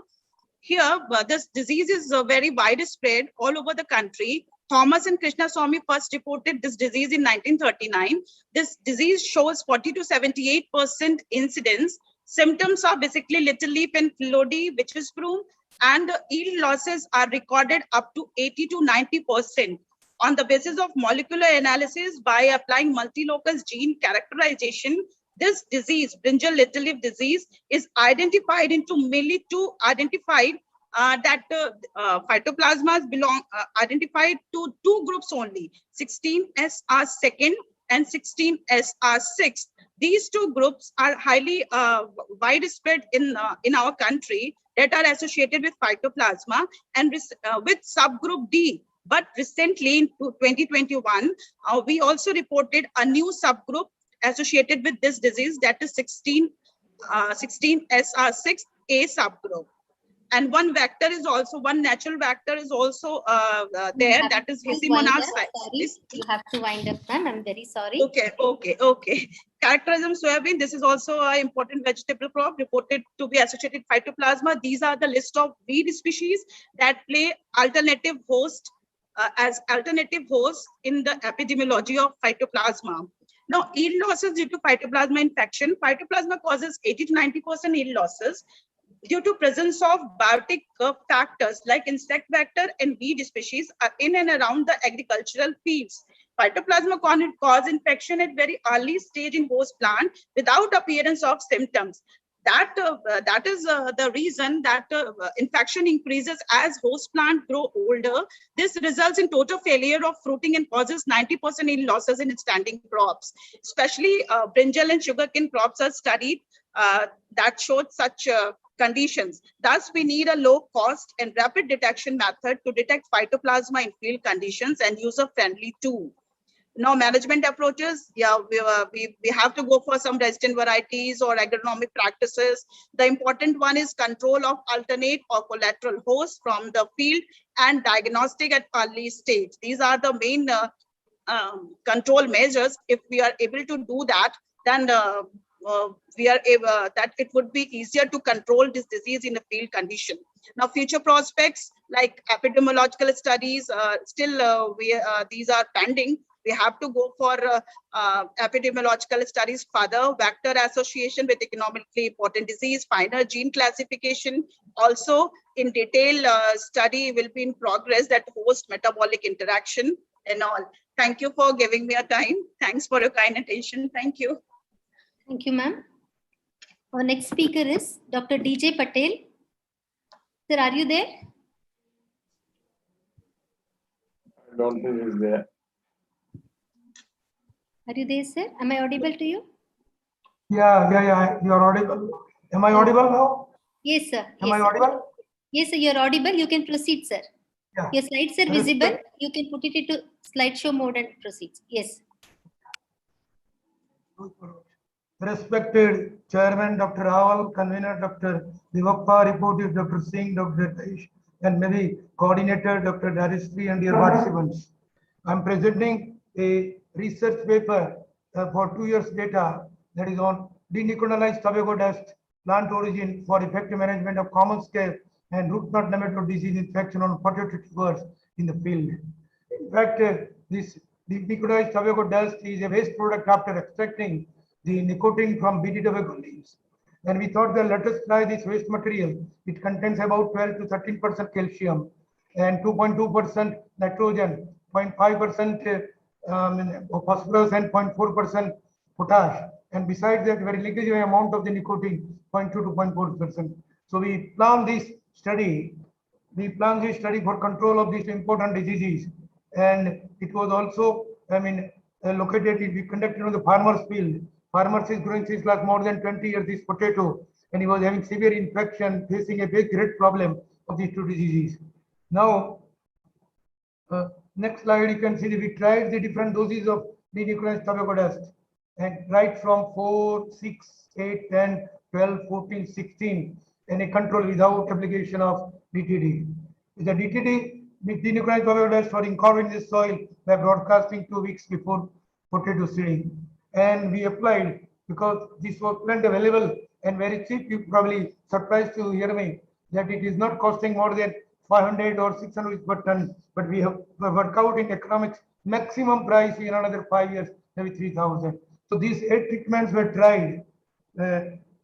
Here, this disease is very widespread all over the country. Thomas and Krishna Swami first reported this disease in 1939. This disease shows 40 to 78% incidence. Symptoms are basically little leaf and phyllodes, which is broom, and yield losses are recorded up to 80 to 90%. On the basis of molecular analysis by applying multilocus gene characterization, this disease, brinjal little leaf disease, is identified into mainly that phytoplasmas belong identified to 2 groups only, 16SR second and 16SR sixth. These 2 groups are highly widespread in our country. that are associated with phytoplasma and with subgroup D. But recently in 2021, we also reported a new subgroup associated with this disease, that is 16SR6A subgroup. And one natural vector is also there, that is Histimonas. Sorry, you have to wind up, ma'am. I'm very sorry. Okay. Characterism soybean, this is also an important vegetable crop reported to be associated with phytoplasma. These are the list of weed species that play alternative host as alternative hosts in the epidemiology of phytoplasma. Now, yield losses due to phytoplasma infection. Phytoplasma causes 80 to 90% yield losses due to presence of biotic factors like insect vector and weed species in and around the agricultural fields. Phytoplasma cause infection at very early stage in host plant without appearance of symptoms. That is the reason that infection increases as host plant grow older. This results in total failure of fruiting and causes 90% yield losses in standing crops. Especially brinjal and sugarcane crops are studied that showed such conditions. Thus, we need a low cost and rapid detection method to detect phytoplasma in field conditions and user-friendly tool. Now, management approaches, we have to go for some resistant varieties or agronomic practices. The important one is control of alternate or collateral hosts from the field and diagnostic at early stage. These are the main control measures. If we are able to do that, then that it would be easier to control this disease in a field condition. Now, future prospects like epidemiological studies, these are pending. We have to go for epidemiological studies further, vector association with economically important disease, finer gene classification. Also, in detail study will be in progress that host metabolic interaction and all. Thank you for giving me a time. Thanks for your kind attention. Thank you. Thank you, ma'am. Our next speaker is Dr. DJ Patel. Sir, are you there? I don't think he's there. Are you there, sir? Am I audible to you? Yeah. You are audible. Am I audible now? Yes, sir. Am I audible? Yes, sir. You're audible. You can proceed, sir. Yeah. Your slides are visible. You can put it into slideshow mode and proceed. Yes. Respected Chairman Dr. Rawal, Convener Dr. Divappa, Reporter Dr. Singh, Dr. Taish, and maybe Coordinator Dr. Daristri and dear participants. I'm presenting a research paper for 2 years data that is on denicotinized tobacco dust, plant origin for effective management of common scale and root knot nematode disease infection on potato tubers in the field. In fact, this denicotinized tobacco dust is a waste product after extracting the nicotine from BT tobacco leaves. And we thought that let us try this waste material. It contains about 12 to 13% calcium and 2.2% nitrogen, 0.5% phosphorus and 0.4% potash. And besides that, very negligible amount of the nicotine, 0.2 to 0.4%. So we planned this study. For control of these important diseases. And it was also, located, we conducted on the farmer's field. Farmers is growing since last more than 20 years this potato, and he was having severe infection, facing a big great problem of these two diseases. Now, next slide, you can see that we tried the different doses of denicotinized tobacco dust, and right from 4, 6, 8, 10, 12, 14, 16, and a control without application of DTD. The DTD with denicotinized tobacco dust for incorporating the soil by broadcasting 2 weeks before potato seeding. And we applied because this was plant available and very cheap. You probably surprised to hear me that it is not costing more than 500 or 600 per ton, but we have worked out in economics maximum price in another 5 years, maybe 3,000. So these 8 treatments were tried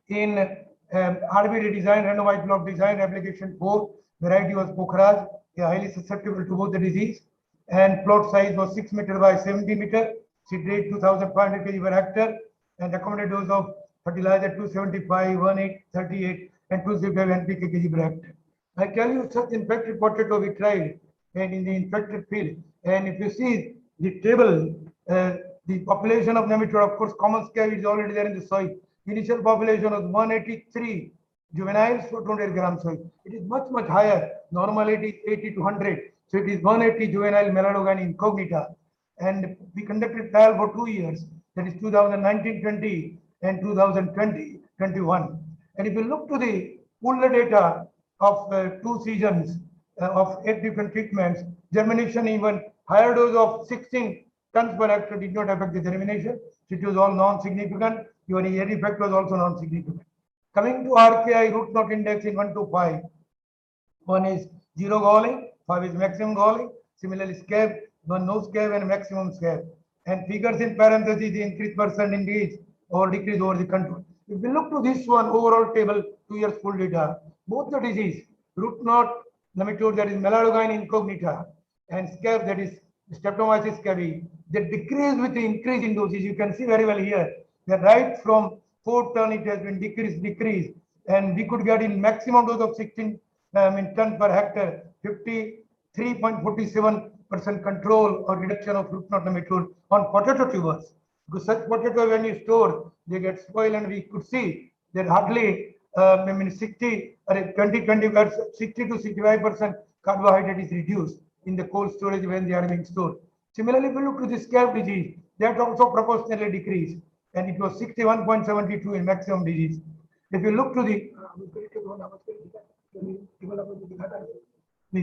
in RBD design, random white block design, application 4. Variety was Pokhraj, highly susceptible to both the disease, and plot size was 6 meter by 70 meter. Seed rate 2,500 kg per hectare, and recommended dose of fertilizer 275, 18, 38, and 205 NPK kg per hectare. I tell you, such infected potato we tried, and in the infected field. And if you see the table, the population of nematode, of course, common scale is already there in the soil. Initial population was 183 juveniles for 200 grams soil. It is much, much higher. Normally it is 80 to 100. So it is 180 juvenile Melaleuca incognita. And we conducted trial for 2 years, that is 2019-20 and 2020-21. And if you look to the pooled data of 2 seasons of 8 different treatments, germination even higher dose of 16 tons per hectare did not affect the germination. It was all non-significant. Even air effect was also non-significant. Coming to RKI root knot index in 1 to 5, 1 is 0 galling, 5 is maximum galling. Similarly, scab, 1 no scab and maximum scab. And figures in parentheses, the increased percent increase or decrease over the control. If we look to this one overall table, 2 years full data, both the disease, root knot nematode, that is Melaleuca incognita, and scab, that is Streptomyces scabi, they decrease with the increase in doses. You can see very well here that right from 4 ton it has been decreased, and we could get in maximum dose of 16 ton per hectare, 53.47% control or reduction of root knot nematode on potato tubers. Because such potato, when you store, they get spoiled, and we could see that hardly 60 to 65% carbohydrate is reduced in the cold storage when they are being stored. Similarly, if you look to the scab disease, that also proportionally decreased, and it was 61.72 in maximum disease. If you look to the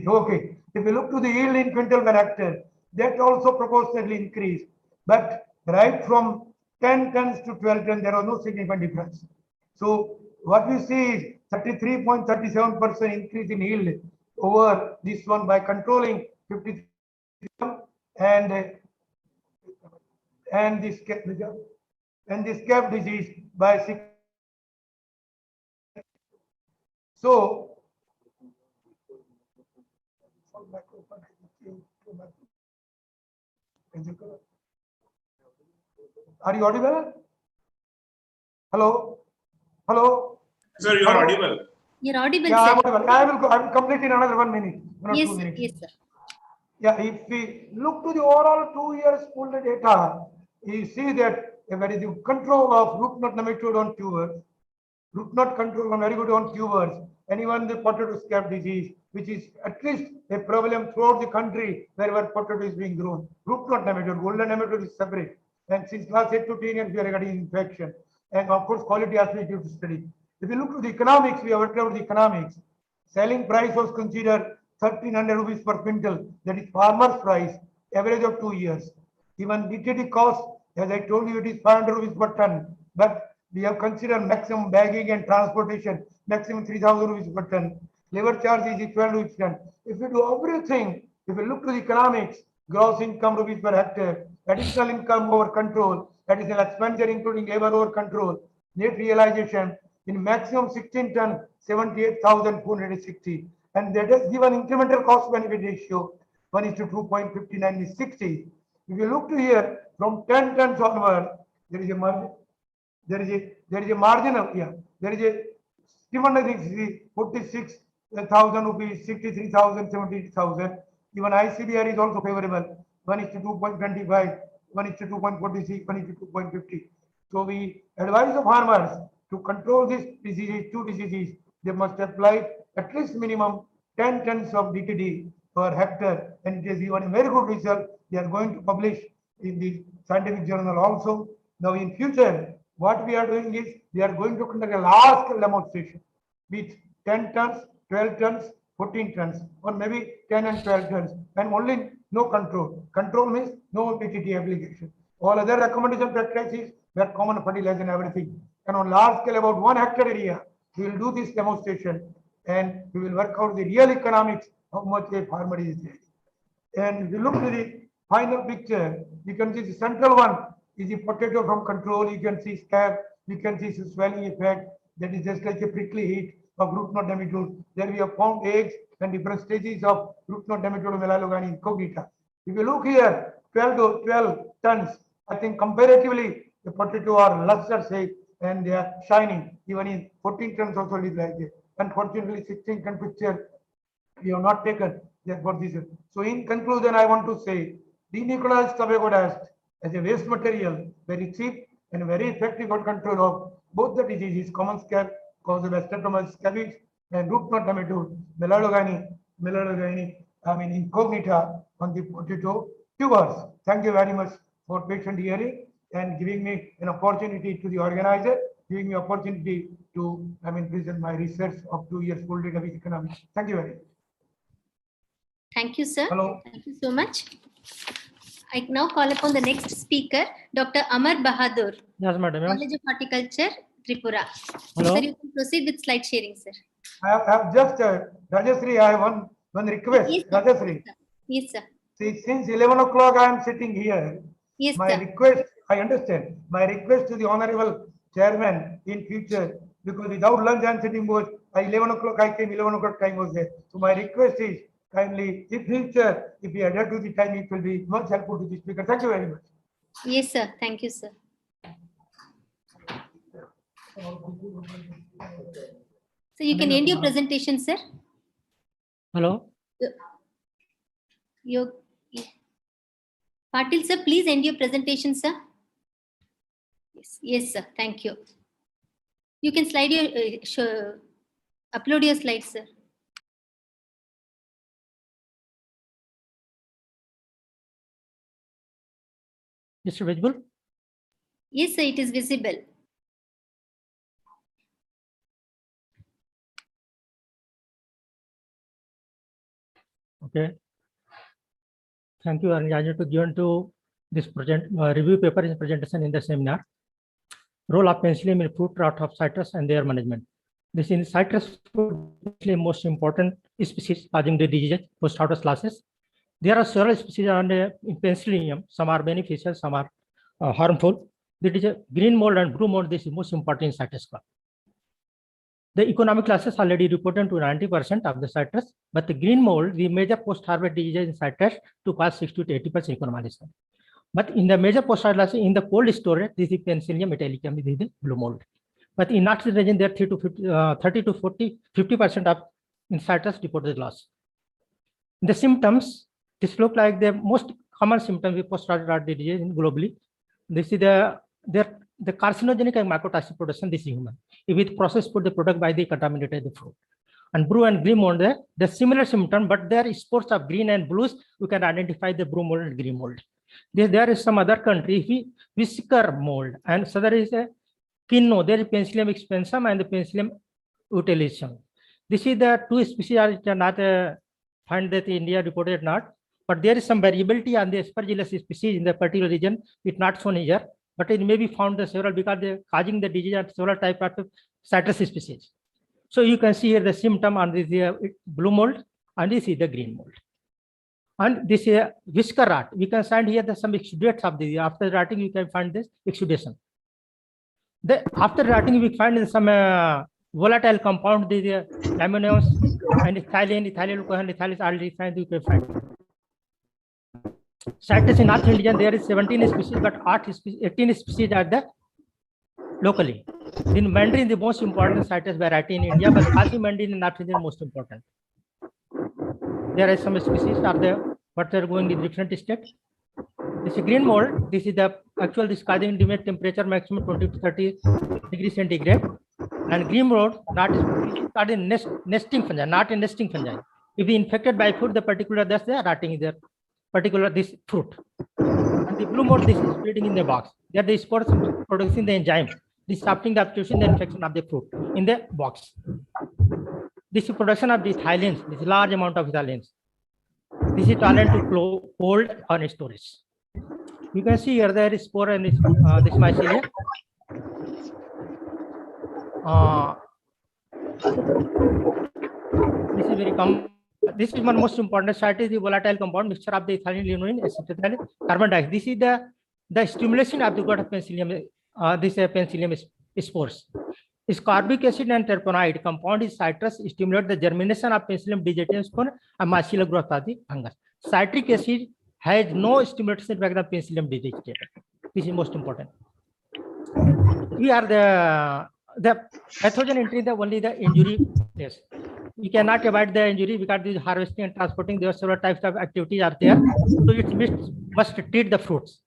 okay, if you look to the yield in quintal per hectare, that also proportionally increased, but right from 10 tons to 12 tons, there was no significant difference. So what we see is 33.37% increase in yield over this one by controlling 53 and this scab disease by 6. So are you audible? Hello? Hello? Sir, you are audible. You're audible, Yeah, sir. I'm audible. I will complete in another 1 minute. Yes, 2 minutes. yes, sir. Yeah, if we look to the overall 2 years pooled data, you see that a very good control of root knot nematode on tubers, root knot control on very good on tubers, and even the potato scab disease, which is at least a problem throughout the country wherever potato is being grown. Root knot nematode, golden nematode is separate. And since last 8 to 10 years, we are getting infection. And of course, quality aspect due to study. If you look to the economics, we have worked out the economics. Selling price was considered 1,300 rupees per quintal. That is farmer's price, average of 2 years. Even DTD cost, as I told you, it is 500 rupees per ton. But we have considered maximum bagging and transportation, maximum 3,000 rupees per ton. Labor charge is 12 rupees per ton. If you do everything, if you look to the economics, gross income rupees per hectare, additional income over control, additional expenditure including labor over control, net realization in maximum 16 ton, 78,460. And that has given incremental cost benefit ratio 1:2.59 is 60. If you look to here, from 10 tons onward, there is a margin. There is a marginal, there is a Stephen 46,000 rupees, 63,000, 70,000. Even ICDR is also favorable. 1:2.25, 1:2.46, 1:2.50. So we advise the farmers to control these diseases, 2 diseases. They must apply at least minimum 10 tons of DTD per hectare, and it is even a very good result. They are going to publish in the scientific journal also. Now in future, what we are doing is we are going to conduct a large scale demonstration with 10 tons, 12 tons, 14 tons, or maybe 10 and 12 tons, and only no control. Control means no DTD application. All other recommendation practices were common fertilizer and everything. And on large scale, about 1 hectare area, we will do this demonstration, and we will work out the real economics, how much a farmer is there. And if you look to the final picture, you can see the central one is the potato from control. You can see scab, you can see swelling effect. That is just like a prickly heat of root knot nematode. There we have found eggs and different stages of root knot nematode Melaleuca incognita. If you look here, 12 tons, I think comparatively the potato are luster say, and they are shining. Even in 14 tons also it is like this. Unfortunately, 16 ton picture we have not taken for this. So in conclusion, I want to say denuclearized tobacco dust as a waste material, very cheap and very effective for control of both the diseases, common scab cause of Astronomus cabbage and root knot tomato, Melalogani, I mean incognita on the potato tubers. Thank you very much for patient hearing and giving me an opportunity to the organizer, giving me opportunity to, present my research of 2 years full data with economics. Thank you very much. Thank you, sir. Hello. Thank you so much. I now call upon the next speaker, Dr. Amar Bahadur, Yes, madam. College of Horticulture, Tripura. Hello. Sir, you can proceed with slide sharing, sir. I have just, Rajasri, I have one request. Yes, sir. Rajasri. Yes, sir. See, since 11 o'clock I am sitting here. Yes, my sir. request, I understand. My request to the Honorable Chairman in future, because without lunch I am sitting both. 11 o'clock I came, 11 o'clock time was there. So my request is kindly, in future, if we adhere to the time, it will be much helpful to the speaker. Thank you very much. Yes, sir. Thank you, sir. So you can end your presentation, sir. Hello. Your Patil, sir, please end your presentation, sir. Yes, sir. Thank you. You can slide your upload your slides, sir. Is it visible? Yes, sir. It is visible. Okay. Thank you, Arjun, to given to this review paper is presentation in the seminar. Role of penicillium in fruit rot of citrus and their management. This in citrus fruit, most important species causing the diseases, post-harvest losses. There are several species in penicillium. Some are beneficial, some are harmful. There is a green mold and blue mold. This is most important in citrus crop. The economic losses already reported to 90% of the citrus, but the green mold, the major post-harvest diseases in citrus to cause 60 to 80% economic loss. But in the major post-harvest losses in the cold storage, this is Penicillium italicum, this is the blue mold. But in nuts region, there are 30 to 50% of in citrus reported loss. The symptoms, this look like the most common symptoms of post-harvest disease globally. This is the carcinogenic and mycotoxic production, this is human. If it processed food, the product by the contaminated the fruit. And blue and green mold, the similar symptom, but there is spores of green and blues, we can identify the blue mold and green mold. There is some other country, whisker mold, and so there is a Kinno, there is Penicillium expansum and the Penicillium utilicum. This is the two species are not found that India reported not, but there is some variability on the Aspergillus species in the particular region. It's not shown here, but it may be found the several because they are causing the disease at several types of citrus species. So you can see here the symptom on this blue mold, and this is the green mold. And this is whisker rot. We can find here the some exudates of the after rotting. You can find this exudation. After rotting, we find some volatile compound, the aminones and ethylene, ethylene already find. You can find. Citrus in North India, there is 17 species, but 18 species are the locally. In Mandarin, the most important citrus variety in India, but Kasi Mandarin in North India is most important. There are some species are there, but they are going in different states. This is green mold. This is the actual causing intimate temperature maximum 20 to 30 degrees centigrade. And green mold not in nesting fungi, not in nesting fungi. If we infected by food, the particular that's the rotting is there. Particular this fruit. And the blue mold, this is spreading in the box. There the spores producing the enzyme, disrupting the absorption, the infection of the fruit in the box. This is production of the ethylene, this large amount of ethylene. This is tolerant to cold or storage. You can see here there is spore and this mycelia. This is very common. This is one most important site is the volatile compound mixture of the ethylene, linolene, acetyl, carbon dioxide. This is the stimulation of the growth of penicillium. This penicillium spores. Ascorbic acid and terpenoid compound is citrus stimulate the germination of Penicillium digitium spore and mycelial growth of the fungus. Citric acid has no stimulation effect of Penicillium digitium. This is most important. We are the pathogen entry the only the injury place. We cannot avoid the injury because this harvesting and transporting there are several types of activities are there. So it must treat the fruits.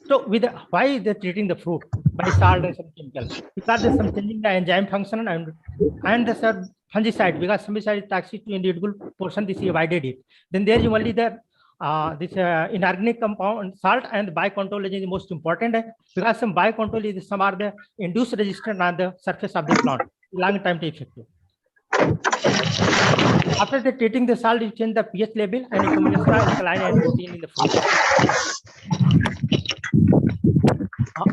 So with why they're treating the fruit by salt and some chemicals? Because there's some changing the enzyme function and the fungicide, because fungicide is toxic to individual portion, this is avoided it. Then there is only the this inorganic compound salt and biocontrol agent is most important, because some biocontrol is some are the induced resistance on the surface of the plant, long time to effective. After the treating the salt, you change the pH level and accumulation of alkaline and protein in the fruit.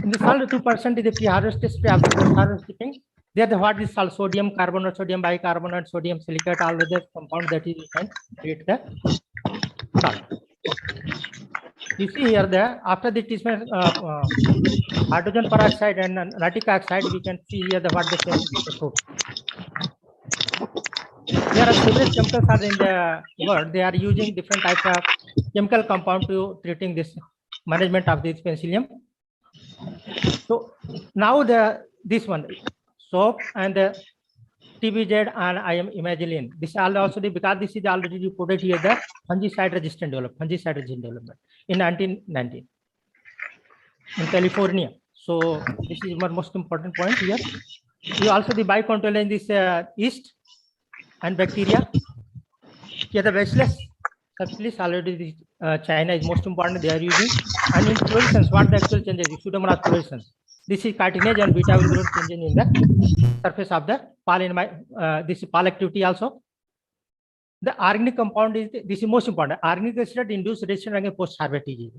In the salt, 2% is the pre-harvest test after post-harvest treatment. There, the what is salt, sodium carbonate, sodium bicarbonate, sodium silicate, all other compound that is you can treat the salt. You see here that after the treatment, hydrogen peroxide and nitric oxide, we can see here the what the change in the fruit. There are several chemicals are in the world. They are using different types of chemical compound to treating this management of this penicillium. So now this one soap and the TBZ and I am imagining this also because this is already reported here the fungicide resistant development in 1990 in California. So this is my most important point here. We also the biocontrol in this yeast and bacteria. Here the bacillus subspecies already China is most important they are using. And in fluorescence, what the actual changes? Pseudomonas fluorescence. This is carcinage and beta valvular changing in the surface of the pal this pal activity also. The organic compound is this is most important. Organic acid induced resistance against post-harvest disease.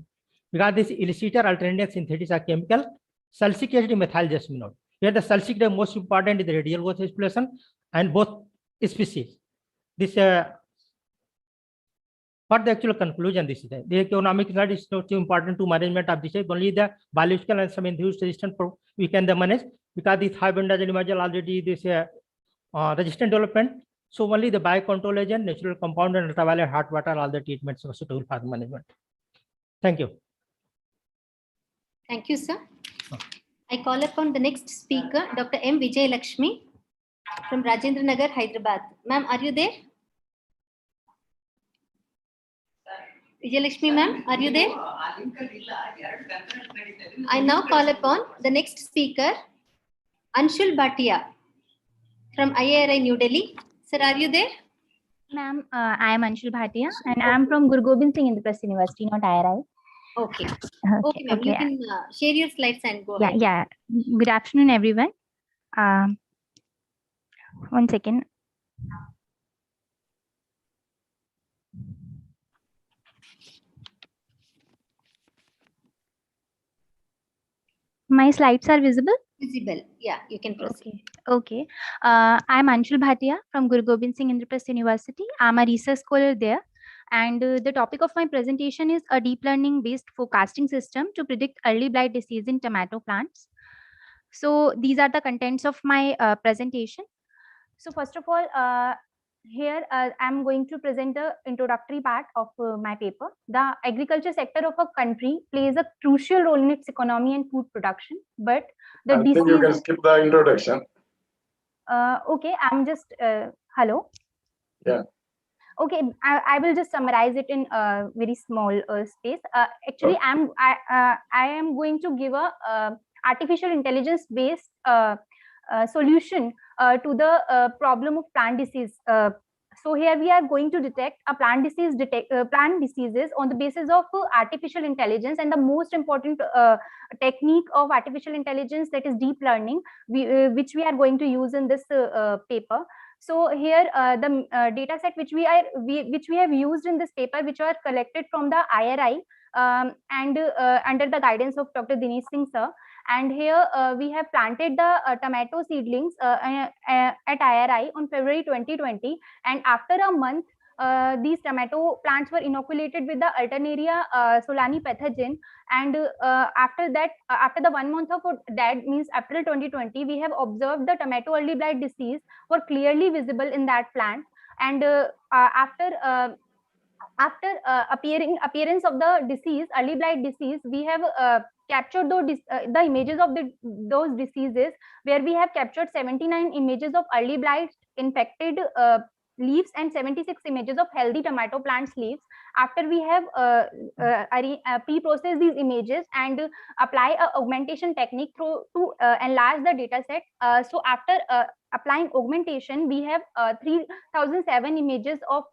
Because this elicitor alternative synthetics are chemical, sulcic acid methyl jasminol. Here the sulcic the most important is the radial growth explosion and both species. This what the actual conclusion this is the economic side is not too important to management of this only the biological and some induced resistance we can the manage because this high bendazole already this resistant development. So only the biocontrol agent, natural compound and ultraviolet hot water, all the treatments are suitable for the management. Thank you. Thank you, sir. I call upon the next speaker, Dr. M. Vijay Lakshmi from Rajendra Nagar, Hyderabad. Ma'am, are you there? Vijay Lakshmi, ma'am, are you there? I now call upon the next speaker, Anshul Bhatia from IIRI New Delhi. Sir, are you there? Ma'am, I am Anshul Bhatia and I am from Guru Gobind Singh Indraprasth University, not IIRI. Okay. Okay, ma'am. You can share your slides and go ahead. Yeah. Good afternoon, everyone. One second. My slides are visible? Visible. Yeah, you can proceed. Okay. I'm Anshul Bhatia from Guru Gobind Singh Indraprasth University. I'm a research scholar there. And the topic of my presentation is a deep learning based forecasting system to predict early blight disease in tomato plants. So these are the contents of my presentation. So first of all, here I'm going to present the introductory part of my paper. The agriculture sector of a country plays a crucial role in its economy and food production, but the I think you can skip the introduction. Okay, I'm just hello. Yeah. Okay, I will just summarize it in a very small space. Actually, I am going to give a artificial intelligence based solution to the problem of plant disease. So here we are going to detect a plant diseases on the basis of artificial intelligence, and the most important technique of artificial intelligence, that is deep learning, which we are going to use in this paper. So here the data set which we have used in this paper, which are collected from the IRI and under the guidance of Dr. Dinesh Singh sir. And here we have planted the tomato seedlings at IRI on February 2020, and after a month these tomato plants were inoculated with the Alternaria solani pathogen, and after that, after the 1 month of that, means April 2020, we have observed the tomato early blight disease were clearly visible in that plant. And after appearance of the disease, early blight disease, we have captured the images of those diseases, where we have captured 79 images of early blight infected leaves and 76 images of healthy tomato plants leaves. After we have pre-processed these images and apply a augmentation technique to enlarge the data set. So after applying augmentation, we have 3007 images of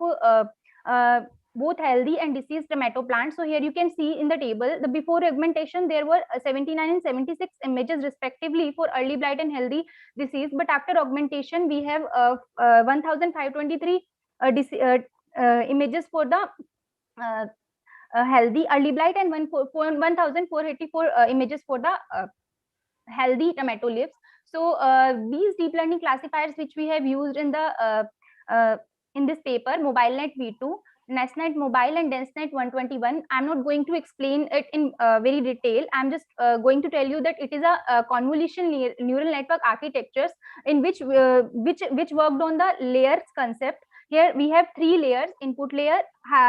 both healthy and diseased tomato plants. So here you can see in the table, the before augmentation, there were 79 and 76 images respectively for early blight and healthy disease. But after augmentation, we have 1523 images for the healthy early blight and 1484 images for the healthy tomato leaves. So these deep learning classifiers which we have used in the in this paper, MobileNet V2, NestNet Mobile and DenseNet 121. I'm not going to explain it in very detail. I'm just going to tell you that it is a convolution neural network architectures in which worked on the layers concept. Here we have 3 layers: input layer,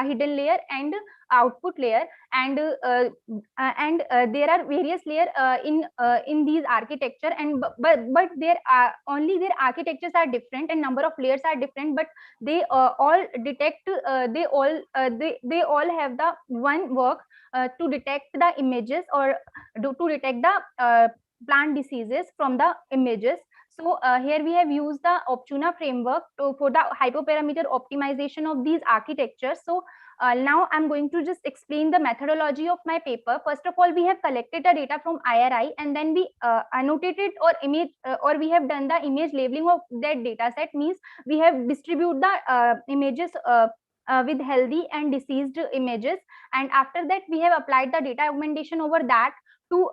hidden layer, and output layer, and there are various layers in these architecture, and but there are only their architectures are different and number of layers are different, but they all detect they all have the one work to detect the images or to detect the plant diseases from the images. So here we have used the Optuna framework for the hyperparameter optimization of these architectures. So now I'm going to just explain the methodology of my paper. First of all, we have collected the data from IRI, and then we annotated or image or we have done the image labeling of that data set. Means we have distributed the images with healthy and diseased images, and after that we have applied the data augmentation over that to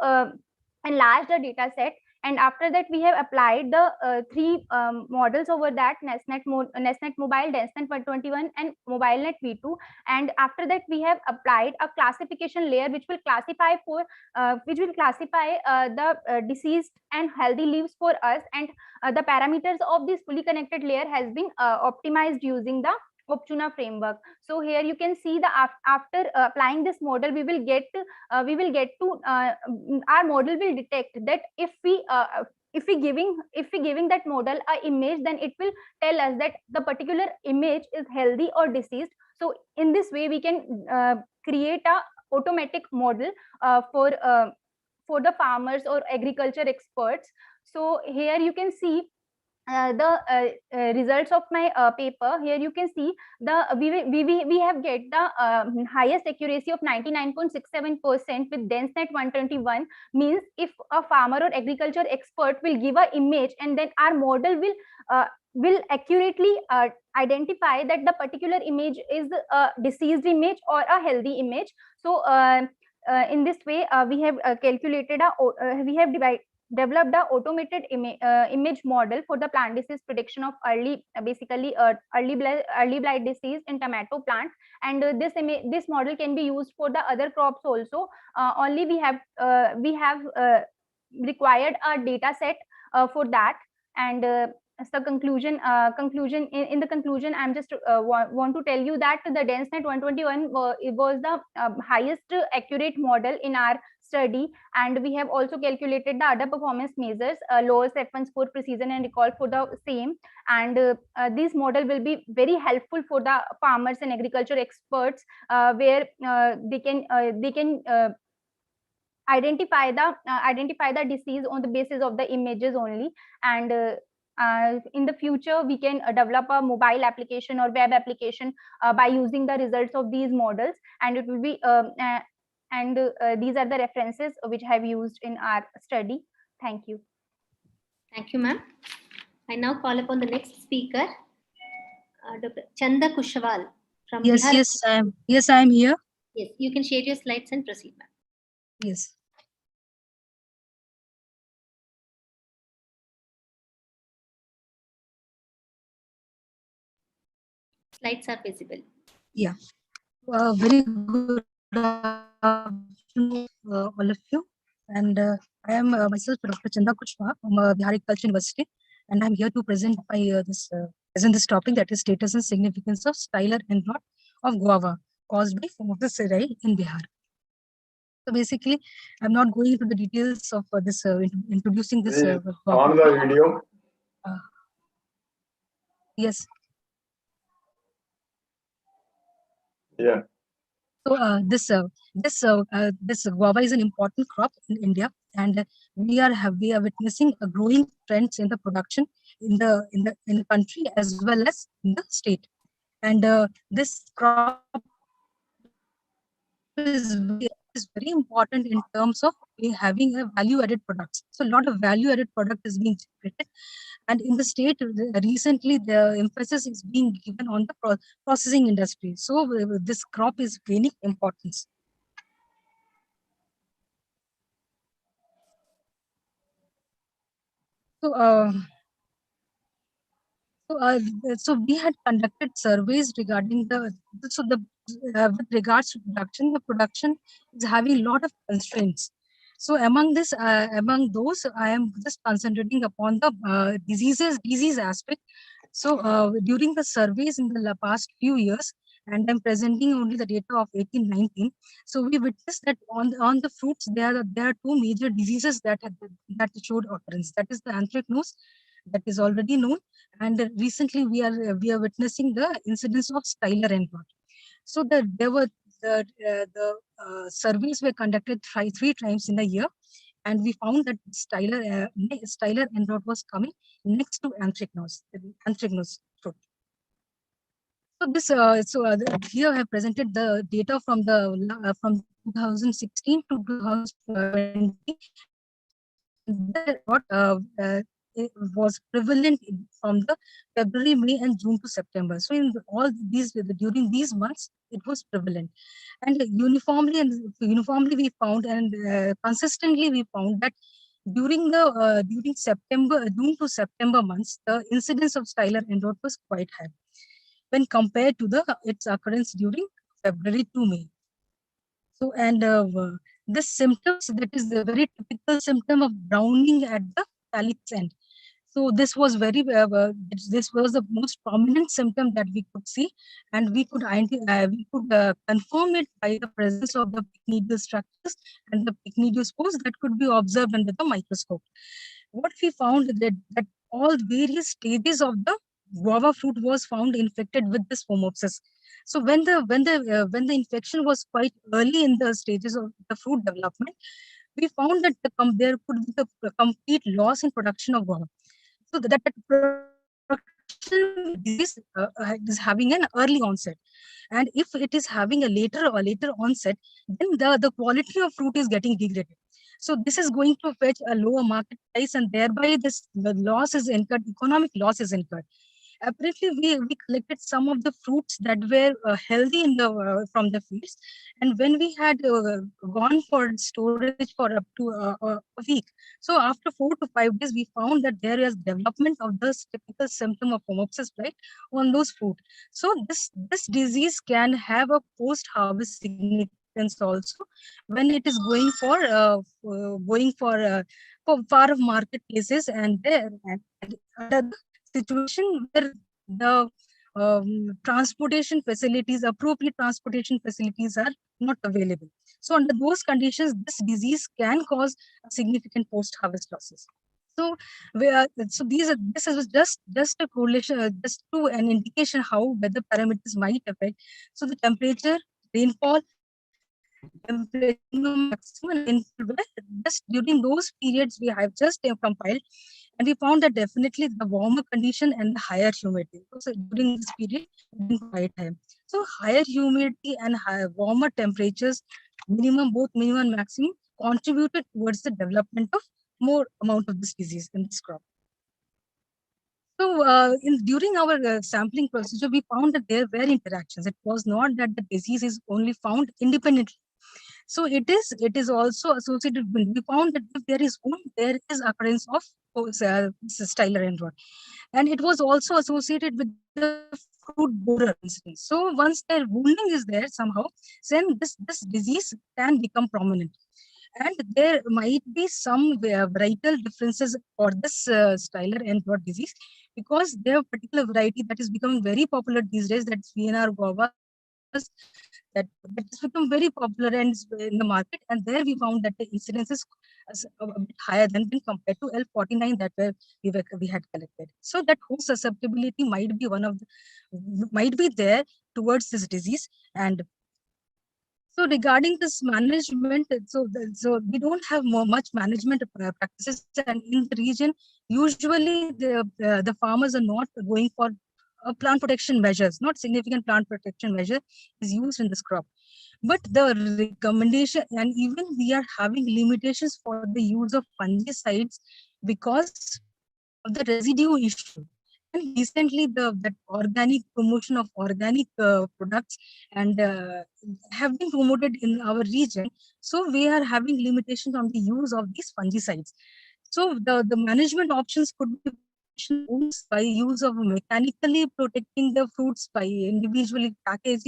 enlarge the data set. And after that, we have applied the 3 models over that: NestNet Mobile, DenseNet 121, and MobileNet V2. And after that, we have applied a classification layer which will classify the diseased and healthy leaves for us. And the parameters of this fully connected layer has been optimized using the Optuna framework. So here you can see the after applying this model, we will get to our model will detect that if we giving that model a image, then it will tell us that the particular image is healthy or diseased. So in this way, we can create a automatic model for the farmers or agriculture experts. So here you can see the results of my paper. Here you can see the we have get the highest accuracy of 99.67% with DenseNet 121. Means if a farmer or agriculture expert will give a image, and then our model will accurately identify that the particular image is a diseased image or a healthy image. So in this way, we have calculated we have developed the automated image model for the plant disease prediction of early blight disease in tomato plants. And this model can be used for the other crops also. Only we have required a data set for that. And as the conclusion in the conclusion, I'm just want to tell you that the DenseNet 121 was the highest accurate model in our study, and we have also calculated the other performance measures, lower set1 score, precision and recall for the same. And this model will be very helpful for the farmers and agriculture experts, where they can identify the disease on the basis of the images only. And in the future, we can develop a mobile application or web application by using the results of these models, and it will be these are the references which I have used in our study. Thank you. Thank you, ma'am. I now call upon the next speaker, Dr. Chanda Kushawal from Bihar. Yes, I am here. Yes, you can share your slides and proceed, ma'am. Yes. Slides are visible. Yeah. Very good afternoon, all of you. And I am myself Dr. Chanda Kushwaha from Bihar Agriculture University, and I'm here to present this topic, that is status and significance of styler and rot of guava caused by Phomopsis in Bihar. So basically, I'm not going into the details of this introducing this. On the video. Yes. Yeah. So this guava is an important crop in India, and we are witnessing a growing trends in the production in the country as well as in the state. And this crop is very important in terms of having a value-added products. So a lot of value-added product is being generated, and in the state recently the emphasis is being given on the processing industry. So this crop is gaining importance. So, so we had conducted surveys regarding with regards to production. The production is having a lot of constraints. So among those, I am just concentrating upon the disease aspect. So during the surveys in the past few years, and I'm presenting only the data of 18-19. So we witnessed that on the fruits there are two major diseases that showed occurrence. That is the anthracnose, that is already known, and recently we are witnessing the incidence of styler and rot. So the surveys were conducted three times in a year, and we found that styler and rot was coming next to anthracnose fruit. Here I have presented the data from 2016 to 2020. What it was prevalent from the February, May, and June to September. So in all these during these months, it was prevalent, and uniformly we found, and consistently we found that during June to September months, the incidence of styler and rot was quite high when compared to its occurrence during February to May. So, and this symptoms, that is the very typical symptom of browning at the calyx end. So this was this was the most prominent symptom that we could see, and we could confirm it by the presence of the pycnidial structures and the pycnidial spores that could be observed under the microscope. What we found that all various stages of the guava fruit was found infected with this phomopsis. So when the infection was quite early in the stages of the fruit development, we found that there could be the complete loss in production of guava. So that production disease is having an early onset, and if it is having a later onset, then the quality of fruit is getting degraded. So this is going to fetch a lower market price, and thereby the loss is incurred, economic loss is incurred. Apparently, we collected some of the fruits that were healthy from the fields, and when we had gone for storage for up to a week, so after 4 to 5 days, we found that there is development of this typical symptom of phomopsis, right, on those fruit. So this disease can have a post-harvest significance also when it is going for far of marketplaces, and under the situation where the appropriate transportation facilities are not available. So under those conditions, this disease can cause significant post-harvest losses. So this is just a correlation, just to an indication how weather parameters might affect. So the temperature, rainfall, temperature maximum, and rainfall, just during those periods we have just compiled, and we found that definitely the warmer condition and the higher humidity. So during this period, been quite high. So higher humidity and warmer temperatures, both minimum and maximum, contributed towards the development of more amount of this disease in this crop. So during our sampling procedure, we found that there were interactions. It was not that the disease is only found independently. So it is also associated with, we found that if there is occurrence of styler and rot, and it was also associated with the fruit borer incidence. So once their wounding is there somehow, then this disease can become prominent. And there might be some varietal differences for this styler and rot disease, because there are particular variety that is becoming very popular these days, that's VNR guavas, that has become very popular and in the market, and there we found that the incidence is a bit higher than compared to L49 that we had collected. So that host susceptibility might be might be there towards this disease. And so regarding this management, so we don't have much management practices, and in the region, usually the farmers are not going for plant protection measures. Not significant plant protection measure is used in this crop. But the recommendation, and even we are having limitations for the use of fungicides because of the residue issue. And recently, that organic promotion of organic products and have been promoted in our region. So we are having limitations on the use of these fungicides. So the management options could be by use of mechanically protecting the fruits by individually bagging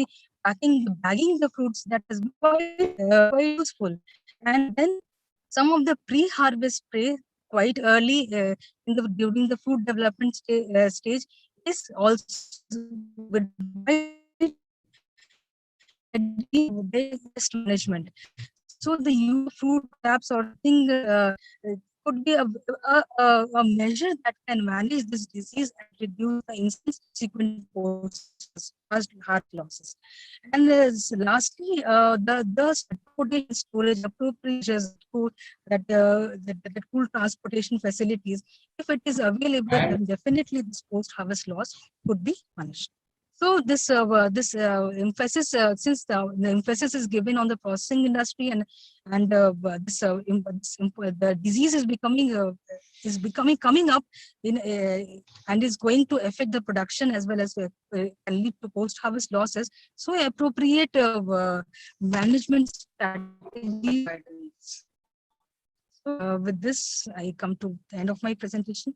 the fruits. That is quite useful. And then some of the pre-harvest spray quite early during the fruit development stage is also good management. So the use of fruit traps or thing could be a measure that can manage this disease and reduce the subsequent post-heart losses. And lastly, the transportation storage appropriate that cool transportation facilities, if it is available, then definitely this post-harvest loss could be managed. So this emphasis, since the emphasis is given on the processing industry, and the disease is coming up in and is going to affect the production as well as can lead to post-harvest losses. So appropriate management strategies. So with this, I come to the end of my presentation.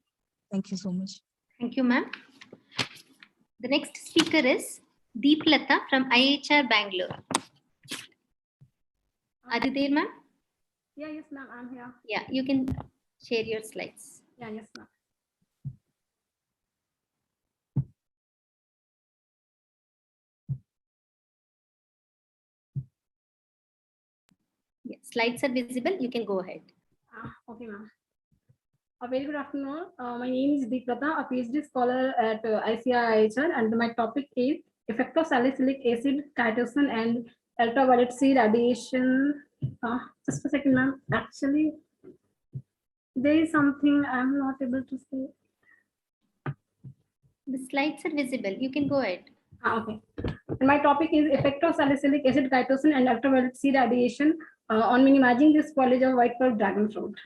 Thank you so much. Thank you, ma'am. The next speaker is Deeplata from IHR Bangalore. Are you there, ma'am? Yeah, yes, ma'am, I'm here. Yeah, you can share your slides. Yeah, yes, ma'am. Yeah, slides are visible. You can go ahead. Okay, ma'am. A very good afternoon. My name is Deeplata, a PhD scholar at ICIHR, and my topic is effect of salicylic acid, chitosan, and ultraviolet C radiation. Just a second, ma'am. Actually, there is something I'm not able to see. The slides are visible. You can go ahead. Okay. And my topic is effect of salicylic acid, chitosan, and ultraviolet C radiation on minimizing the spoilage of white pearl dragon fruit.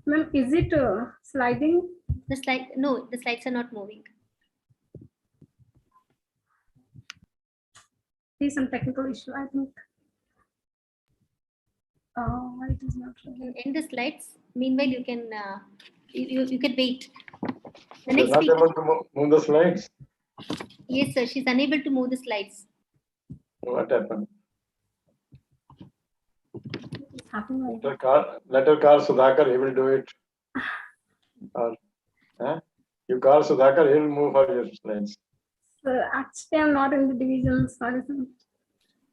Ma'am, is it sliding? The slides are not moving. There's some technical issue, I think. It is not really. In the slides, meanwhile, you can you can wait. The She's next not speaker. able to move the slides. Yes, sir. She's unable to move the slides. What happened? Happening. Let her call Sudhakar, he will do it. Or, you call Sudhakar, he will move her your slides. Actually, I'm not in the division. Sorry,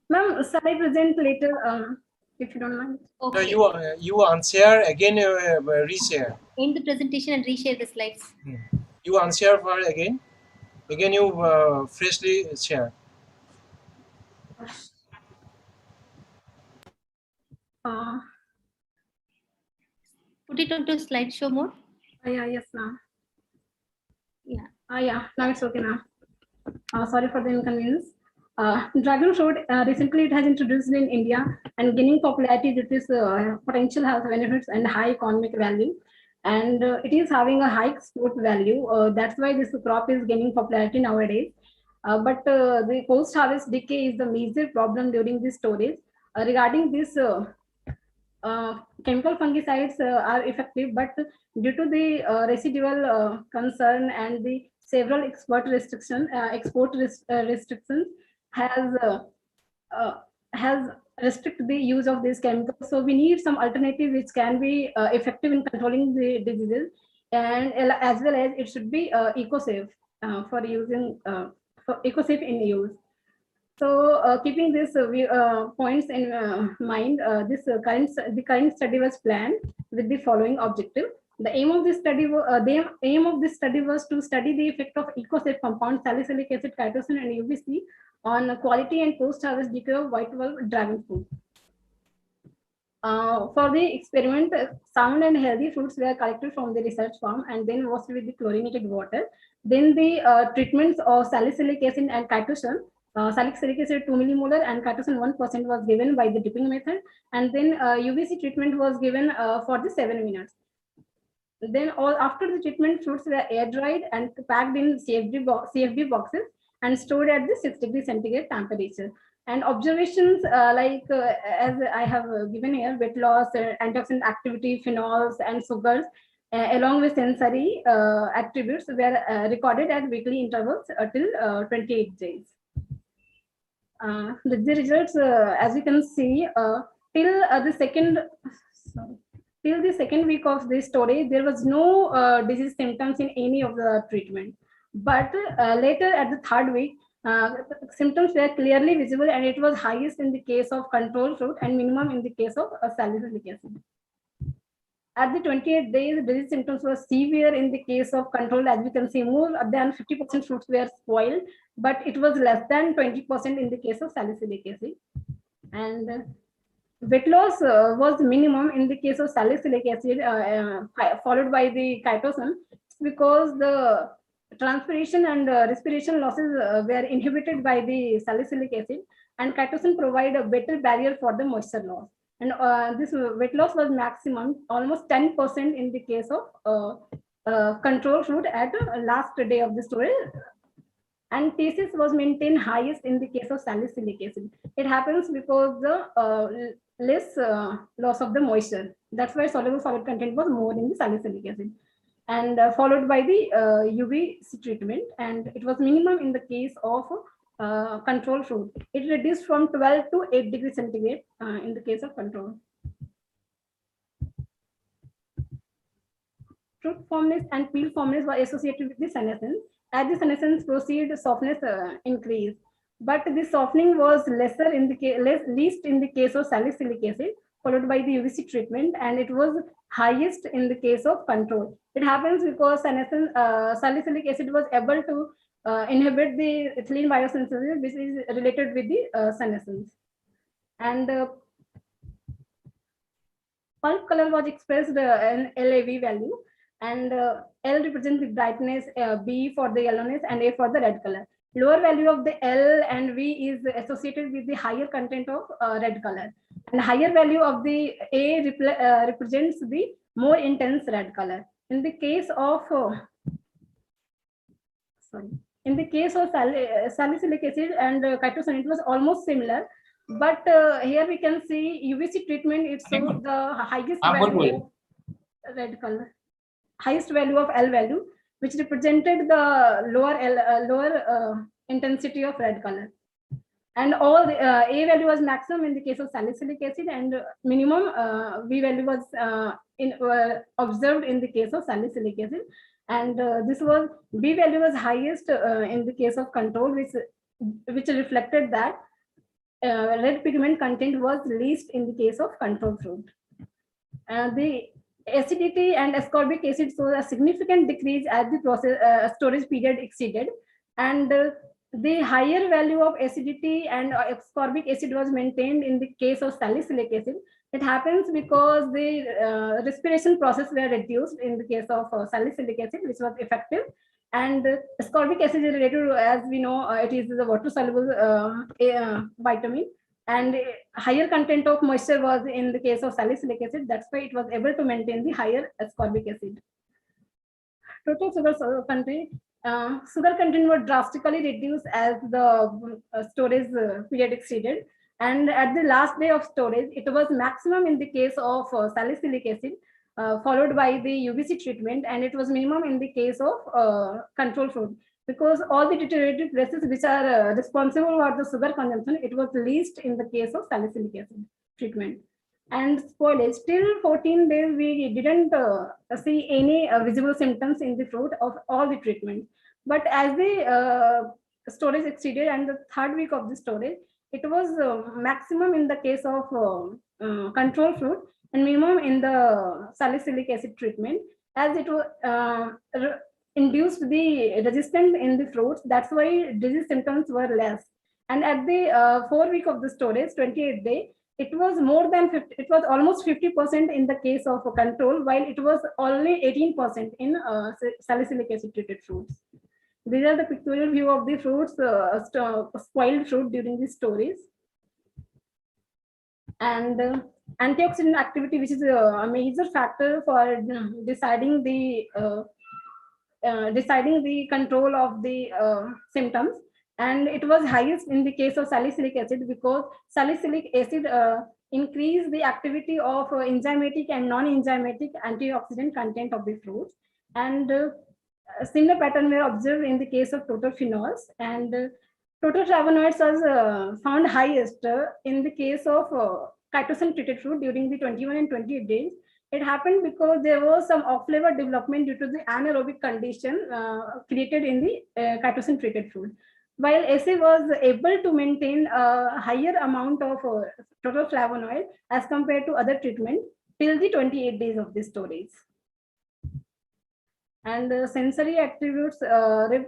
ma'am. Shall I present later? If you don't mind. Okay. No, you unshare again, reshare. End the presentation and reshare the slides. You unshare for again you freshly share. Put it onto slideshow mode. Yeah, yes, ma'am. Yeah. Yeah, now it's okay now. Sorry for the inconvenience. Dragon fruit, recently it has introduced in India and gaining popularity due to its potential health benefits and high economic value. And it is having a high export value. That's why this crop is gaining popularity nowadays. But the post-harvest decay is the major problem during this storage. Regarding this, chemical fungicides are effective, but due to the residual concern and the several export restrictions has restricted the use of these chemicals. So we need some alternative which can be effective in controlling the diseases, and as well as it should be eco-safe for using eco-safe in use. So keeping these points in mind, the current study was planned with the following objective. The aim of this study was to study the effect of eco-safe compounds salicylic acid, chitosan, and UVC on quality and post-harvest decay of white valve dragon fruit. For the experiment, sound and healthy fruits were collected from the research farm and then washed with the chlorinated water. Then the treatments of salicylic acid and chitosan, salicylic acid 2 millimolar and chitosan 1% was given by the dipping method, and then UVC treatment was given for the 7 minutes. Then after the treatment, fruits were air dried and packed in CFB boxes and stored at the 6 degrees centigrade temperature. And observations as I have given here, weight loss, antioxidant activity, phenols, and sugars, along with sensory attributes were recorded at weekly intervals till 28 days. The results, as you can see, till the second week of this storage, there was no disease symptoms in any of the treatment. But later at the 3rd week, symptoms were clearly visible, and it was highest in the case of control fruit and minimum in the case of salicylic acid. At the 28 days, disease symptoms were severe in the case of control. As we can see, more than 50% fruits were spoiled, but it was less than 20% in the case of salicylic acid. And weight loss was minimum in the case of salicylic acid, followed by the chitosan, because the transpiration and respiration losses were inhibited by the salicylic acid, and chitosan provide a better barrier for the moisture loss. And this weight loss was maximum, almost 10% in the case of control fruit at last day of the storage. And thesis was maintained highest in the case of salicylic acid. It happens because the less loss of the moisture. That's why soluble solid content was more in the salicylic acid. And followed by the UVC treatment, and it was minimum in the case of control fruit. It reduced from 12 to 8 degrees centigrade in the case of control. Fruit firmness and peel firmness were associated with the senescence. As the senescence proceeded, softness increased, but the softening was lesser in the least in the case of salicylic acid, followed by the UVC treatment, and it was highest in the case of control. It happens because salicylic acid was able to inhibit the ethylene biosynthesis, which is related with the senescence. And pulp color was expressed in LAV value, and L represents the brightness, B for the yellowness, and A for the red color. Lower value of the L and V is associated with the higher content of red color, and higher value of the A represents the more intense red color. In the case of salicylic acid and chitosan, it was almost similar, but here we can see UVC treatment, it showed the highest value of red color, highest value of L value, which represented the lower intensity of red color. And all the A value was maximum in the case of salicylic acid, and minimum V value was observed in the case of salicylic acid. And this was B value was highest in the case of control, which reflected that red pigment content was least in the case of control fruit. The acidity and ascorbic acid saw a significant decrease as the storage period exceeded, and the higher value of acidity and ascorbic acid was maintained in the case of salicylic acid. It happens because the respiration process were reduced in the case of salicylic acid, which was effective, and ascorbic acid is related to, as we know, it is the water soluble vitamin, and higher content of moisture was in the case of salicylic acid. That's why it was able to maintain the higher ascorbic acid. Total sugar content. Sugar content was drastically reduced as the storage period exceeded, and at the last day of storage, it was maximum in the case of salicylic acid, followed by the UVC treatment, and it was minimum in the case of control fruit, because all the deteriorated places which are responsible for the sugar consumption, it was least in the case of salicylic acid treatment. And spoilage, till 14 days, we didn't see any visible symptoms in the fruit of all the treatments. But as the storage exceeded and the 3rd week of the storage, it was maximum in the case of control fruit and minimum in the salicylic acid treatment. as it induced the resistance in the fruits. That's why disease symptoms were less. And at the 4 week of the storage, 28 day, it was more than 50, it was almost 50% in the case of control, while it was only 18% in salicylic acid treated fruits. These are the pictorial view of the fruits, spoiled fruit during the storage. And antioxidant activity, which is a major factor for deciding the control of the symptoms, and it was highest in the case of salicylic acid, because salicylic acid increase the activity of enzymatic and non-enzymatic antioxidant content of the fruits. And a similar pattern were observed in the case of total phenols, and total flavonoids was found highest in the case of chitosan treated fruit during the 21 and 28 days. It happened because there was some off-flavor development due to the anaerobic condition created in the chitosan treated fruit. While SA was able to maintain a higher amount of total flavonoid as compared to other treatment till the 28 days of the storage. And sensory attributes were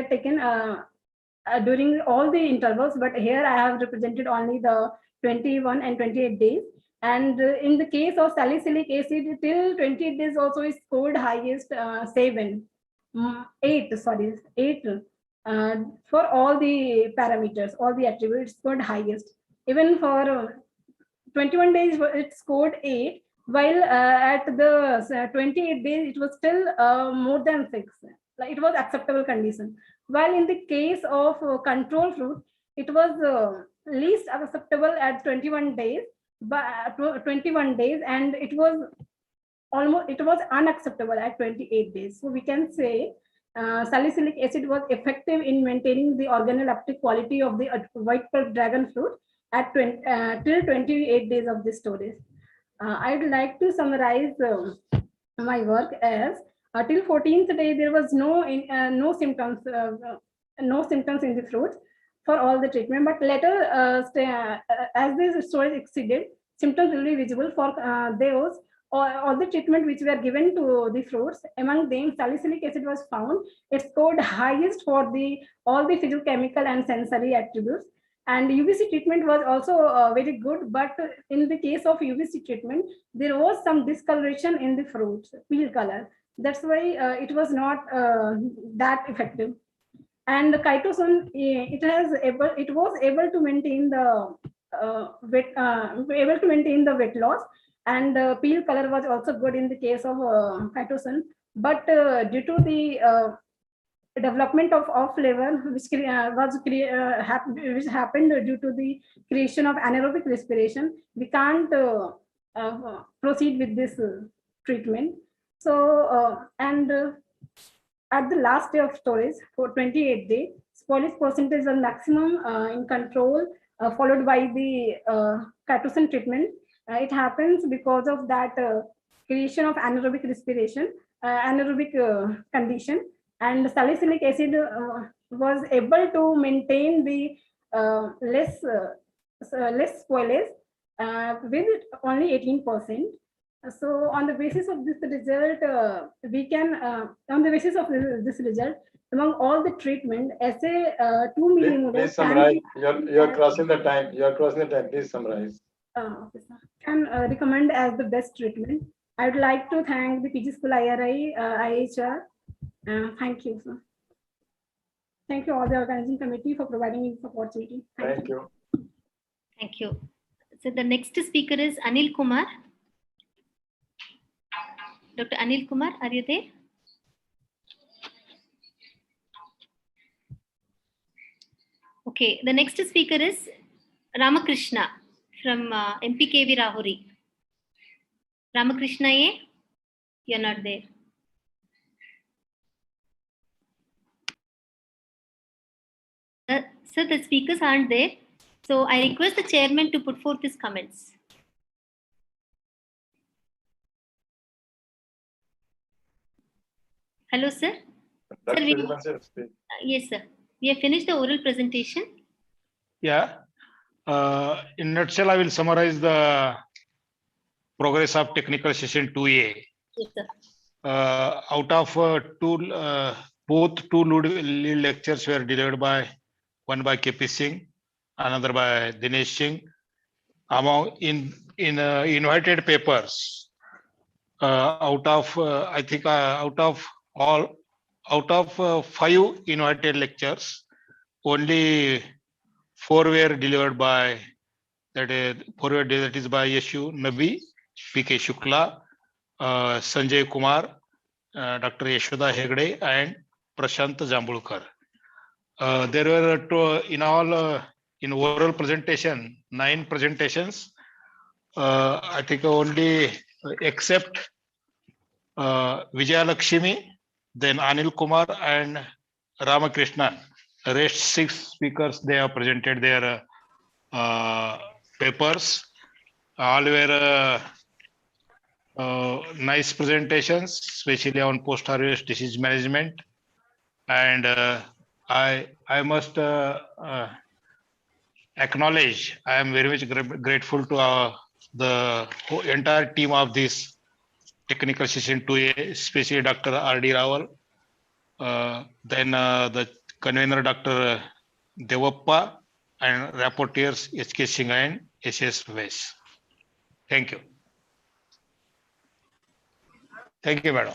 taken during all the intervals, but here I have represented only the 21 and 28 days. And in the case of salicylic acid, till 28 days also is scored highest 8 for all the parameters, all the attributes scored highest. Even for 21 days it scored 8, while at the 28 days it was still more than 6. Like it was acceptable condition. While in the case of control fruit, it was least acceptable at 21 days, but 21 days, and it was unacceptable at 28 days. So we can say salicylic acid was effective in maintaining the organoleptic quality of the white pulp dragon fruit at till 28 days of the storage. I'd like to summarize my work as till 14th day there was no symptoms in the fruit for all the treatment, but later as the storage exceeded, symptoms will be visible for those all the treatment which were given to the fruits. Among them, salicylic acid was found. It scored highest for all the physiochemical and sensory attributes. And UVC treatment was also very good, but in the case of UVC treatment, there was some discoloration in the fruits, peel color. That's why it was not that effective. And the chitosan, it was able to maintain the weight loss, and peel color was also good in the case of chitosan. But due to the development of off flavor, which happened due to the creation of anaerobic respiration, we can't proceed with this treatment. So at the last day of storage for 28 days, spoilage percentage was maximum in control, followed by the chitosan treatment. It happens because of that creation of anaerobic respiration, anaerobic condition, and salicylic acid was able to maintain the less spoilage with only 18%. So on the basis of this result, we can, on the basis of this result, among all the treatment, SA 2 millimolar. Please summarize. You're crossing the time. You're crossing the time. Please summarize. Okay, sir. Can recommend as the best treatment. I would like to thank the PG School IRI, IHR. Thank you, sir. Thank you all the organizing committee for providing me this opportunity. Thank you. Thank you. So the next speaker is Anil Kumar. Dr. Anil Kumar, are you there? Okay, the next speaker is Ramakrishna from MPKV Rahuri. Ramakrishna, you're not there. Sir, the speakers aren't there. So I request the chairman to put forth his comments. Hello, sir. Sir, yes, sir. We have finished the oral presentation. Yeah. In nutshell, I will summarize the progress of technical session 2A. Yes, sir. Out of both two lead lectures were delivered by one by KP Singh, another by Dinesh Singh. Among invited papers, out of five invited lectures, only four were delivered by that is by Yeshu Nabi, PK Shukla, Sanjay Kumar, Dr. Yashoda Hegde, and Prashant Jambulkar. There were in all in oral presentation 9 presentations. I think only except Vijaya Lakshmi, then Anil Kumar and Ramakrishnan, rest 6 speakers, they have presented their papers. All were nice presentations, especially on post-harvest disease management. And I must acknowledge, I am very much grateful to the entire team of this technical session 2A, especially Dr. R.D. Rawal, then the convener Dr. Devappa, and rapporteurs H.K. Singh and S.S. Wes. Thank you. Thank you, madam.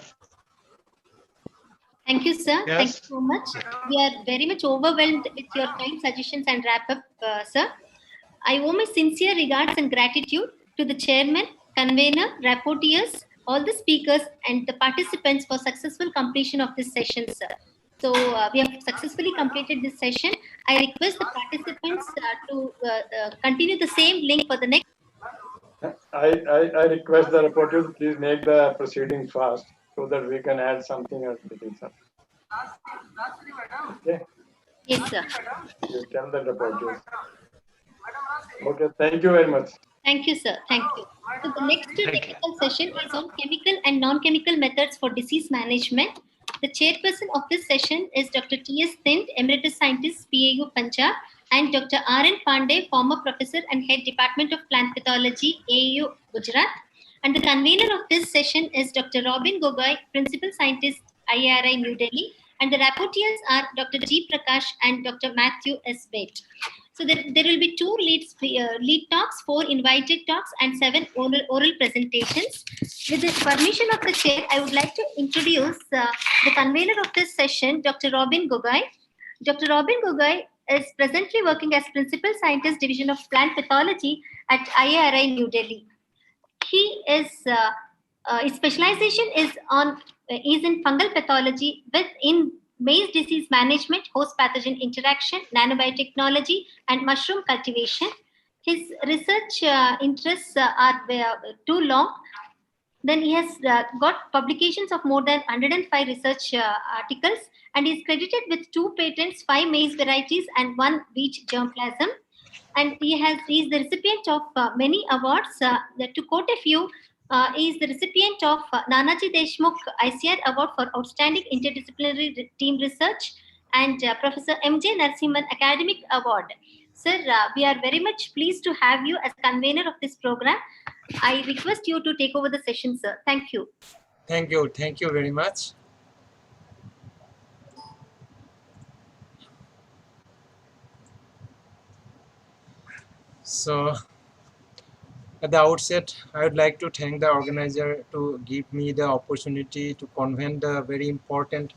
Thank you, sir. Yes. Thank you so much. We are very much overwhelmed with your kind suggestions and wrap up, sir. I owe my sincere regards and gratitude to the chairman, convener, rapporteurs, all the speakers, and the participants for successful completion of this session, sir. So we have successfully completed this session. I request the participants to continue the same link for the next. I request the reporter to please make the proceedings fast so that we can add something else. Okay. Yes, sir. You tell the reporters. Okay, thank you very much. Thank you, sir. Thank you. So the next technical session is on chemical and non-chemical methods for disease management. The chairperson of this session is Dr. T.S. Thind, Emeritus Scientist, PAU Punjab, and Dr. R.N. Pandey, former professor and head Department of Plant Pathology, AAU Gujarat. And the convener of this session is Dr. Robin Gogoi, Principal Scientist, IARI, New Delhi. And the rapporteurs are Dr. G. Prakash and Dr. Matthew S. Bate. So there will be 2 lead talks, 4 invited talks, and 7 oral presentations. With the permission of the chair, I would like to introduce the convener of this session, Dr. Robin Gogoi. Dr. Robin Gogoi is presently working as Principal Scientist, Division of Plant Pathology at IARI, New Delhi. He is his specialization is in fungal pathology in maize disease management, host pathogen interaction, nanobiotechnology, and mushroom cultivation. His research interests are too long. Then he has got publications of more than 105 research articles, and he is credited with 2 patents, 5 maize varieties, and 1 wheat germplasm. And he is the recipient of many awards. To quote a few, he is the recipient of Nanaji Deshmukh ICR Award for Outstanding Interdisciplinary Team Research and Professor M.J. Narasimhan Academic Award. Sir, we are very much pleased to have you as convener of this program. I request you to take over the session, sir. Thank you. Thank you. Thank you very much. So at the outset, I would like to thank the organizer to give me the opportunity to convene the very important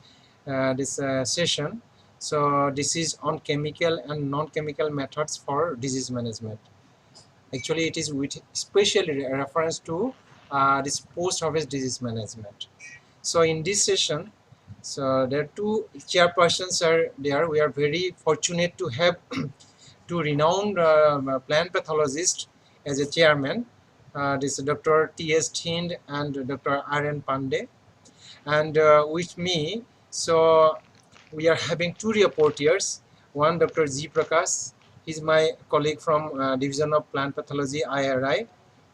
this session. So this is on chemical and non-chemical methods for disease management. Actually, it is with special reference to this post-harvest disease management. So in this session, so there are 2 chairpersons are there. We are very fortunate to have 2 renowned plant pathologists as a chairman. This is Dr. T.S. Thind and Dr. R.N. Pandey. And with me, so we are having 2 reporters. One, Dr. G. Prakash. He's my colleague from Division of Plant Pathology, IRI.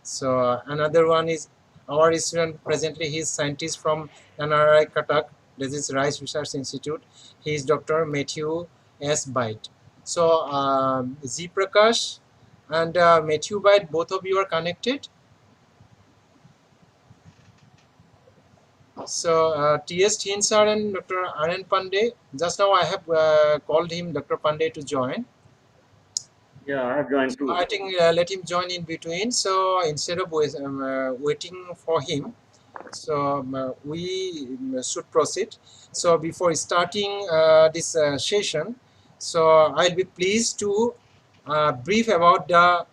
So another one is our student presently. He is scientist from NRI Cuttack. This is Rice Research Institute. He is Dr. Matthew S. Bate. So Z Prakash and Matthew Bate, both of you are connected. So T.S. Thin sir and Dr. R.N. Pandey, just now I have called him Dr. Pandey to join. Yeah, I have joined too. I think let him join in between. So instead of waiting for him, so we should proceed. So before starting this session, so I'll be pleased to brief about the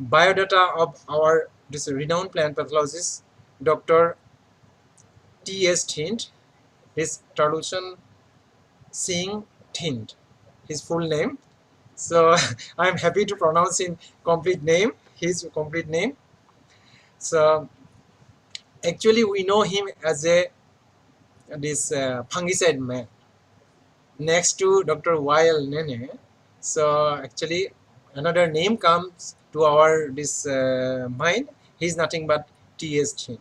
biodata of our this renowned plant pathologist, Dr. T.S. Thind. His Talushan Singh Thind, his full name. So I'm happy to pronounce his complete name. So actually, we know him as this fungicide man next to Dr. Y.L. Nene. So actually, another name comes to our this mind. He's nothing but T.S. Thind.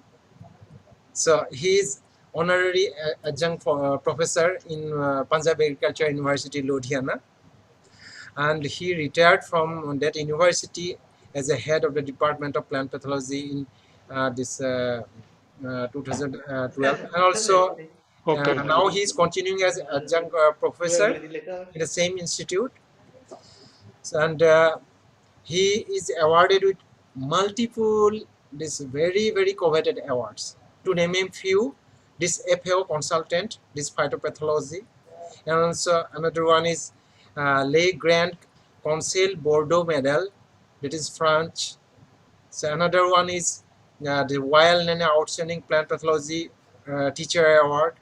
So he's honorary adjunct professor in Punjab Agriculture University, Ludhiana, and he retired from that university as a head of the Department of Plant Pathology in this 2012, and also now he is continuing as adjunct professor in the same institute, and he is awarded with multiple this very coveted awards. To name a few, this FAO consultant, this phytopathology, and also another one is Le Grand Conseil Bordeaux Medal, that is French. So another one is the Wild and Outstanding Plant Pathology Teacher Award.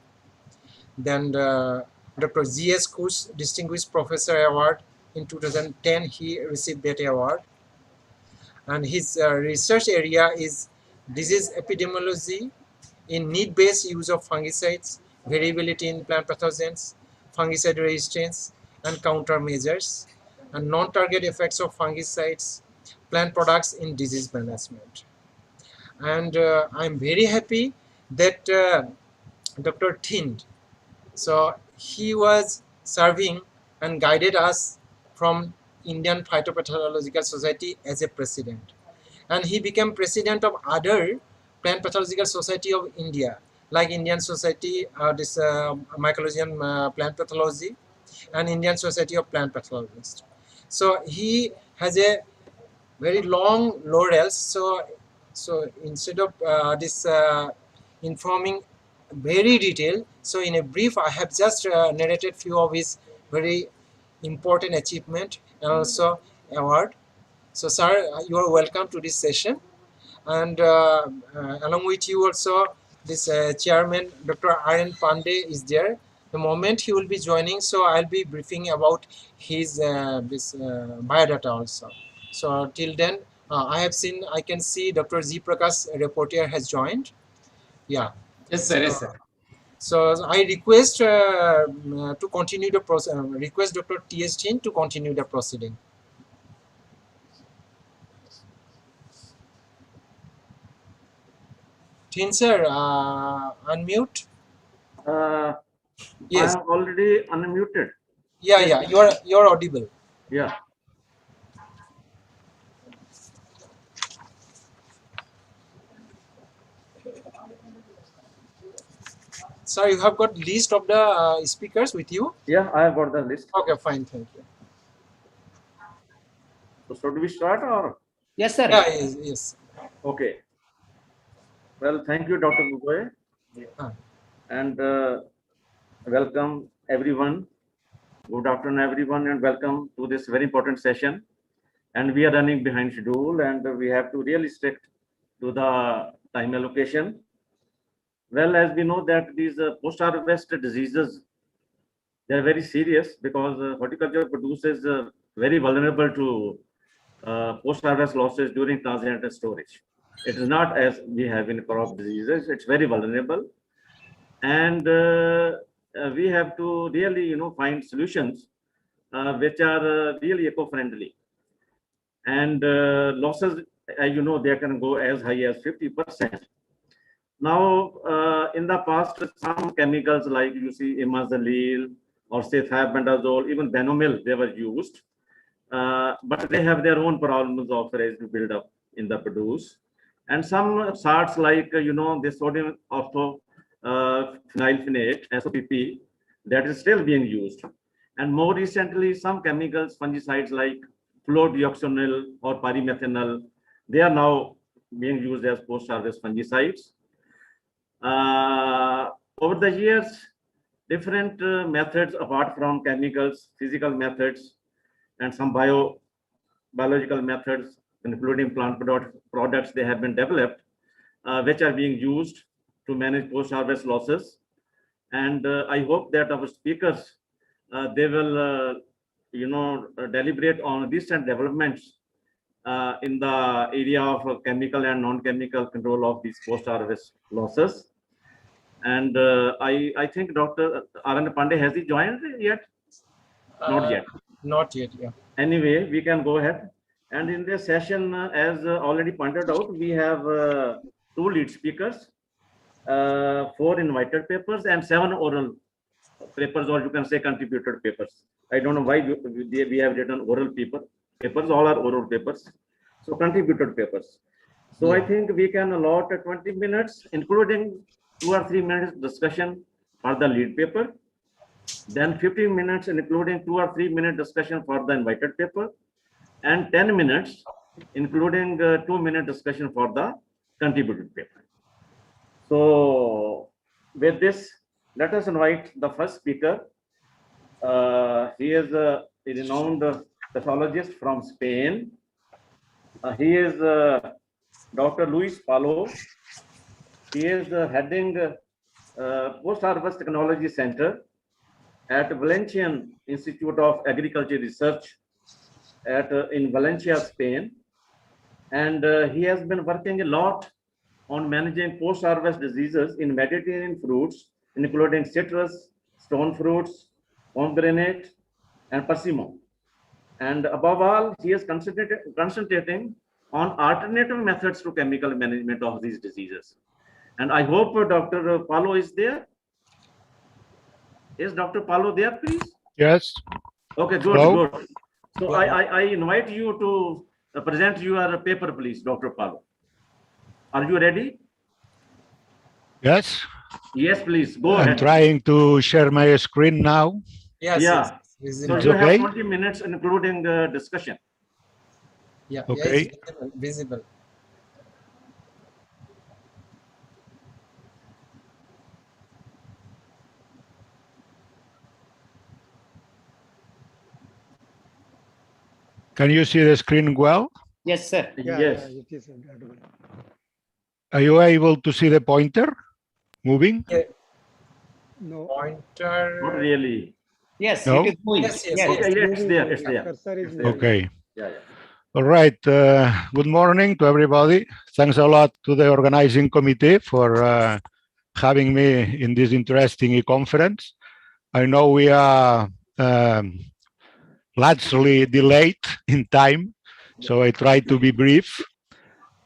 Then Dr. Z.S. Kush Distinguished Professor Award in 2010, he received that award. And his research area is disease epidemiology in need-based use of fungicides, variability in plant pathogens, fungicide resistance and countermeasures, and non-target effects of fungicides, plant products in disease management. And I'm very happy that Dr. Thind, so he was serving and guided us from Indian Phytopathological Society as a president. And he became president of other Plant Pathological Society of India, like Indian Society, this Mycology and Plant Pathology, and Indian Society of Plant Pathologists. So he has a very long laurels. So instead of this informing very detailed, so in a brief, I have just narrated few of his very important achievement and also award. So sir, you are welcome to this session. And along with you also, this chairman, Dr. R.N. Pandey is there. The moment he will be joining, so I'll be briefing about his this biodata also. So till then, I can see Dr. Z. Prakash, a reporter, has joined. Yeah. Yes, sir. Yes, sir. So I request to continue the process. Request Dr. T.S. Thind to continue the proceeding. Thind sir, unmute. Yes. I am already unmuted. Yeah, yeah, you're audible. Yeah. Sir, you have got list of the speakers with you? Yeah, I have got the list. Okay, fine, thank you. So should we start or? Yes, sir. Yeah, yes. Okay. Well, thank you, Dr. Gugoi. And welcome everyone. Good afternoon, everyone, and welcome to this very important session. And we are running behind schedule, and we have to really stick to the time allocation. Well, as we know that these post-harvest diseases, they're very serious because horticulture produces very vulnerable to post-harvest losses during transient storage. It is not as we have in crop diseases, it's very vulnerable. And we have to really, find solutions which are really eco-friendly. And losses, they can go as high as 50%. Now, in the past, some chemicals like you see imazalil or say thiabendazole, even benomil, they were used. But they have their own problems of residue buildup in the produce. And some salts like, the sodium phenylphenate, SOPP, that is still being used. And more recently, some chemicals, fungicides like fluorodeoxonil or pyrimethanol, they are now being used as post-harvest fungicides. Over the years, different methods apart from chemicals, physical methods, and some biological methods, including plant products, they have been developed, which are being used to manage post-harvest losses. And I hope that our speakers, they will, deliberate on recent developments in the area of chemical and non-chemical control of these post-harvest losses. And I think Dr. Arun Pandey, has he joined yet? Not yet. Not yet, yeah. Anyway, we can go ahead. And in this session, as already pointed out, we have 2 lead speakers, 4 invited papers, and 7 oral papers, or you can say contributed papers. I don't know why we have written oral papers, all are oral papers. So contributed papers. So I think we can allot 20 minutes, including 2 or 3 minutes discussion for the lead paper. Then 15 minutes, including 2 or 3 minute discussion for the invited paper. And 10 minutes, including 2-minute discussion for the contributed paper. So with this, let us invite the first speaker. He is a renowned pathologist from Spain. He is Dr. Luis Palo. He is heading Post-Harvest Technology Center at Valencian Institute of Agriculture Research in Valencia, Spain. And he has been working a lot on managing post-harvest diseases in Mediterranean fruits, including citrus, stone fruits, pomegranate, and persimmon. And above all, he is concentrating on alternative methods to chemical management of these diseases. And I hope Dr. Palo is there. Is Dr. Palo there, please? Yes. Okay, good, Hello? good. So I invite you to present your paper, please, Dr. Palo. Are you ready? Yes. Yes, please. Go I'm ahead. trying to share my screen now. Yes, Yeah. yes. So It's you okay? have 20 minutes, including discussion. Yeah, Okay. yeah, it's visible. Can you see the screen well? Yes, sir. Yes. it is available. Are you able to see the pointer moving? Yeah. No. Pointer. Not really. Yes, No? it is moving. Yes, yes, Yes. Okay, yes. it's there. It's there. Cursor is It's there. moving. Okay. Yeah, yeah. All right. Good morning to everybody. Thanks a lot to the organizing committee for having me in this interesting e-conference. I know we are largely delayed in time, so I try to be brief.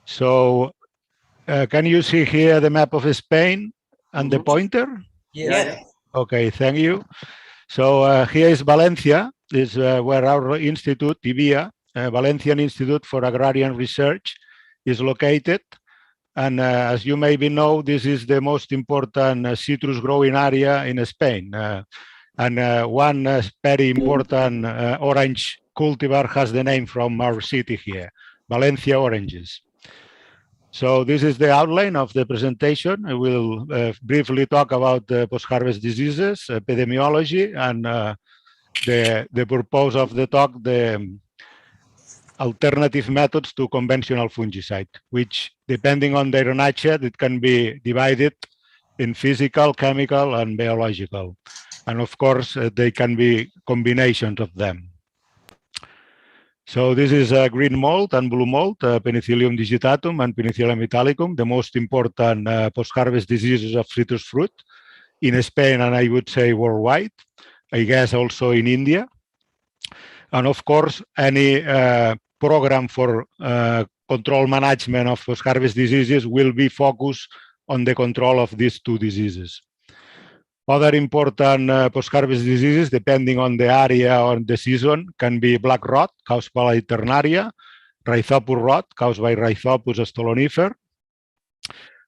So can you see here the map of Spain and the pointer? Yes. Okay, thank you. So here is Valencia, this where our institute, IBIA, Valencian Institute for Agrarian Research, is located. And as you maybe know, this is the most important citrus growing area in Spain. And one very important orange cultivar has the name from our city here, Valencia oranges. So this is the outline of the presentation. I will briefly talk about the post-harvest diseases, epidemiology, and the purpose of the talk, the alternative methods to conventional fungicide, which, depending on their nature, it can be divided in physical, chemical, and biological. And of course, they can be combinations of them. So this is green mold and blue mold, Penicillium digitatum and Penicillium italicum, the most important post-harvest diseases of citrus fruit in Spain, and I would say worldwide, I guess also in India. And of course, any program for control management of post-harvest diseases will be focused on the control of these 2 diseases. Other important post-harvest diseases, depending on the area or the season, can be black rot, caused by Ternaria, rhizopus rot, caused by Rhizopus stolonifer,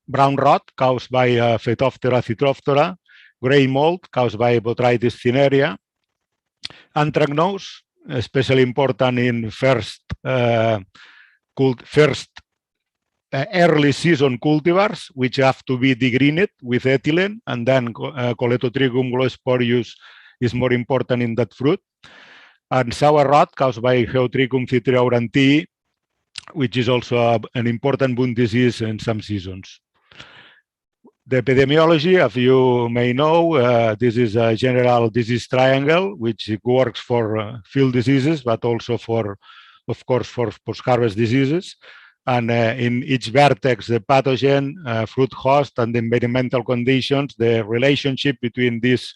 brown rot caused by Phytophthora cytophthora, gray mold caused by Botrytis cinerea, anthracnose, especially important in first early season cultivars, which have to be degreened with ethylene, and then Coletotrichum glosporius is more important in that fruit. And sour rot caused by Geotrichum citriaurantii, which is also an important boon disease in some seasons. The epidemiology, as you may know, this is a general disease triangle, which works for field diseases, but also for, of course, for post-harvest diseases. And in each vertex, the pathogen, fruit host, and the environmental conditions, the relationship between these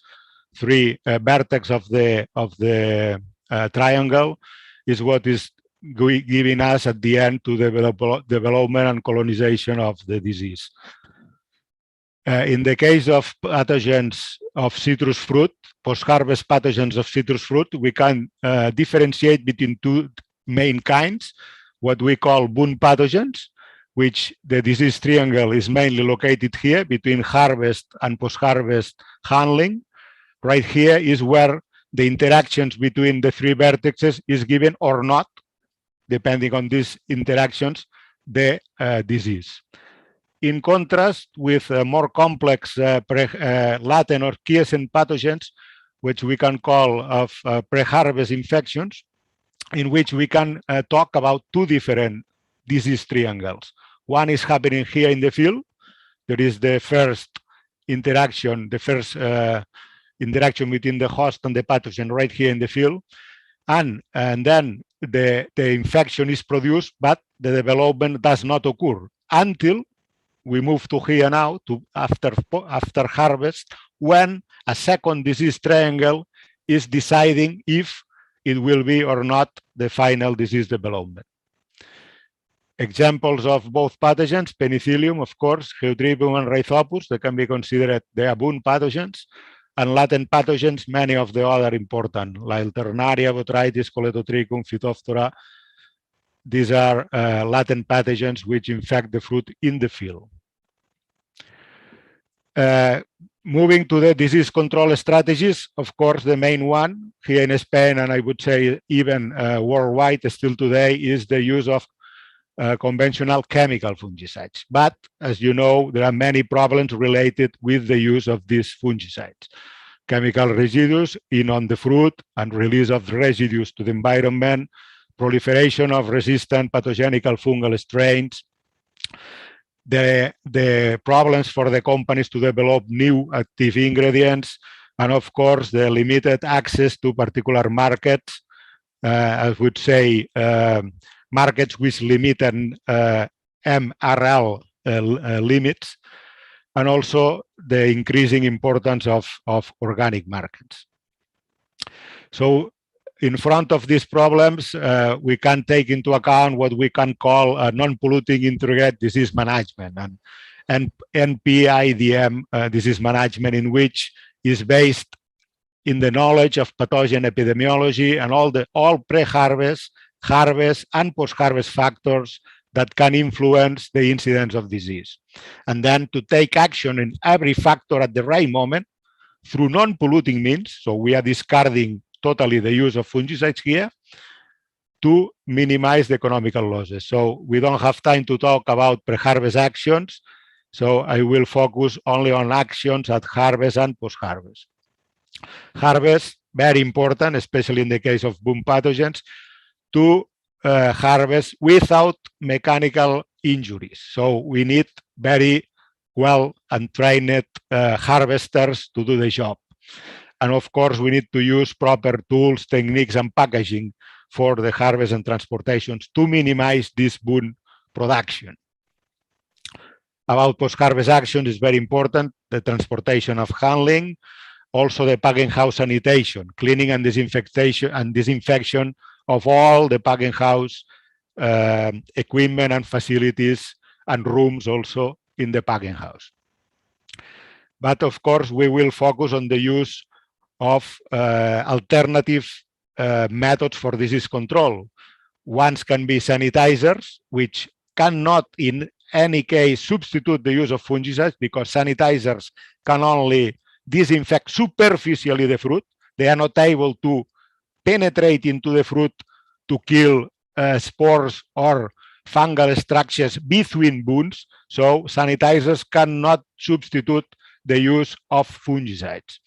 three vertex of the triangle is what is giving us at the end to development and colonization of the disease. In the case of pathogens of citrus fruit, post-harvest pathogens of citrus fruit, we can differentiate between two main kinds, what we call boon pathogens, which the disease triangle is mainly located here between harvest and post-harvest handling. Right here is where the interactions between the three vertexes is given or not, depending on these interactions, the disease. In contrast with more complex latent or quiescent pathogens, which we can call of pre-harvest infections, in which we can talk about two different disease triangles. One is happening here in the field. There is the first interaction, interaction between the host and the pathogen right here in the field. And then the infection is produced, but the development does not occur until we move to here now, to after harvest, when a second disease triangle is deciding if it will be or not the final disease development. Examples of both pathogens, penicillium, of course, Geotrichum and Rhizopus, they can be considered the boon pathogens, and latent pathogens, many of the other important, like Alternaria, Botrytis, Coletotrichum, Phytophthora. These are latent pathogens which infect the fruit in the field. Moving to the disease control strategies, of course, the main one here in Spain, and I would say even worldwide still today, is the use of conventional chemical fungicides. But as you know, there are many problems related with the use of these fungicides. Chemical residues in on the fruit and release of residues to the environment, proliferation of resistant pathogenical fungal strains, the problems for the companies to develop new active ingredients, and of course, the limited access to particular markets, I would say markets with limited MRL limits, and also the increasing importance of organic markets. So in front of these problems, we can take into account what we can call non-polluting integrated disease management, and NPIDM disease management, in which is based in the knowledge of pathogen epidemiology and all pre-harvest, harvest, and post-harvest factors that can influence the incidence of disease. And then to take action in every factor at the right moment through non-polluting means, so we are discarding totally the use of fungicides here, to minimize the economical losses. So we don't have time to talk about pre-harvest actions, so I will focus only on actions at harvest and post-harvest. Harvest, very important, especially in the case of boom pathogens, to harvest without mechanical injuries. So we need very well and trained harvesters to do the job. And of course, we need to use proper tools, techniques, and packaging for the harvest and transportations to minimize this boon production. About post-harvest action is very important, the transportation of handling, also the packing house sanitation, cleaning and disinfection of all the packing house equipment and facilities and rooms also in the packing house. But of course, we will focus on the use of alternative methods for disease control. Ones can be sanitizers, which cannot in any case substitute the use of fungicides because sanitizers can only disinfect superficially the fruit. They are not able to penetrate into the fruit to kill spores or fungal structures between wounds. So sanitizers cannot substitute the use of fungicides.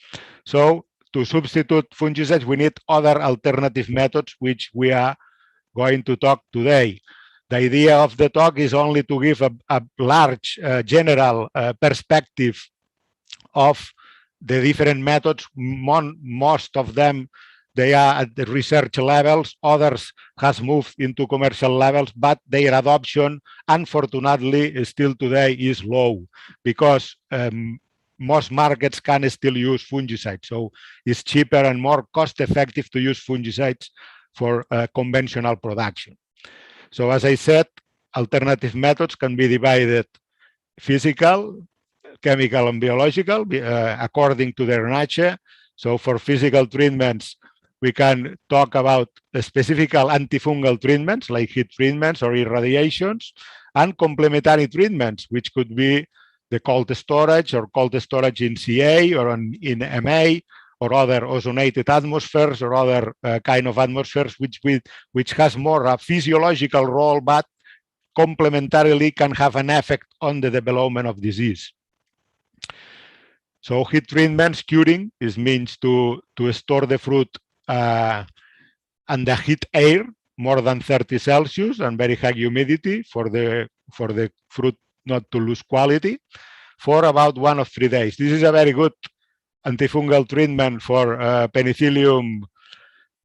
So to substitute fungicides, we need other alternative methods, which we are going to talk today. The idea of the talk is only to give a large general perspective of the different methods. Most of them, they are at the research levels. Others has moved into commercial levels, but their adoption, unfortunately, still today is low because most markets can still use fungicides. So it's cheaper and more cost effective to use fungicides for conventional production. So as I said, alternative methods can be divided physical, chemical, and biological according to their nature. So for physical treatments, we can talk about specific antifungal treatments like heat treatments or irradiations, and complementary treatments, which could be the cold storage in CA or in MA, or other ozonated atmospheres or other kind of atmospheres, which has more a physiological role, but complementarily can have an effect on the development of disease. So heat treatments, curing, is means to store the fruit under heat air, more than 30 Celsius and very high humidity for the fruit not to lose quality for about 1 or 3 days. This is a very good antifungal treatment for penicillium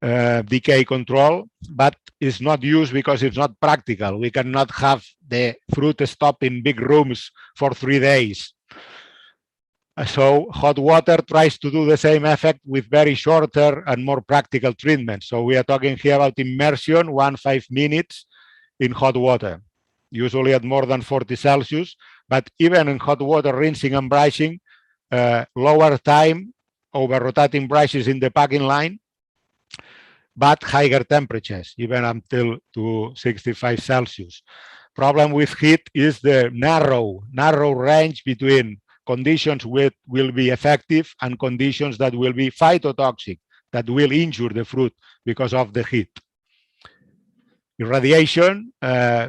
decay control, but it's not used because it's not practical. We cannot have the fruit stop in big rooms for 3 days. So hot water tries to do the same effect with very shorter and more practical treatments. So we are talking here about immersion, 5 minutes in hot water, usually at more than 40 Celsius. But even in hot water, rinsing and brushing, lower time over rotating brushes in the packing line, but higher temperatures, even until to 65 Celsius. Problem with heat is the narrow range between conditions which will be effective and conditions that will be phytotoxic, that will injure the fruit because of the heat. Irradiation,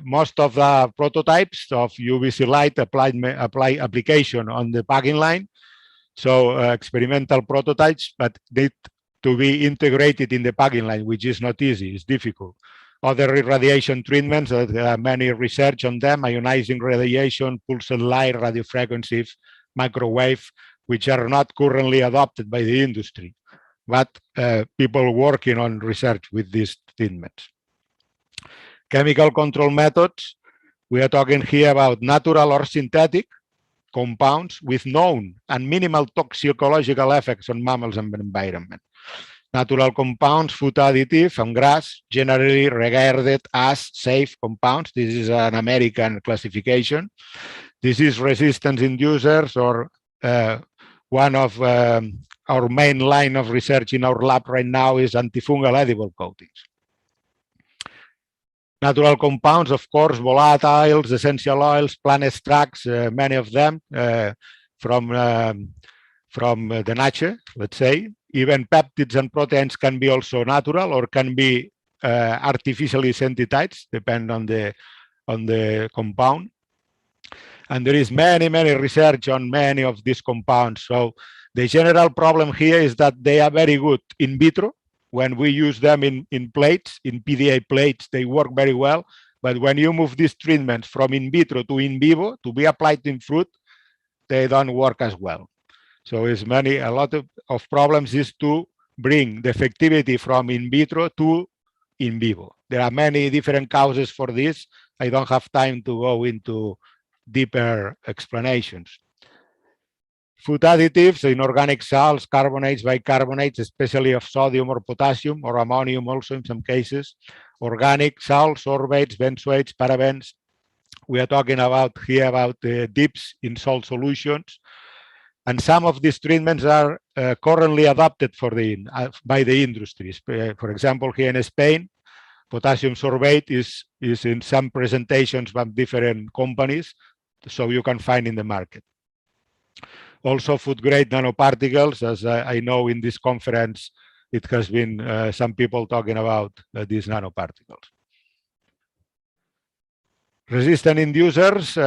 most of the prototypes of UVC light apply application on the packing line. So experimental prototypes, but need to be integrated in the packing line, which is not easy, it's difficult. Other irradiation treatments, many research on them, ionizing radiation, pulsed light, radiofrequencies, microwave, which are not currently adopted by the industry, but people working on research with these treatments. Chemical control methods, we are talking here about natural or synthetic compounds with known and minimal toxicological effects on mammals and the environment. Natural compounds, food additive, and grass, generally regarded as safe compounds. This is an American classification. Disease resistance inducers, or one of our main line of research in our lab right now is antifungal edible coatings. Natural compounds, of course, volatiles, essential oils, plant extracts, many of them from the nature, let's say. Even peptides and proteins can be also natural or can be artificially synthesized, depending on the compound. And there is many research on many of these compounds. So the general problem here is that they are very good in vitro. When we use them in plates, in PDA plates, they work very well. But when you move these treatments from in vitro to in vivo to be applied in fruit, they don't work as well. So it's a lot of problems is to bring the effectivity from in vitro to in vivo. There are many different causes for this. I don't have time to go into deeper explanations. Food additives, inorganic salts, carbonates, bicarbonates, especially of sodium or potassium or ammonium also in some cases, organic salts, sorbates, benzoates, parabens. We are talking about here about dips in salt solutions. And some of these treatments are currently adopted by the industries. For example, here in Spain, potassium sorbate is in some presentations from different companies, so you can find in the market. Also food grade nanoparticles, as I know in this conference, it has been some people talking about these nanoparticles. Resistant inducers,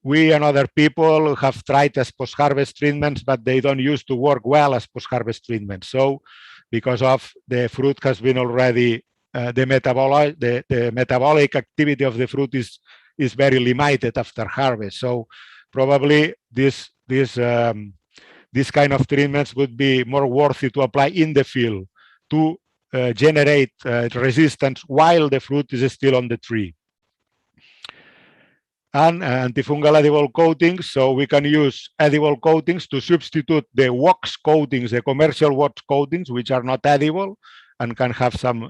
we and other people have tried as post-harvest treatments, but they don't used to work well as post-harvest treatments. So because of the fruit has been already, the metabolic activity of the fruit is very limited after harvest. So probably this kind of treatments would be more worthy to apply in the field to generate resistance while the fruit is still on the tree. And antifungal edible coatings, so we can use edible coatings to substitute the wax coatings, the commercial wax coatings, which are not edible and can have some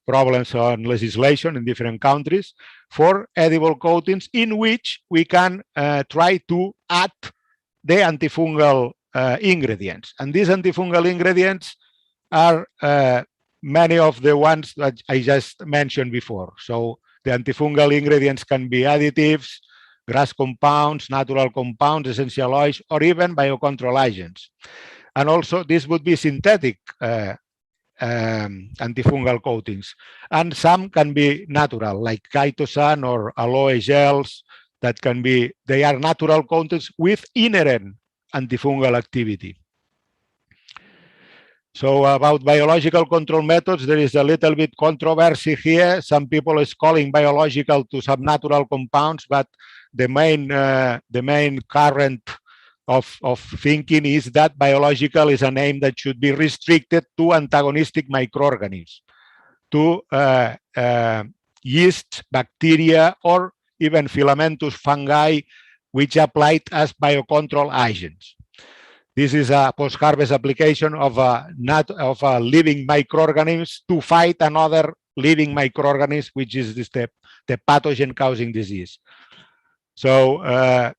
problems on legislation in different countries, for edible coatings in which we can try to add the antifungal ingredients. And these antifungal ingredients are many of the ones that I just mentioned before. So the antifungal ingredients can be additives, grass compounds, natural compounds, essential oils, or even biocontrol agents. And also this would be synthetic antifungal coatings. And some can be natural, like chitosan or aloe gels, that can be, they are natural coatings with inherent antifungal activity. So about biological control methods, there is a little bit controversy here. Some people is calling biological to some natural compounds, but the main current of thinking is that biological is a name that should be restricted to antagonistic microorganisms, to yeast, bacteria, or even filamentous fungi, which applied as biocontrol agents. This is a post-harvest application of a living microorganisms to fight another living microorganism, which is the pathogen causing disease. So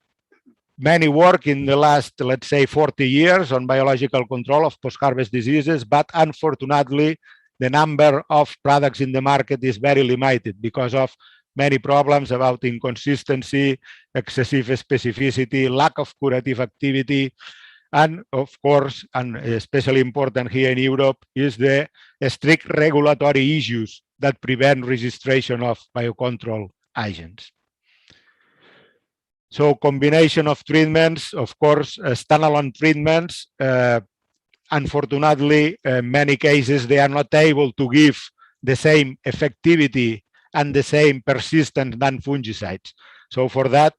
many work in the last, let's say, 40 years on biological control of post-harvest diseases, but unfortunately, the number of products in the market is very limited because of many problems about inconsistency, excessive specificity, lack of curative activity, and of course, and especially important here in Europe, is the strict regulatory issues that prevent registration of biocontrol agents. So combination of treatments, of course, standalone treatments, unfortunately, in many cases, they are not able to give the same effectivity and the same persistence than fungicides. So for that,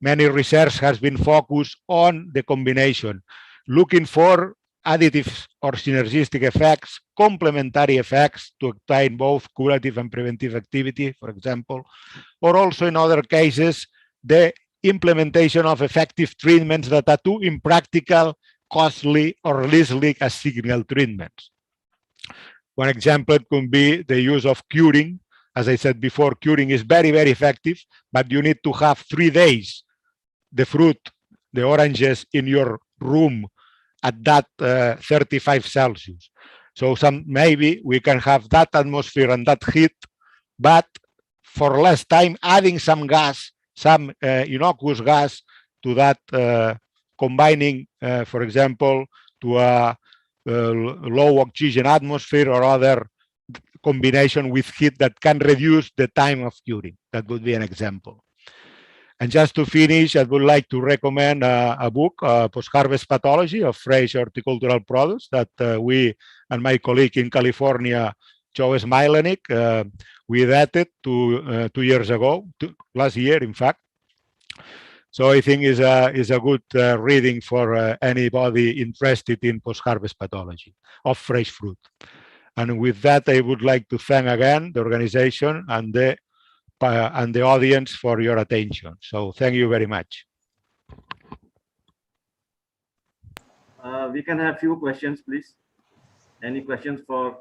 many research has been focused on the combination, looking for additives or synergistic effects, complementary effects to obtain both curative and preventive activity, for example, or also in other cases, the implementation of effective treatments that are too impractical, costly, or least as signal treatments. One example could be the use of curing. As I said before, curing is very, very effective, but you need to have 3 days the fruit, the oranges in your room at that 35 Celsius. So maybe we can have that atmosphere and that heat, but for less time, adding some gas, some innocuous gas to that, combining, for example, to a low oxygen atmosphere or other combination with heat that can reduce the time of curing. That would be an example. And just to finish, I would like to recommend a book, Post-Harvest Pathology of Fresh Horticultural Products, that we and my colleague in California, Joe Smilenik, we edited 2 years ago, last year, in fact. So I think is a good reading for anybody interested in post-harvest pathology of fresh fruit. And with that, I would like to thank again the organization and the audience for your attention. So thank you very much. We can have few questions, please. Any questions for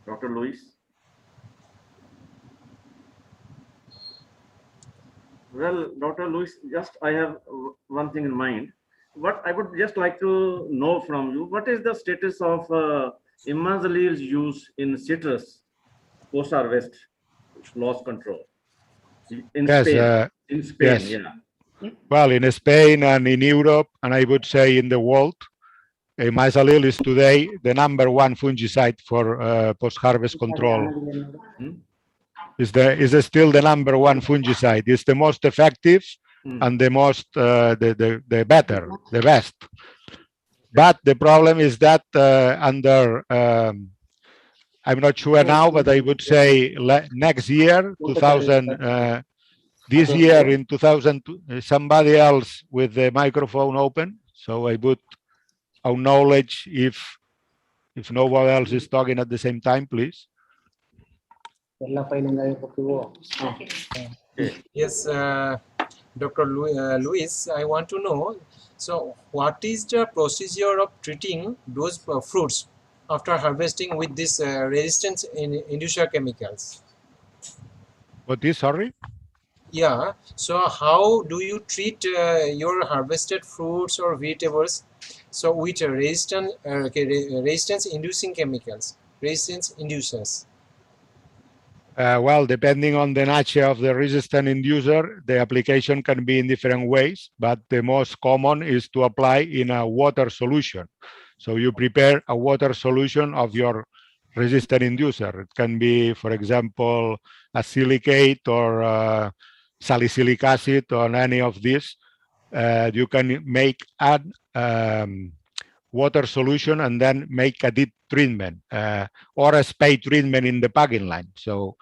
Dr. Luis? Well, Dr. Luis, just I have one thing in mind. What I would just like to know from you, what is the status of imazalil's use in citrus post-harvest loss control in Yes, Spain? In Spain, yes. yeah. Well, in Spain and in Europe, and I would say in the world, Imazalil is today the #1 fungicide for post-harvest control. Is still the #1 fungicide. It's the most effective and the most the better, the best. But the problem is that under I'm not sure now, but I would say next year, 2000. This year in 2000, somebody else with the microphone open. So I put our knowledge if no one else is talking at the same time, please. Yes, Dr. Luis, I want to know, so what is the procedure of treating those fruits after harvesting with this resistance in inducer chemicals? What is, sorry? Yeah, so how do you treat your harvested fruits or vegetables so with resistance inducing chemicals, resistance inducers? Well, depending on the nature of the resistant inducer, the application can be in different ways, but the most common is to apply in a water solution. So you prepare a water solution of your resistant inducer. It can be, for example, a silicate or salicylic acid or any of these. You can make add water solution and then make a deep treatment or a spray treatment in the packing line. So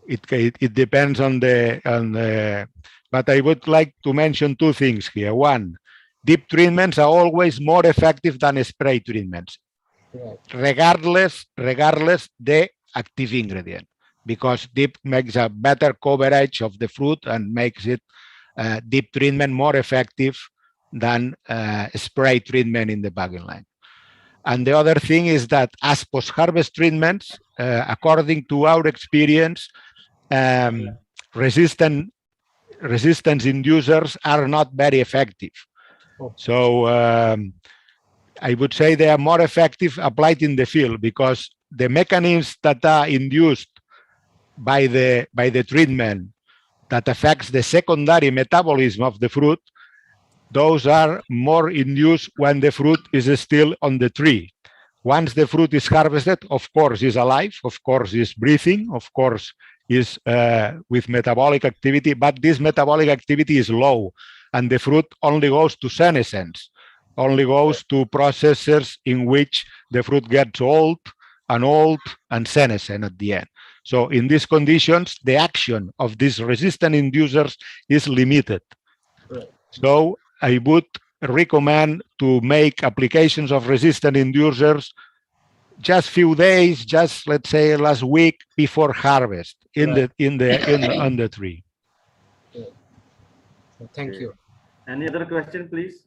it depends on the, but I would like to mention two things here. One, deep treatments are always more effective than spray treatments, regardless the active ingredient, because deep makes a better coverage of the fruit and makes it deep treatment more effective than spray treatment in the packing line. And the other thing is that as post-harvest treatments, according to our experience, resistance inducers are not very effective. So I would say they are more effective applied in the field, because the mechanisms that are induced by the treatment that affects the secondary metabolism of the fruit, those are more induced when the fruit is still on the tree. Once the fruit is harvested, of course, is alive, of course, is breathing, of course, is with metabolic activity, but this metabolic activity is low, and the fruit only goes to senescence, only goes to processes in which the fruit gets old and senescent at the end. So in these conditions, the action of these resistant inducers is limited. So I would recommend to make applications of resistant inducers just few days, just let's say last week before harvest on the tree. Thank you. Any other question, please?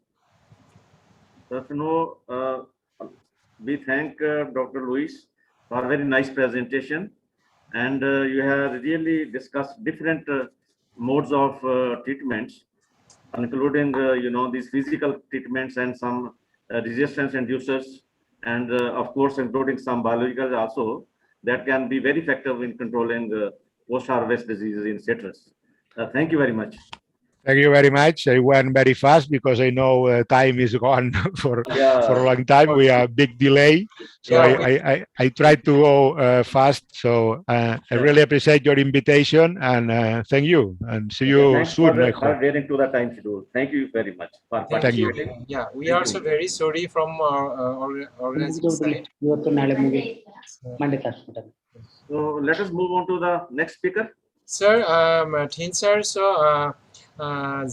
So if no, we thank Dr. Luis for a very nice presentation, and you have really discussed different modes of treatments, including these physical treatments and some resistance inducers, and of course including some biological also that can be very effective in controlling post-harvest diseases in citrus. Thank you very much. Thank you very much. I went very fast because I know time is gone for a long time. We are a big delay, so I tried to go fast. So I really appreciate your invitation, and thank you, and see you soon. I hope. Adhering to the time schedule. Thank you very much for participating. Yeah, we are also very sorry from our organizing side. So let us move on to the next speaker. Sir, Martin sir, so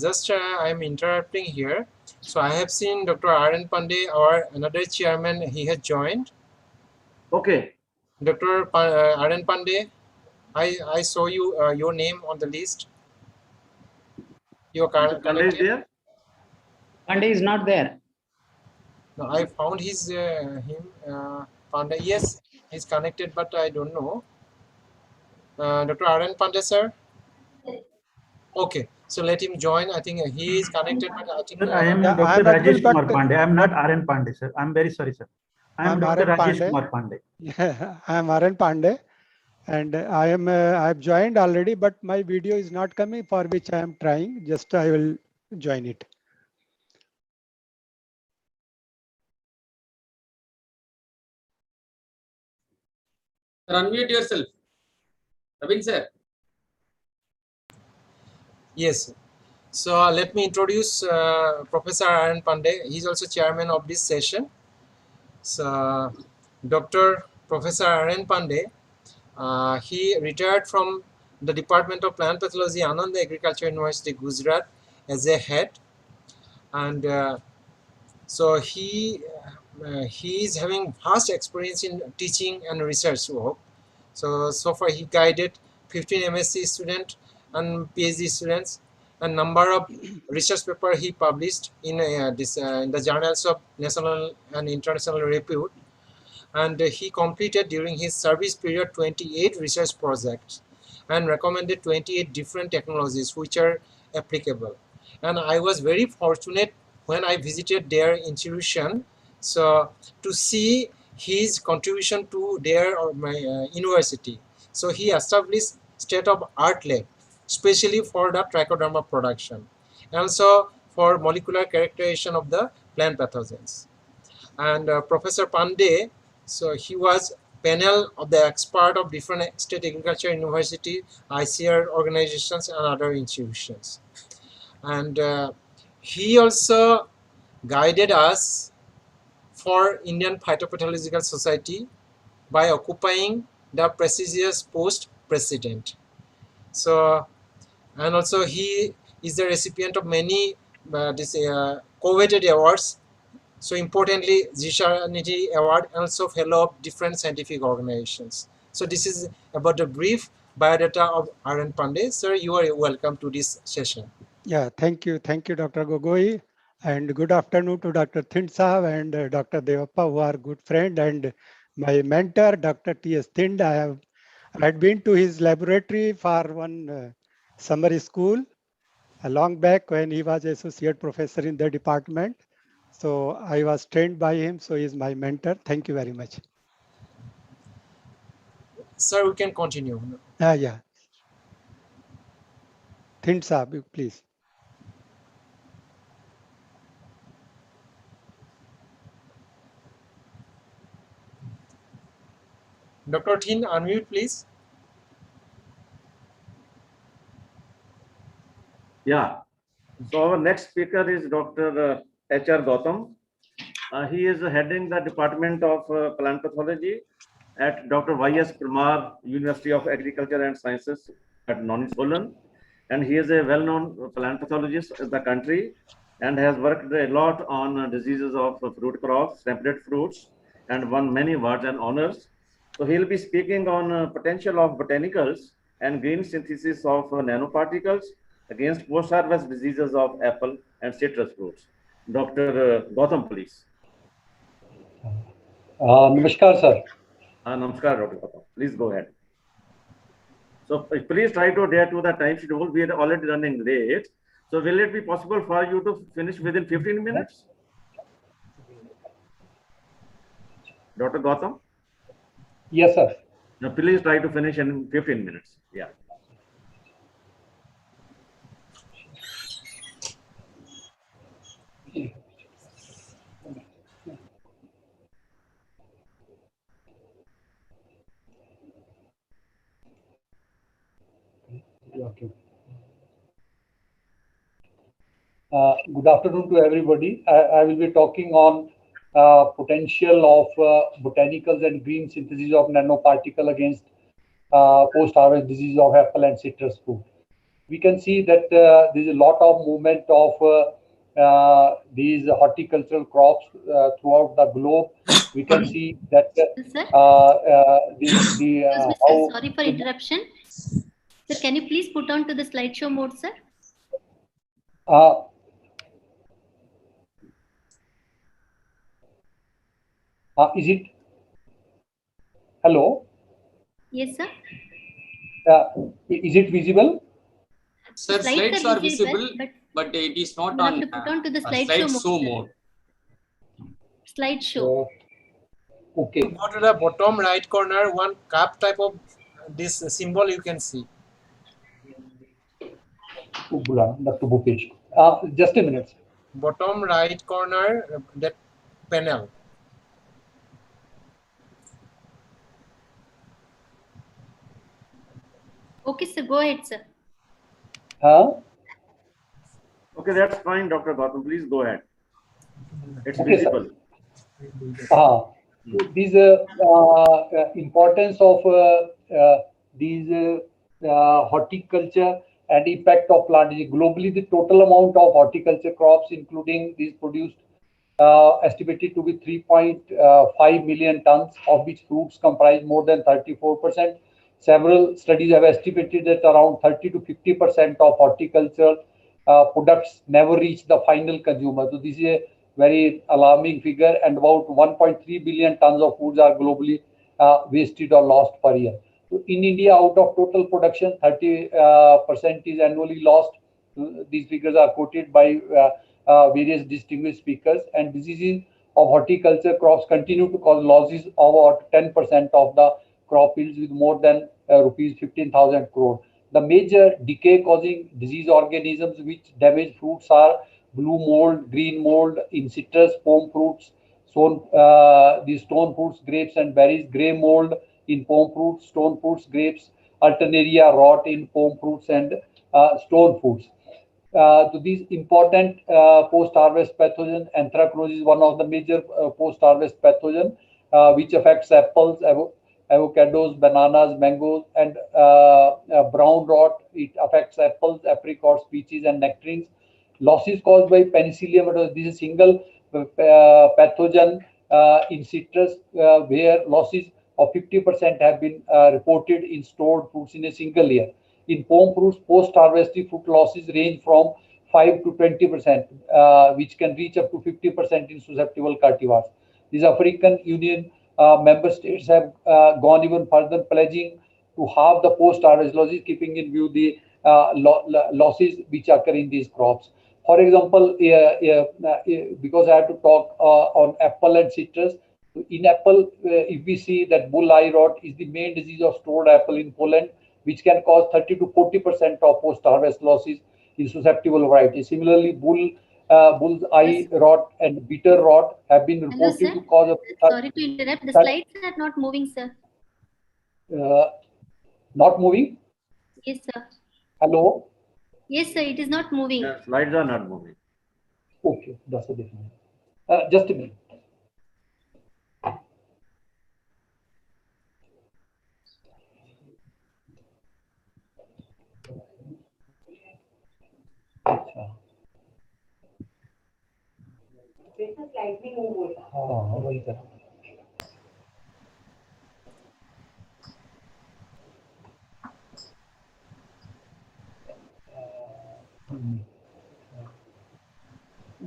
just I'm interrupting here. So I have seen Dr. R.N. Pandey, our another chairman, he has joined. Okay. Dr. R.N. Pandey, I saw you your name on the list. Your Pandey is there? Pandey is not there. No, I found his Pandey. Yes, he's connected, but I don't know. Dr. R.N. Pandey, sir. Okay, so let him join. I think he is connected, but I think I am Dr. Rajesh Kumar Pandey. I am not R.N. Pandey, sir. I am very sorry, sir. I am Dr. Rajesh Kumar Pandey. I am R.N. Pandey. And I've joined already, but my video is not coming, for which I am trying. Just I will join it. Sir, unmute yourself. Ravin sir. Yes. So let me introduce Professor Arun Pandey. He's also chairman of this session. So Dr. Professor Arun Pandey, he retired from the Department of Plant Pathology, Anand Agriculture University, Gujarat, as a head, and so he is having vast experience in teaching and research work. So far he guided 15 MSc students and PhD students, and number of research paper he published in in the journals of national and international repute. And he completed during his service period 28 research projects and recommended 28 different technologies which are applicable. And I was very fortunate when I visited their institution, so to see his contribution to their university. So he established state-of-art lab, especially for the trichoderma production, and also for molecular characterization of the plant pathogens. And Professor Pandey, so he was panel of the expert of different state agriculture university, ICR organizations and other institutions. And he also guided us for Indian Phytopathological Society by occupying the prestigious post president. So, and also he is the recipient of many coveted awards. So importantly, Zishanity Award, and also fellow of different scientific organizations. So this is about the brief biodata of Arun Pandey. Sir, you are welcome to this session. Yeah, thank you, Dr. Gogoi, and good afternoon to Dr. Thind Sahab and Dr. Devappa, who are good friend, and my mentor, Dr. T.S. Thind. I had been to his laboratory for one summer school long back when he was associate professor in the department. So I was trained by him. So he is my mentor. Thank you very much. Sir, we can continue. Yeah. Thind Sahab, please. Dr. Thind, unmute, please. Yeah. So our next speaker is Dr. H.R. Gautam. He is heading the Department of Plant Pathology at Dr. Y.S. Parmar University of Agriculture and Sciences at Noni Solan. And he is a well-known plant pathologist in the country and has worked a lot on diseases of fruit crops, temperate fruits, and won many awards and honors. So he'll be speaking on potential of botanicals and green synthesis of nanoparticles against post-harvest diseases of apple and citrus fruits. Dr. Gautam, please. Namaskar, sir. Namaskar, Dr. Gautam. Please go ahead. So please try to adhere to the time schedule. We are already running late. So will it be possible for you to finish within 15 minutes? Dr. Gautam? Yes, sir. Now please try to finish in 15 minutes. Yeah. Okay. Good afternoon to everybody. I will be talking on potential of botanicals and green synthesis of nanoparticle against post-harvest disease of apple and citrus fruit. We can see that there is a lot of movement of these horticultural crops throughout the globe. We can see that Excuse me, sir. Sorry for interruption. Sir, can you please put on to the slideshow mode, sir? Is it? Hello? Yes, sir. Is it visible? Sir, slides are visible, but it is not you on, have to put on to the slideshow mode. Slideshow. Okay. Go to the bottom right corner, one cup type of this symbol you can see. Just a minute. Bottom right corner, that panel. Okay, sir, go ahead, sir. Okay, that's fine, Dr. Gautam. Please go ahead. It's Okay, visible. These importance of these horticulture and impact of plant disease. Globally, the total amount of horticulture crops, including these produced, estimated to be 3.5 million tons, of which fruits comprise more than 34%. Several studies have estimated that around 30 to 50% of horticultural products never reach the final consumer. So this is a very alarming figure, and about 1.3 billion tons of foods are globally wasted or lost per year. So in India, out of total production, 30% is annually lost. These figures are quoted by various distinguished speakers, and diseases of horticulture crops continue to cause losses of about 10% of the crop yields, with more than rupees 15,000 crore. The major decay-causing disease organisms which damage fruits are blue mold, green mold in citrus, pome fruits, these stone fruits, grapes and berries, gray mold in pome fruits, stone fruits, grapes, alternaria rot in pome fruits and stone fruits. To these important post-harvest pathogen, anthracnose is one of the major post-harvest pathogen which affects apples, avocados, bananas, mangoes, and brown rot. It affects apples, apricots, peaches, and nectarines. Losses caused by penicillium, this is a single pathogen in citrus where losses of 50% have been reported in stored fruits in a single year. In pome fruits, post-harvesting fruit losses range from 5 to 20%, which can reach up to 50% in susceptible cultivars. These African Union member states have gone even further, pledging to halve the post-harvest losses, keeping in view the losses which occur in these crops. For example, because I have to talk on apple and citrus, in apple, if we see that bull eye rot is the main disease of stored apple in Poland, which can cause 30 to 40% of post-harvest losses in susceptible varieties. Similarly, bull's eye rot and bitter rot have been reported to cause. Sorry to interrupt. The slides are not moving, sir. Not moving? Yes, sir. Hello? Yes, sir. It is not moving. Yeah, slides are not moving. Okay, that's a different. Just a minute. वही कर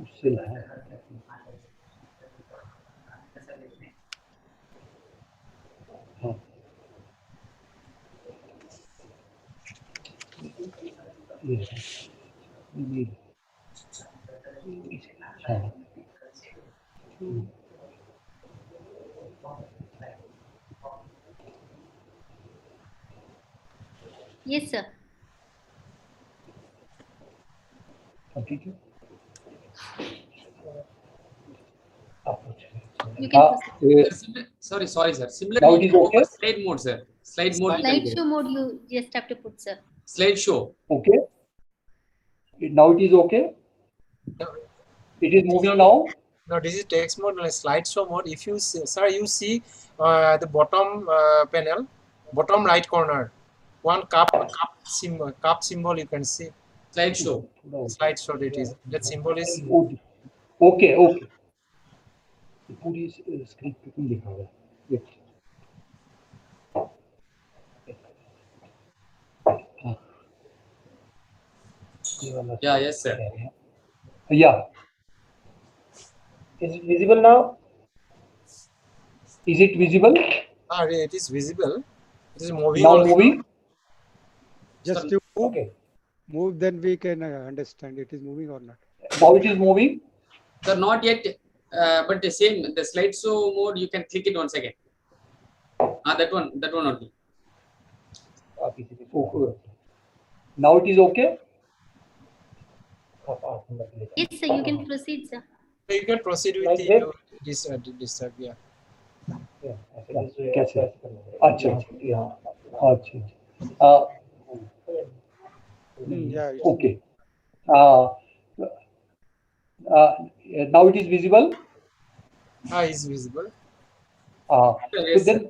उससे है हाँ ये हाँ Yes, sir. ठीक है You can sorry, sir. Similar now it is okay? slide mode, sir. Slide mode. Slideshow mode you just have to put, sir. Slideshow. Okay. Now it is okay? It is moving now? No, this is text mode and slideshow mode. If you see, sir, you see the bottom panel, bottom right corner, one cup symbol you can see. Slideshow. Slideshow it is. That symbol is. Okay, okay. पूरी screen पे क्यों लिखा हुआ है? Yeah, yes, sir. Yeah. Is it visible now? Is it visible? It is visible. It is moving. Now also. moving? Just you move, okay. Move, then we can understand it is moving or not. Now it is moving? Sir, not yet. But the same, the slideshow mode, you can click it once again. That one only. Okay. Now it is okay? Yes, sir, you can proceed, sir. You can proceed with Like this, yeah. कैसे अच्छा अच्छा Yeah, okay now it is visible. Is visible. So Yes, then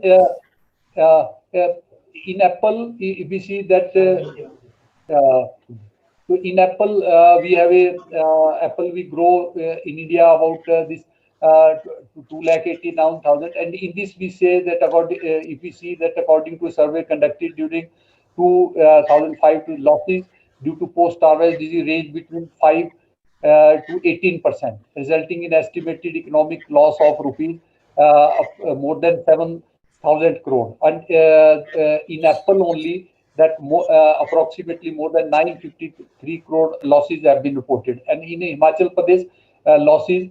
in Apple if we see that so in Apple we have a Apple we grow in India about this to 2,89,000, and in this we say that according if we see that according to a survey conducted during 2005 to losses due to post-harvest disease range between 5 to 18%, resulting in estimated economic loss of rupees more than 7,000 crore. And in Apple only, that approximately more than 953 crore losses have been reported. And in Himachal Pradesh, losses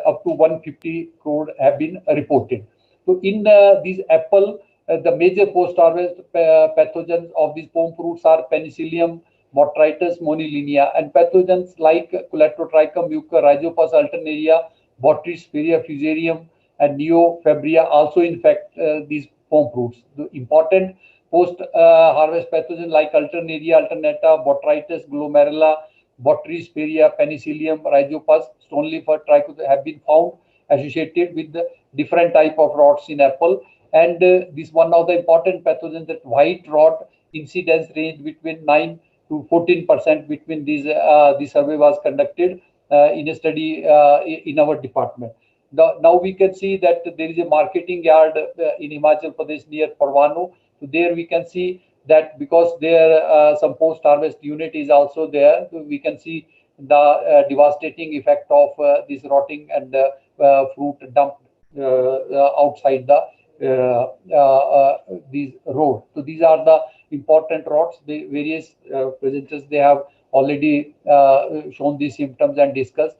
up to 150 crore have been reported. So in these apple, the major post-harvest pathogens of these pome fruits are Penicillium, Botrytis monilineae, and pathogens like Coletrotrichum mucor, Rhizopus alternaria, Botrytis speria fusarium, and Neofebria also infect these pome fruits. The important post-harvest pathogens like Alternaria alternata, Botrytis glomerella, Botrytis speria, Penicillium, Rhizopus, stolonifer, trichosis have been found associated with the different type of rots in apple. And this one of the important pathogens, that white rot incidence range between 9 to 14% between these. The survey was conducted in a study in our department. Now we can see that there is a marketing yard in Himachal Pradesh near Parwano. So there we can see that because there some post-harvest unit is also there, so we can see the devastating effect of this rotting and fruit dumped outside the these road. So these are the important rots. The various presenters, they have already shown these symptoms and discussed.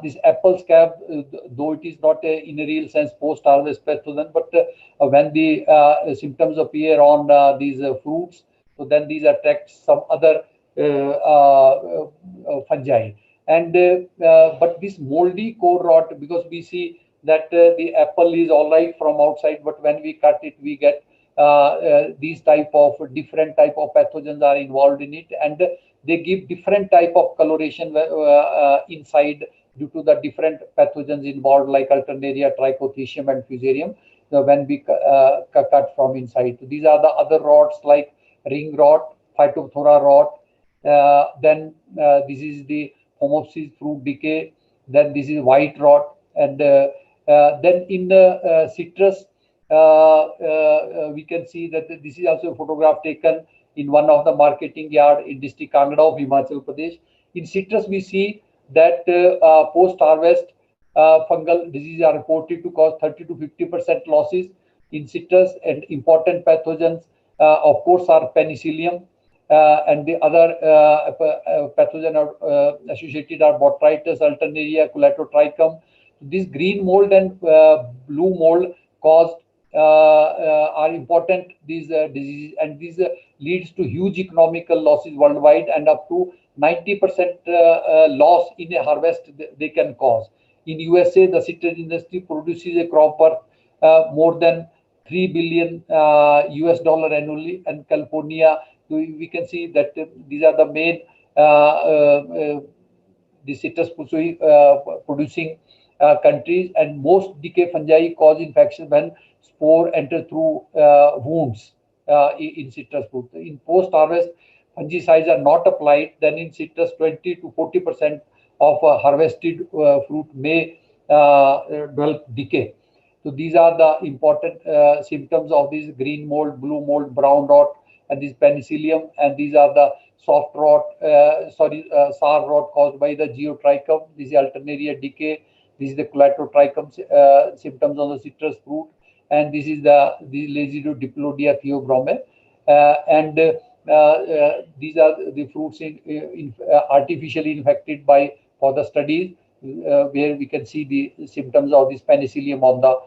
This apple scab, though it is not in a real sense post-harvest pathogen, but when the symptoms appear on these fruits, so then these attract some other fungi. And but this moldy core rot, because we see that the apple is all right from outside, but when we cut it, we get these type of different type of pathogens are involved in it, and they give different type of coloration inside due to the different pathogens involved like Alternaria, Trichothecium, and Fusarium when we cut from inside. So these are the other rots like ring rot, Phytophthora rot. Then this is the Homopsis fruit decay. Then this is white rot, and then in the citrus we can see that this is also a photograph taken in one of the marketing yard in district Kangra of Himachal Pradesh. In citrus, we see that post-harvest fungal diseases are reported to cause 30 to 50% losses in citrus, and important pathogens, of course, are Penicillium, and the other pathogen associated are Botrytis, Alternaria, Coletrotrichum. This green mold and blue mold caused are important these diseases, and this leads to huge economical losses worldwide, and up to 90% loss in a harvest they can cause. In USA, the citrus industry produces a crop worth more than $3 billion US annually, and California, we can see that these are the main the citrus producing countries, and most decay fungi cause infection when spore enter through wounds in citrus fruit. In post-harvest, fungicides are not applied, then in citrus 20 to 40% of harvested fruit may develop decay. So these are the important symptoms of this green mold, blue mold, brown rot, and this Penicillium, and these are the soft rot, sour rot caused by the geotrichum. This is Alternaria decay. This is the Coletrotrichum symptoms on the citrus fruit, and this is the Lasidodiplodia theobroma. And these are the fruits artificially infected by for the studies where we can see the symptoms of this Penicillium on the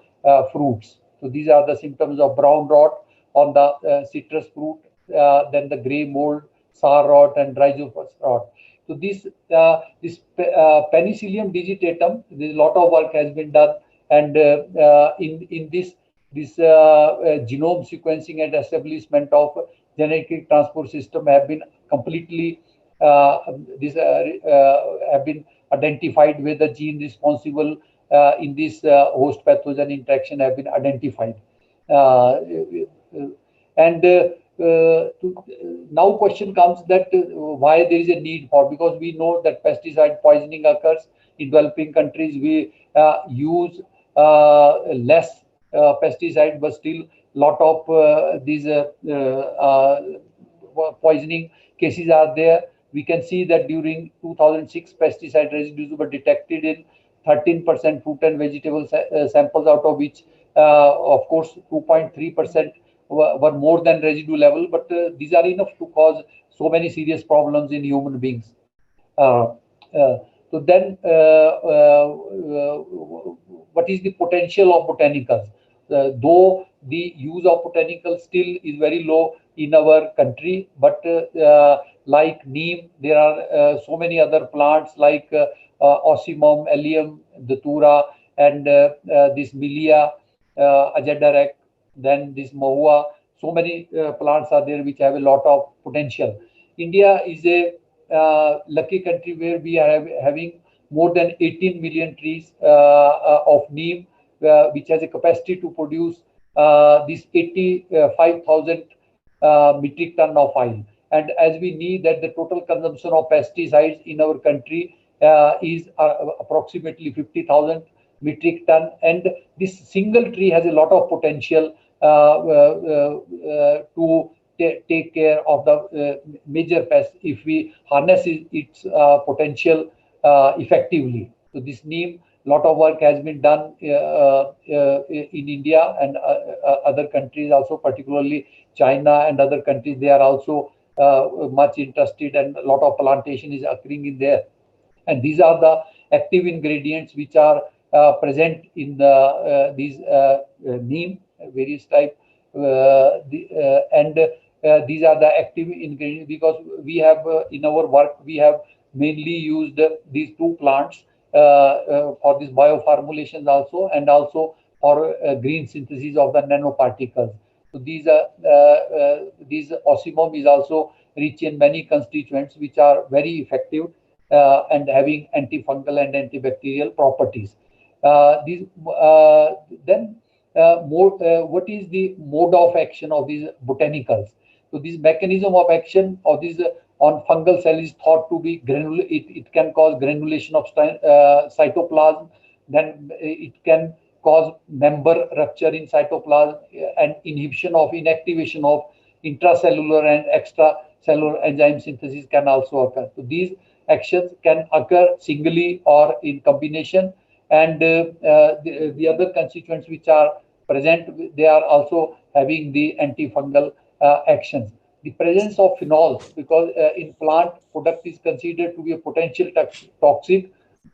fruits. So these are the symptoms of brown rot on the citrus fruit, then the gray mold, sour rot, and rhizopus rot. So this Penicillium digitatum, there's a lot of work has been done, and in this genome sequencing and establishment of genetic transport system have been completely have been identified, with the gene responsible in this host pathogen interaction have been identified. Now question comes that why there is a need for, because we know that pesticide poisoning occurs in developing countries. We use less pesticide, but still lot of these poisoning cases are there. We can see that during 2006, pesticide residues were detected in 13% fruit and vegetable samples, out of which, of course, 2.3% were more than residue level, but these are enough to cause so many serious problems in human beings. So then, what is the potential of botanicals? Though the use of botanicals still is very low in our country, but like neem, there are so many other plants like Osimum, Allium, Datura, and this Milia, Ajadarek, then this Mahua. So many plants are there which have a lot of potential. India is a lucky country where we are having more than 18 million trees of neem, which has a capacity to produce this 85,000 metric ton of oil. And as we need that, the total consumption of pesticides in our country is approximately 50,000 metric ton, and this single tree has a lot of potential to take care of the major pests if we harness its potential effectively. So this neem, lot of work has been done in India and other countries also, particularly China and other countries. They are also much interested, and a lot of plantation is occurring in there. And these are the active ingredients which are present in these neem, various type, and these are the active ingredients, because we have in our work we have mainly used these two plants for this bioformulations also, and also for green synthesis of the nanoparticles. So these Osimum is also rich in many constituents which are very effective and having antifungal and antibacterial properties. What is the mode of action of these botanicals? So this mechanism of action of these on fungal cell is thought to be it can cause granulation of cytoplasm, then it can cause member rupture in cytoplasm, and inhibition of inactivation of intracellular and extracellular enzyme synthesis can also occur. So these actions can occur singly or in combination, and the other constituents which are present, they are also having the antifungal actions. The presence of phenols, because in plant product is considered to be a potential toxin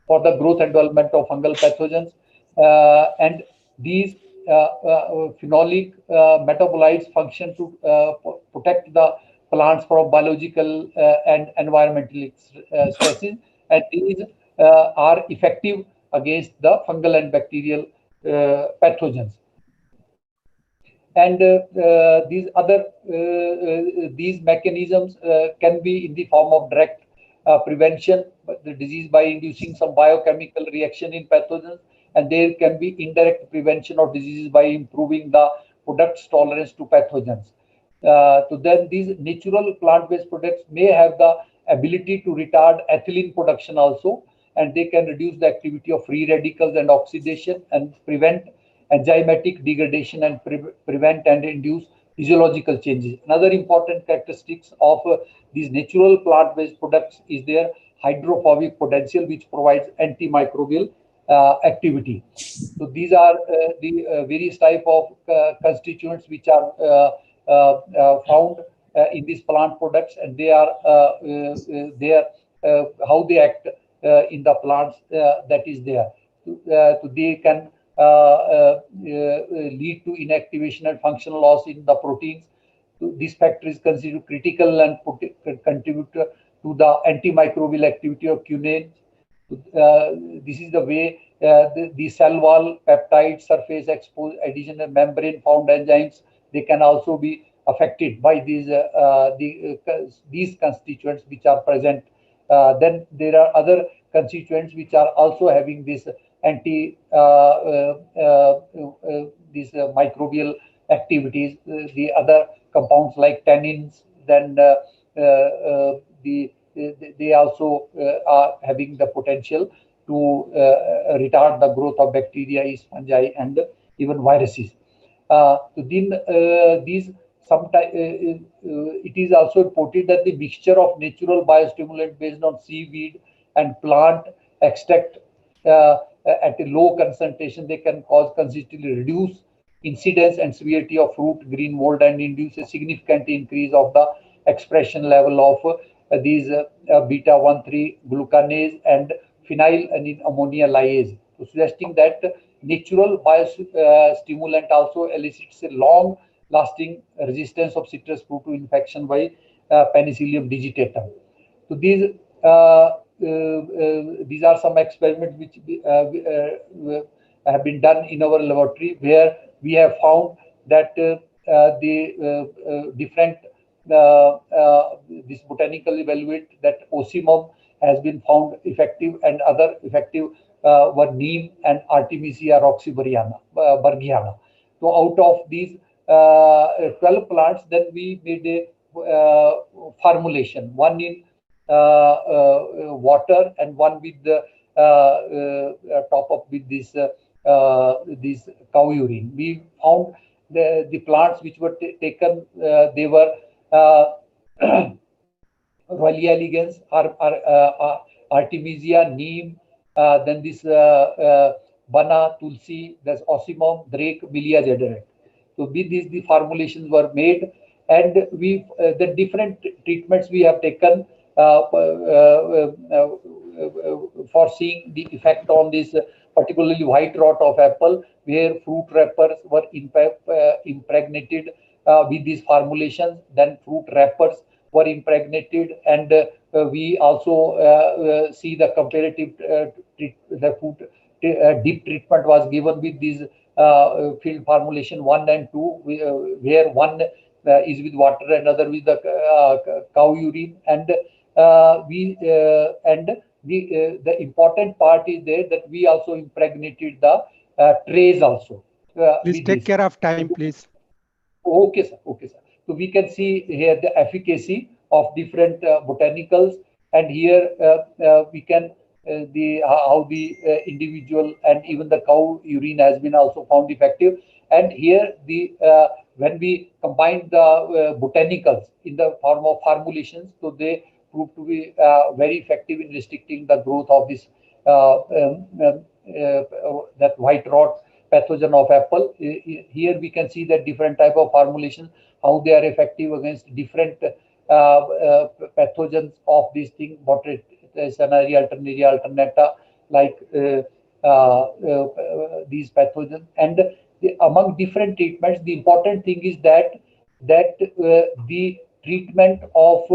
for the growth and development of fungal pathogens, and these phenolic metabolites function to protect the plants from biological and environmental stresses, and these are effective against the fungal and bacterial pathogens. And these mechanisms can be in the form of direct prevention the disease by inducing some biochemical reaction in pathogens, and there can be indirect prevention of diseases by improving the product's tolerance to pathogens. So then these natural plant-based products may have the ability to retard ethylene production also, and they can reduce the activity of free radicals and oxidation, and prevent enzymatic degradation, and prevent and induce physiological changes. Another important characteristics of these natural plant-based products is their hydrophobic potential, which provides antimicrobial activity. So these are the various type of constituents which are found in these plant products, and they are how they act in the plants that is there. So they can lead to inactivation and functional loss in the proteins. This factor is considered critical and contribute to the antimicrobial activity of quinine. This is the way the cell wall peptide surface exposed adhesion and membrane found enzymes, they can also be affected by these constituents which are present. Then there are other constituents which are also having this these microbial activities. The other compounds like tannins, then they also are having the potential to retard the growth of bacteria, yeast, fungi, and even viruses. These sometimes it is also reported that the mixture of natural biostimulant based on seaweed and plant extract at a low concentration, they can cause consistently reduce incidence and severity of fruit green mold and induce a significant increase of the expression level of these beta-1,3 glucanase and phenylalanine ammonia lyase, so suggesting that natural biostimulant also elicits a long-lasting resistance of citrus fruit to infection by Penicillium digitatum. So these are some experiments which have been done in our laboratory, where we have found that the different this botanical evaluate that osimum has been found effective, and other effective were neem and Artemisia roxburghiana. So out of these 12 plants, then we made a formulation, one in water and one with the top up with this cow urine. We found the plants which were taken, they were Royale elegans, Artemisia, neem, then this Bana, Tulsi, there's osimum, drake, Milia zederet. So with these, the formulations were made, and we the different treatments we have taken for seeing the effect on this, particularly white rot of apple, where fruit wrappers were impregnated with these formulations. Then fruit wrappers were impregnated, and we also see the comparative the food deep treatment was given with these field formulation 1 and 2, where one is with water and other with the cow urine, and the important part is there that we also impregnated the trays also. Please take care of time, please. Okay, sir. Okay, sir. So we can see here the efficacy of different botanicals, and here we can how the individual and even the cow urine has been also found effective. And here the when we combine the botanicals in the form of formulations, so they prove to be very effective in restricting the growth of this that white rot pathogen of apple. Here we can see that different type of formulations, how they are effective against different pathogens of this thing, Scenaria alternata, like these pathogens. And among different treatments, the important thing is that the treatment of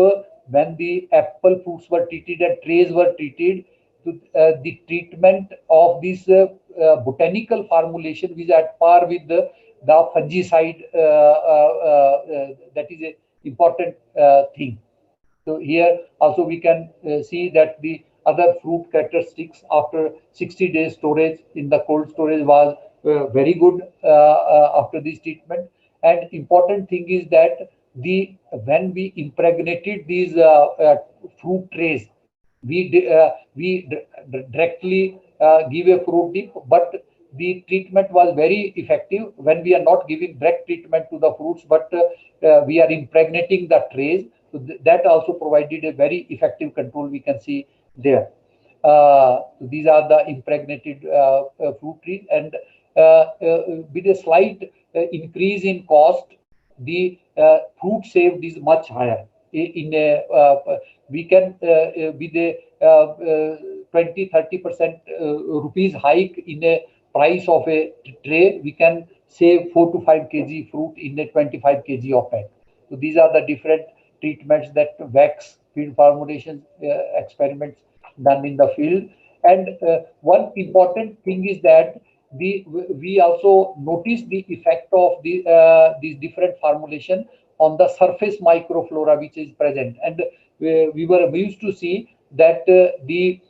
when the apple fruits were treated and trays were treated, the treatment of this botanical formulation is at par with the fungicide. That is an important thing. So here also we can see that the other fruit characteristics after 60 days storage in the cold storage was very good after this treatment. And important thing is that when we impregnated these fruit trays, we directly give a fruit dip, but the treatment was very effective when we are not giving direct treatment to the fruits, but we are impregnating the trays. So that also provided a very effective control we can see there. These are the impregnated fruit trees, and with a slight increase in cost, the fruit saved is much higher. In a we can with a 20-30% rupees hike in a price of a tray, we can save 4 to 5 kg fruit in a 25 kg of pack. So these are the different treatments that wax field formulation experiments done in the field. And one important thing is that we also notice the effect of these different formulation on the surface microflora which is present. And we used to see that the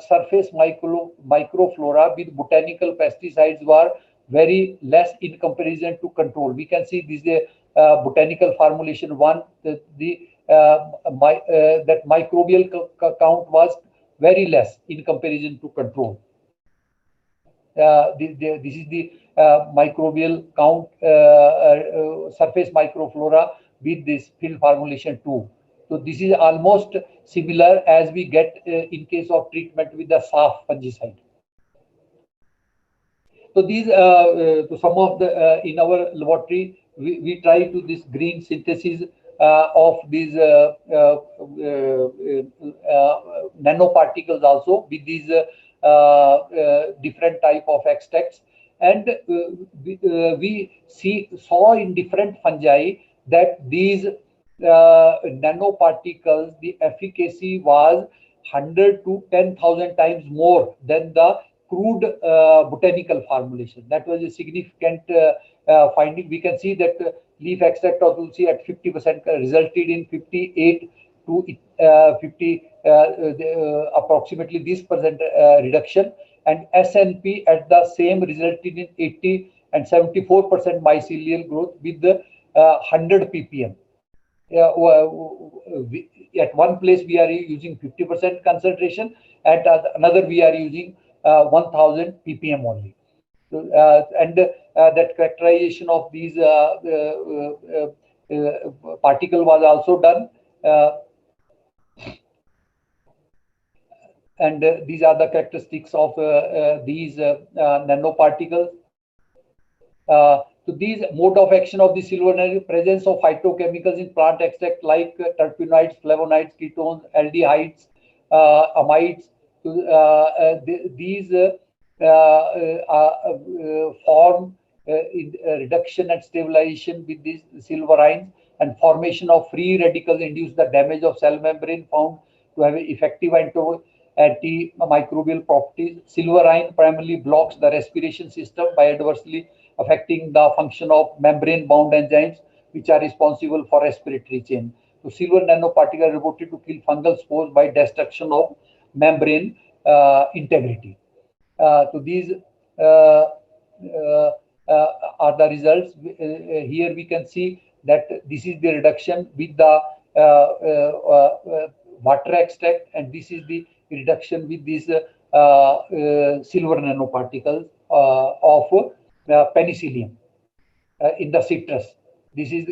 surface microflora with botanical pesticides were very less in comparison to control. We can see this botanical formulation one, that microbial count was very less in comparison to control. This is the microbial count, surface microflora with this field formulation 2. So this is almost similar as we get in case of treatment with the SAF fungicide. So these, to some of the in our laboratory, we try to this green synthesis of these nanoparticles also with these different type of extracts, and we saw in different fungi that these nanoparticles, the efficacy was 100 to 10,000 times more than the crude botanical formulation. That was a significant finding. We can see that leaf extract of tulsi at 50% resulted in 58 to 50 approximately this percent reduction, and SNP at the same resulted in 80 and 74% mycelial growth with the 100 ppm. At one place we are using 50% concentration, at another we are using 1000 ppm only. And that characterization of these particle was also done. And these are the characteristics of these nanoparticles. So these mode of action of the silver nano, presence of phytochemicals in plant extract like terpenoids, flavonoids, ketones, aldehydes, amides. These form reduction and stabilization with these silverines, and formation of free radicals induce the damage of cell membrane found to have effective antimicrobial properties. Silverine primarily blocks the respiration system by adversely affecting the function of membrane-bound enzymes, which are responsible for respiratory chain. So silver nanoparticles are reported to kill fungal spores by destruction of membrane integrity. So these are the results. Here we can see that this is the reduction with the water extract, and this is the reduction with these silver nanoparticles of penicillium in the citrus. This is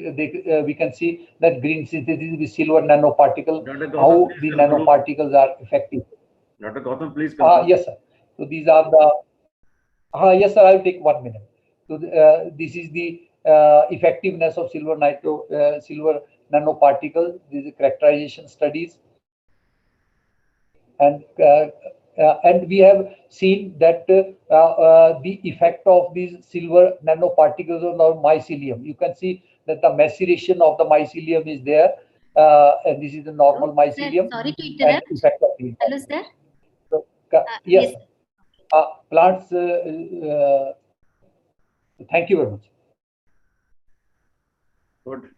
we can see that green synthesis with silver nanoparticle, how the nanoparticles are effective. Dr. Gautam, please. Yes, sir. So these are the. Yes, sir. I'll take 1 minute. So this is the effectiveness of silver nanoparticle. These are characterization studies, and we have seen that the effect of these silver nanoparticles on our mycelium. You can see that the maceration of the mycelium is there, and this is the normal mycelium. Sorry to interrupt. Hello, sir. So, yes. Plants. Thank you very much. Good.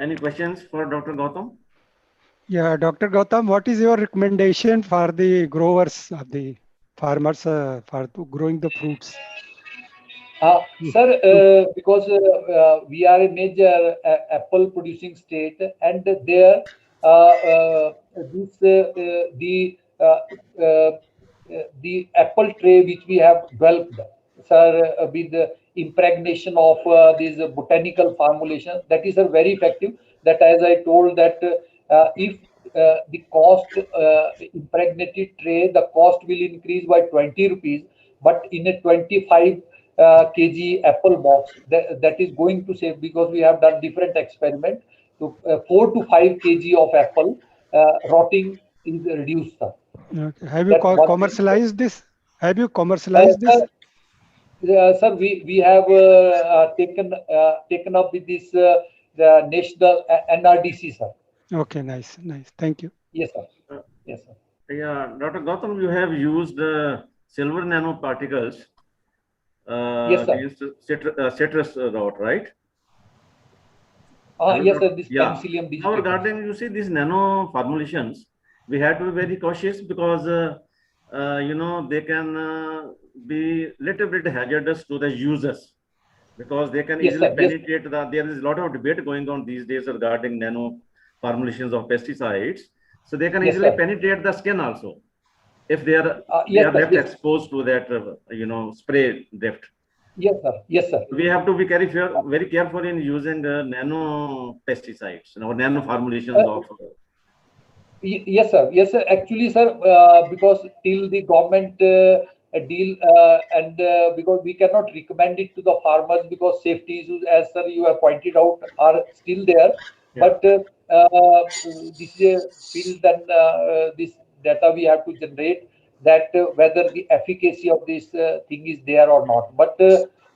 Any questions for Dr. Gautam? Yeah, Dr. Gautam, what is your recommendation for the growers, the farmers, for growing the fruits? Sir, because we are a major apple producing state, and there the apple tray which we have developed, sir, with the impregnation of these botanical formulations, that is very effective. That, as I told, that if the cost impregnated tray, the cost will increase by 20 rupees, but in a 25 kg apple box, that is going to save, because we have done different experiment. So 4 to 5 kg of apple rotting is reduced, sir. Okay. Have you commercialized this? Have you commercialized this? Sir, we have taken up with this the national NRDC, sir. Okay, nice. Thank you. Yes, sir. Yes, sir. Yeah, Dr. Gautam, you have used silver nanoparticles Yes, sir. against citrus rot, right? Yes, sir. This Yeah. penicillium Now regarding, you see, these nano formulations, we have to be very cautious because they can be little bit hazardous to the users because they can Yes, easily sir. Yes. penetrate the. There is a lot of debate going on these days regarding nano formulations of pesticides, so they can Yes, easily sir. penetrate the skin also if they are Yes, sir. left Yes. exposed to that spray drift. Yes, sir. Yes, sir. We have to be very careful in using nano pesticides or nano formulations of. Yes, sir. Yes, sir. Actually, sir, because till the government deal and because we cannot recommend it to the farmers because safety issues, as sir you have pointed out, are still there. Yeah. But this is a field and this data we have to generate that whether the efficacy of this thing is there or not. But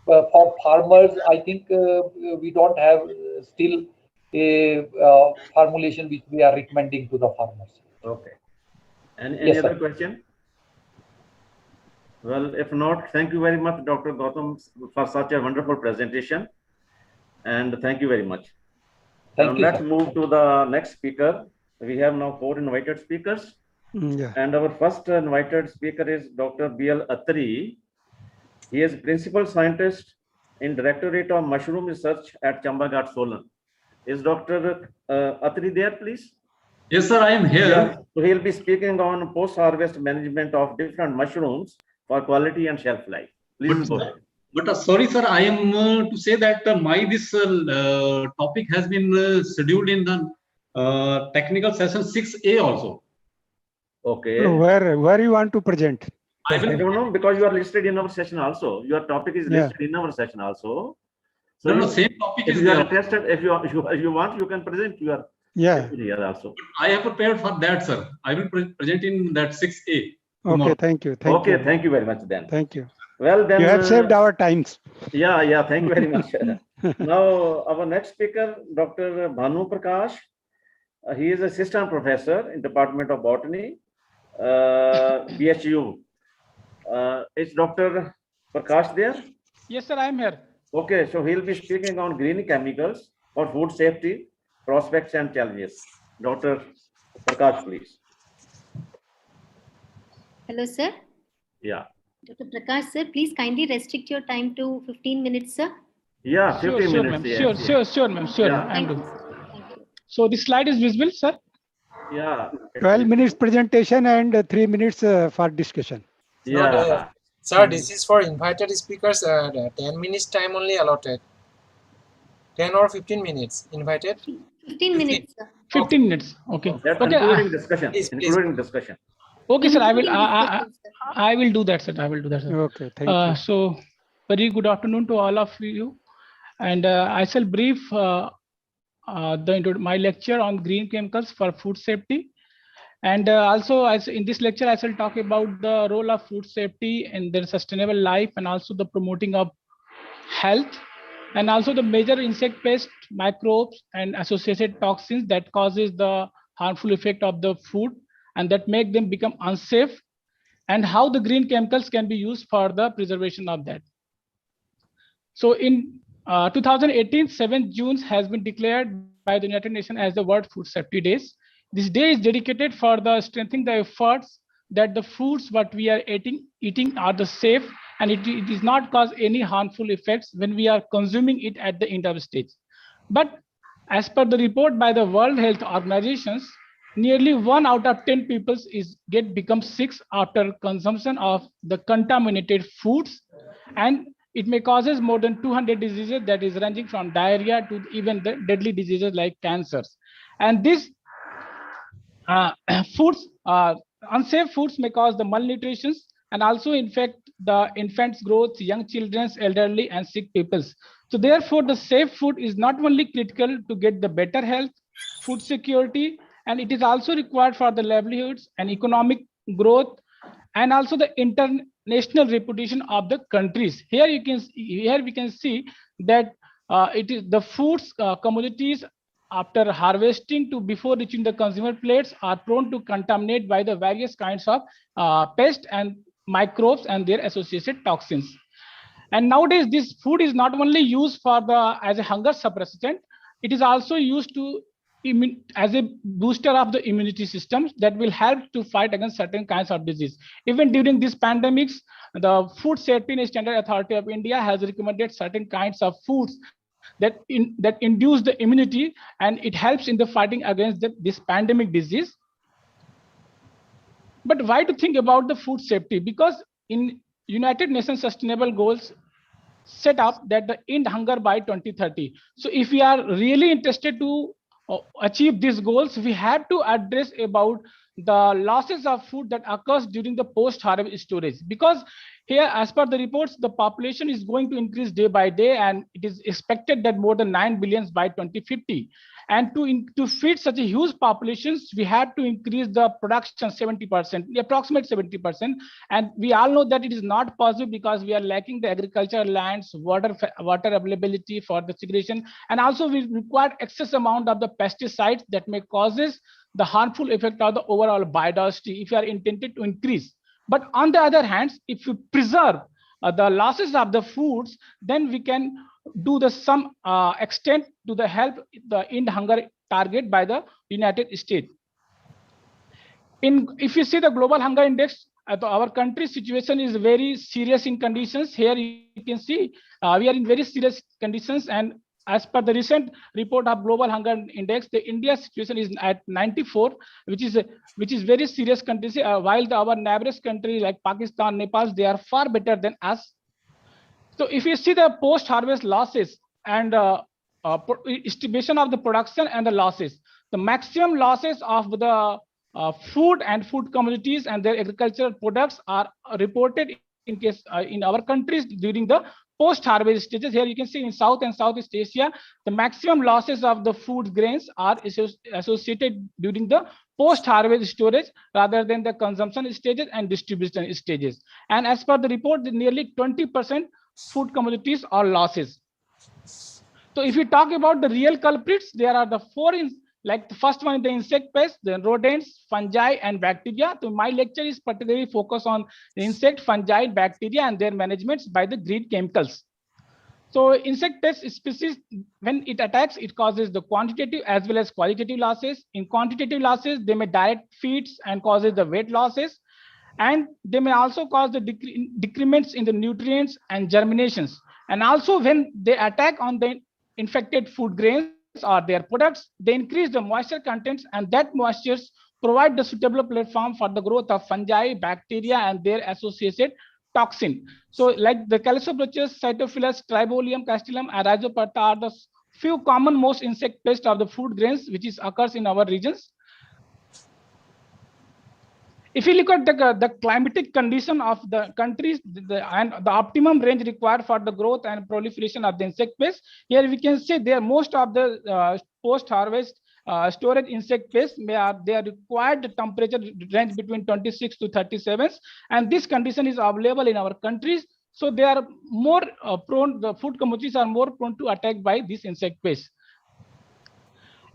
for farmers, I think we don't have still a formulation which we are recommending to the farmers. Okay. Any Yes, other sir. question? Well, if not, thank you very much, Dr. Gautam, for such a wonderful presentation. And thank you very much. Thank you, Let's sir. move to the next speaker. We have now 4 invited speakers. Yeah. And our first invited speaker is Dr. B.L. Attari. He is principal scientist in Directorate of Mushroom Research at Chambaghat, Solan. Is Dr. Attari there, please? Yes, sir, I am here. Yeah. So he'll be speaking on post-harvest management of different mushrooms for quality and shelf life. Please go ahead. But sorry, sir, I am to say that this topic has been scheduled in the technical session 6A also. Okay. So where you want to present? I don't know because you are listed in our session also. Your topic is listed in our session also. So no, same topic if is you are there. interested, if you want, you can present your here also. I have prepared for that, sir. I will present in that 6A. Okay, thank you. Thank you very much then. Thank you. Well, then you have saved our times. Yeah, thank you very much. Now, our next speaker, Dr. Bhanu Prakash. He is assistant professor in Department of Botany, BHU. Is Dr. Prakash there? Yes, sir, I am here. Okay, so he'll be speaking on green chemicals for food safety, prospects and challenges. Dr. Prakash, please. Hello, sir. Yeah. Dr. Prakash, sir, please kindly restrict your time to 15 minutes, sir. Yeah, 15 sure, minutes. Ma'am. Sure, ma'am. Sure, Yeah. I'm doing. So the slide is visible, sir? Yeah. 12 minutes presentation and 3 minutes for discussion. Yeah. Sir, this is for invited speakers. 10 minutes time only allotted. 10 or 15 minutes invited. 15 minutes, sir. 15 minutes. Okay. That's Okay. including discussion. Please. Including discussion. Okay, sir. I will do that, sir. Okay. Thank you. So, very good afternoon to all of you, and I shall brief my lecture on green chemicals for food safety. And also, in this lecture, I shall talk about the role of food safety in their sustainable life and also the promoting of health and also the major insect pests, microbes and associated toxins that causes the harmful effect of the food and that make them become unsafe and how the green chemicals can be used for the preservation of that. So in 2018, 7th June has been declared by the United Nations as the World Food Safety Days. This day is dedicated for the strengthening the efforts that the foods what we are eating are the safe and it does not cause any harmful effects when we are consuming it at the end of stage. But as per the report by the World Health Organizations, nearly 1 out of 10 people become sick after consumption of the contaminated foods, and it may causes more than 200 diseases that is ranging from diarrhea to even the deadly diseases like cancers. And this unsafe foods may cause the malnutrition and also infect the infant's growth, young children's, elderly and sick peoples. So therefore, the safe food is not only critical to get the better health, food security, and it is also required for the livelihoods and economic growth and also the international reputation of the countries. Here we can see that it is the foods commodities after harvesting to before reaching the consumer plates are prone to contaminate by the various kinds of pests and microbes and their associated toxins. And nowadays, this food is not only used for the as a hunger suppressant, it is also used to as a booster of the immunity systems that will help to fight against certain kinds of disease. Even during these pandemics, the Food Safety and Standard Authority of India has recommended certain kinds of foods that induce the immunity, and it helps in the fighting against this pandemic disease. But why to think about the food safety? Because in United Nations Sustainable Goals set up that the end hunger by 2030. So if we are really interested to achieve these goals, we have to address about the losses of food that occurs during the post-harvest storage. Because here, as per the reports, the population is going to increase day by day, and it is expected that more than 9 billion by 2050. And to feed such a huge populations, we have to increase the production 70%, approximate 70%. And we all know that it is not possible because we are lacking the agricultural lands, water availability for the segregation, and also we require excess amount of the pesticides that may causes the harmful effect of the overall biodiversity if you are intended to increase. But on the other hand, if you preserve the losses of the foods, then we can do the some extent to the help the end hunger target by the United States. If you see the global hunger index, our country's situation is very serious in conditions. Here you can see we are in very serious conditions, and as per the recent report of global hunger index, the India situation is at 94, which is very serious country. While our neighbors country like Pakistan, Nepal, they are far better than us. So if you see the post-harvest losses and estimation of the production and the losses, the maximum losses of the food and food commodities and their agricultural products are reported in case in our countries during the post-harvest stages. Here you can see in South and Southeast Asia, the maximum losses of the food grains are associated during the post-harvest storage rather than the consumption stages and distribution stages. And as per the report, nearly 20% food commodities are losses. So if you talk about the real culprits, there are the four, like the first one is the insect pests, the rodents, fungi, and bacteria. So my lecture is particularly focused on the insect, fungi, bacteria, and their management by the green chemicals. So insect pest species, when it attacks, it causes the quantitative as well as qualitative losses. In quantitative losses, they may direct feeds and causes the weight losses. And they may also cause the decrements in the nutrients and germinations. And also when they attack on the infected food grains or their products, they increase the moisture contents, and that moistures provide the suitable platform for the growth of fungi, bacteria, and their associated toxin. So like the Callisobrochus, Cytophilus, Tribolium, Castellum, and Rhizoperta are the few common most insect pests of the food grains which occurs in our regions. If you look at the climatic condition of the countries and the optimum range required for the growth and proliferation of the insect pests, here we can see there most of the post-harvest storage insect pests they are required temperature range between 26 to 37, and this condition is available in our countries. So they are more prone, the food commodities are more prone to attack by these insect pests.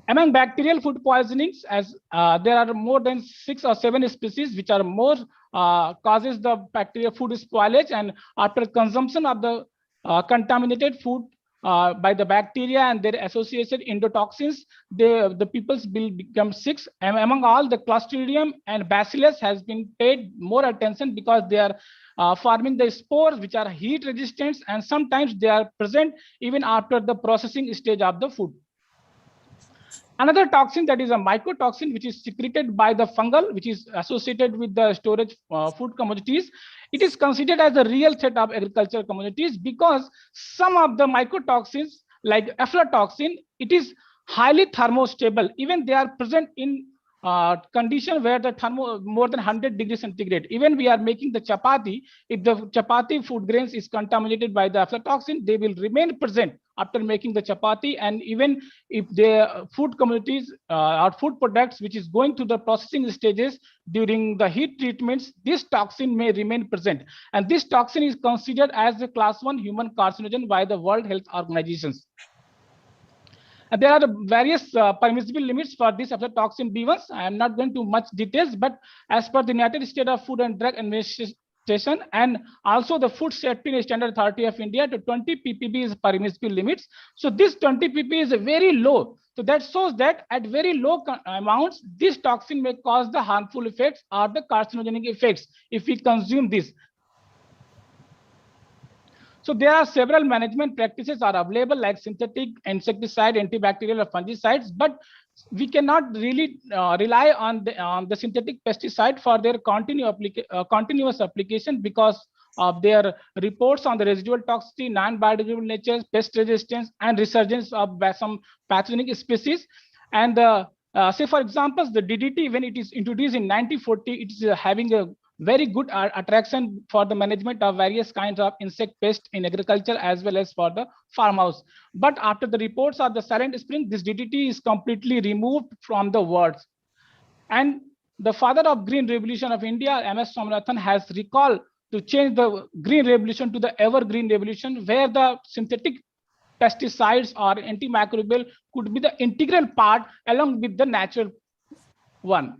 Among bacterial food poisonings, as there are more than 6 or 7 species which are more causes the bacterial food spoilage, and after consumption of the contaminated food by the bacteria and their associated endotoxins, the people will become sick. And among all, the Clostridium and Bacillus has been paid more attention because they are forming the spores which are heat resistant, and sometimes they are present even after the processing stage of the food. Another toxin, that is a mycotoxin, which is secreted by the fungal, which is associated with the storage food commodities. It is considered as a real threat of agricultural commodities because some of the mycotoxins, like aflatoxin, it is highly thermostable. Even they are present in condition where the more than 100 degrees centigrade. Even we are making the chapati, if the chapati food grains is contaminated by the aflatoxin, they will remain present after making the chapati. And even if the food commodities or food products which is going through the processing stages during the heat treatments, this toxin may remain present. And this toxin is considered as a class 1 human carcinogen by the World Health Organizations. And there are the various permissible limits for this aflatoxin B1s. I am not going to much details, but as per the United States of Food and Drug Administration and also the Food Safety Standard Authority of India, to 20 ppb is permissible limits. So this 20 ppb is very low. So that shows that at very low amounts, this toxin may cause the harmful effects or the carcinogenic effects if we consume this. So there are several management practices are available like synthetic insecticide, antibacterial or fungicides, but we cannot really rely on the synthetic pesticide for their continuous application because of their reports on the residual toxicity, non-biodegradable nature, pest resistance, and resurgence of some pathogenic species. And say for example, the DDT, when it is introduced in 1940, it is having a very good attraction for the management of various kinds of insect pests in agriculture as well as for the farmhouse. But after the reports of the Silent Spring, this DDT is completely removed from the words. And the father of Green Revolution of India, MS Swaminathan, has recalled to change the Green Revolution to the Evergreen Revolution, where the synthetic pesticides or antimicrobial could be the integral part along with the natural one.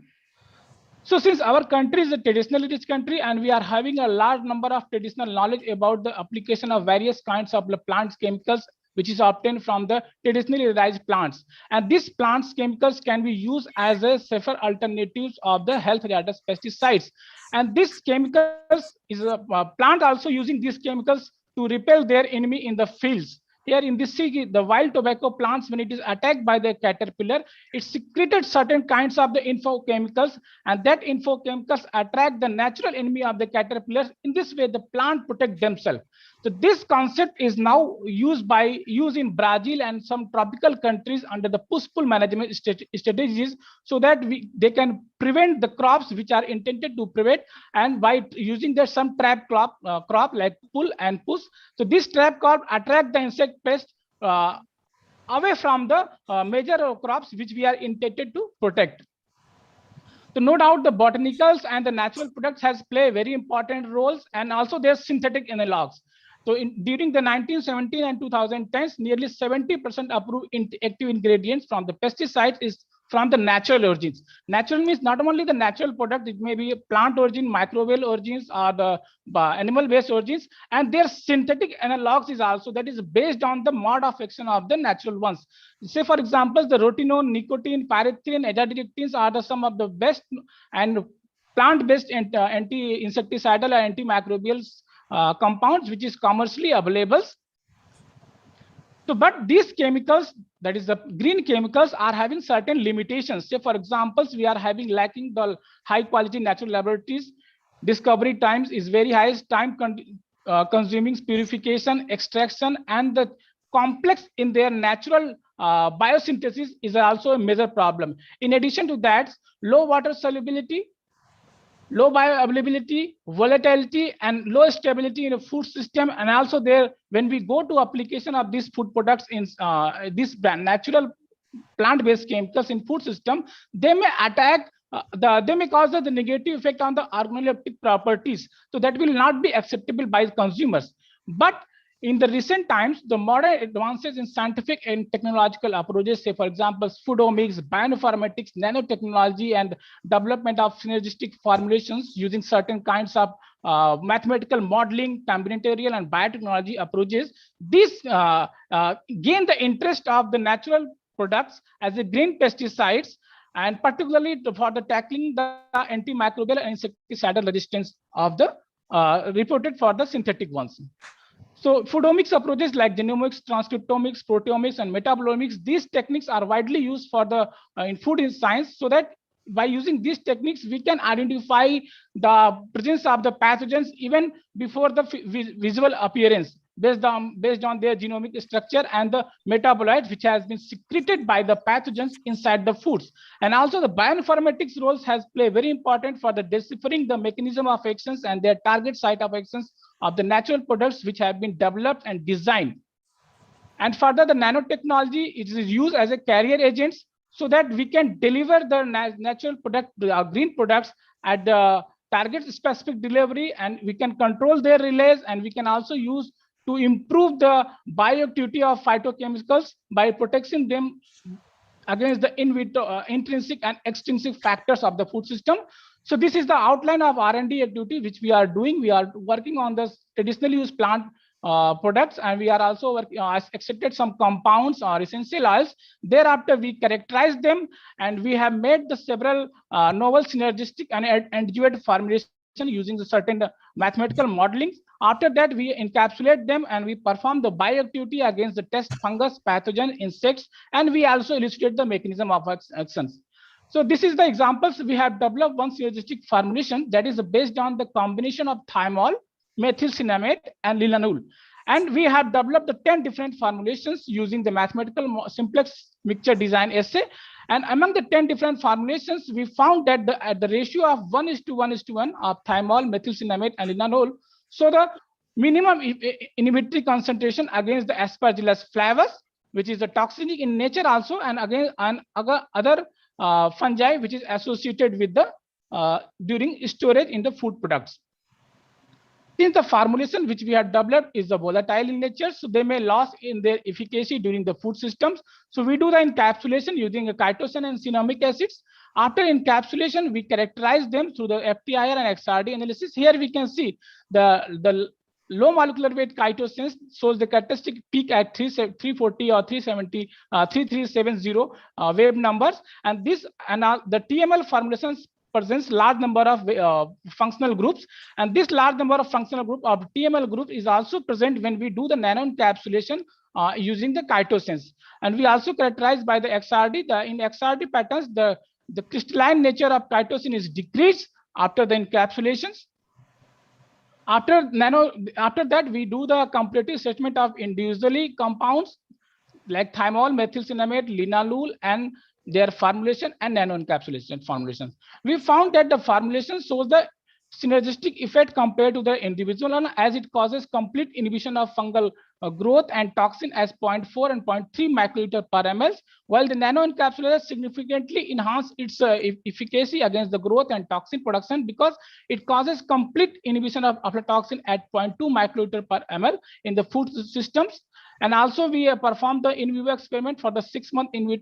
So since our country is a traditionally rich country and we are having a large number of traditional knowledge about the application of various kinds of plants chemicals which is obtained from the traditionally raised plants, and these plants chemicals can be used as a safer alternatives of the health hazardous pesticides. And these chemicals is a plant also using these chemicals to repel their enemy in the fields. Here in this sea, the wild tobacco plants, when it is attacked by the caterpillar, it secreted certain kinds of the infochemicals, and that infochemicals attract the natural enemy of the caterpillars. In this way, the plant protect themselves. So this concept is now used in Brazil and some tropical countries under the push-pull management strategies, so that they can prevent the crops which are intended to prevent, and by using there some trap crop like pull and push. So this trap crop attract the insect pest away from the major crops which we are intended to protect. So no doubt the botanicals and the natural products has play very important roles, and also their synthetic analogs. So during the 1970s and 2010s, nearly 70% approved active ingredients from the pesticides is from the natural origins. Natural means not only the natural product, it may be a plant origin, microbial origins, or the animal-based origins, and their synthetic analogs is also that is based on the mode of action of the natural ones. Say for example, the rotenone, nicotine, pyrethrin, azadirachtin are some of the best and plant-based anti-insecticidal and antimicrobial compounds which is commercially available. So, but these chemicals, that is the green chemicals, are having certain limitations. Say for example, we are having lacking the high quality natural laboratories. Discovery times is very high, time consuming purification, extraction, and the complex in their natural biosynthesis is also a major problem. In addition to that, low water solubility, low bioavailability, volatility, and low stability in a food system. And also there, when we go to application of these food products in this natural plant-based chemicals in food system, they may attack they may cause the negative effect on the organoleptic properties. So that will not be acceptable by consumers. But in the recent times, the modern advances in scientific and technological approaches, say for example, foodomics, bioinformatics, nanotechnology, and development of synergistic formulations using certain kinds of mathematical modeling, combinatorial and biotechnology approaches, these gain the interest of the natural products as a green pesticides, and particularly for the tackling the antimicrobial and insecticidal resistance of the reported for the synthetic ones. So foodomics approaches like genomics, transcriptomics, proteomics, and metabolomics, these techniques are widely used for the in food science, so that by using these techniques, we can identify the presence of the pathogens even before the visual appearance. based on their genomic structure and the metabolites which has been secreted by the pathogens inside the foods. And also the bioinformatics roles has played very important for the deciphering the mechanism of actions and their target site of actions of the natural products which have been developed and designed. And further, the nanotechnology it is used as a carrier agents so that we can deliver the natural product, green products at the target specific delivery, and we can control their relays, and we can also use to improve the bioactivity of phytochemicals by protecting them against the in vitro, intrinsic and extrinsic factors of the food system. So this is the outline of R&D activity which we are doing. We are working on the traditionally used plant products, and we are also accepted some compounds or essential oils. Thereafter, we characterize them, and we have made the several novel synergistic and engineered formulation using the certain mathematical modeling. After that, we encapsulate them and we perform the bioactivity against the test fungus, pathogen, insects, and we also elucidate the mechanism of actions. So this is the examples. We have developed one synergistic formulation that is based on the combination of thymol, methylcinnamate, and linalool. And we have developed the 10 different formulations using the mathematical simplex mixture design essay. And among the 10 different formulations, we found that the ratio of 1:1:1 of thymol, methylcinnamate, and linalool, so the minimum inhibitory concentration against the Aspergillus flavus, which is the toxinic in nature also, and again other fungi which is associated with the during storage in the food products. Since the formulation which we have developed is volatile in nature, so they may lose in their efficacy during the food systems. So we do the encapsulation using a chitosan and cinnamic acids. After encapsulation, we characterize them through the FTIR and XRD analysis. Here we can see the low molecular weight chitosans shows the characteristic peak at 340 or 370, 3370 wave numbers, and this and the TML formulations presents large number of functional groups, and this large number of functional group of TML group is also present when we do the nano encapsulation using the chitosans. And we also characterize by the XRD. In XRD patterns, the crystalline nature of chitosan is decreased after the encapsulations. After that, we do the comparative assessment of individually compounds like thymol, methylcinnamate, linalool, and their formulation and nano encapsulation formulations. We found that the formulation shows the synergistic effect compared to the individual one, as it causes complete inhibition of fungal growth and toxin as 0.4 and 0.3 microliter per ml, while the nano encapsulator significantly enhance its efficacy against the growth and toxin production because it causes complete inhibition of aflatoxin at 0.2 microliter per ml in the food systems. And also we performed the in vivo experiment for the 6-month in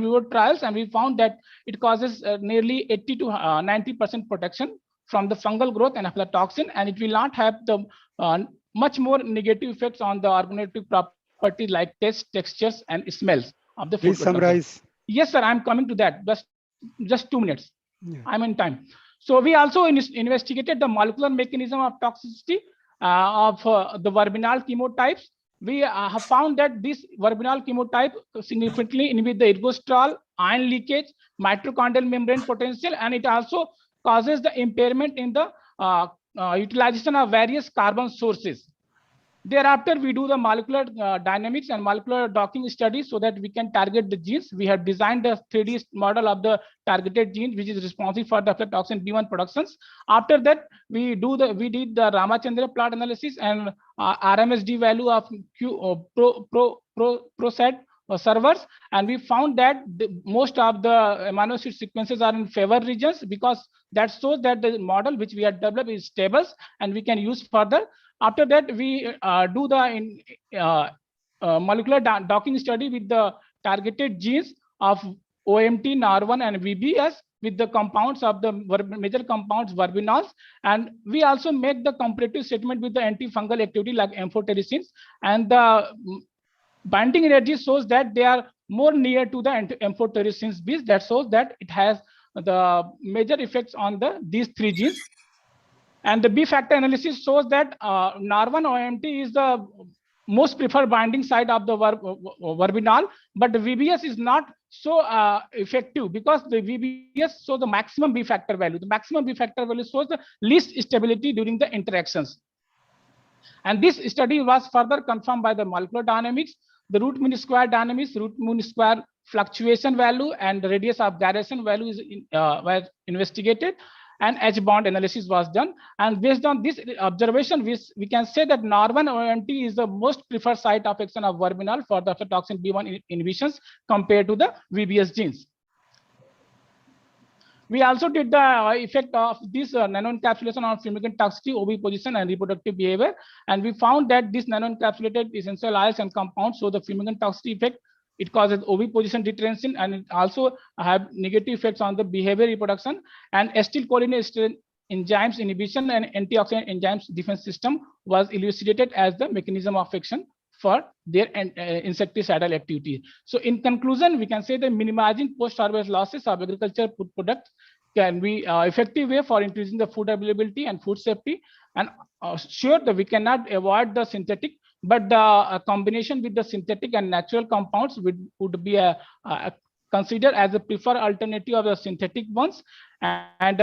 vivo trials, and we found that it causes nearly 80 to 90% protection from the fungal growth and aflatoxin, and it will not have the much more negative effects on the organoleptic properties like taste, textures, and smells of the food. Please summarize. Yes, sir, I'm coming to that. Just 2 minutes. Yeah. I'm in time. So we also investigated the molecular mechanism of toxicity of the verbinal chemotypes. We have found that this verbinal chemotype significantly inhibit the ergosterol, ion leakage, mitochondrial membrane potential, and it also causes the impairment in the utilization of various carbon sources. Thereafter, we do the molecular dynamics and molecular docking studies so that we can target the genes. We have designed the 3D model of the targeted gene, which is responsible for the aflatoxin B1 productions. After that, we did the Ramachandra plot analysis and RMSD value of ProSat servers, and we found that most of the amino acid sequences are in favor regions, because that shows that the model which we have developed is stable and we can use further. After that, we do the molecular docking study with the targeted genes of OMT, NAR1, and VBS with the compounds of the major compounds verbinols, and we also make the comparative statement with the antifungal activity like amphotericins, and the binding energy shows that they are more near to the amphotericins B. That shows that it has the major effects on these 3 genes. And the B factor analysis shows that NAR1 OMT is the most preferred binding site of the verbinol, but the VBS is not so effective because the VBS shows the maximum B factor value. The maximum B factor value shows the least stability during the interactions. And this study was further confirmed by the molecular dynamics, the root mean square dynamics, root mean square fluctuation value, and the radius of gyration value were investigated, and H-bond analysis was done. And based on this observation, we can say that Norman OMT is the most preferred site of action of verbinol for the aflatoxin B1 inhibitions compared to the VBS genes. We also did the effect of this nanoencapsulation on fumigant toxicity, OV position, and reproductive behavior. And we found that this nanoencapsulated essential oils and compounds show the fumigant toxicity effect. It causes OV position deterioration, and it also have negative effects on the behavior reproduction. And acetylcholine enzymes inhibition and antioxidant enzymes defense system was elucidated as the mechanism of action for their insecticidal activity. So in conclusion, we can say that minimizing post-harvest losses of agriculture food products can be effective way for increasing the food availability and food safety. And sure that we cannot avoid the synthetic, but the combination with the synthetic and natural compounds would be considered as a preferred alternative of the synthetic ones. And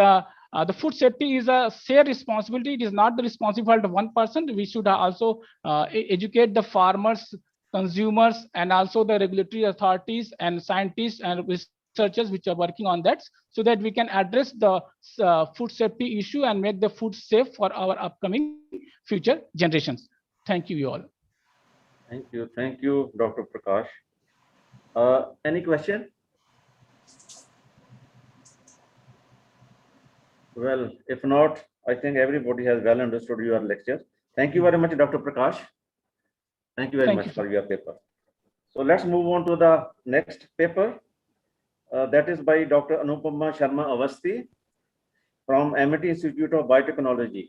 the food safety is a shared responsibility. It is not the responsibility of one person. We should also educate the farmers, consumers, and also the regulatory authorities and scientists and researchers which are working on that, so that we can address the food safety issue and make the food safe for our upcoming future generations. Thank you all. Thank you, Dr. Prakash. Any question? Well, if not, I think everybody has well understood your lecture. Thank you very much, Dr. Prakash. Thank you very much for your paper. So let's move on to the next paper. That is by Dr. Anupama Sharma Awasthi from MIT Institute of Biotechnology.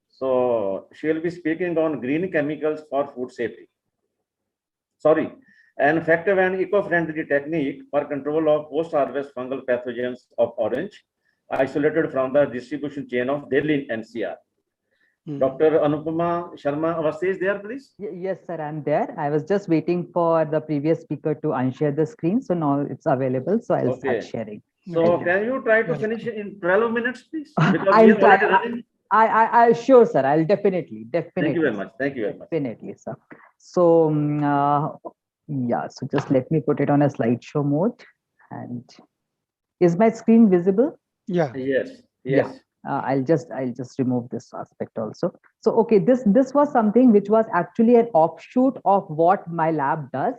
So she will be speaking on green chemicals for food safety. Sorry, an effective and eco-friendly technique for control of post-harvest fungal pathogens of orange, isolated from the distribution chain of Delhi NCR. Dr. Anupama Sharma Awasthi is there, please? Yes, sir, I'm there. I was just waiting for the previous speaker to unshare the screen. So now it's available. So I'll start sharing. So can you try to finish in 12 minutes, please? Because I'll try. I sure, sir. I'll definitely. Thank you very much. Thank you very much. Definitely, sir. So yeah, so just let me put it on a slideshow mode. And is my screen visible? Yeah. Yes. Yeah. I'll just remove this aspect also. So okay, this was something which was actually an offshoot of what my lab does.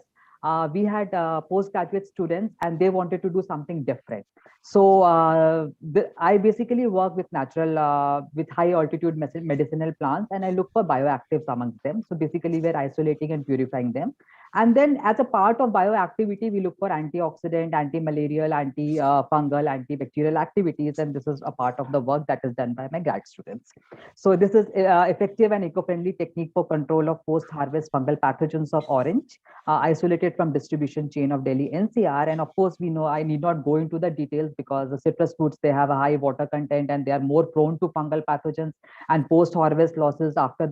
We had postgraduate students and they wanted to do something different. So I basically work with with high altitude medicinal plants, and I look for bioactives amongst them. So basically we're isolating and purifying them. And then as a part of bioactivity, we look for antioxidant, anti-malarial, anti-fungal, antibacterial activities. And this is a part of the work that is done by my grad students. So this is effective and eco-friendly technique for control of post-harvest fungal pathogens of orange, isolated from distribution chain of Delhi NCR. And of course, we know I need not go into the details because the citrus fruits, they have a high water content and they are more prone to fungal pathogens and post-harvest losses after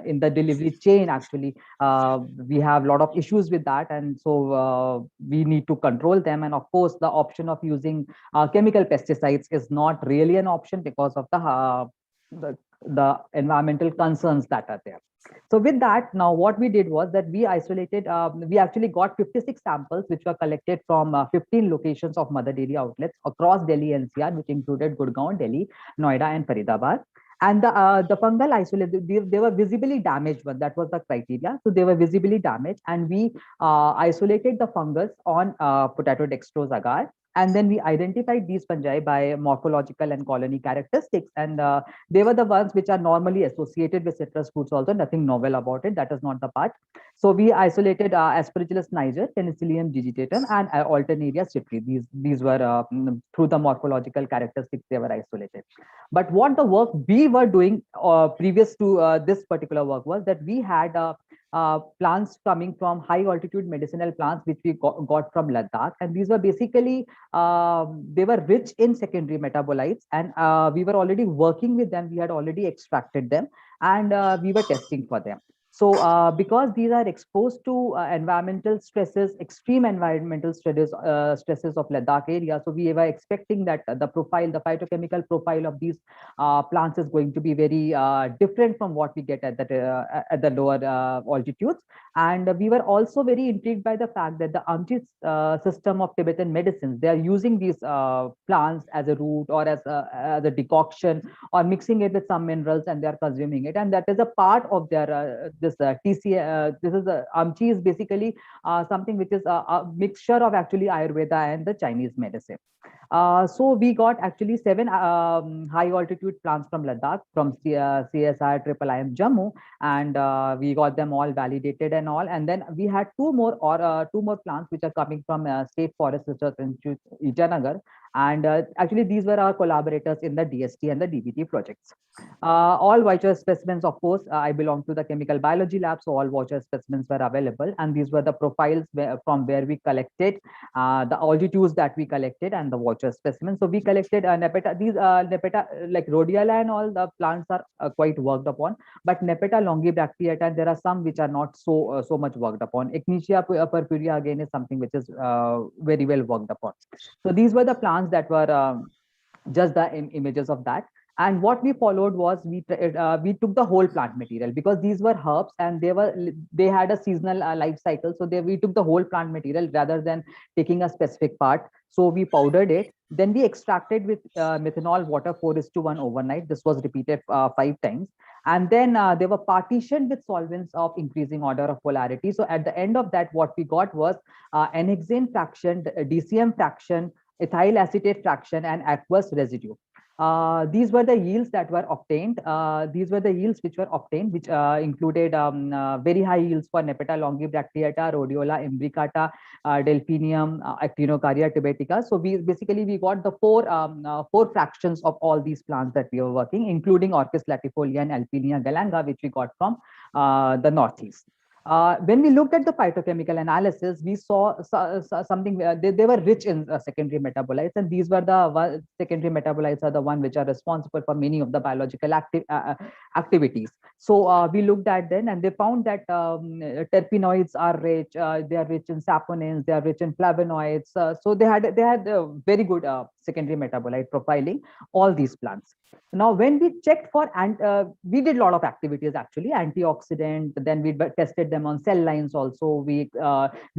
in the delivery chain. Actually, we have a lot of issues with that, and so we need to control them. And of course, the option of using chemical pesticides is not really an option because of the environmental concerns that are there. So with that, now what we did was that we isolated, we actually got 56 samples which were collected from 15 locations of mother dairy outlets across Delhi NCR, which included Gurgaon, Delhi, Noida, and Faridabad. And the fungal isolated, they were visibly damaged, but that was the criteria. So they were visibly damaged, and we isolated the fungus on potato dextrose agar. And then we identified these fungi by morphological and colony characteristics. And they were the ones which are normally associated with citrus fruits also, nothing novel about it. That is not the part. So we isolated Aspergillus niger, Penicillium digitatum, and Alternaria citri. These were through the morphological characteristics, they were isolated. But what the work we were doing previous to this particular work was that we had plants coming from high altitude medicinal plants which we got from Ladakh, and these were basically they were rich in secondary metabolites, and we were already working with them. We had already extracted them, and we were testing for them. So because these are exposed to environmental stresses, extreme environmental stresses of Ladakh area, so we were expecting that the phytochemical profile of these plants is going to be very different from what we get at the lower altitudes. And we were also very intrigued by the fact that the Amchi system of Tibetan medicines, they are using these plants as a root or as a decoction, or mixing it with some minerals, and they are consuming it, and that is a part of their this Amchi is basically something which is a mixture of actually Ayurveda and the Chinese medicine. So we got actually 7 high altitude plants from Ladakh, from CSR IIIM Jammu, and we got them all validated and all. And then we had two more plants which are coming from State Forest Research Institute, Itanagar. And actually, these were our collaborators in the DST and the DBT projects. All voucher specimens, of course, I belong to the chemical biology lab, so all voucher specimens were available. And these were the profiles from where we collected, the altitudes that we collected, and the voucher specimens. So we collected Nepeta, these Nepeta, like rhodiola and all the plants are quite worked upon. But Nepeta longibracteata, there are some which are not so much worked upon. Echinacea purpurea again is something which is very well worked upon. So these were the plants that were just the images of that. And what we followed was we took the whole plant material, because these were herbs and they had a seasonal life cycle. So we took the whole plant material rather than taking a specific part. So we powdered it. Then we extracted with methanol water 4:1 overnight. This was repeated 5 times. And then they were partitioned with solvents of increasing order of polarity. So at the end of that, what we got was N-hexane fraction, DCM fraction, ethyl acetate fraction, and aqueous residue. These were the yields that were obtained. These were the yields which were obtained, which included very high yields for Nepeta longibracteata, rhodiola imbricata, delphinium, actinocarya tibetica. So we got the four fractions of all these plants that we were working, including Orchis latifolia and Alpinia galanga, which we got from the northeast. When we looked at the phytochemical analysis, we saw something. They were rich in secondary metabolites, and these were the secondary metabolites are the one which are responsible for many of the biological activities. So we looked at them, and they found that terpenoids are rich. They are rich in saponins. They are rich in flavonoids. So they had very good secondary metabolite profiling, all these plants. Now, when we checked for, we did a lot of activities actually, antioxidant, then we tested them on cell lines also. We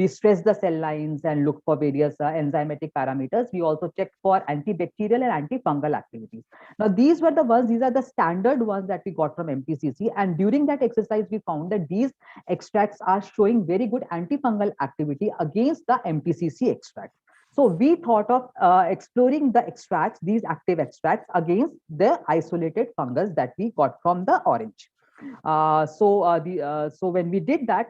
stressed the cell lines and looked for various enzymatic parameters. We also checked for antibacterial and antifungal activities. Now, these are the standard ones that we got from MPCC. And during that exercise, we found that these extracts are showing very good antifungal activity against the MPCC extract. So we thought of exploring the extracts, these active extracts, against the isolated fungus that we got from the orange. So when we did that,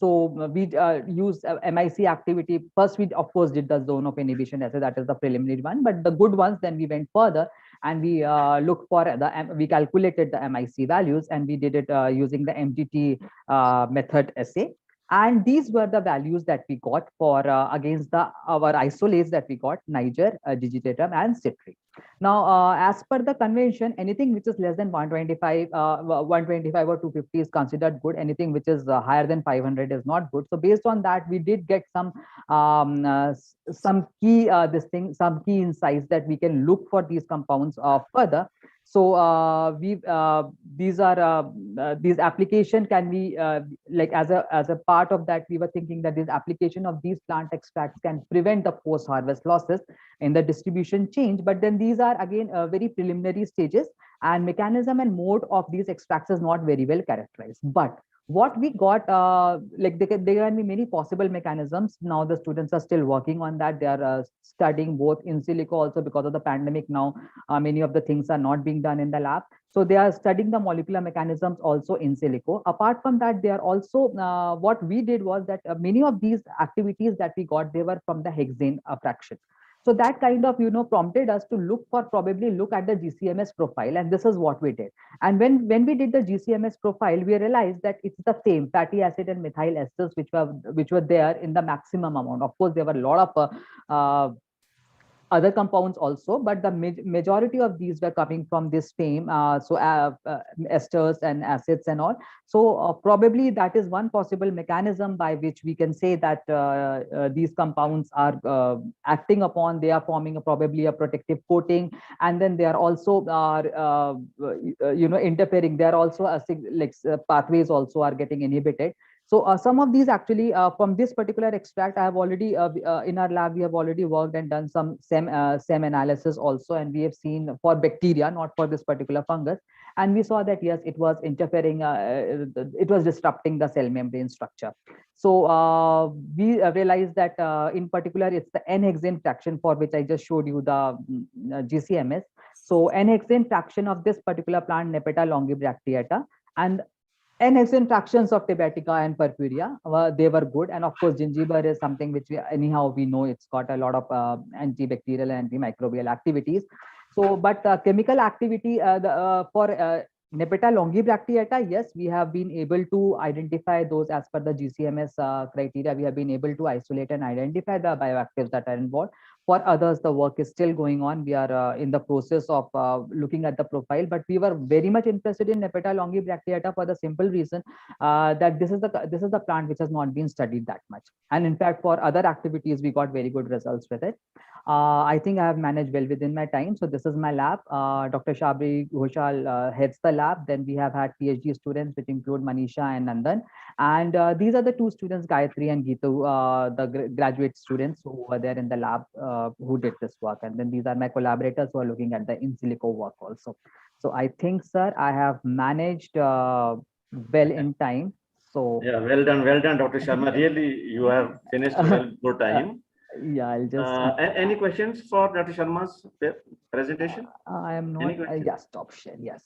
we used MIC activity. First, we of course did the zone of inhibition assay, that is the preliminary one. But the good ones, then we went further and we looked for we calculated the MIC values, and we did it using the MTT method assay. And these were the values that we got for against our isolates that we got, Niger, digitatum, and citrate. Now, as per the convention, anything which is less than 125 or 250 is considered good. Anything which is higher than 500 is not good. So based on that, we did get some key some key insights that we can look for these compounds further. So these application can be like as a part of that, we were thinking that this application of these plant extracts can prevent the post-harvest losses in the distribution change. But then these are again very preliminary stages, and mechanism and mode of these extracts is not very well characterized. But what we got, like there can be many possible mechanisms. Now the students are still working on that. They are studying both in silico also, because of the pandemic now. Many of the things are not being done in the lab. So they are studying the molecular mechanisms also in silico. Apart from that, they are also, what we did was that many of these activities that we got, they were from the hexane fraction. So that kind of, prompted us to probably look at the GCMS profile, and this is what we did. And when we did the GCMS profile, we realized that it's the same fatty acid and methyl esters which were there in the maximum amount. Of course, there were a lot of other compounds also, but the majority of these were coming from this same esters and acids and all. So probably that is one possible mechanism by which we can say that these compounds are acting upon, they are forming probably a protective coating, and then they are also interfering. They are also pathways also are getting inhibited. So some of these actually from this particular extract, I have already in our lab, we have already worked and done some SEM analysis also, and we have seen for bacteria, not for this particular fungus. And we saw that, yes, it was interfering, it was disrupting the cell membrane structure. So we realized that in particular, it's the N-hexane fraction for which I just showed you the GCMS. So N-hexane fraction of this particular plant, Nepeta longibracteata, and N-hexane fractions of Tibetica and Purpurea, they were good. And of course, gingiber is something which we know it's got a lot of antibacterial and antimicrobial activities. So, but chemical activity for Nepeta longibracteata, yes, we have been able to identify those as per the GCMS criteria. We have been able to isolate and identify the bioactives that are involved. For others, the work is still going on. We are in the process of looking at the profile, but we were very much interested in Nepeta longibracteata for the simple reason that this is the plant which has not been studied that much. And in fact, for other activities, we got very good results with it. I think I have managed well within my time. So this is my lab. Dr. Shabri Ghoshal heads the lab. Then we have had PhD students, which include Manisha and Nandan. And these are the two students, Gayatri and Geetu, the graduate students who were there in the lab who did this work. And then these are my collaborators who are looking at the in silico work also. So I think, sir, I have managed well in time. So yeah, well done, Dr. Sharma. Really, you have finished well for time. Yeah, I'll just. Any questions for Dr. Sharma's presentation? I am not. Yeah, stop share. Yes.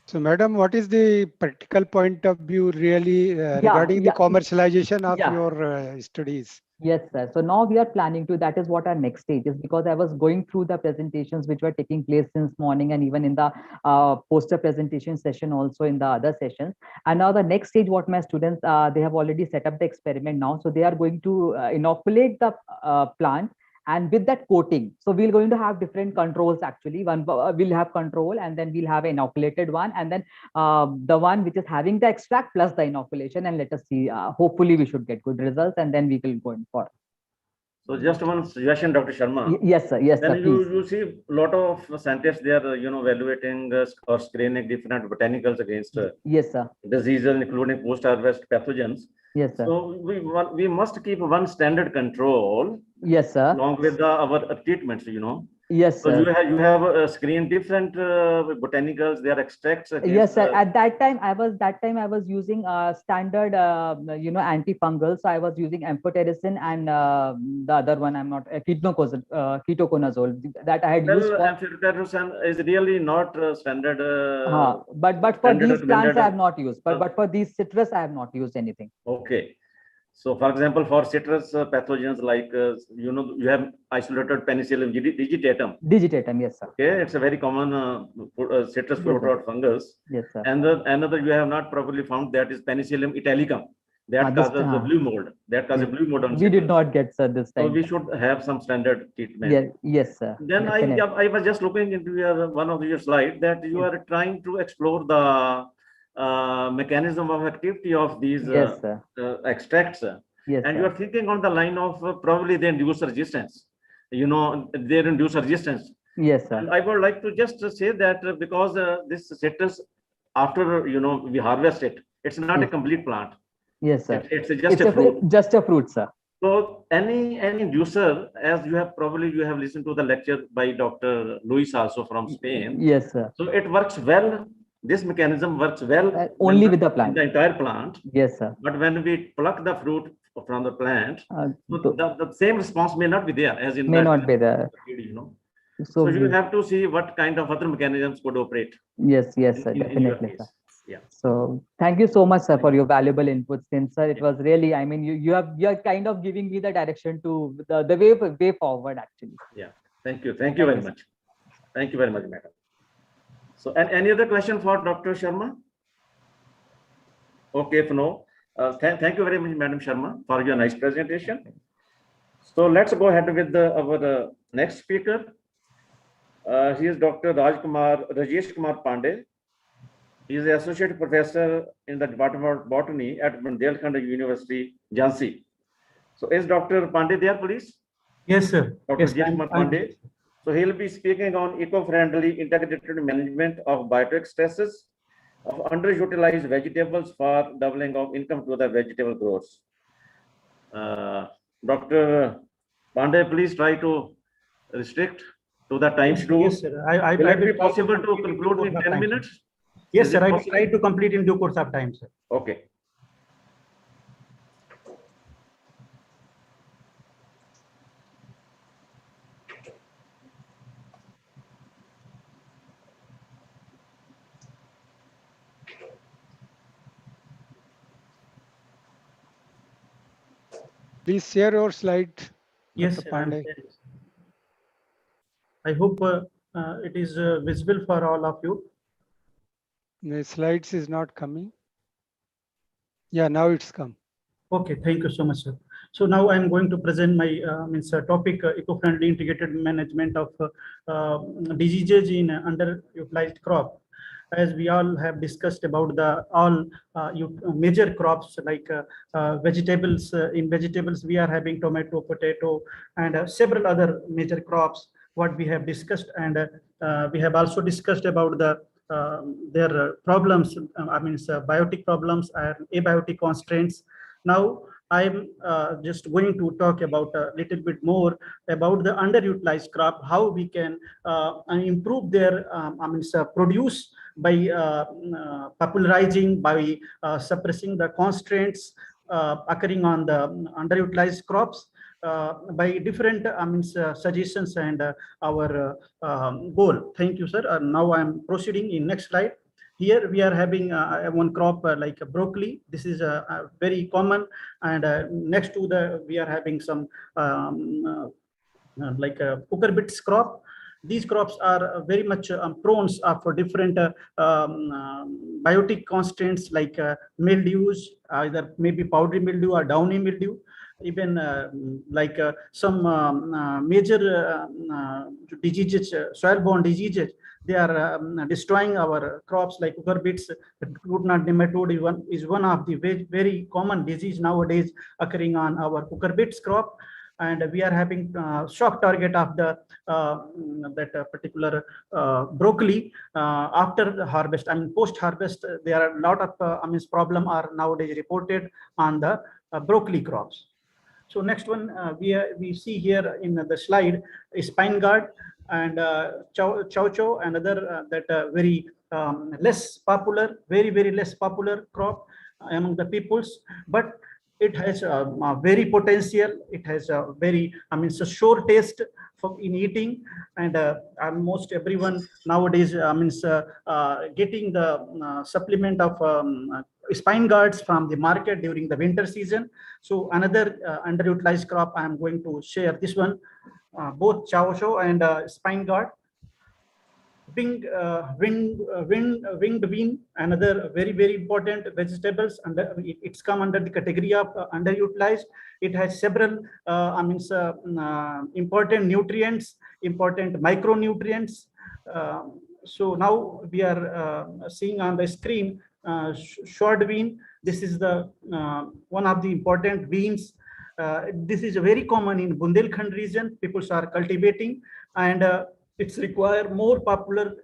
So, madam, what is the practical point of view really regarding the commercialization of your studies? Yes, sir. So now we are planning to, that is what our next stage is, because I was going through the presentations which were taking place since morning and even in the poster presentation session, also in the other sessions. And now the next stage, what my students, they have already set up the experiment now. So they are going to inoculate the plant, and with that coating, so we're going to have different controls actually. One we'll have control, and then we'll have inoculated one, and then the one which is having the extract plus the inoculation, and let us see, hopefully we should get good results, and then we will go in for. So just one suggestion, Dr. Sharma. Yes, sir. Yes, then sir. You see a lot of scientists, they are evaluating or screening different botanicals against yes, sir, diseases, including post-harvest pathogens. Yes, sir. So we must keep one standard control. Yes, sir. Along with our treatments, Yes, so sir. you have screened different botanicals, their extracts. Yes, sir. At that time, I was using standard, antifungal. So I was using amphotericin and the other one, I'm not ketoconazole that I had used. Amphotericin is really not standard. But for these plants, I have not used. But for these citrus, I have not used anything. Okay. So, for example, for citrus pathogens like, you have isolated Penicillium digitatum. Digitatum, yes, sir. Okay, it's a very common citrus fruit rot fungus. Yes, sir. And another you have not properly found, that is Penicillium italicum. That causes the blue mold. That causes blue mold on we did not get, sir, this time. So we should have some standard treatment. Yes, sir. Then I was just looking into one of your slides that you are trying to explore the mechanism of activity of these extracts. Yes, and you are thinking on the line of probably they induce resistance. They induce resistance. Yes, sir. And I would like to just say that because this citrus, after we harvest it, it's not a complete plant. Yes, sir. It's just a fruit. Just a fruit, sir. So any inducer, as you have listened to the lecture by Dr. Luis also from Spain. Yes, sir. So it works well. This mechanism works well only with the plant. The entire plant. Yes, sir. But when we pluck the fruit from the plant, the same response may not be there as in not be there. So you have to see what kind of other mechanisms could operate. Yes, sir, definitely, sir. Yeah. So thank you so much, sir, for your valuable inputs. Since, sir, it was really, I mean, you are kind of giving me the direction to the way forward, actually. Yeah. Thank you. Thank you very much. Thank you very much, madam. So, and any other question for Dr. Sharma? Okay, if no, thank you very much, Madam Sharma, for your nice presentation. So let's go ahead with our next speaker. He is Dr. Rajesh Kumar Pandey. He is the associate professor in the Department of Botany at Bundelkhand University, Jhansi. So is Dr. Pandey there, please? Yes, sir. Dr. Yes, Rajesh Kumar Pandey. So he'll be speaking on eco-friendly integrated management of biotic stresses of underutilized vegetables for doubling of income to the vegetable growers. Dr. Pandey, please try to restrict to the time schedule. Yes, sir. Will it be possible to conclude in 10 minutes? Yes, Is sir. it I will possible? try to complete in due course of time, sir. Okay. Please share your slide. Yes, Dr. sir. I'm Pandey. sharing. I hope it is visible for all of you. The slides is not coming. Yeah, now it's come. Okay, thank you so much, sir. So now I'm going to present my topic, eco-friendly integrated management of diseases in underutilized crop. As we all have discussed about the all major crops like vegetables. In vegetables, we are having tomato, potato, and several other major crops. What we have discussed, and we have also discussed about their problems. Biotic problems and abiotic constraints. Now I'm just going to talk about a little bit more about the underutilized crop, how we can improve their produce by popularizing, by suppressing the constraints occurring on the underutilized crops by different suggestions and our goal. Thank you, sir. Now I'm proceeding in next slide. Here we are having one crop like broccoli. This is very common, and next to the we are having some like cooker bits crop. These crops are very much prone for different biotic constraints like mildews, either maybe powdery mildew or downy mildew. Even like some major diseases, soil-borne diseases, they are destroying our crops like cucurbits. Root knot nematode is one of the very common disease nowadays occurring on our cucurbits crop. And we are having shock target of the that particular broccoli after the harvest. I mean, post harvest, there are a lot of problem are nowadays reported on the broccoli crops. So next one we see here in the slide is pine guard and chow another that very less popular, very less popular crop among the peoples, but it has very potential. It has a very, it's a sure taste for in eating, and almost everyone nowadays getting the supplement of spine guards from the market during the winter season. So another underutilized crop I am going to share this one, both chow and spine guard. Winged bean, another very important vegetables, and it's come under the category of underutilized. It has several important nutrients, important micronutrients. So now we are seeing on the screen short bean. This is the one of the important beans. This is very common in Bundelkhand region. People are cultivating, and it's require more popular.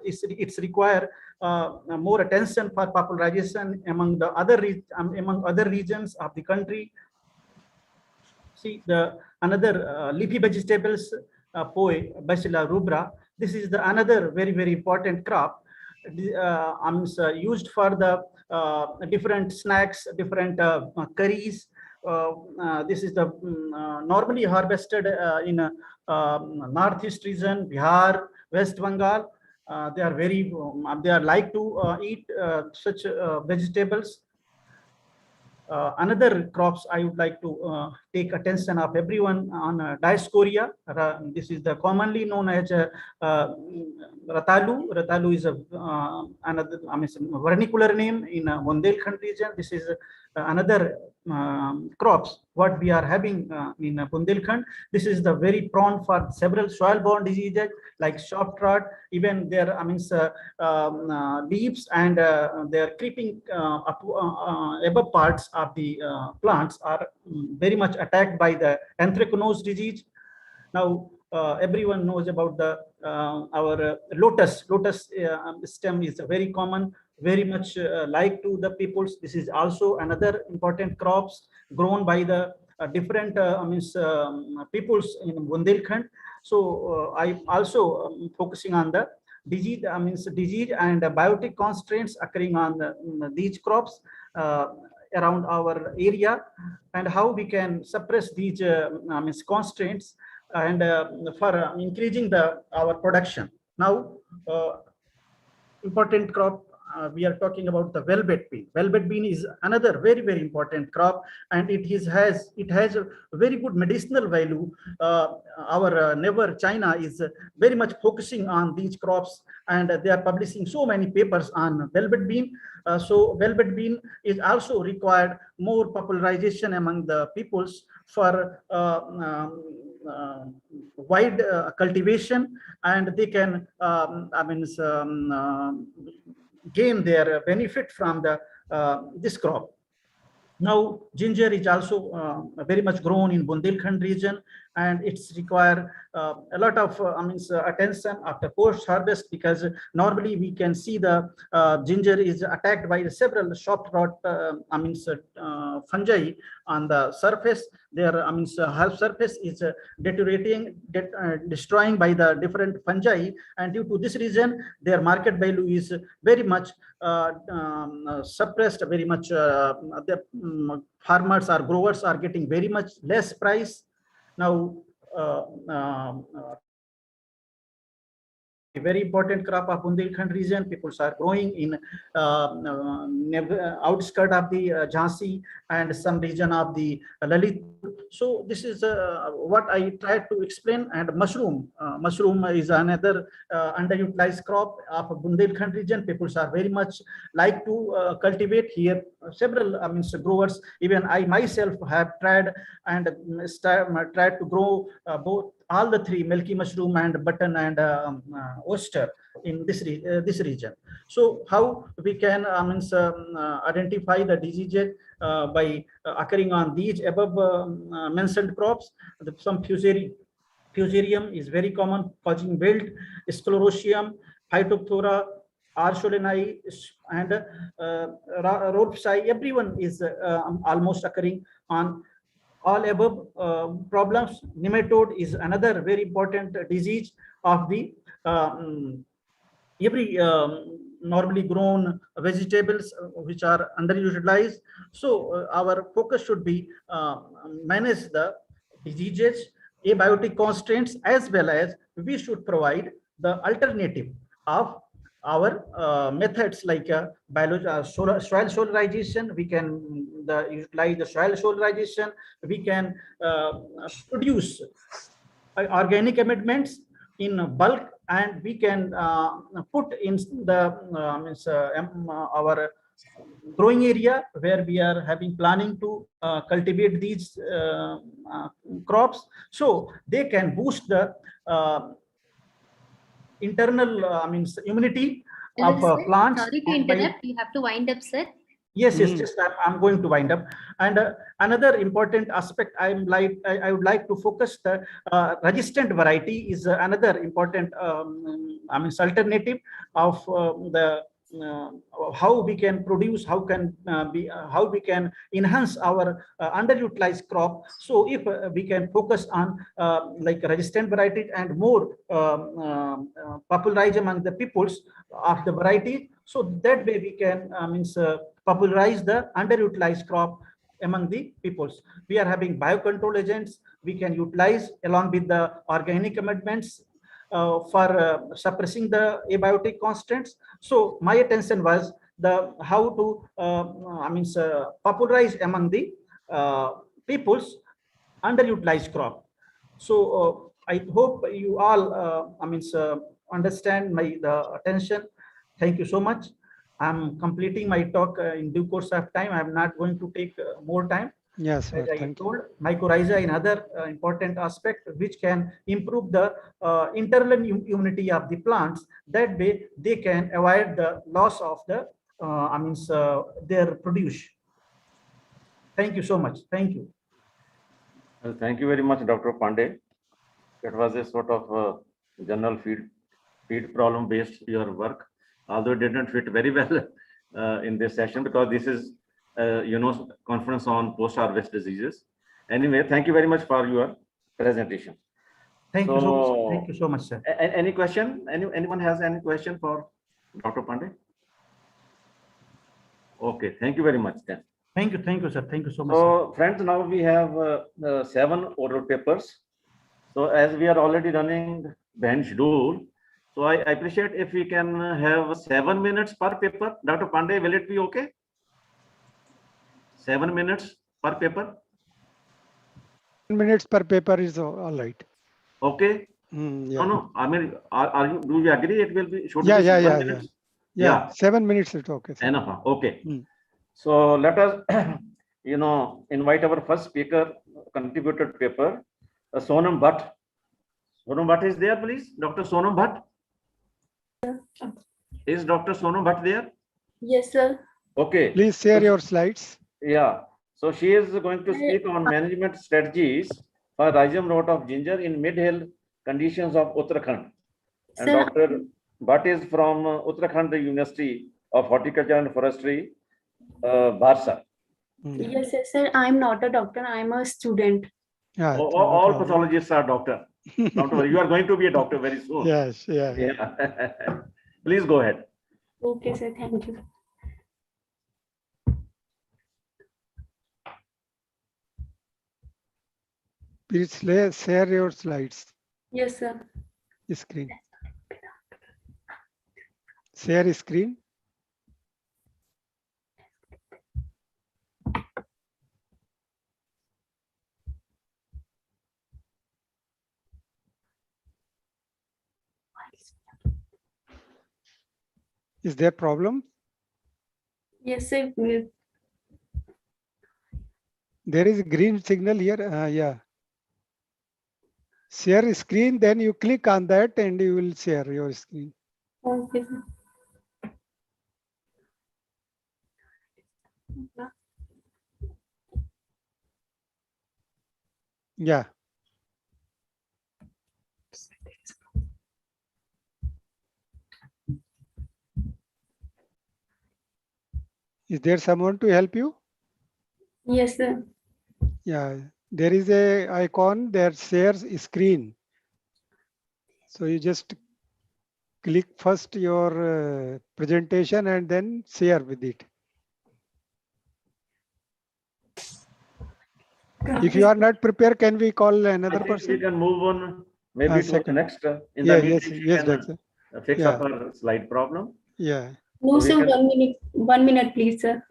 It's require more attention for popularization among the other among other regions of the country. See the another leafy vegetables, poi, bacilla rubra. This is the another very important crop. Used for the different snacks, different curries. This is the normally harvested in northeast region, Bihar, West Bengal. They are very they are like to eat such vegetables. Another crops I would like to take attention of everyone on diascoria. This is the commonly known as Ratalu. Ratalu is another, vernacular name in Bundelkhand region. This is another crops what we are having in Bundelkhand. This is the very prone for several soil-borne diseases like shock rot. Even their leaves and their creeping above parts of the plants are very much attacked by the anthracnose disease. Now everyone knows about the our lotus stem is very common, very much like to the peoples. This is also another important crops grown by the different peoples in Bundelkhand. So I also focusing on the disease, disease and biotic constraints occurring on these crops around our area, and how we can suppress these constraints and for increasing our production. Now, important crop we are talking about the velvet bean. Velvet bean is another very important crop, and it has a very good medicinal value. Our neighbor China is very much focusing on these crops, and they are publishing so many papers on velvet bean. So velvet bean is also required more popularization among the peoples for wide cultivation, and they can gain their benefit from the this crop. Now, ginger is also very much grown in Bundelkhand region, and it's require a lot of attention after post-harvest, because normally we can see the ginger is attacked by several shock rot fungi on the surface. Their half surface is deteriorating, destroying by the different fungi, and due to this reason, their market value is very much suppressed. Very much the farmers or growers are getting very much less price. Now, a very important crop of Bundelkhand region. People are growing in outskirts of the Jhansi and some region of the Lalit. So this is what I tried to explain. And mushroom is another underutilized crop of Bundelkhand region. People are very much like to cultivate here. Several growers, even I myself have tried and tried to grow both all the three, milky mushroom and button and oyster in this region. So how we can identify the diseases by occurring on these above mentioned crops? Some fusarium is very common, causing wilt, sclerotium, phytophthora, Arsolini, and Rhodopsi. Everyone is almost occurring on all above problems. Nematode is another very important disease of the every normally grown vegetables which are underutilized. So our focus should be manage the diseases, abiotic constraints, as well as we should provide the alternative of our methods like soil solarization. We can utilize the soil solarization. We can produce organic amendments in bulk, and we can put in the our growing area where we are having planning to cultivate these crops, so they can boost the internal immunity of plants. Sorry to interrupt, you have to wind up, sir. Yes, just I'm going to wind up. And another important aspect I would like to focus, the resistant variety is another important alternative of the how we can produce, how we can enhance our underutilized crop. So if we can focus on like resistant varieties and more popularize among the peoples of the variety, so that way we can popularize the underutilized crop among the peoples. We are having biocontrol agents we can utilize along with the organic amendments for suppressing the abiotic constraints. So my attention was the how to popularize among the peoples underutilized crop. So I hope you all understand the attention. Thank you so much. I'm completing my talk in due course of time. I'm not going to take more time. Yes, sir. As I Thank you. told, mycorrhiza another important aspect which can improve the internal immunity of the plants. That way they can avoid the loss of the their produce. Thank you so much. Thank you. Well, thank you very much, Dr. Pandey. It was a sort of general feed problem based your work, although it didn't fit very well in this session because this is conference on post-harvest diseases. Anyway, thank you very much for your presentation. Thank you so much. Thank you so much, sir. Any question? Anyone has any question for Dr. Pandey? Okay, thank you very much then. Thank you, sir. Thank you so much. So, friends, now we have 7 oral papers. So, as we are already running behind schedule, so I appreciate if we can have 7 minutes per paper. Dr. Pandey, will it be okay? 7 minutes per paper? 10 minutes per paper is all right. Okay. Yeah. No. I mean, do you agree? It will be. Yeah. 7 minutes is okay. Enough. Okay. So let us, invite our first speaker, contributed paper, Sonam Bhatt. Sonam Bhatt is there, please. Dr. Sonam Bhatt. Is Dr. Sonam Bhatt there? Yes, sir. Okay. Please share your slides. Yeah. So she is going to speak on management strategies for rhizome rot of ginger in mid-hill conditions of Uttarakhand. And Sir, Dr. Bhatt is from Uttarakhand University of Horticulture and Forestry, Bharsa. yes, sir. I'm not a doctor. I'm a student. Yeah, all pathologists are doctor. Don't worry, you are going to be a doctor very soon. Yes, yeah. Please go ahead. Okay, sir. Thank you. Please share your slides. Yes, sir. Screen. Share screen. Is there problem? Yes, sir. There is a green signal here. Yeah. Share screen, then you click on that and you will share your screen. Okay, sir. Yeah. Is there someone to help you? Yes, sir. Yeah, there is a icon that shares screen. So you just click first your presentation and then share with it. If you are not prepared, can we call another person? We can move on maybe to the next. In yeah, the yes, meantime, yes, can, fix up our slide problem. Yeah. No, So sir. can... 1 minute. 1 minute, please, sir.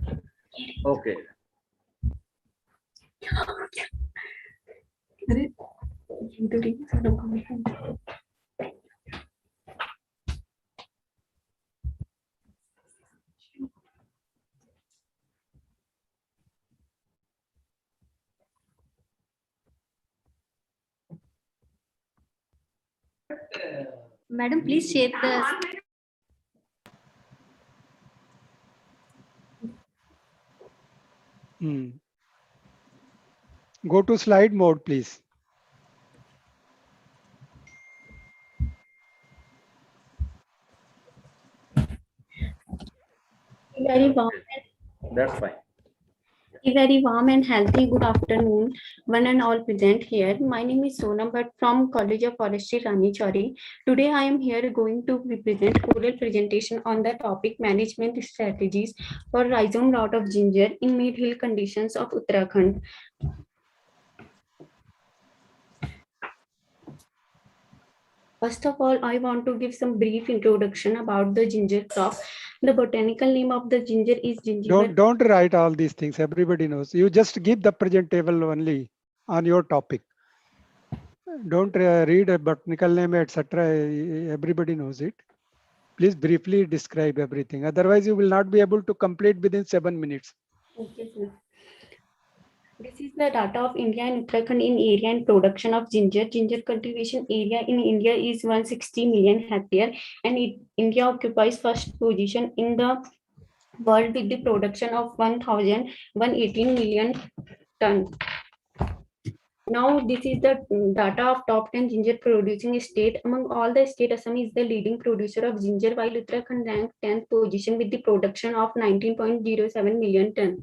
Okay. Madam, please share the. Go to slide mode, please. Very warm. That's fine. A very warm and healthy good afternoon, one and all present here. My name is Sonam Bhatt from College of Forestry, Ranichari. Today I am here going to present oral presentation on the topic management strategies for rhizome rot of ginger in mid-hill conditions of Uttarakhand. First of all, I want to give some brief introduction about the ginger crop. The botanical name of the ginger is gingiber. Don't write all these things. Everybody knows. You just give the present table only. on your topic. Don't read a botanical name, etc. Everybody knows it. Please briefly describe everything. Otherwise, you will not be able to complete within 7 minutes. Okay, sir. This is the data of India and Uttarakhand in area and production of ginger. Ginger cultivation area in India is 160 million hectare, and India occupies first position in the world with the production of 1,118 million tons. Now, this is the data of top 10 ginger producing state. Among all the states, Assam is the leading producer of ginger, while Uttarakhand ranked 10th position with the production of 19.07 million tons.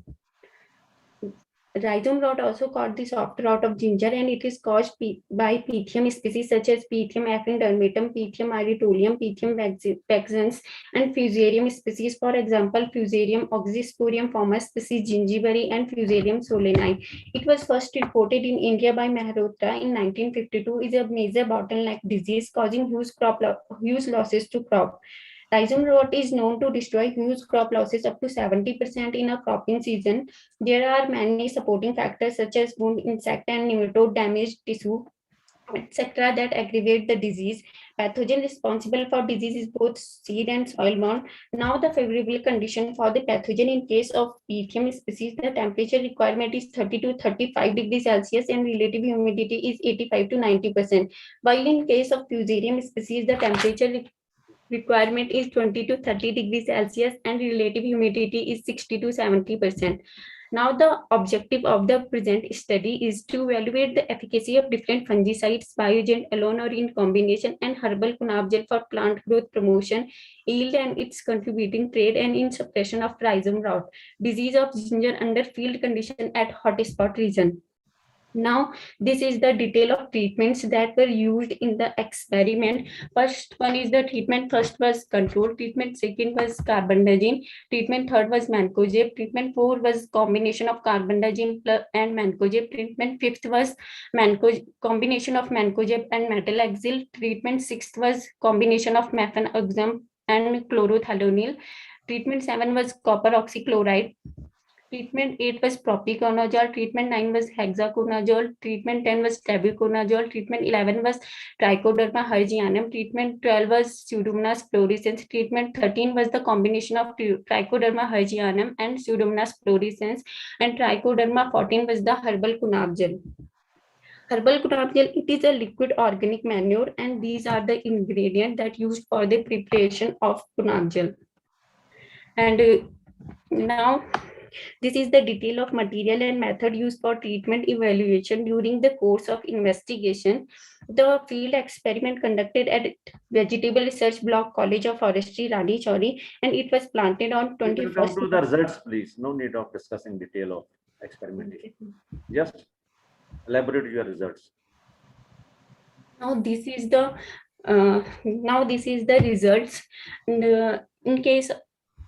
Rhizome rot, also called the soft rot of ginger, and it is caused by Pythium species such as Pythium affindermatum, Pythium erythrolium, Pythium vexans, and Fusarium species. For example, Fusarium oxysporium formas species gingiberry and Fusarium solani. It was first reported in India by Mehrotra in 1952. Is a major bottleneck disease causing huge losses to crop. Rhizome rot is known to destroy huge crop losses up to 70% in a cropping season. There are many supporting factors such as wound, insect, and nematode damage tissue, etc. that aggravate the disease. Pathogen responsible for disease is both seed and soil-borne. Now, the favorable condition for the pathogen in case of Pythium species, the temperature requirement is 30 to 35 degrees Celsius and relative humidity is 85 to 90%. While in case of Fusarium species, the temperature requirement is 20 to 30 degrees Celsius and relative humidity is 60 to 70%. Now, the objective of the present study is to evaluate the efficacy of different fungicides, bioagent alone or in combination, and herbal kunab gel for plant growth promotion, yield and its contributing trade, and in suppression of rhizome rot, disease of ginger under field condition at hotspot region. Now, this is the detail of treatments that were used in the experiment. First one is the treatment. First was control treatment. Second was carbendazim. Treatment third was mancozeb. Treatment four was combination of carbendazim and mancozeb. Treatment fifth was combination of mancozeb and metalaxyl. Treatment sixth was combination of mefenoxam and chlorothalonil. Treatment 7 was copper oxychloride. Treatment 8 was propiconazole. Treatment 9 was hexaconazole. Treatment 10 was tebuconazole. Treatment 11 was trichoderma hergianum. Treatment 12 was Pseudomonas fluorescens. Treatment 13 was the combination of trichoderma hergianum and Pseudomonas fluorescens. And trichoderma 14 was the herbal kunab gel. Herbal kunab gel, it is a liquid organic manure, and these are the ingredients that used for the preparation of kunab gel. And now, this is the detail of material and method used for treatment evaluation during the course of investigation. The field experiment conducted at Vegetable Research Block, College of Forestry, Rani Chauri, and it was planted on 21st. Come to the results, please. No need of discussing detail of experimentation. Just elaborate your results. Now this is the results. And,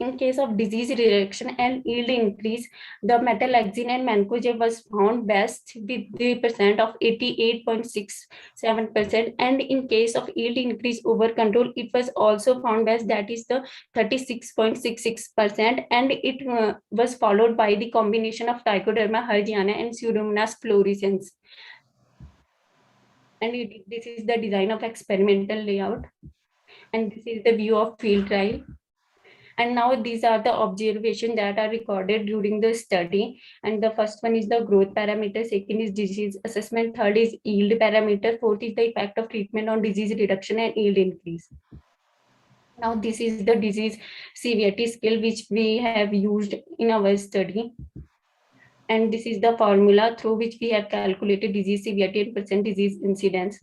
in case of disease reduction and yield increase, the metalaxyl and mancozeb was found best with the percent of 88.67%. And in case of yield increase over control, it was also found best, that is the 36.66%. And it was followed by the combination of trichoderma hergiana and Pseudomonas fluorescens. And this is the design of experimental layout. And this is the view of field trial. And now these are the observations that are recorded during the study. And the first one is the growth parameter, second is disease assessment, third is yield parameter, fourth is the effect of treatment on disease reduction and yield increase. Now this is the disease severity scale which we have used in our study. And this is the formula through which we have calculated disease severity and percent disease incidence.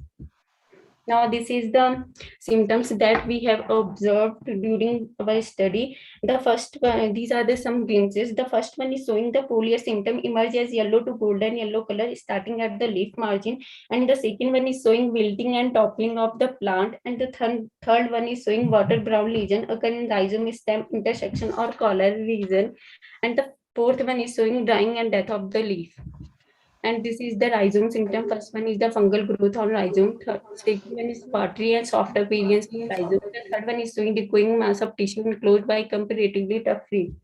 Now, this is the symptoms that we have observed during our study. The first one, these are the some glimpses. The first one is showing the foliar symptom emerge as yellow to golden yellow color starting at the leaf margin. And the second one is showing wilting and toppling of the plant. And the third one is showing water brown lesion occur in rhizome stem intersection or collar region. And the fourth one is showing drying and death of the leaf. And this is the rhizome symptom. First one is the fungal growth on rhizome. Second one is watery and soft appearance of rhizome. The third one is showing decaying mass of tissue enclosed by comparatively tough reed.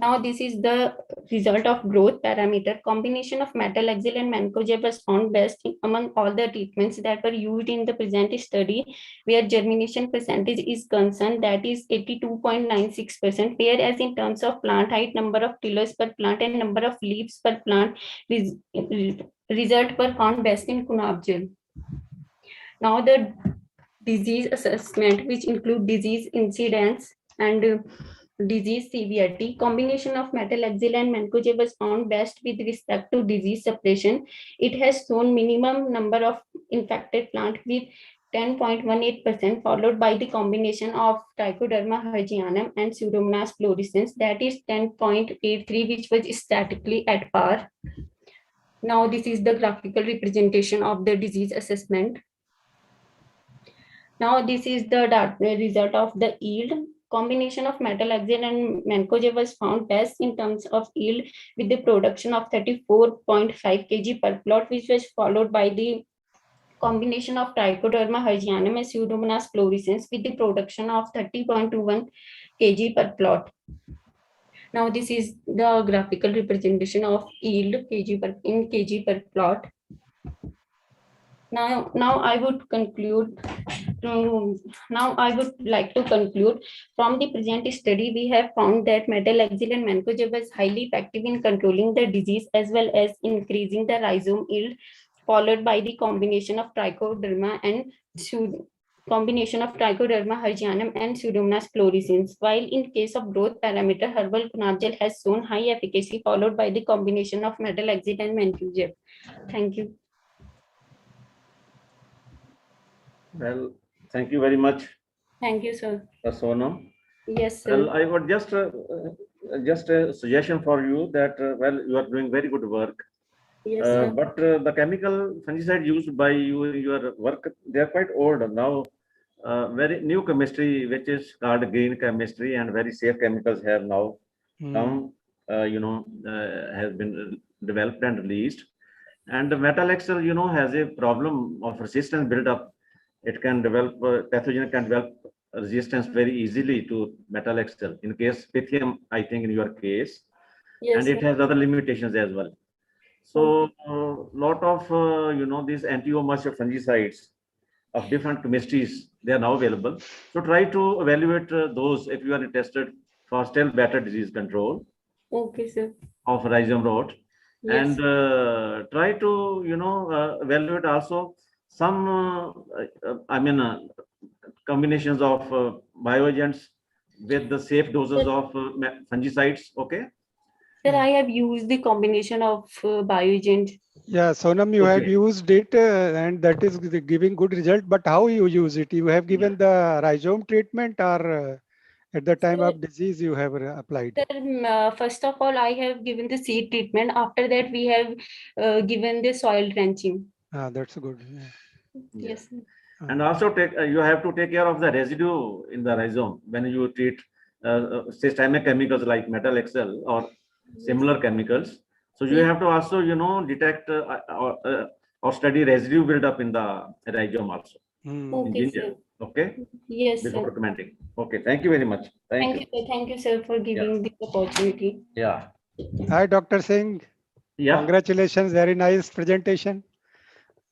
Now this is the result of growth parameter. Combination of metalaxyl and mancozeb was found best among all the treatments that were used in the present study, where germination percentage is concerned, that is 82.96%, whereas in terms of plant height, number of tillers per plant and number of leaves per plant, result were found best in Kunab gel. Now the disease assessment, which include disease incidence and disease severity. Combination of metalaxyl and mancozeb was found best with respect to disease suppression. It has shown minimum number of infected plant with 10.18%, followed by the combination of Trichoderma hergianum and Pseudomonas fluorescens, that is 10.83, which was statically at par. Now this is the graphical representation of the disease assessment. Now this is the result of the yield. Combination of metalaxyl and mancozeb was found best in terms of yield with the production of 34.5 kg per plot, which was followed by the combination of Trichoderma hergianum and Pseudomonas fluorescens with the production of 30.21 kg per plot. Now this is the graphical representation of yield in kg per plot. Now I would conclude. Now I would like to conclude. From the present study, we have found that metalaxyl and mancozeb was highly effective in controlling the disease as well as increasing the rhizome yield, followed by the combination of Trichoderma hergianum and Pseudomonas fluorescens. While in case of growth parameter, herbal Kunab gel has shown high efficacy, followed by the combination of metalaxyl and mancozeb. Thank you. Well, thank you very much. Thank you, sir. Sonam. Yes, sir. Well, I would just a suggestion for you that well, you are doing very good work. Yes, sir. But the chemical fungicide used by you in your work, they are quite old now. Very new chemistry, which is called green chemistry, and very safe chemicals have now come. Has been developed and released. And the metalaxyl, has a problem of resistance build up. It can develop, pathogen can develop resistance very easily to metalaxyl. In case Pythium, I think in your case, yes, and it has other limitations as well. So lot of, these anti-omotic fungicides of different chemistries, they are now available. So try to evaluate those if you are interested for still better disease control. Okay, sir. Of rhizome rot. Yes. And try to, evaluate also some, combinations of bioagents with the safe doses of fungicides. Okay. Sir, I have used the combination of bioagent. Yeah, Sonam, you have used it and that is giving good result. But how you use it? You have given the rhizome treatment or at the time of disease you have applied? Sir, first of all, I have given the seed treatment. After that, we have given the soil drenching. That's good. Yeah. Yes. And also you have to take care of the residue in the rhizome when you treat systemic chemicals like metalaxyl or similar chemicals. So you have to also, detect or study residue build up in the rhizome also. Okay, in ginger. Okay. Yes, before sir. recommending. Okay. Thank you very much. Thank you. Thank you, sir, for giving the opportunity. Yeah. Hi, Dr. Singh. Yeah. Congratulations. Very nice presentation.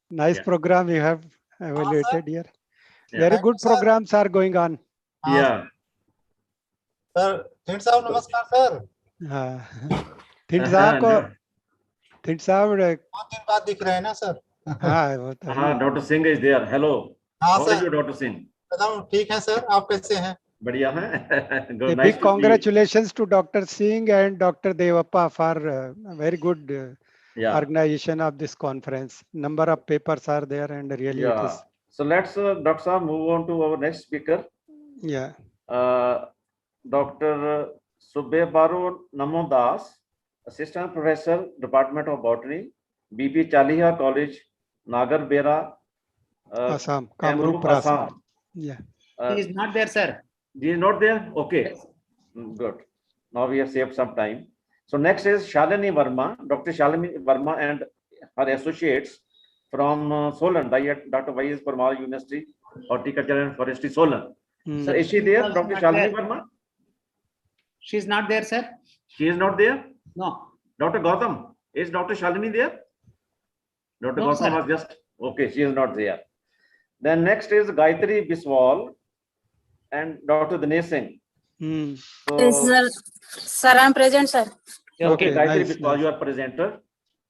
Nice program you have evaluated here. Very good programs are going on. Yeah. Sir Thind साहब नमस्कार sir. Thind साहब को थिंड साहब 2 दिन बाद दिख रहे हैं ना सर। हाँ वो तो हाँ doctor Singh is there. Hello. हाँ how are you doctor Singh? एकदम ठीक है सर, आप कैसे हैं? बढ़िया है। A big congratulations to Dr. Singh and Dr. Devappa for very good organization of this conference. Number of papers are there and really it is. So let's Dr. Saab move on to our next speaker. Yeah. Dr. Subbebaru Namodas, Assistant Professor, Department of Botany, BP Chaliha College, Nagarbera, Assam, Kamrup, Assam. Assam. He is not there, sir. He is not there? Okay. Yes. Good. Now we have saved some time. So next is Shalini Verma, Dr. Shalini Verma and her associates from Solan, Dr. Y.S. Parmar University, Horticulture and Forestry, Solan. So is she there, Dr. Shalini Verma? She is not there, sir. She is not there? No. Dr. Gautam, is Dr. Shalini there? Dr. No, Gautam sir. was just, okay, she is not there. Then next is Gayatri Biswal and Dr. Dinesh Singh. So, Yes, sir. Sir, I'm present, sir. okay, Gayatri nice, Biswal, nice. you are presenter.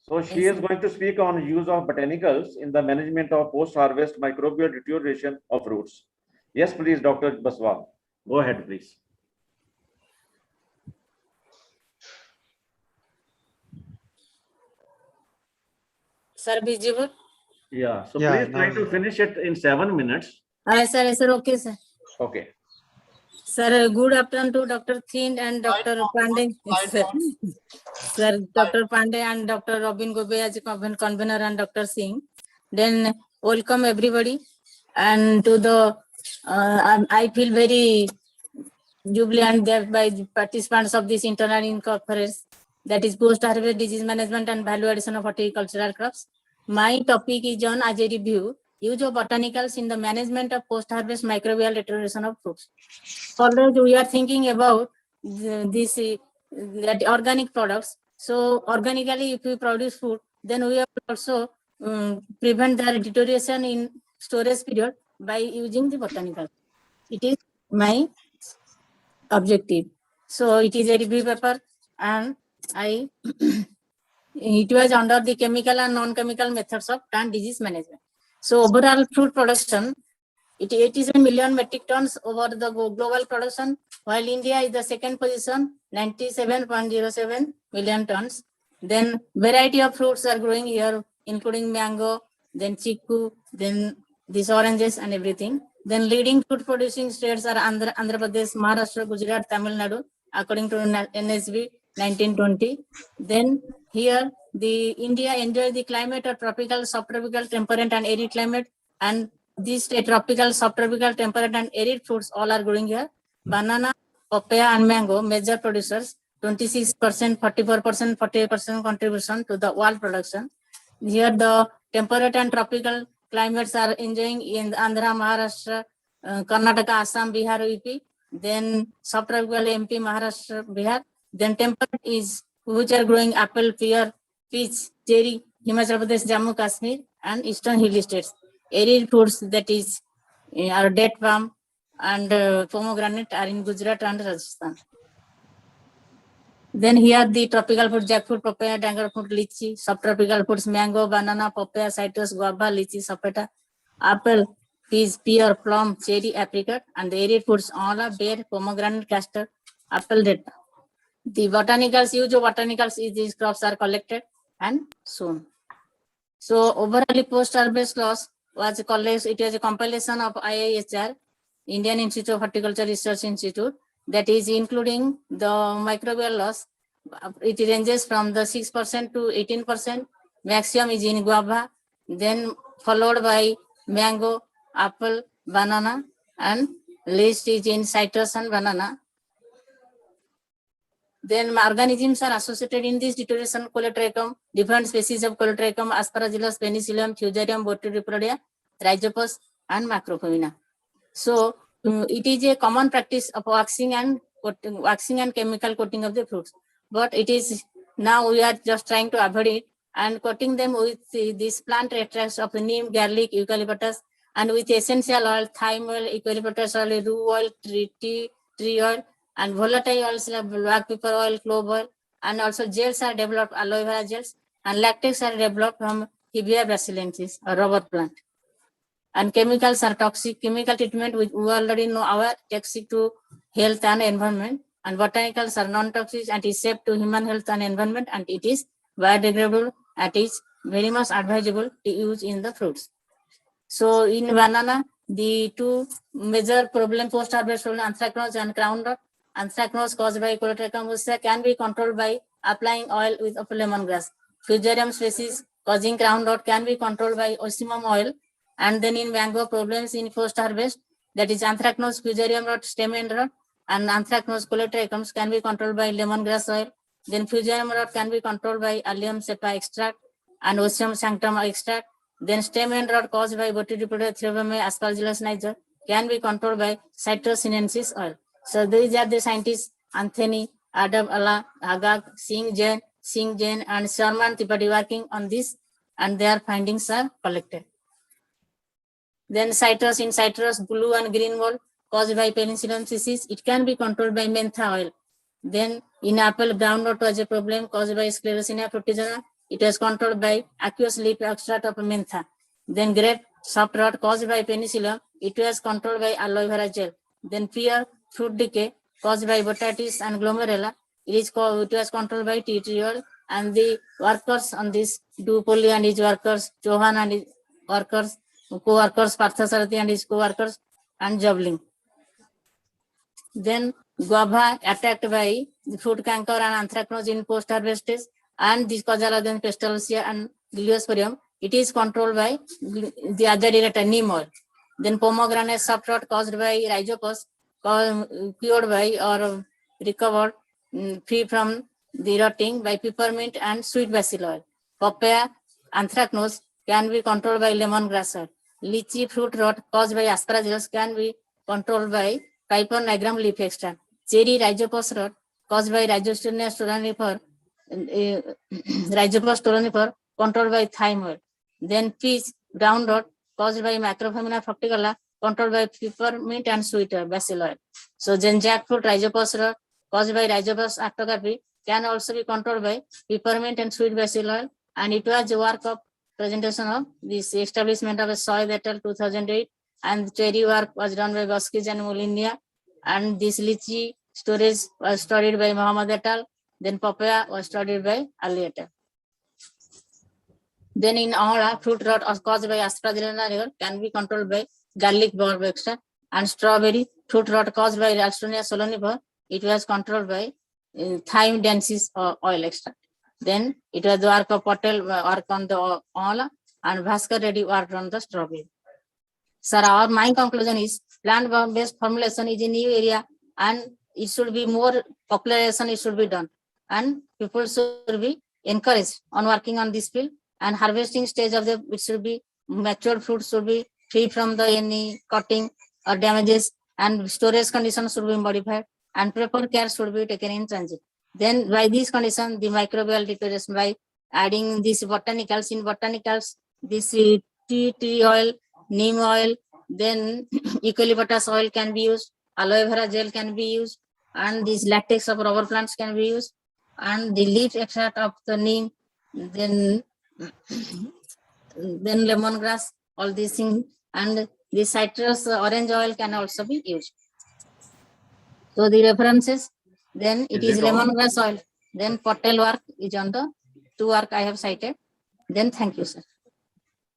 So she Yes, is sir. going to speak on use of botanicals in the management of post-harvest microbial deterioration of fruits. Yes, please, Dr. Biswal. Go ahead, please. Sir, visible? Yeah, so Yeah, please try now. to finish it in 7 minutes. Yes, sir, okay, sir. Okay. Sir, good afternoon to Dr. Thind and Dr. Pandey. Sir, Dr. Pandey and Dr. Robin Gobe as a convener and Dr. Singh. Then welcome everybody. And to the, I feel very jubilant there by the participants of this internal conference, that is post-harvest disease management and value addition of horticultural crops. My topic is on as a review, use of botanicals in the management of post-harvest microbial deterioration of fruits. Already we are thinking about this that organic products. So organically, if we produce food, then we have to also prevent their deterioration in storage period by using the botanical. It is my objective. So it is a review paper, and I it was under the chemical and non-chemical methods of plant disease management. So overall fruit production, it is a million metric tons over the global production, while India is the second position, 97.07 million tons. Then variety of fruits are growing here, including mango, then chiku, then these oranges and everything. Then leading fruit producing states are Andhra Pradesh, Maharashtra, Gujarat, Tamil Nadu, according to NSB 1920. Then here the India enjoys the climate of tropical, subtropical, temperate and arid climate, and these tropical, subtropical, temperate and arid fruits all are growing here. Banana, papaya and mango, major producers, 26%, 44%, 48% contribution to the world production. Here the temperate and tropical climates are enjoying in Andhra, Maharashtra, Karnataka, Assam, Bihar, UP. Then subtropical MP, Maharashtra, Bihar. Then temperate is which are growing apple, pear, peach, cherry, Himachal Pradesh, Jammu, Kashmir, and eastern hill states. Arid fruits, that is our date palm and pomegranate, are in Gujarat and Rajasthan. Then here the tropical fruit, jackfruit, papaya, dragon fruit, lychee. Subtropical fruits, mango, banana, papaya, citrus, guava, lychee, sapeta, apple, peach, pear, plum, cherry, apricot. And the arid fruits all are bear, pomegranate, castor, apple, date. The botanicals, use of botanicals is these crops are collected and sown. So overall post-harvest loss was it was a compilation of IIHR, Indian Institute of Horticulture Research Institute, that is including the microbial loss. It ranges from the 6% to 18%. Maximum is in guava, then followed by mango, apple, banana, and least is in citrus and banana. Then organisms are associated in this deterioration: Colotrichum, different species of Colotrichum, Aspergillus, Penicillium, Fusarium, Botryopodia, Rhizopus, and Macropomena. So it is a common practice of waxing and chemical coating of the fruits. But it is now we are just trying to avoid it and coating them with this plant extracts of neem, garlic, eucalyptus, and with essential oil, thyme oil, eucalyptus oil, rue oil, tree oil, and volatile oils like black pepper oil, clove oil, and also gels are developed, aloe vera gels, and latex are developed from Hevea brasiliensis, a rubber plant. And chemicals are toxic. Chemical treatment, which we already know, are toxic to health and environment. And botanicals are non-toxic and is safe to human health and environment, and it is biodegradable and is very much advisable to use in the fruits. So in banana, the two major problem post-harvest problem, anthracnose and crown rot. Anthracnose caused by Colotrichum bursa can be controlled by applying oil with of lemongrass. Fusarium species causing crown rot can be controlled by osimum oil. And then in mango, problems in post-harvest, that is anthracnose, fusarium rot, stem end rot, and anthracnose Colotrichums can be controlled by lemongrass oil. Then fusarium rot can be controlled by allium cepa extract and Ostium sanctum extract. Then stem end rot caused by Botryopodia theriaceae, Aspergillus niger, can be controlled by Citrus sinensis oil. So these are the scientists, Anthony Adam Allah, Agag, Singh Jain, and Sharman Tripathi working on this, and their findings are collected. Then in citrus, blue and green mold caused by penicillium species, it can be controlled by mentha oil. Then in apple, brown rot was a problem caused by Sclerotinia fructigena. It was controlled by aqueous leaf extract of mentha. Then grape, soft rot caused by penicillium. It was controlled by aloe vera gel. Then pear, fruit decay caused by botitis and glomerella. It was controlled by tea tree oil. And the workers on this, Dupoli and his workers, Chauhan and his workers, co-workers, Parthasarathi and his co-workers, and Jabling. Then guava attacked by the fruit canker and anthracnose in post-harvest, and this causal agent Pestalozia and Gliosporium. It is controlled by the other director neem oil. Then pomegranate soft rot caused by rhizopus, cured by or recovered free from the rotting by peppermint and sweet basil oil. Papaya anthracnose can be controlled by lemongrass oil. Lychee fruit rot caused by aspergillus can be controlled by Piper nigrum leaf extract. Cherry rhizopus rot caused by Rhizostomia stolonifer, Rhizopus stolonifer controlled by thyme oil. Then peach brown rot caused by Macrophamina fructicola controlled by peppermint and sweet basil oil. So then jackfruit rhizopus rot caused by Rhizopus actocapri can also be controlled by peppermint and sweet basil oil. And it was the work of presentation of this establishment of a soil et al. 2008, and cherry work was done by Boskis and Molinia, and this lychee storage was studied by Muhammad et al. Then papaya was studied by Ali et al. Then in all, fruit rot caused by Aspergillus can be controlled by garlic bulb extract, and strawberry fruit rot caused by Ralstonia solonifer, it was controlled by thyme densis oil extract. Then it was the work of Patel work on the all, and Bhaskar Reddy worked on the strawberry. Sir, my conclusion is plant-based formulation is a new area, and it should be more popularization. It should be done, and people should be encouraged on working on this field. And harvesting stage of the it should be matured fruit should be free from the any cutting or damages, and storage conditions should be modified, and proper care should be taken in transit. Then by these conditions, the microbial deterioration by adding these botanicals in botanicals, this tea tree oil, neem oil, then eucalyptus oil can be used, aloe vera gel can be used, and this latex of rubber plants can be used, and the leaf extract of the neem, then lemongrass, all these things, and the citrus orange oil can also be used. So the references, then it is lemongrass oil, then Patel work is on the two work I have cited. Then thank you, sir.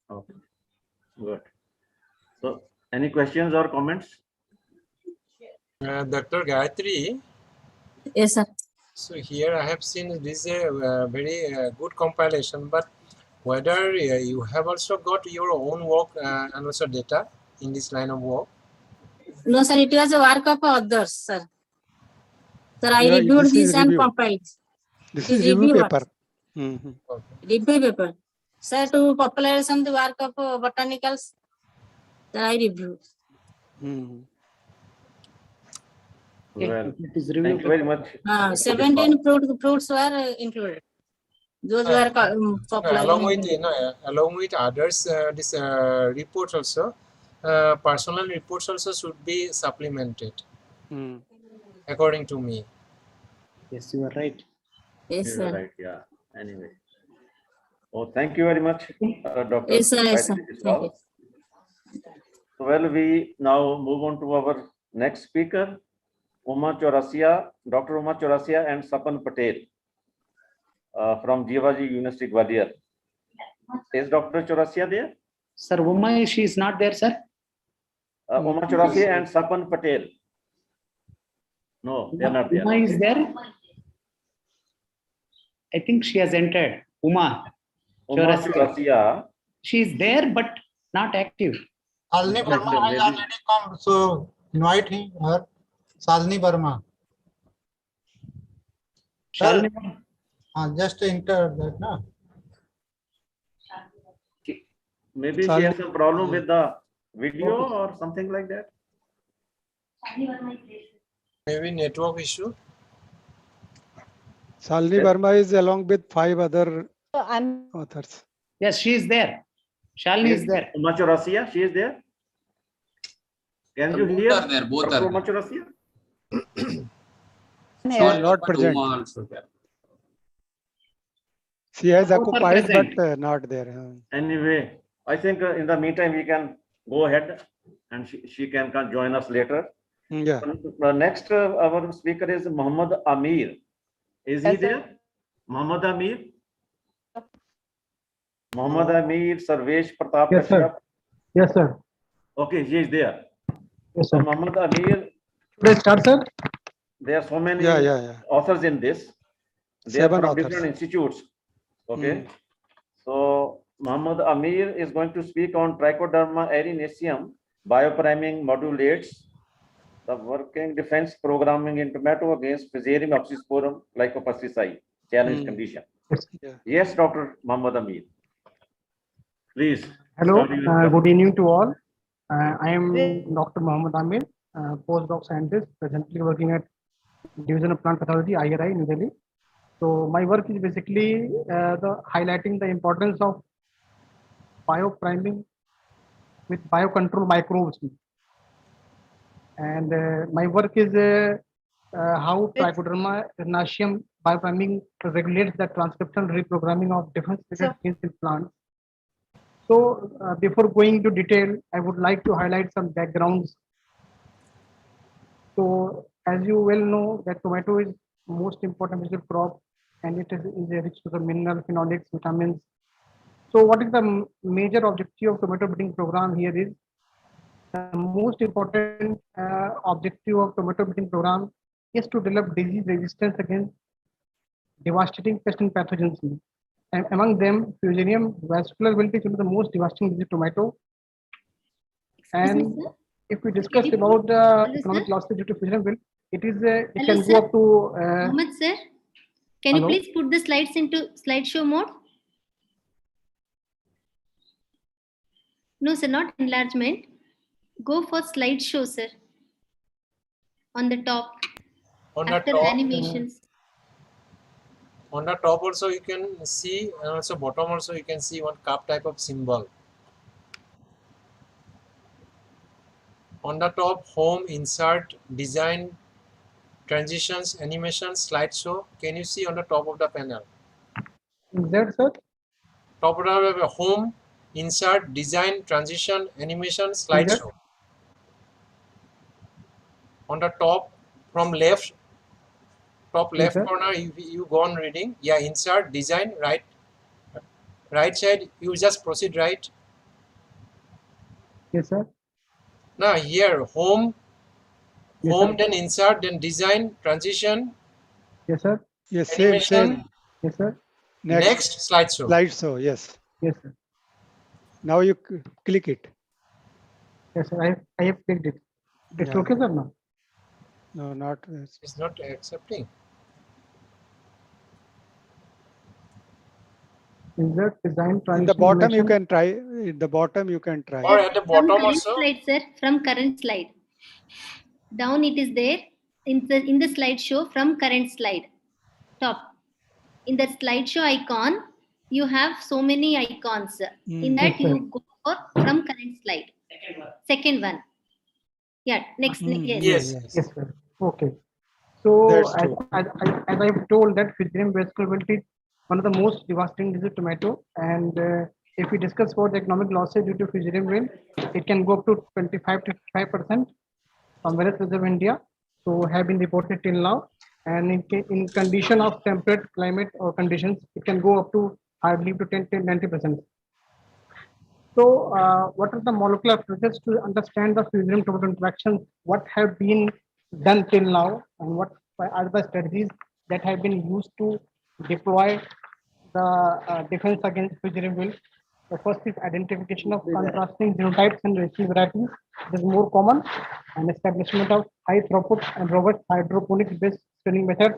Okay, good. So any questions or comments? Dr. Gayatri. Yes, sir. So here I have seen this is a very good compilation, but whether you have also got your own work and also data in this line of work? No, sir, it was a work of others, sir. Sir, I reviewed this and compiled. This is review paper. Review paper. Sir, to popularization the work of botanicals, sir, I reviewed. Well, thank you very much. 17 fruits were included. Those were popular. Along with others, this report also, personal reports also should be supplemented, according to me. Yes, you are right. Yes, sir. Right, yeah. Anyway. Oh, thank you very much, Dr. Yes, sir. Yes, sir. Thank you. So, well, we now move on to our next speaker, Dr. Uma Chaurasia and Sapan Patel from Jivaji University, Gwalior. Is Dr. Chaurasia there? Sir, Uma, she is not there, sir. Uma Chaurasia and Sapan Patel. No, they are not there. Uma is there. I think she has entered. Uma Chaurasia. She is there, but not active. Salini Verma has already come, so invite her. Salini Verma. Just enter that, no? Maybe she has some problem with the video or something like that. Maybe network issue. Shalini Yes. Verma is along with 5 other I'm authors. Yes, she is there. Shalini is there. Uma Chaurasia, she is there. Can you Both hear? are there, both Dr. are Uma there. Chaurasia? She is not present. Uma also there. She has Both are occupied, but present. not there. Anyway, I think in the meantime, we can go ahead and she can join us later. Yeah. Next, our speaker is Muhammad Amir. Is he Yes, sir. there? Muhammad Amir? Muhammad Amir, Sarvesh Pratap Yes, sir. Kashyap. Yes, sir. Okay, he is there. Yes, So sir. Muhammad Amir, Should I start, sir? there are so many Yeah. authors in this. They are 7 from authors. different institutes. Okay. So Muhammad Amir is going to speak on Trichoderma erinaceum biopriming modulates the working defense programming in tomato against Fusarium oxysporum glycopesticide challenge condition. Yes, Dr. Muhammad Amir. Please. Hello, start your good evening to all. I am Dr. Muhammad Amir, postdoc scientist, presently working at Division of Plant Pathology, IRI, New Delhi. So my work is basically highlighting the importance of biopriming with biocontrol microbes. And my work is how Trichoderma erinaceum biopriming regulates the transcriptional reprogramming of differentiated genes in plants. So before going into detail, I would like to highlight some backgrounds. So as you well know that tomato is most important vegetable crop and it is rich to the mineral, phenolics, vitamins. So what is the major objective of tomato breeding program here is the most important objective of tomato breeding program is to develop disease resistance against devastating pest and pathogens. And among them, Fusarium vascular wilt is one of the most devastating disease of tomato. And if we discuss about the economic losses due to Fusarium wilt, it is it Hello, can sir. go up to. Mohammed sir, can hello? you please put the slides into slideshow mode? No, sir, not enlargement. Go for slideshow, sir. On the top, On the after top, animations. on the top also you can see, and also bottom also you can see one cup type of symbol. On the top, home, insert, design, transitions, animations, slideshow. Can you see on the top of the panel? Is that sir? Top of the home, insert, design, transition, animation, Is that? slideshow. On the top, from left, top Yes, left sir. corner, you go on reading. Yeah, insert, design, right side, you just proceed right. Yes, sir. Now here, home, Yes, home, sir. then insert, then design, transition, Yes, sir. Yes, animation. Yes, sir. Next, slideshow. Slideshow, yes. Yes, sir. Now you click it. Yes, sir. I have clicked it. It's Yeah. okay, sir, now? No, not. It's not accepting. Insert, design, In transition, the bottom you animation. can try. In the bottom you can try. Or at the From bottom current also. slide, sir. From current slide. Down it is there in the slideshow from current slide. Top. In the slideshow icon, you have so many icons. In that Yes, sir. you go for from current slide. Second one. Yeah. Next. Yes. Yes. Yes, sir. Okay. So That's as true. I've told that Fusarium vascular wilt is one of the most devastating disease of tomato. And if we discuss about the economic losses due to Fusarium wilt, it can go up to 25 to 55% from various regions of India. So have been reported till now. And in condition of temperate climate or conditions, it can go up to I believe to 10 to 90%. So, what are the molecular approaches to understand the Fusarium tomato interactions? What have been done till now, and what are the strategies that have been used to deploy the defense against Fusarium wilt? The first is identification of contrasting genotypes and racial varieties. This is more common, and establishment of high throughput and robust hydroponics-based screening methods.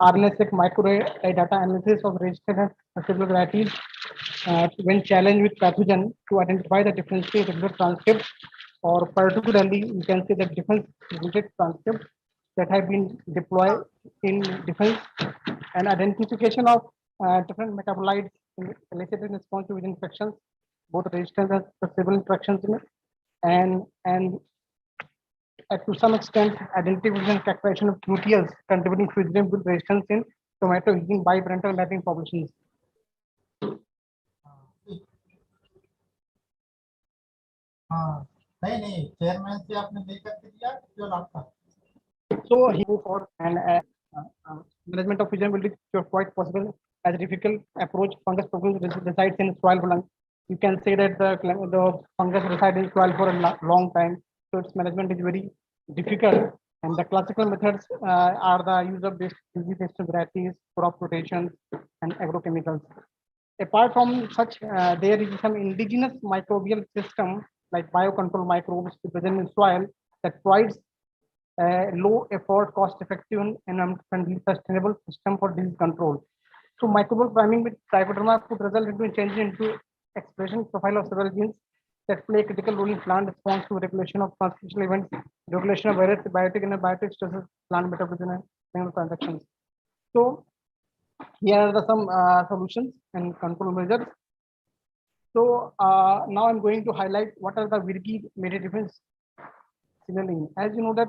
RNA-seq microarray data analysis of resistant and susceptible varieties when challenged with pathogen to identify the differentiated transcript, or particularly you can say the difference related transcript that have been deployed in defense and identification of different metabolites elicited in response to infections, both resistant and susceptible infections in it, and to some extent identification and characterization of QTLs contributing to good resistance in tomato using biparental mapping populations. हाँ नहीं chairman से आपने लेकर के दिया जो आपका So he moved forward and management of fusion will be quite possible as a difficult approach. Fungus resides in soil for long. You can say that the fungus resides in soil for a long time, so its management is very difficult. And the classical methods are the use of disease varieties, crop rotations, and agrochemicals. Apart from such, there is some indigenous microbial system like biocontrol microbes present in soil that provides low effort, cost effective, and sustainable system for disease control. So microbial priming with trichoderma could result into change into expression profile of several genes that play a critical role in plant response to regulation of transcriptional events, regulation of various biotic and abiotic stresses, plant metabolism, and clinical transactions. So here are some solutions and control measures. So now I'm going to highlight what are the Virgi made a difference signaling. As you know that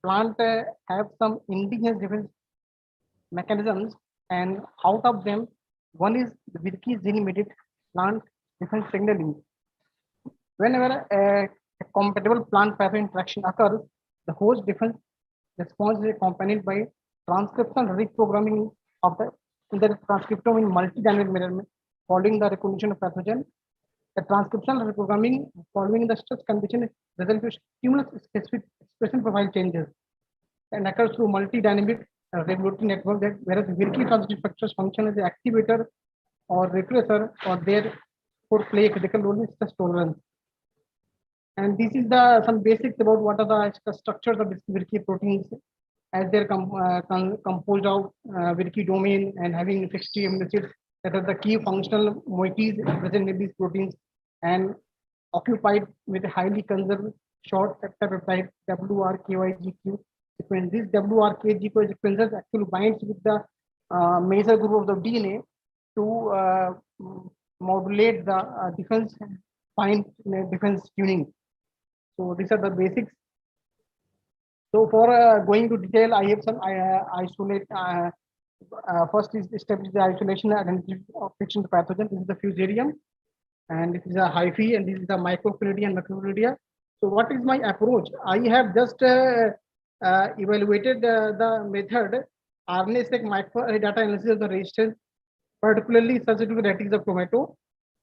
plant have some indigenous defense mechanisms, and out of them, one is the Virgi gene mediated plant defense signaling. Whenever a compatible plant pathogen interaction occurs, the host defense response is accompanied by transcriptional reprogramming of the transcriptome in multi-dynamic manner following the recognition of pathogen. The transcriptional reprogramming following the stress condition results in stimulus specific expression profile changes and occurs through multi-dynamic regulatory network, that whereas Virgi transitive factors function as an activator or repressor or therefore play a critical role in stress tolerance. And this is the some basics about what are the structures of Virgi proteins as they're composed of Virgi domain and having 60 amino acids that are the key functional moieties present in these proteins and occupied with a highly conserved short peptide WRKYGQ sequence. This WRKGQ sequences actually binds with the major group of the DNA to modulate the defense tuning. So these are the basics. So for going to detail, I have some isolate. First is establish the isolation identification of pathogen. This is the fusarium, and this is a hyphae, and this is the microfluidia and macrofluidia. So what is my approach? I have just evaluated the method RNA-seq micro data analysis of the resistance, particularly susceptible varieties of tomato,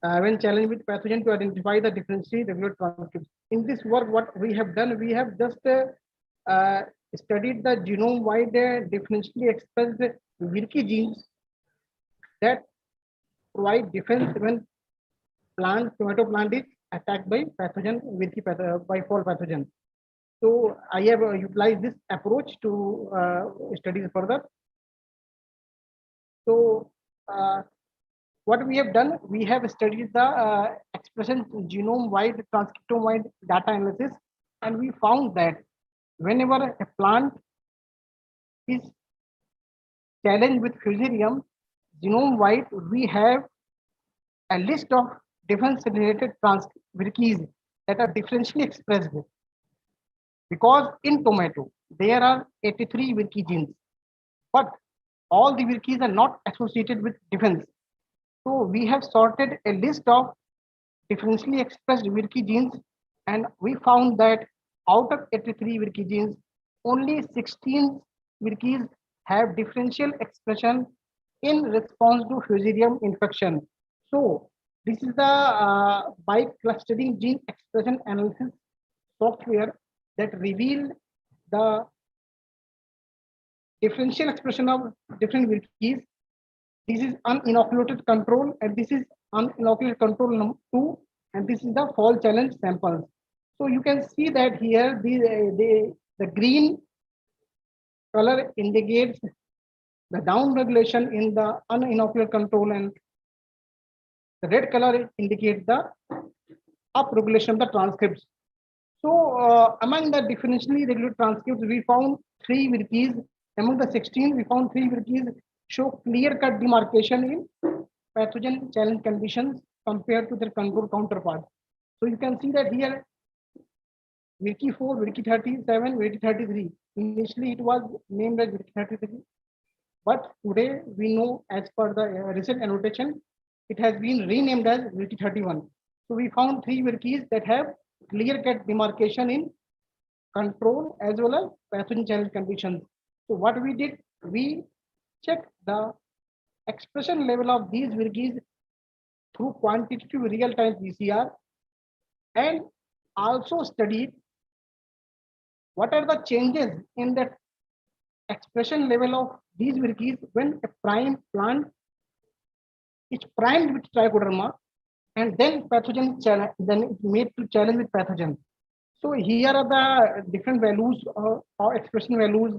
when challenged with pathogen to identify the differentially regular transcripts. In this work, what we have done, we have just studied the genome-wide differentially expressed Virgi genes that provide defense when tomato plant is attacked by pathogen by fall pathogen. So I have utilized this approach to study further. So what we have done, we have studied the expression genome-wide, transcriptome-wide data analysis, and we found that whenever a plant is challenged with fusarium, genome-wide, we have a list of defense-related Virgis that are differentially expressed. Because in tomato, there are 83 Virgi genes, but all the Virgis are not associated with defense. So we have sorted a list of differentially expressed Virgi genes, and we found that out of 83 Virgi genes, only 16 Virgis have differential expression in response to fusarium infection. So this is the by clustering gene expression analysis software that reveal the differential expression of different Virgis. This is uninoculated control, and this is uninoculated control number 2, and this is the fall challenge samples. So you can see that here the green color indicates the down regulation in the uninoculated control, and the red color indicates the up regulation of the transcripts. So among the differentially regulated transcripts, we found 3 Virkeys. Among the 16, we found 3 Virkeys show clear-cut demarcation in pathogen challenge conditions compared to their control counterparts. So you can see that here, Virky 4, Virky 37, Virky 33. Initially, it was named as Virky 33, but today we know, as per the recent annotation, it has been renamed as Virky 31. So we found 3 Virkeys that have clear-cut demarcation in control as well as pathogen challenge conditions. So what we did, we checked the expression level of these Virkeys through quantitative real-time PCR and also studied what are the changes in the expression level of these Virkeys when a prime plant is primed with trichoderma and then pathogen challenge, then it's made to challenge with pathogen. So here are the different values or expression values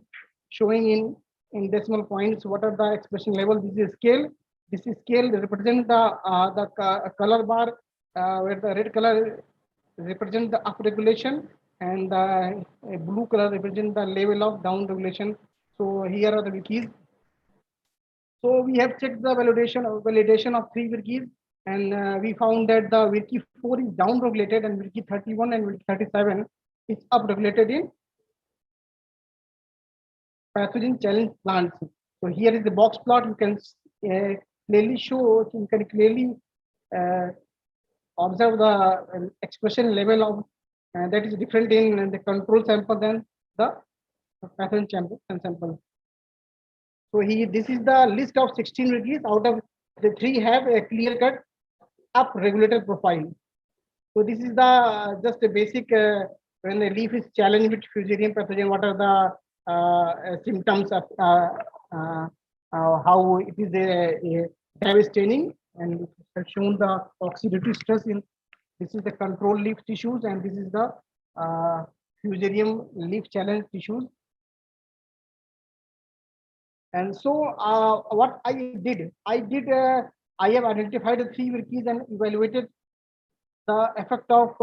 showing in decimal points. What are the expression level? This is scale. This is scale represent the color bar where the red color represent the up regulation and the blue color represent the level of down regulation. So here are the Virkeys. So we have checked the validation of 3 Virkeys, and we found that the Virky 4 is down regulated and Virky 31 and Virky 37 is up regulated in pathogen challenge plants. So here is the box plot. You can clearly show, you can clearly observe the expression level of that is different in the control sample than the pathogen sample. So this is the list of 16 Virkeys. Out of the 3 have a clear-cut up regulated profile. So this is the just a basic when the leaf is challenged with Fusarium pathogen, what are the symptoms of how it is devastating, and it has shown the oxidative stress in this is the control leaf tissues and this is the Fusarium leaf challenge tissues. And so what I have identified the 3 Virkeys and evaluated the effect of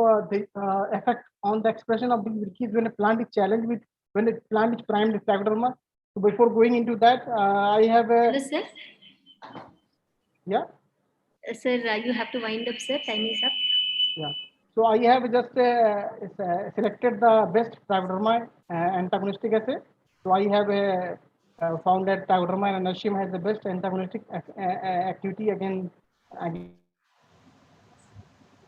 effect on the expression of these Virkeys when a plant is challenged with, when a plant is primed with trichoderma. So before going into that, I have Hello, sir. Yeah. Sir, you have to wind up, sir. Time is up. Yeah. So I have just selected the best trichoderma antagonistic assay. So I have found that trichoderma and inertium has the best antagonistic activity against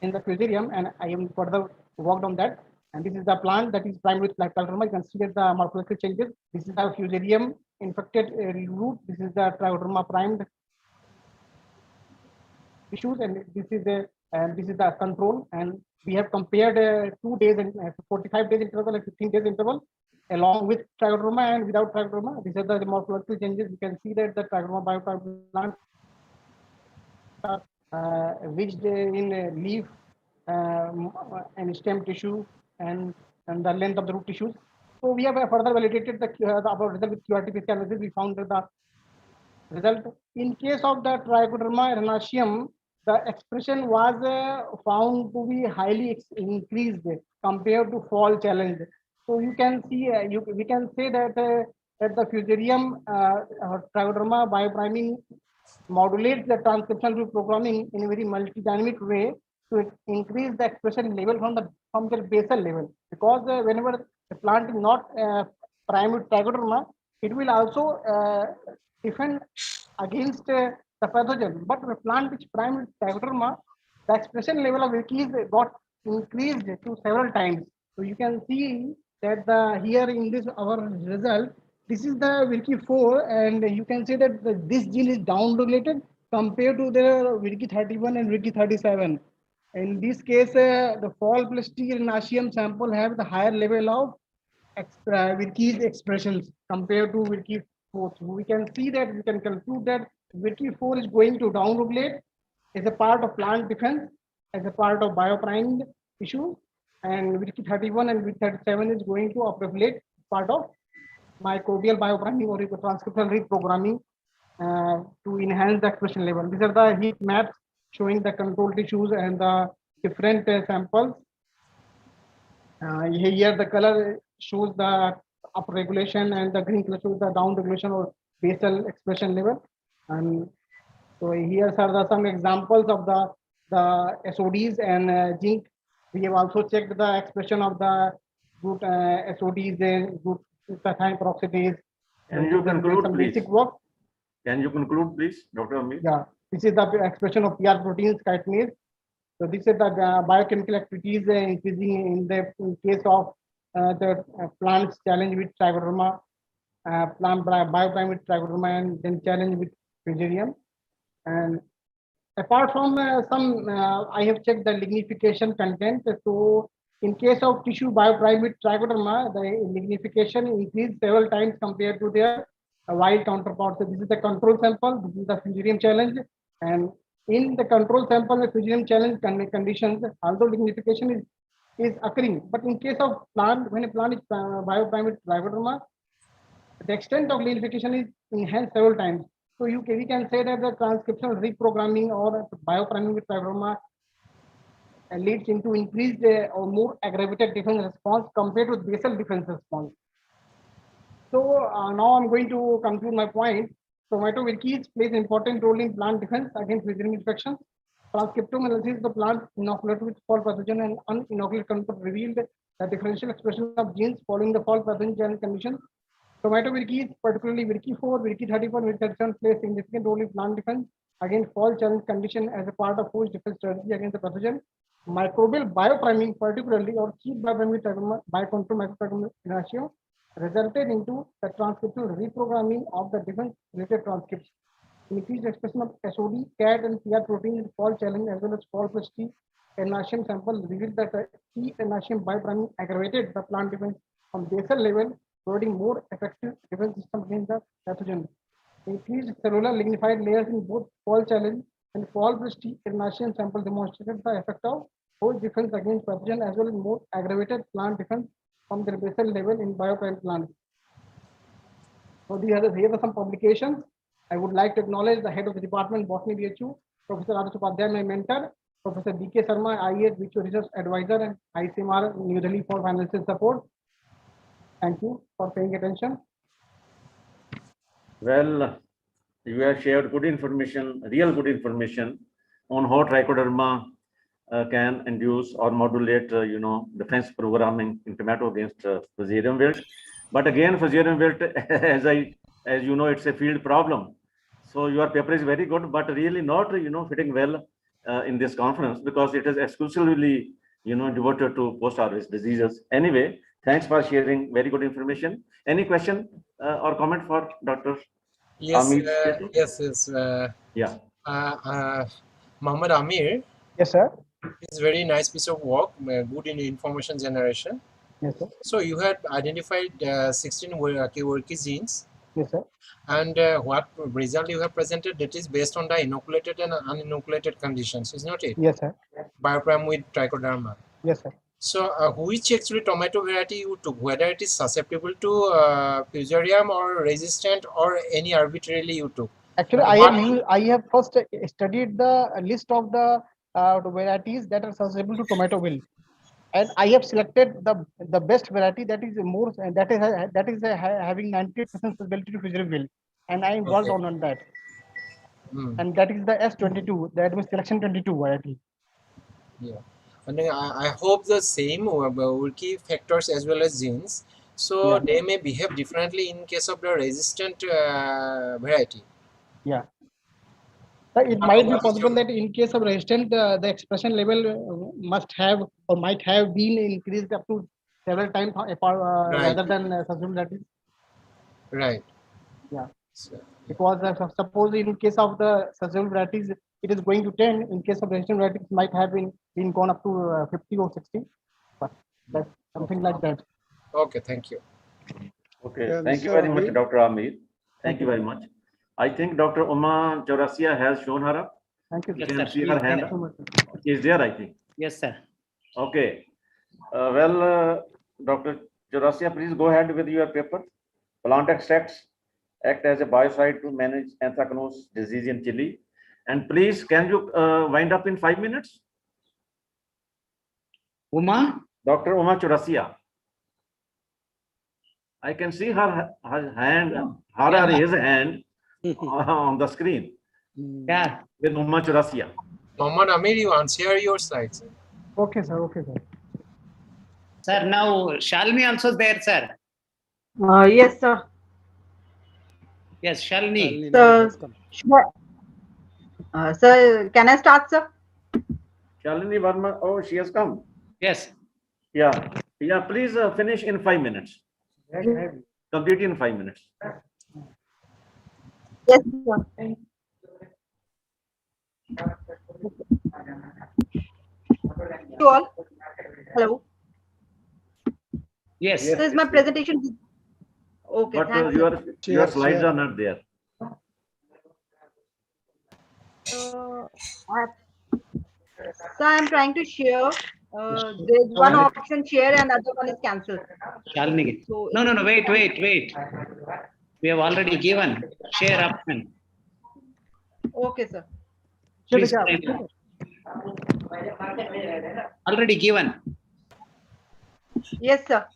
in the Fusarium, and I am further worked on that. And this is the plant that is primed with trichoderma. You can see that the morphological changes. This is the Fusarium infected root. This is the trichoderma primed tissues, and this is the control. And we have compared 2 days and 45 days interval and 15 days interval along with trichoderma and without trichoderma. These are the morphological changes. You can see that the trichoderma bioplant plants are ridged in leaf and stem tissue and the length of the root tissues. So we have further validated the our result with QRT-PCR analysis. We found that the result in case of the trichoderma inertium, the expression was found to be highly increased compared to fall challenge. So you can see, we can say that that the Fusarium trichoderma biopriming modulates the transcription reprogramming in a very multidynamic way to increase the expression level from the basal level. Because whenever the plant is not primed with trichoderma, it will also defend against the pathogen. But the plant which primed with trichoderma, the expression level of Virkeys got increased to several times. So you can see that here in this our result, this is the Virky 4, and you can see that this gene is down regulated compared to the Virky 31 and Virky 37. In this case, the fall plus T inertium sample have the higher level of Virky's expressions compared to Virky 4. So we can see that, we can conclude that Virky 4 is going to down regulate as a part of plant defense, as a part of bioprimed tissue, and Virky 31 and Virky 37 is going to upregulate part of microbial biopriming or transcriptional reprogramming to enhance the expression level. These are the heat maps showing the control tissues and the different samples. Here the color shows the up regulation and the green cluster with the down regulation or basal expression level. And so here are some examples of the SODs and zinc. We have also checked the expression of the good SODs and good cytosine peroxidase. Can you conclude, some please? basic work. Can you conclude, please, Dr. Amit? Yeah, this is the expression of PR proteins, chitinase. So this is the biochemical activities increasing in case of the plants challenge with trichoderma, plant bioprime with trichoderma, and then challenge with fusarium. And apart from I have checked the lignification content. So in case of tissue bioprime with trichoderma, the lignification increased several times compared to their wild counterparts. So this is the control sample. This is the fusarium challenge, and in the control sample, the fusarium challenge conditions, although lignification is occurring, but in case of plant, when a plant is bioprime with trichoderma, the extent of lignification is enhanced several times. So we can say that the transcriptional reprogramming or biopriming with trichoderma leads into increased or more aggravated defense response compared with basal defense response. So now I'm going to conclude my point. So mitovirkis plays an important role in plant defense against fusarium infections. Transcriptome analysis of the plant inoculated with fall pathogen and uninoculated control revealed the differential expression of genes following the fall pathogen conditions. So mitovirkis, particularly virki 4, virki 34, virki 37, play a significant role in plant defense against fall challenge condition as a part of host defense strategy against the pathogen. Microbial biopriming, particularly or cheap biopriming biocontrol microbial resulted into the transcriptional reprogramming of the defense-related transcripts. Increased expression of SOD, CAT, and PR protein in fall challenge as well as fall plus T N-Asium sample revealed that the T N-Asium biopriming aggravated the plant defense on basal level, providing more effective defense system against the pathogen. Increased cellular lignified layers in both fall challenge and fall plus T N-Asium sample demonstrated the effect of host defense against pathogen as well as more aggravated plant defense from the basal level in bioprime plants. So here are some publications. I would like to acknowledge the head of the department, Botany BHU, Professor Adarsh Upadhyay, my mentor, Professor D.K. Sharma, IES BHU Research Advisor, and ICMR New Delhi for financial support. Thank you for paying attention. Well, you have shared good information, real good information on how trichoderma can induce or modulate, defense programming in tomato against fusarium wilt. But again, fusarium wilt, as you know, it's a field problem. So your paper is very good, but really not, fitting well in this conference because it is exclusively, devoted to post-harvest diseases. Anyway, thanks for sharing very good information. Any question or comment for Dr. Yes, Amit? yes. Yeah. Muhammad Amir. Yes, sir. It's very nice piece of work, good in information generation. Yes, sir. So you had identified 16 worky genes. Yes, sir. And what result you have presented, that is based on the inoculated and uninoculated conditions, is not it? Yes, sir. Bioprime with trichoderma. Yes, sir. So which actually tomato variety you took, whether it is susceptible to fusarium or resistant or any arbitrarily you took? Actually, I have first studied the list of the varieties that are susceptible to tomato wilt, and I have selected the best variety that is more that is having 98% susceptibility to fusarium wilt, and I worked on that. And that is the S22, that was selection 22 variety. Yeah, and I hope the same worky factors as well as genes, so they may behave differently in case of the resistant variety. Yeah. It might be possible that in case of resistant, the expression level must have or might have been increased up to several times rather than susceptibility. Right. Yeah. Because suppose in case of the susceptible varieties, it is going to 10. In case of resistant varieties, it might have been gone up to 50 or 60. But that's something like that. Okay, thank you. Okay, thank you very much, Dr. Amit. Thank you very much. I think Dr. Uma Chaurasia has shown her up. Thank you. You can see her hand. She is there, I think. Yes, sir. Okay. Dr. Chaurasia, please go ahead with your paper. Plant extracts act as a biocide to manage anthracnose disease in chili. And please, can you wind up in 5 minutes? Uma? Dr. Uma Chaurasia. I can see her hand, her or his hand on the screen. Yeah. With Muhammad Churasia. Mohammad Amir, you share your slides. Okay, sir. Okay, sir. Sir, now Shalini also there, sir. Yes, sir. Yes, Shalini. Sir, can I start, sir? Shalini Verma, oh, she has come. Yes. Yeah, yeah, please finish in 5 minutes. Complete in 5 minutes. Yes, sir. You all. Hello. Yes. This is my presentation. Okay, But thanks. your slides are not there. So I'm trying to share. There's one option share and other one is cancel. Shalini. So No, wait. We have already given share option. Okay, sir. Please already given. Yes, sir.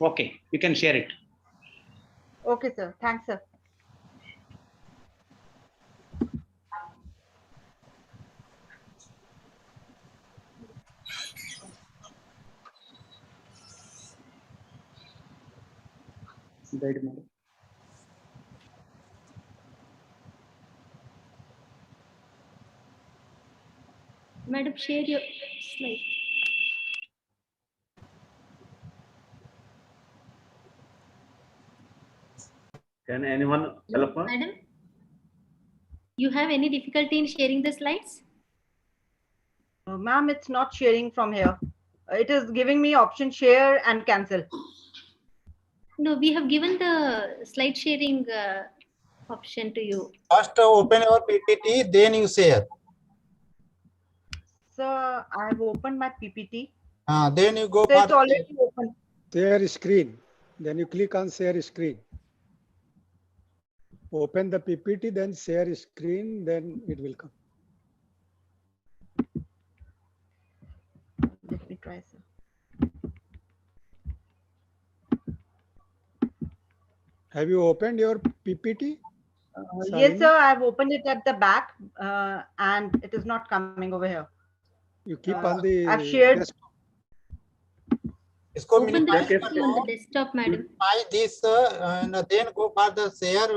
Okay, you can share it. Okay, sir. Thanks, sir. Madam, share your slide. Can anyone help her? Madam, you have any difficulty in sharing the slides? Ma'am, it's not sharing from here. It is giving me option share and cancel. No, we have given the slide sharing option to you. First open your PPT, then you share. So I have opened my PPT. Then you go So for it's already open. Share screen. Then you click on share screen. Open the PPT, then share screen, then it will come. Let me try, sir. Have you opened your PPT? Yes, sir. I've opened it at the back and it is not coming over here. You keep on the I've shared. Open the PPT on the desktop, madam. Minimize this and then go for the share,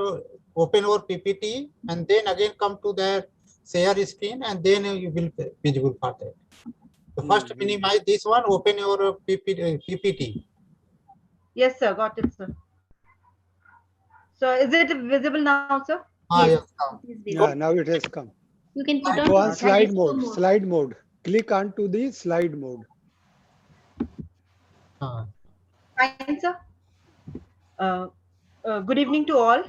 open your PPT, and then again come to the share screen, and then you will be visible for that. So first minimize this one, open your PPT. Yes, sir. Got it, sir. So is it visible now, sir? Yes. Yeah, now it has come. You can put Go on on slide mode. Slide mode. Click on to the slide mode. Fine, sir. Good evening to all.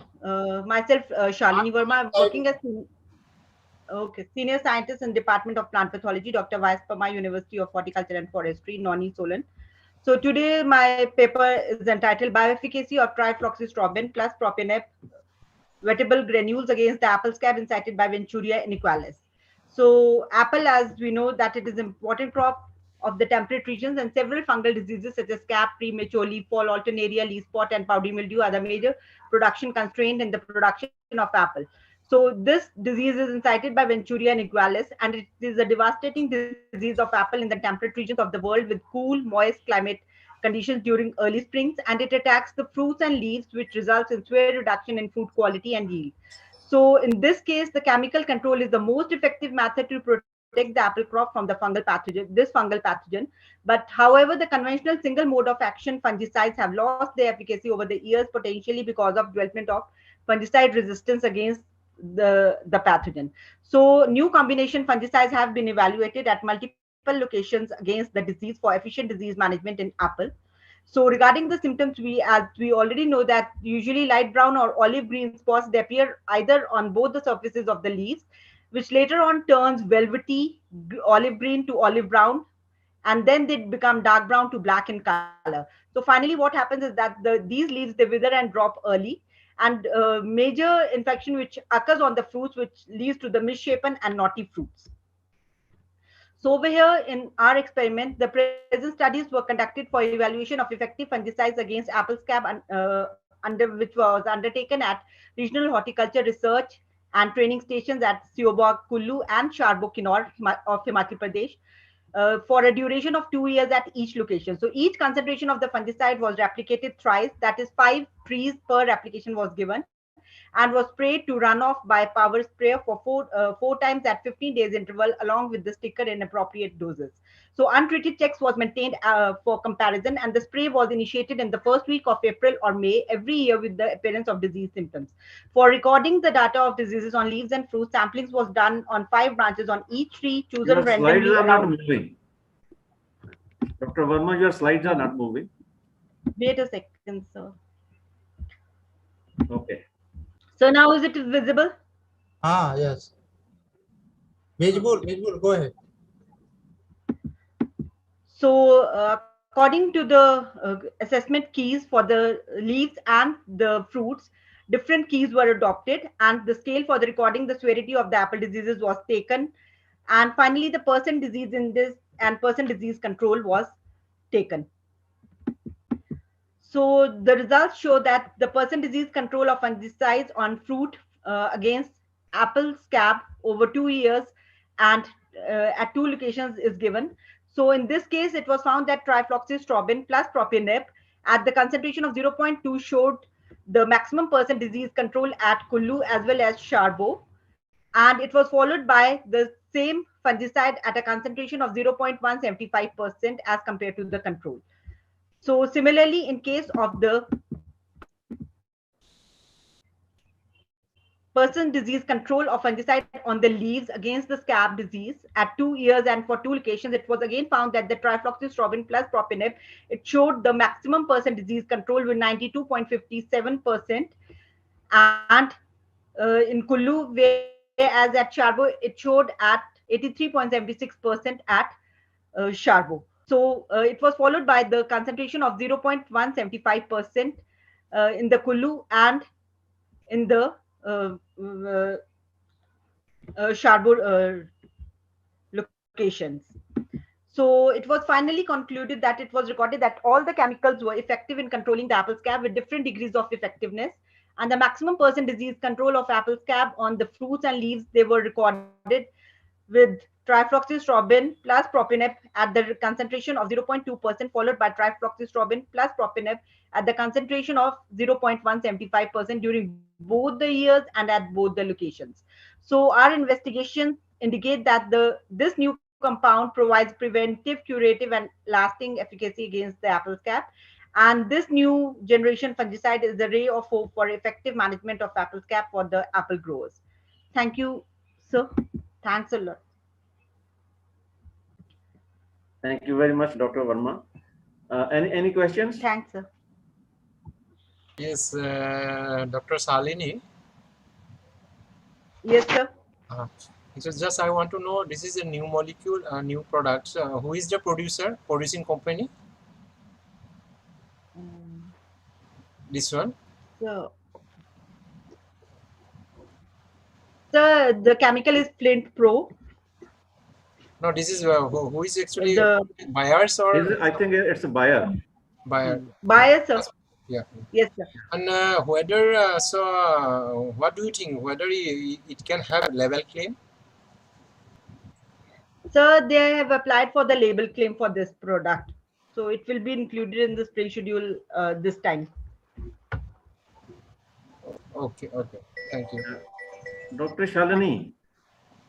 Myself, Shalini Verma. I'm working as senior scientist in Department of Plant Pathology, Dr. Vice Parma, University of Horticulture and Forestry, Noni, Solan. So today my paper is entitled Bioefficacy of Trifloxystrobin plus Propionate Vegetable Granules against the apple scab incited by Venturiae iniqualis. So apple, as we know, that it is an important crop of the temperate regions, and several fungal diseases such as scab, premature leaf fall, alternaria, leaf spot, and powdery mildew are the major production constraint in the production of apple. So this disease is incited by Venturiae iniqualis, and it is a devastating disease of apple in the temperate regions of the world with cool, moist climate conditions during early springs, and it attacks the fruits and leaves, which results in severe reduction in fruit quality and yield. So in this case, the chemical control is the most effective method to protect the apple crop from the fungal pathogen. But however, the conventional single mode of action fungicides have lost their efficacy over the years, potentially because of development of fungicide resistance against the pathogen. So new combination fungicides have been evaluated at multiple locations against the disease for efficient disease management in apple. So regarding the symptoms, as we already know that usually light brown or olive green spots, they appear either on both the surfaces of the leaves, which later on turns velvety olive green to olive brown, and then they become dark brown to black in color. So finally what happens is that these leaves, they wither and drop early, and major infection which occurs on the fruits, which leads to the misshapen and knotty fruits. So over here in our experiment, the present studies were conducted for evaluation of effective fungicides against apple scab, under which was undertaken at Regional Horticulture Research and Training Stations at Siobog, Kullu and Sharbo, Kinnaur of Himachal Pradesh, for a duration of 2 years at each location. So each concentration of the fungicide was replicated thrice, that is 5 trees per application was given, and was sprayed to run off by power sprayer for four times at 15 days interval, along with the sticker in appropriate doses. So untreated checks was maintained for comparison, and the spray was initiated in the first week of April or May every year with the appearance of disease symptoms. For recording the data of diseases on leaves and fruits, samplings was done on 5 branches on each tree, chosen Your randomly. slides are not moving. Dr. Verma, your slides are not moving. Wait a second, sir. Okay. So now is it visible? Ah, yes. Visible, go ahead. So according to the assessment keys for the leaves and the fruits, different keys were adopted, and the scale for the recording the severity of the apple diseases was taken. And finally, the percent disease index and percent disease control was taken. So the results show that the percent disease control of fungicides on fruit against apple scab over 2 years and at 2 locations is given. So in this case, it was found that trifloxystrobin plus propionib at the concentration of 0.2 showed the maximum percent disease control at Kullu as well as Sharbo. And it was followed by the same fungicide at a concentration of 0.175% as compared to the control. So similarly, in case of the percent disease control of fungicide on the leaves against the scab disease at 2 years and for 2 locations, it was again found that the trifloxystrobin plus propionib, it showed the maximum percent disease control with 92.57%. And in Kullu, whereas at Sharbo, it showed at 83.76% at Sharbo. So it was followed by the concentration of 0.175% in the Kullu and in the Sharbo locations. So it was finally concluded that it was recorded that all the chemicals were effective in controlling the apple scab with different degrees of effectiveness, and the maximum percent disease control of apple scab on the fruits and leaves, they were recorded with trifloxystrobin plus propionib at the concentration of 0.2%, followed by trifloxystrobin plus propionib at the concentration of 0.175% during both the years and at both the locations. So our investigations indicate that this new compound provides preventive, curative, and lasting efficacy against the apple scab. And this new generation fungicide is a ray of hope for effective management of apple scab for the apple growers. Thank you, sir. Thanks a lot. Thank you very much, Dr. Verma. Any questions? Thanks, sir. Yes, Dr. Shalini. Yes, sir. So just I want to know, this is a new molecule, a new product. Who is the producing company? This one? So, the chemical is Flint Pro. No, this is who is actually the buyers, or I think it's a buyer. Buyer, sir. Yeah. Yes, sir. And whether what do you think? Whether it can have a label claim? Sir, they have applied for the label claim for this product, so it will be included in the spray schedule this time. Okay. Thank you. Dr. Shalini.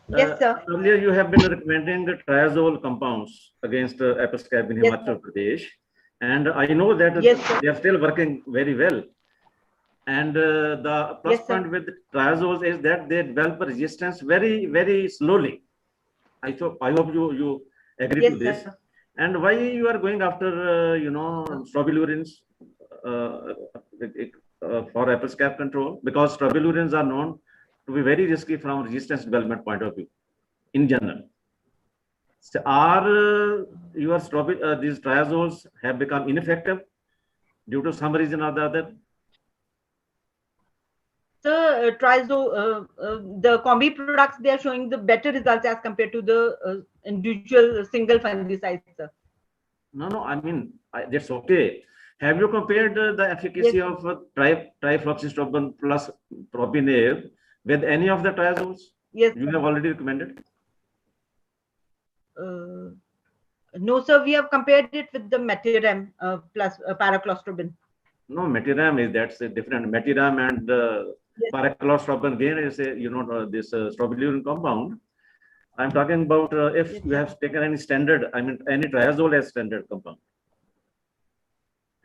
Yes, sir. Earlier you have been recommending the triazole compounds against apple scab in Himachal Pradesh, and I know that they are still working very well. And the plus point with triazoles is that they develop resistance very, very slowly. I hope you agree to this. Sir. And why you are going after strobilurins for apple scab control? Because strobilurins are known to be very risky from resistance development point of view in general. So are these triazoles have become ineffective due to some reason or the other? the combi products, they are showing the better results as compared to the individual single fungicides, sir. No, I mean, that's okay. Have you compared the efficacy of trifloxystrobin plus propinave with any of the triazoles? Yes. You have already recommended? No, sir, we have compared it with the Metiram plus paraclostrobin. No, Metiram that's a different. Metiram and paraclostrobin again is a, this strobilurin compound. I'm talking about if you have taken any standard, I mean, any triazole as standard compound.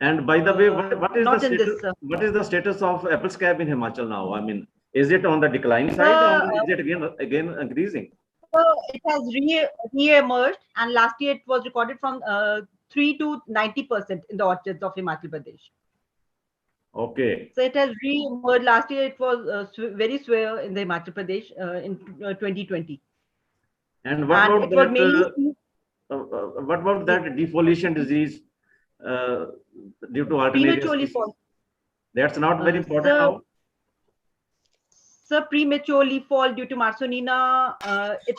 And by the way, what is the status? What is the status of apple scab in Himachal now? I mean, is it on the decline side or is it again increasing? It has re-emerged, and last year it was recorded from 3 to 90% in the orchards of Himachal Pradesh. Okay. So it has re-emerged. Last year it was very severe in the Himachal Pradesh in 2020. And what about that? What about that defoliation disease due to alternative species? That's not very important now. So premature leaf fall due to Marsonina, it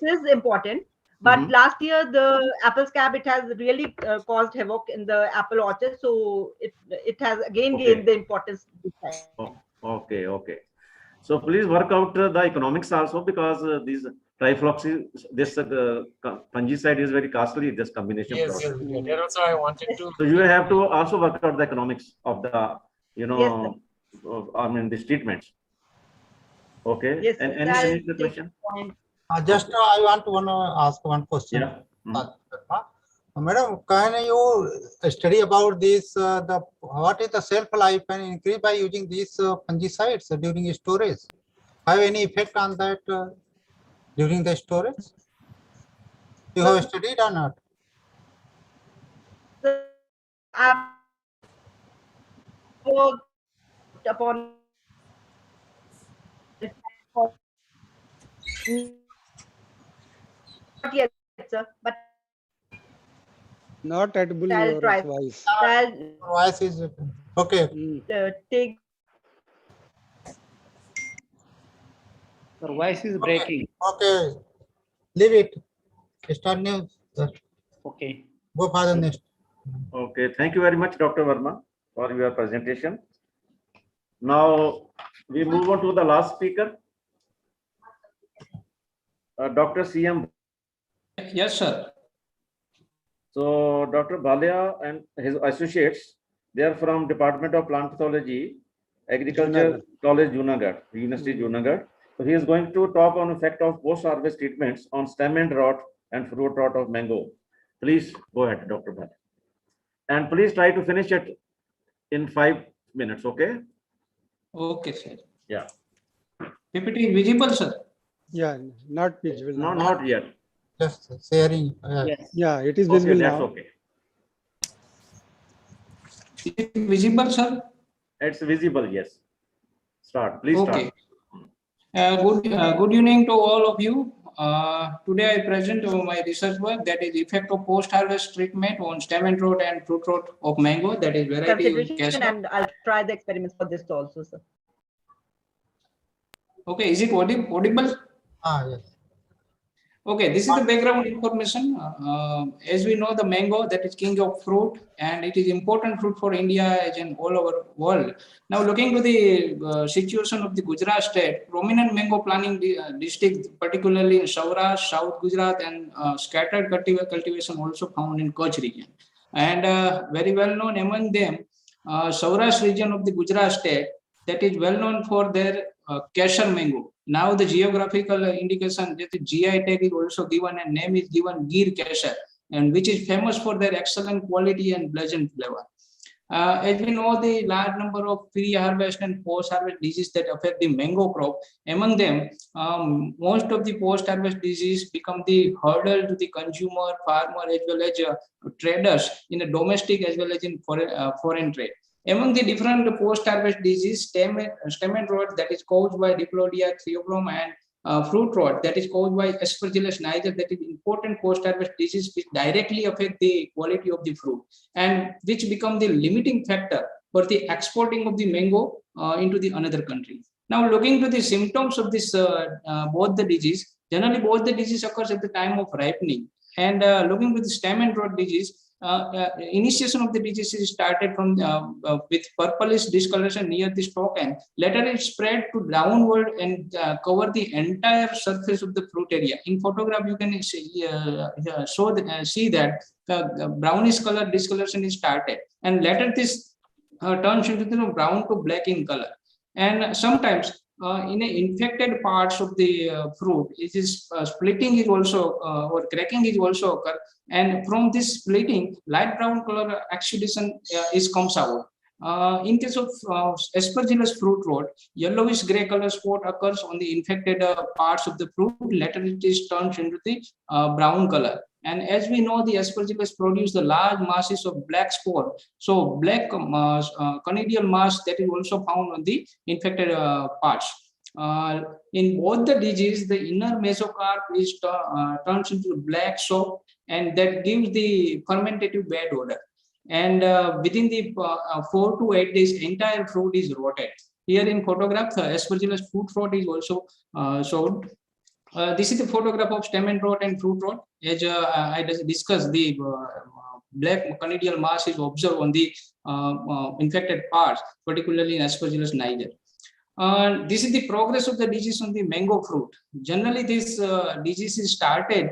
is important. But last year, the apple scab, it has really caused havoc in the apple orchard. So it has again gained the importance. Okay. So please work out the economics also, because these trifloxy, this fungicide is very costly, this combination. Yes, that also I wanted to. So you have to also work out the economics of the, I mean, these treatments. Okay. Yes, and any question? Just I want to ask one question. Yeah. Madam, can you study about this? What is the shelf life and increase by using these fungicides during storage? Have any effect on that during the storage? You have studied or not? Upon not yet, sir, but not audible. I'll try. Voice. Voice is okay. Take. Your voice is breaking. Okay. Leave it. Start new. Okay. Go for the next. Okay. Thank you very much, Dr. Verma, for your presentation. Now we move on to the last speaker, Dr. CM. Yes, sir. So Dr. Bhalia and his associates, they are from Department of Plant Pathology, Agriculture College, Junagadh, University Junagadh. So he is going to talk on effect of post-harvest treatments on stem end rot and fruit rot of mango. Please go ahead, Dr. Bhalia. And please try to finish it in 5 minutes, okay? Okay, sir. Yeah. PPT is visible, sir? Yeah, not visible. No, not yet. Just sharing. Yeah, it is visible okay, that's now. okay. Is it visible, sir? It's visible, yes. Start, please okay. Start. Good evening to all of you. Today I present my research work, that is effect of post-harvest treatment on stem and rot and fruit rot of mango, that is variety castor. And I'll try the experiments for this also, sir. Okay, is it audible? Yes. Okay, this is the background information. As we know, the mango, that is king of fruit, and it is important fruit for India as in all over world. Now, looking to the situation of the Gujarat state, prominent mango planting district, particularly in Saurashtra, South Gujarat, and scattered cultivation also found in Kutch region. And very well known among them, Saurashtra region of the Gujarat state, that is well known for their Kesar mango. Now the geographical indication, that the GI tag is also given and name is given Gir Kesar, and which is famous for their excellent quality and pleasant flavor. As we know, the large number of pre-harvest and post-harvest diseases that affect the mango crop, among them, most of the post-harvest disease become the hurdle to the consumer, farmer, as well as traders in the domestic as well as in foreign trade. Among the different post-harvest disease, stem and rot, that is caused by Diplodia theobroma, and fruit rot, that is caused by Aspergillus niger, that is important post-harvest disease which directly affect the quality of the fruit and which become the limiting factor for the exporting of the mango into the another country. Now, looking to the symptoms of this both the disease, generally both the disease occurs at the time of ripening. And looking to the stem and rod disease, initiation of the disease is started from with purplish discoloration near the stalk end. Later it spread to downward and cover the entire surface of the fruit area. In photograph, you can see, see that brownish color discoloration is started, and later this turns into brown to black in color. And sometimes in infected parts of the fruit, it is splitting is also or cracking is also occur, and from this splitting, light brown color exudation is comes out. In case of aspergillus fruit rot, yellowish gray color spot occurs on the infected parts of the fruit. Later, it is turned into the brown color. And as we know, the aspergillus produce the large masses of black spore. So black conidial mass that is also found on the infected parts. In both the disease, the inner mesocarp is turns into black soap, and that gives the fermentative bad odor. And within the 4 to 8 days, entire fruit is rotted. Here in photograph, aspergillus fruit rot is also showed. This is the photograph of stem and rot and fruit rot. As I discussed, the black conidial mass is observed on the infected parts, particularly in aspergillus niger. This is the progress of the disease on the mango fruit. Generally, this disease is started,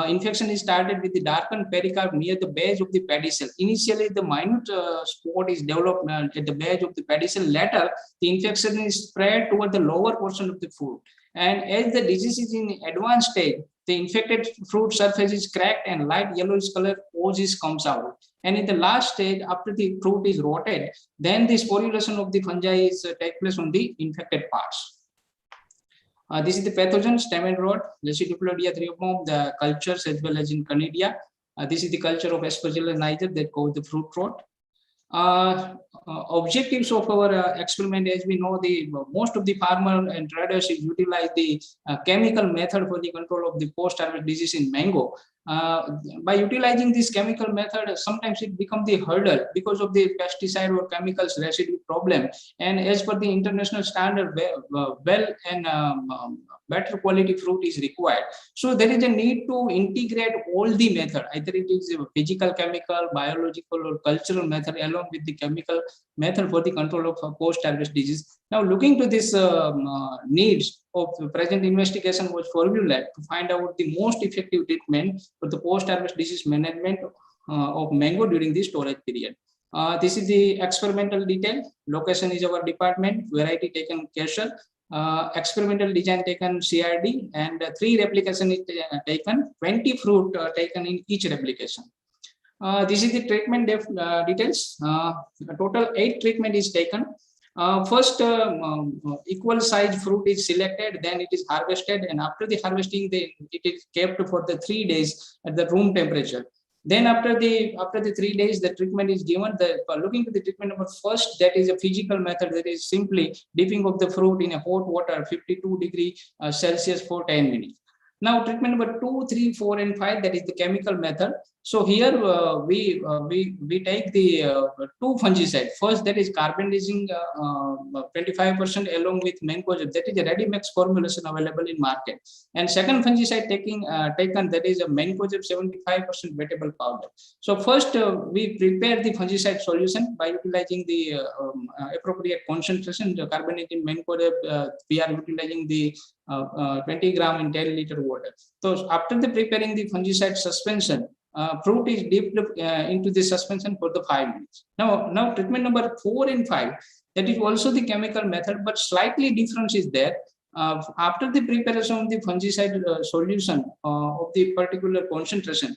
infection is started with the darkened pericarp near the base of the pedicel. Initially, the minute spot is developed at the base of the pedicel. Later, the infection is spread toward the lower portion of the fruit. And as the disease is in advanced stage, the infected fruit surface is cracked and light yellowish color ooze comes out. And in the last stage, after the fruit is rotted, then the sporulation of the fungi is take place on the infected parts. This is the pathogen, stem and rot, Lecidiplodia threophom, the cultures as well as in Conidia. This is the culture of Aspergillus niger that cause the fruit rot. Objectives of our experiment, as we know, the most of the farmer and traders utilize the chemical method for the control of the post-harvest disease in mango. By utilizing this chemical method, sometimes it becomes the hurdle because of the pesticide or chemicals residue problem. And as per the international standard, well and better quality fruit is required. So there is a need to integrate all the method, either it is a physical, chemical, biological, or cultural method, along with the chemical method for the control of post-harvest disease. Now, looking to this needs of the present investigation was formulated to find out the most effective treatment for the post-harvest disease management of mango during the storage period. This is the experimental detail. Location is our department, variety taken Kesher, experimental design taken CRD, and 3 replication is taken, 20 fruit taken in each replication. This is the treatment details. Total 8 treatment is taken. First, equal size fruit is selected, then it is harvested, and after the harvesting, it is kept for the 3 days at the room temperature. Then after the 3 days, the treatment is given. Looking to the treatment number first, that is a physical method, that is simply dipping of the fruit in a hot water, 52 degrees Celsius for 10 minutes. Now, treatment number 2, 3, 4, and 5, that is the chemical method. So here we take the 2 fungicide. First, that is carbendazim 25% along with mancozeb. That is a ready mix formulation available in market. And second fungicide taken, that is a mancozeb 75% wettable powder. So first we prepare the fungicide solution by utilizing the appropriate concentration. The carbendazim mancozeb, we are utilizing the 20 gram in 10 liter water. So after the preparing the fungicide suspension, fruit is dipped into the suspension for the 5 minutes. Now treatment number 4 and 5, that is also the chemical method, but slightly difference is there. After the preparation of the fungicide solution of the particular concentration,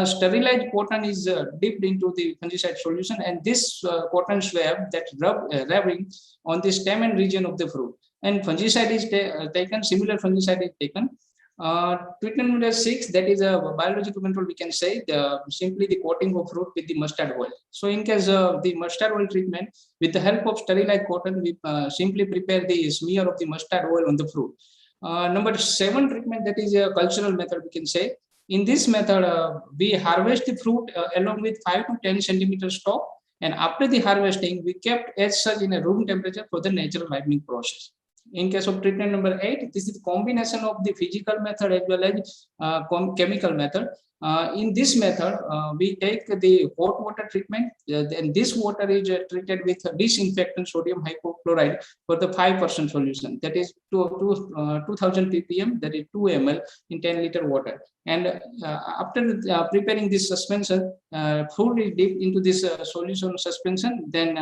sterilized cotton is dipped into the fungicide solution, and this cotton swab that rubbing on the stem and region of the fruit, and fungicide is taken, similar fungicide is taken. Treatment number 6, that is a biological control, we can say, simply the coating of fruit with the mustard oil. So in case of the mustard oil treatment, with the help of sterilized cotton, we simply prepare the smear of the mustard oil on the fruit. Number 7 treatment, that is a cultural method, we can say. In this method, we harvest the fruit along with 5 to 10 centimeter stalk, and after the harvesting, we kept as such in a room temperature for the natural ripening process. In case of treatment number 8, this is combination of the physical method as well as chemical method. In this method, we take the hot water treatment, and this water is treated with disinfectant sodium hypochlorite for the 5% solution, that is 2000 ppm, that is 2 ml in 10 liter water. And after preparing this suspension, food is dipped into this solution suspension, then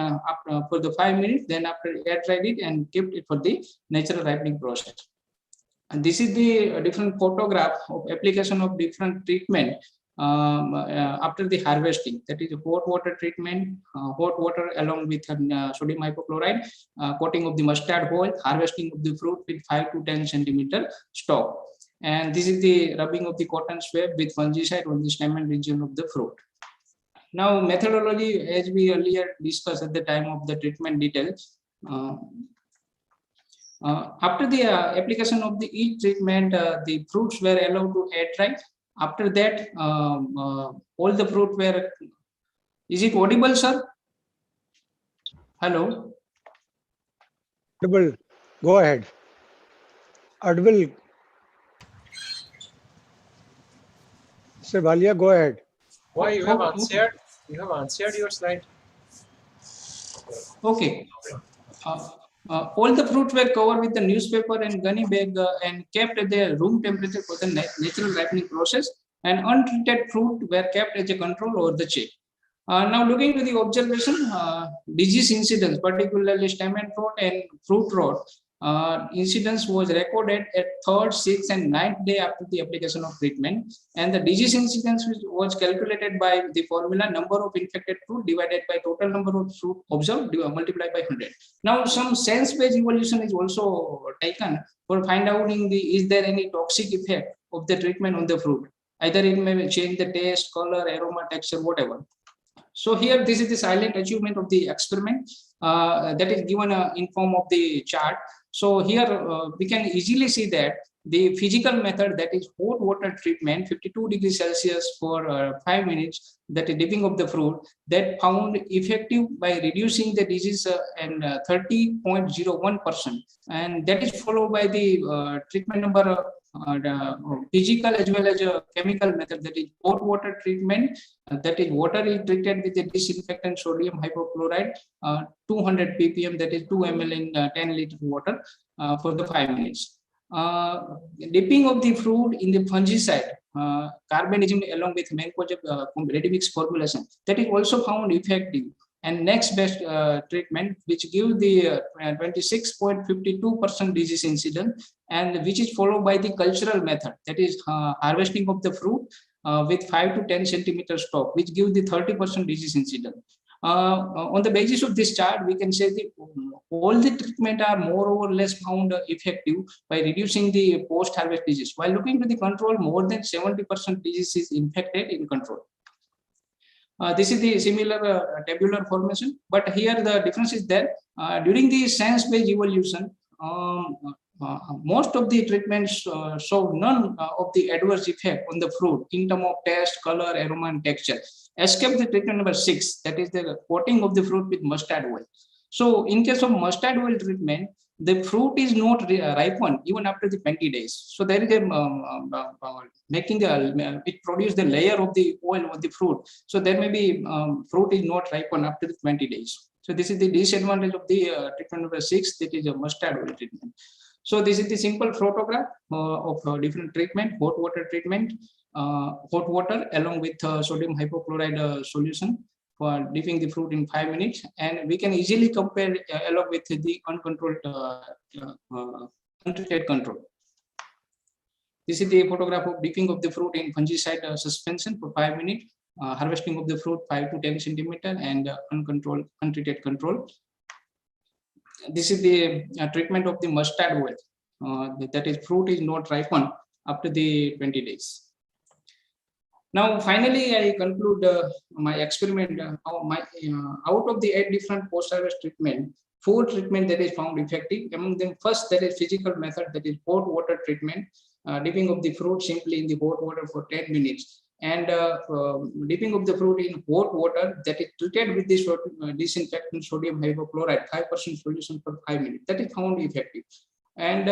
for the 5 minutes, then after air dried it and kept it for the natural ripening process. And this is the different photograph of application of different treatment after the harvesting. That is hot water treatment, hot water along with sodium hypochlorite, coating of the mustard oil, harvesting of the fruit with 5 to 10 centimeter stalk. And this is the rubbing of the cotton swab with fungicide on the stamen region of the fruit. Now, methodology, as we earlier discussed at the time of the treatment details, after the application of the each treatment, the fruits were allowed to air dry. After that, all the fruit were. Is it audible, sir? Hello. Audible. Go ahead. Audible. Sir Valia, go ahead. Why you have answered? You have answered your slide. Okay. All the fruits were covered with the newspaper and gunny bag and kept at their room temperature for the natural ripening process, and untreated fruit were kept as a control over the chain. Now looking to the observation, disease incidence, particularly stamen rot and fruit rot, incidence was recorded at 3rd, 6th and 9th day after the application of treatment, and the disease incidence was calculated by the formula number of infected fruit divided by total number of fruit observed multiplied by 100. Now some sense-based evaluation is also taken for find out is there any toxic effect of the treatment on the fruit. Either it may change the taste, color, aroma, texture, whatever. So here, this is the silent achievement of the experiment that is given in form of the chart. So here we can easily see that the physical method, that is hot water treatment, 52 degrees Celsius for 5 minutes, that is dipping of the fruit, that found effective by reducing the disease and 30.01%. And that is followed by the treatment number physical as well as a chemical method, that is hot water treatment, that is water is treated with the disinfectant sodium hypochlorite 200 ppm, that is 2 ml in 10 liter water for the 5 minutes. Dipping of the fruit in the fungicide carbanism along with mancozeb ready mix formulation, that is also found effective. And next best treatment, which gives the 26.52% disease incidence, and which is followed by the cultural method, that is harvesting of the fruit with 5 to 10 centimeter stalk, which gives the 30% disease incidence. On the basis of this chart, we can say that all the treatment are more or less found effective by reducing the post-harvest disease. While looking to the control, more than 70% disease is infected in control. This is the similar tabular formation, but here the difference is there. During the science-based evolution, most of the treatments show none of the adverse effect on the fruit in terms of taste, color, aroma, and texture, except the treatment number 6, that is the coating of the fruit with mustard oil. So in case of mustard oil treatment, the fruit is not ripened even after the 20 days. So there is a making the it produces the layer of the oil of the fruit. So there may be fruit is not ripened after the 20 days. So this is the disadvantage of the treatment number 6, that is a mustard oil treatment. So this is the simple photograph of different treatment, hot water treatment, hot water along with sodium hypochlorite solution for dipping the fruit in 5 minutes, and we can easily compare along with the uncontrolled untreated control. This is the photograph of dipping of the fruit in fungicide suspension for 5 minutes, harvesting of the fruit 5 to 10 centimeter, and uncontrolled untreated control. This is the treatment of the mustard oil, that is fruit is not ripened after the 20 days. Now, finally, I conclude my experiment. Out of the 8 different post-harvest treatment, 4 treatment that is found effective. Among them, first, there is physical method, that is hot water treatment, dipping of the fruit simply in the hot water for 10 minutes, and dipping of the fruit in hot water that is treated with this disinfectant sodium hypochlorite 5% solution for 5 minutes. That is found effective. And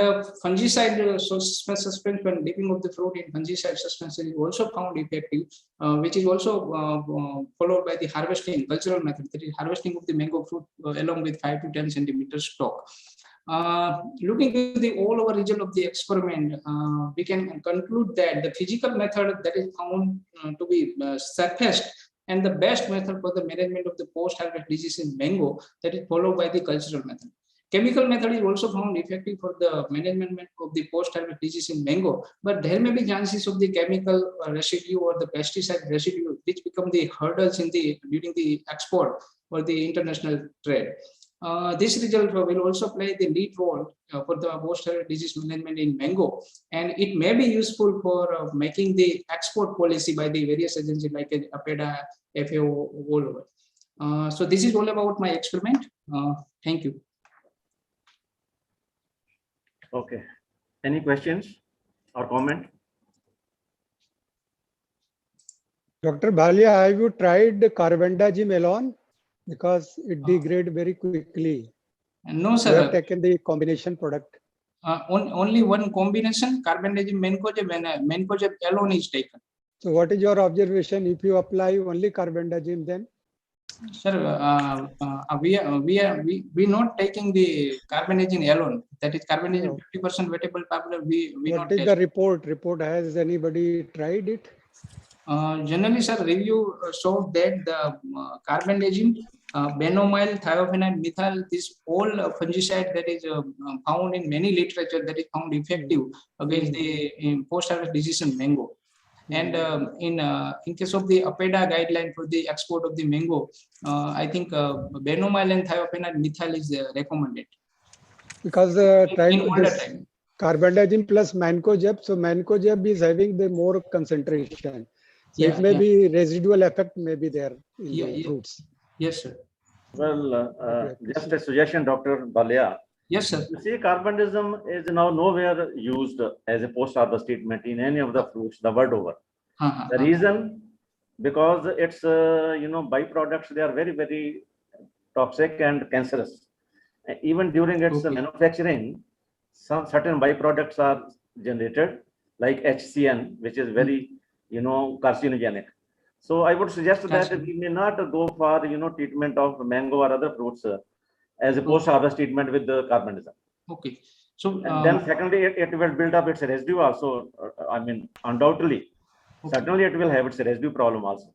fungicide suspension, dipping of the fruit in fungicide suspension is also found effective, which is also followed by the harvesting, cultural method, that is harvesting of the mango fruit along with 5 to 10 centimeters stalk. Looking to the all over region of the experiment, we can conclude that the physical method that is found to be safest and the best method for the management of the post-harvest disease in mango, that is followed by the cultural method. Chemical method is also found effective for the management of the post-harvest disease in mango, but there may be chances of the chemical residue or the pesticide residue which become the hurdles in the during the export or the international trade. This result will also play the lead role for the post-harvest disease management in mango, and it may be useful for making the export policy by the various agencies like APEDA, FAO, all over. So this is all about my experiment. Thank you. Okay. Any questions or comment? Dr. Bhalia, have you tried carbendazim alone? Because it degrades very quickly. No, sir. You have taken the combination product. Only one combination, carbendazim mancozeb, when mancozeb alone is taken. So what is your observation if you apply only carbendazim then? Sir, we not taking the carbendazim alone. That is carbendazim 50% wettable tablet. We What not is test. the report? Has anybody tried it? Generally, sir, review showed that the carbendazim, benomyl, thiophanate, methyl, this all fungicide that is found in many literature that is found effective against the post-harvest disease in mango. And in case of the APEDA guideline for the export of the mango, I think benomyl and thiophanate methyl is recommended. Because carbendazim plus mancozeb, so mancozeb is having the more concentration. So it may be residual effect may be there in the fruits. Yes, sir. Well, just a suggestion, Dr. Bhalia. Yes, sir. You see, carbendazim is now nowhere used as a post-harvest treatment in any of the fruits the world over. The reason, because it's byproducts, they are very, very toxic and cancerous. Even during its manufacturing, some certain byproducts are generated, like HCN, which is very carcinogenic. So I would suggest that we may not go for treatment of mango or other fruits as a post-harvest treatment with the carbendazim. Okay. So and then secondly, it will build up its residue also. I mean, undoubtedly, certainly it will have its residue problem also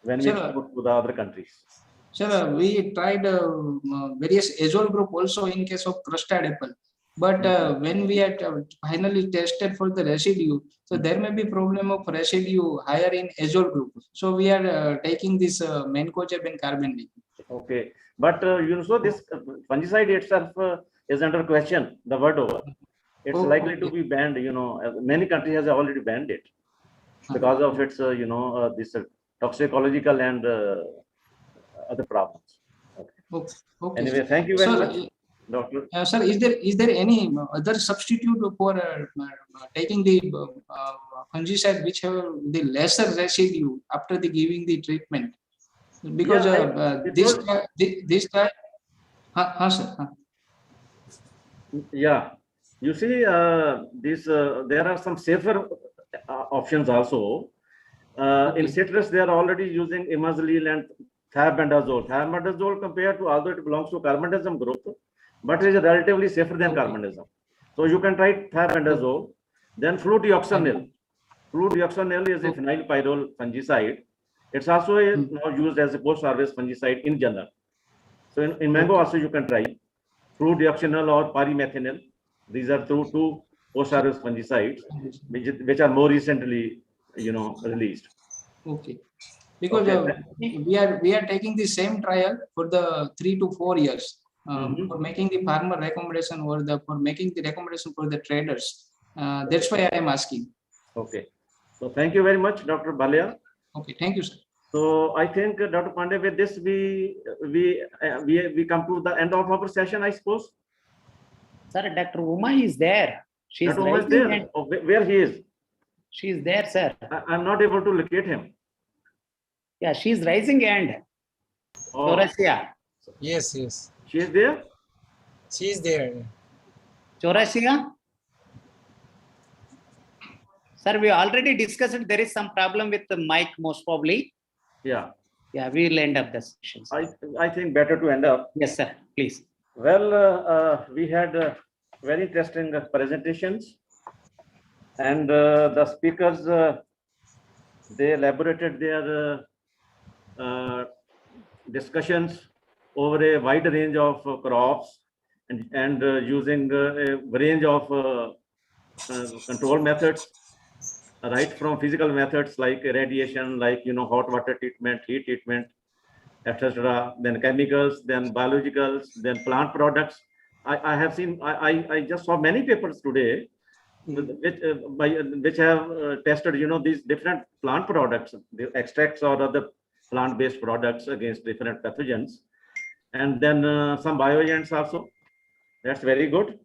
when we export to the other countries. Sir, we tried various azole group also in case of crusted apple. But when we had finally tested for the residue, so there may be problem of residue higher in azole group. So we are taking this mancozeb and carbendazim. Okay, but this fungicide itself is under question the world over. It's likely to be banned. Many countries have already banned it because of its this toxicological and other problems. Okay. Anyway, thank you very much. Doctor. Sir, is there any other substitute for taking the fungicide which have the lesser residue after the giving the treatment? Because this type, sir. Yeah, you see, there are some safer options also. In citrus, they are already using imazalil and thiabendazole. Thiabendazole, compared to, although it belongs to carbendazim group, but it is relatively safer than carbendazim. So you can try thiabendazole. Then fludeoxanil. Fludeoxanil is a phenylpyrrole fungicide. It's also now used as a post-harvest fungicide in general. So in mango also you can try fludeoxanil or pyrimethanil. These are two post-harvest fungicides which are more recently released. Okay. Because we are taking the same trial for the 3 to 4 years. For making the farmer recommendation or for making the recommendation for the traders. That's why I am asking. Okay. So thank you very much, Dr. Bhalia. Okay, thank you, sir. So I think Dr. Pandey, with this we come to the end of our session, I suppose. Sir, Dr. Uma is there. She is Uma is there. Oh, where he is? She is there, sir. I'm not able to locate him. Yeah, she is rising hand. Oh. Russia. Yes. She is there? She is there. Chaurasia? Sir, we already discussed there is some problem with the mic most probably. Yeah. Yeah, we will end up the session. I think better to end up. Yes, sir. Please. Well, we had very interesting presentations, and the speakers they elaborated their discussions over a wide range of crops and using a range of control methods, right from physical methods like radiation, like hot water treatment, heat treatment, etc. Then chemicals, then biologicals, then plant products. I have seen. I just saw many papers today, which have tested these different plant products, the extracts or other plant-based products against different pathogens, and then some bioagents also. That's very good.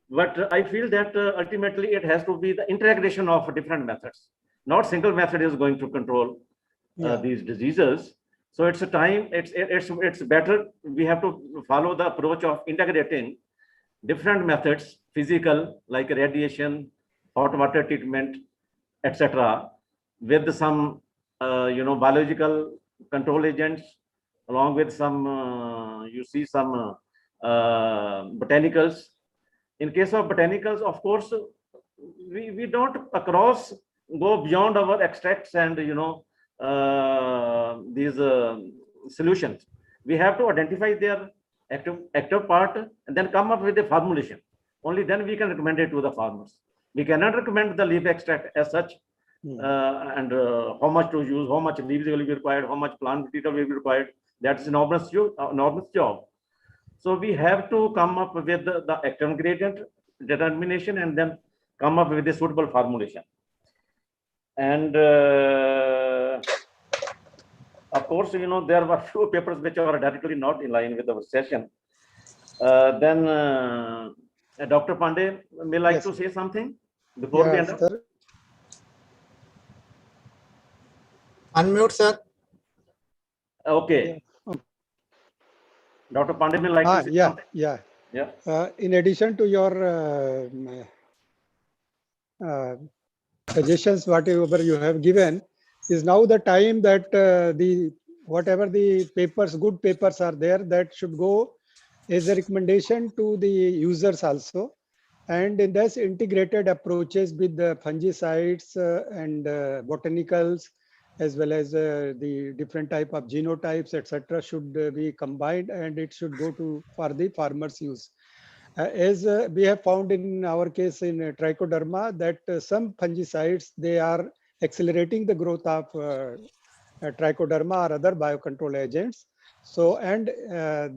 But I feel that ultimately it has to be the integration of different methods. Not single method is going to control these diseases. So it's a time. It's better. We have to follow the approach of integrating different methods, physical like radiation, hot water treatment, etc., with some biological control agents, along with some some botanicals. In case of botanicals, of course, we don't go beyond our extracts and these solutions. We have to identify their active part and then come up with a formulation. Only then we can recommend it to the farmers. We cannot recommend the leaf extract as such, and how much to use, how much leaves will be required, how much plant material will be required. That's an enormous job. So we have to come up with the active ingredient determination and then come up with a suitable formulation. And of course, there were few papers which are directly not in line with our session. Then Dr. Pandey may like to say something before we end up. Sir. Unmute, sir. Okay. Dr. Pandey may like to say something. Yeah. In addition to your suggestions, whatever you have given, is now the time that whatever the papers, good papers are there, that should go as a recommendation to the users also. And in this integrated approaches with the fungicides and botanicals, as well as the different type of genotypes, etc., should be combined, and it should go for the farmers' use. As we have found in our case in trichoderma, that some fungicides, they are accelerating the growth of trichoderma or other biocontrol agents. So, and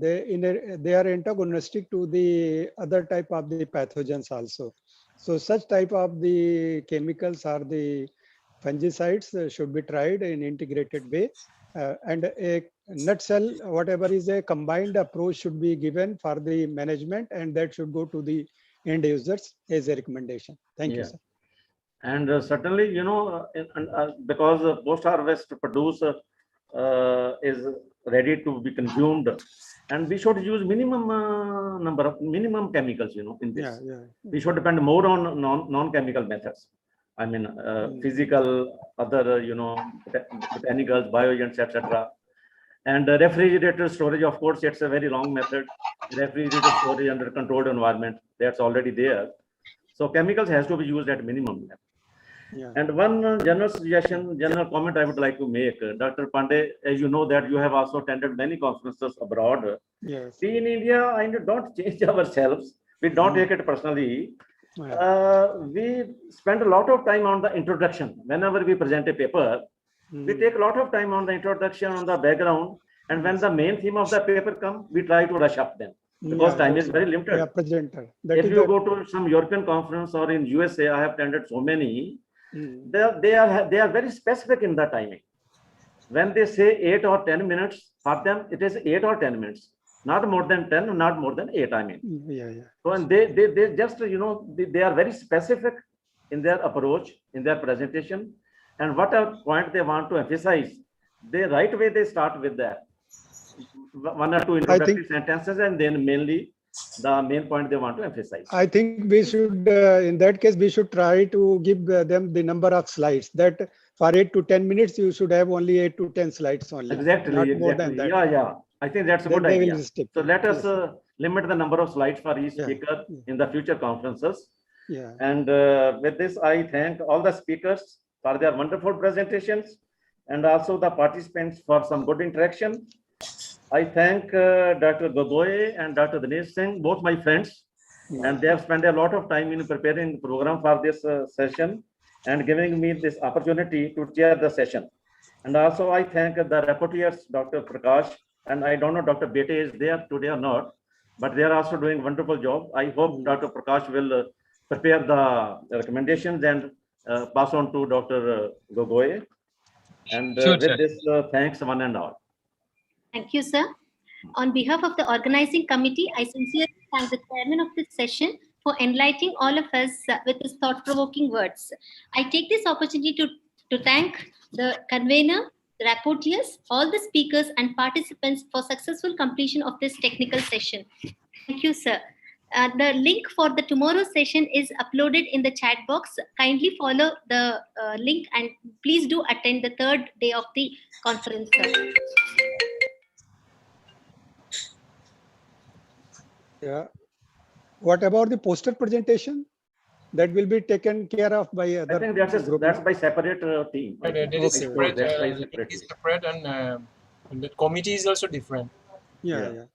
they are antagonistic to the other type of the pathogens also. So such type of the chemicals or the fungicides should be tried in integrated way. And a nutshell, whatever is a combined approach should be given for the management, and that should go to the end users as a recommendation. Thank you, sir. And certainly, because post-harvest produce is ready to be consumed, and we should use minimum chemicals, in this. We should depend more on non-chemical methods. I mean, physical, other, botanicals, bioagents, etc. And refrigerator storage, of course, it's a very long method. Refrigerator storage under controlled environment, that's already there. So chemicals has to be used at minimum. And one general suggestion, general comment I would like to make, Dr. Pandey, as you know that you have also attended many conferences abroad. Yes. We in India, don't change ourselves. We don't take it personally. We spend a lot of time on the introduction. Whenever we present a paper, we take a lot of time on the introduction, on the background, and when the main theme of the paper comes, we try to rush up then, because time is very limited. Presenter. If you go to some European conference or in USA, I have attended so many. They are very specific in the timing. When they say 8 or 10 minutes, for them it is 8 or 10 minutes, not more than 10, not more than 8. I mean, so and they just they are very specific in their approach, in their presentation, and what a point they want to emphasize. The right way they start with that 1 or 2 introductory sentences, and then mainly the main point they want to emphasize. I think we should, in that case, we should try to give them the number of slides. That for 8 to 10 minutes, you should have only 8 to 10 slides only. Exactly, not exactly. more than that. Yeah. I think that's a Then good they will idea. stick. So let us Yes. limit the number of slides for each Yeah. speaker in the future conferences. Yeah. And with this, I thank all the speakers for their wonderful presentations and also the participants for some good interaction. I thank Dr. Gogoi and Dr. Dinesh Singh, both my friends, and they have spent a lot of time in preparing the program for this session and giving me this opportunity to chair the session. And also I thank the rapporteurs, Dr. Prakash, and I don't know Dr. Bete is there today or not, but they are also doing a wonderful job. I hope Dr. Prakash will prepare the recommendations and pass on to Dr. Gogoi. And Sure, with sir. this, thanks one and all. Thank you, sir. On behalf of the organizing committee, I sincerely thank the chairman of this session for enlightening all of us with his thought-provoking words. I take this opportunity to thank the convener, the rapporteurs, all the speakers and participants for successful completion of this technical session. Thank you, sir. The link for the tomorrow's session is uploaded in the chat box. Kindly follow the link and please do attend the third day of the conference, sir. Yeah. What about the poster presentation? That will be taken care of by other. I think that's by separate team. I think. That is Okay. separate. That's by Link separate is team. separate, and the committee is also different. Yeah.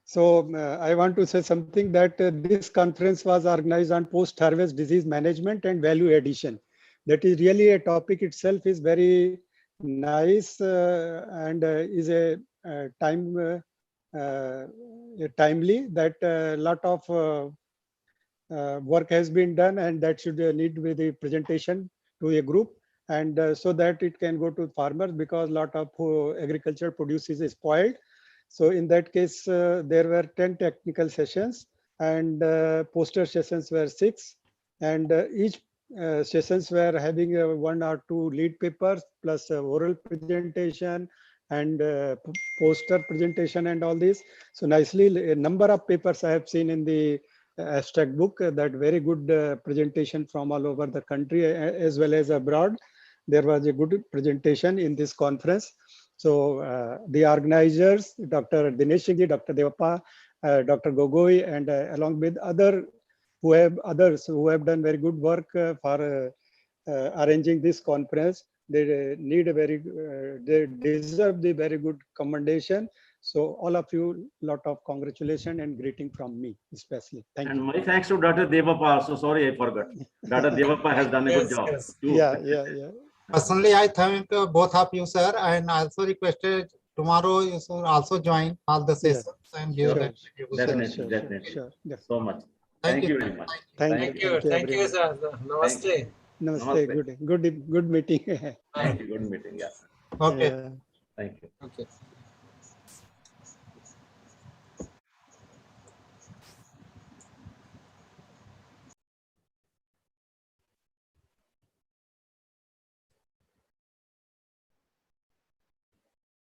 So I want to say something that this conference was organized on post-harvest disease management and value addition. That is really a topic itself is very nice and is a timely that a lot of work has been done, and that should need with the presentation to a group, and so that it can go to farmers, because a lot of agriculture produce is spoiled. So in that case, there were 10 technical sessions, and poster sessions were 6, and each sessions were having 1 or 2 lead papers plus oral presentation and poster presentation and all this. So nicely, a number of papers I have seen in the abstract book, that very good presentation from all over the country as well as abroad. There was a good presentation in this conference. So the organizers, Dr. Dinesh Singh, Dr. Devappa, Dr. Gogoi, and along with others who have done very good work for arranging this conference, they need a very, they deserve the very good commendation. So all of you, lot of congratulations and greeting from me, especially. Thank you. And my thanks to Dr. Devappa also. Sorry, I forgot. Dr. Devappa has done a good job. Too. Yeah. Personally, I thank both of you, sir, and also requested tomorrow you should also join all the sessions and give Sure. that. Definitely. So much. Thank you very much. Thank you, sir. Namaste. Namaste. Good meeting. Thank you. Good meeting. Yeah. Okay. Thank you. Okay.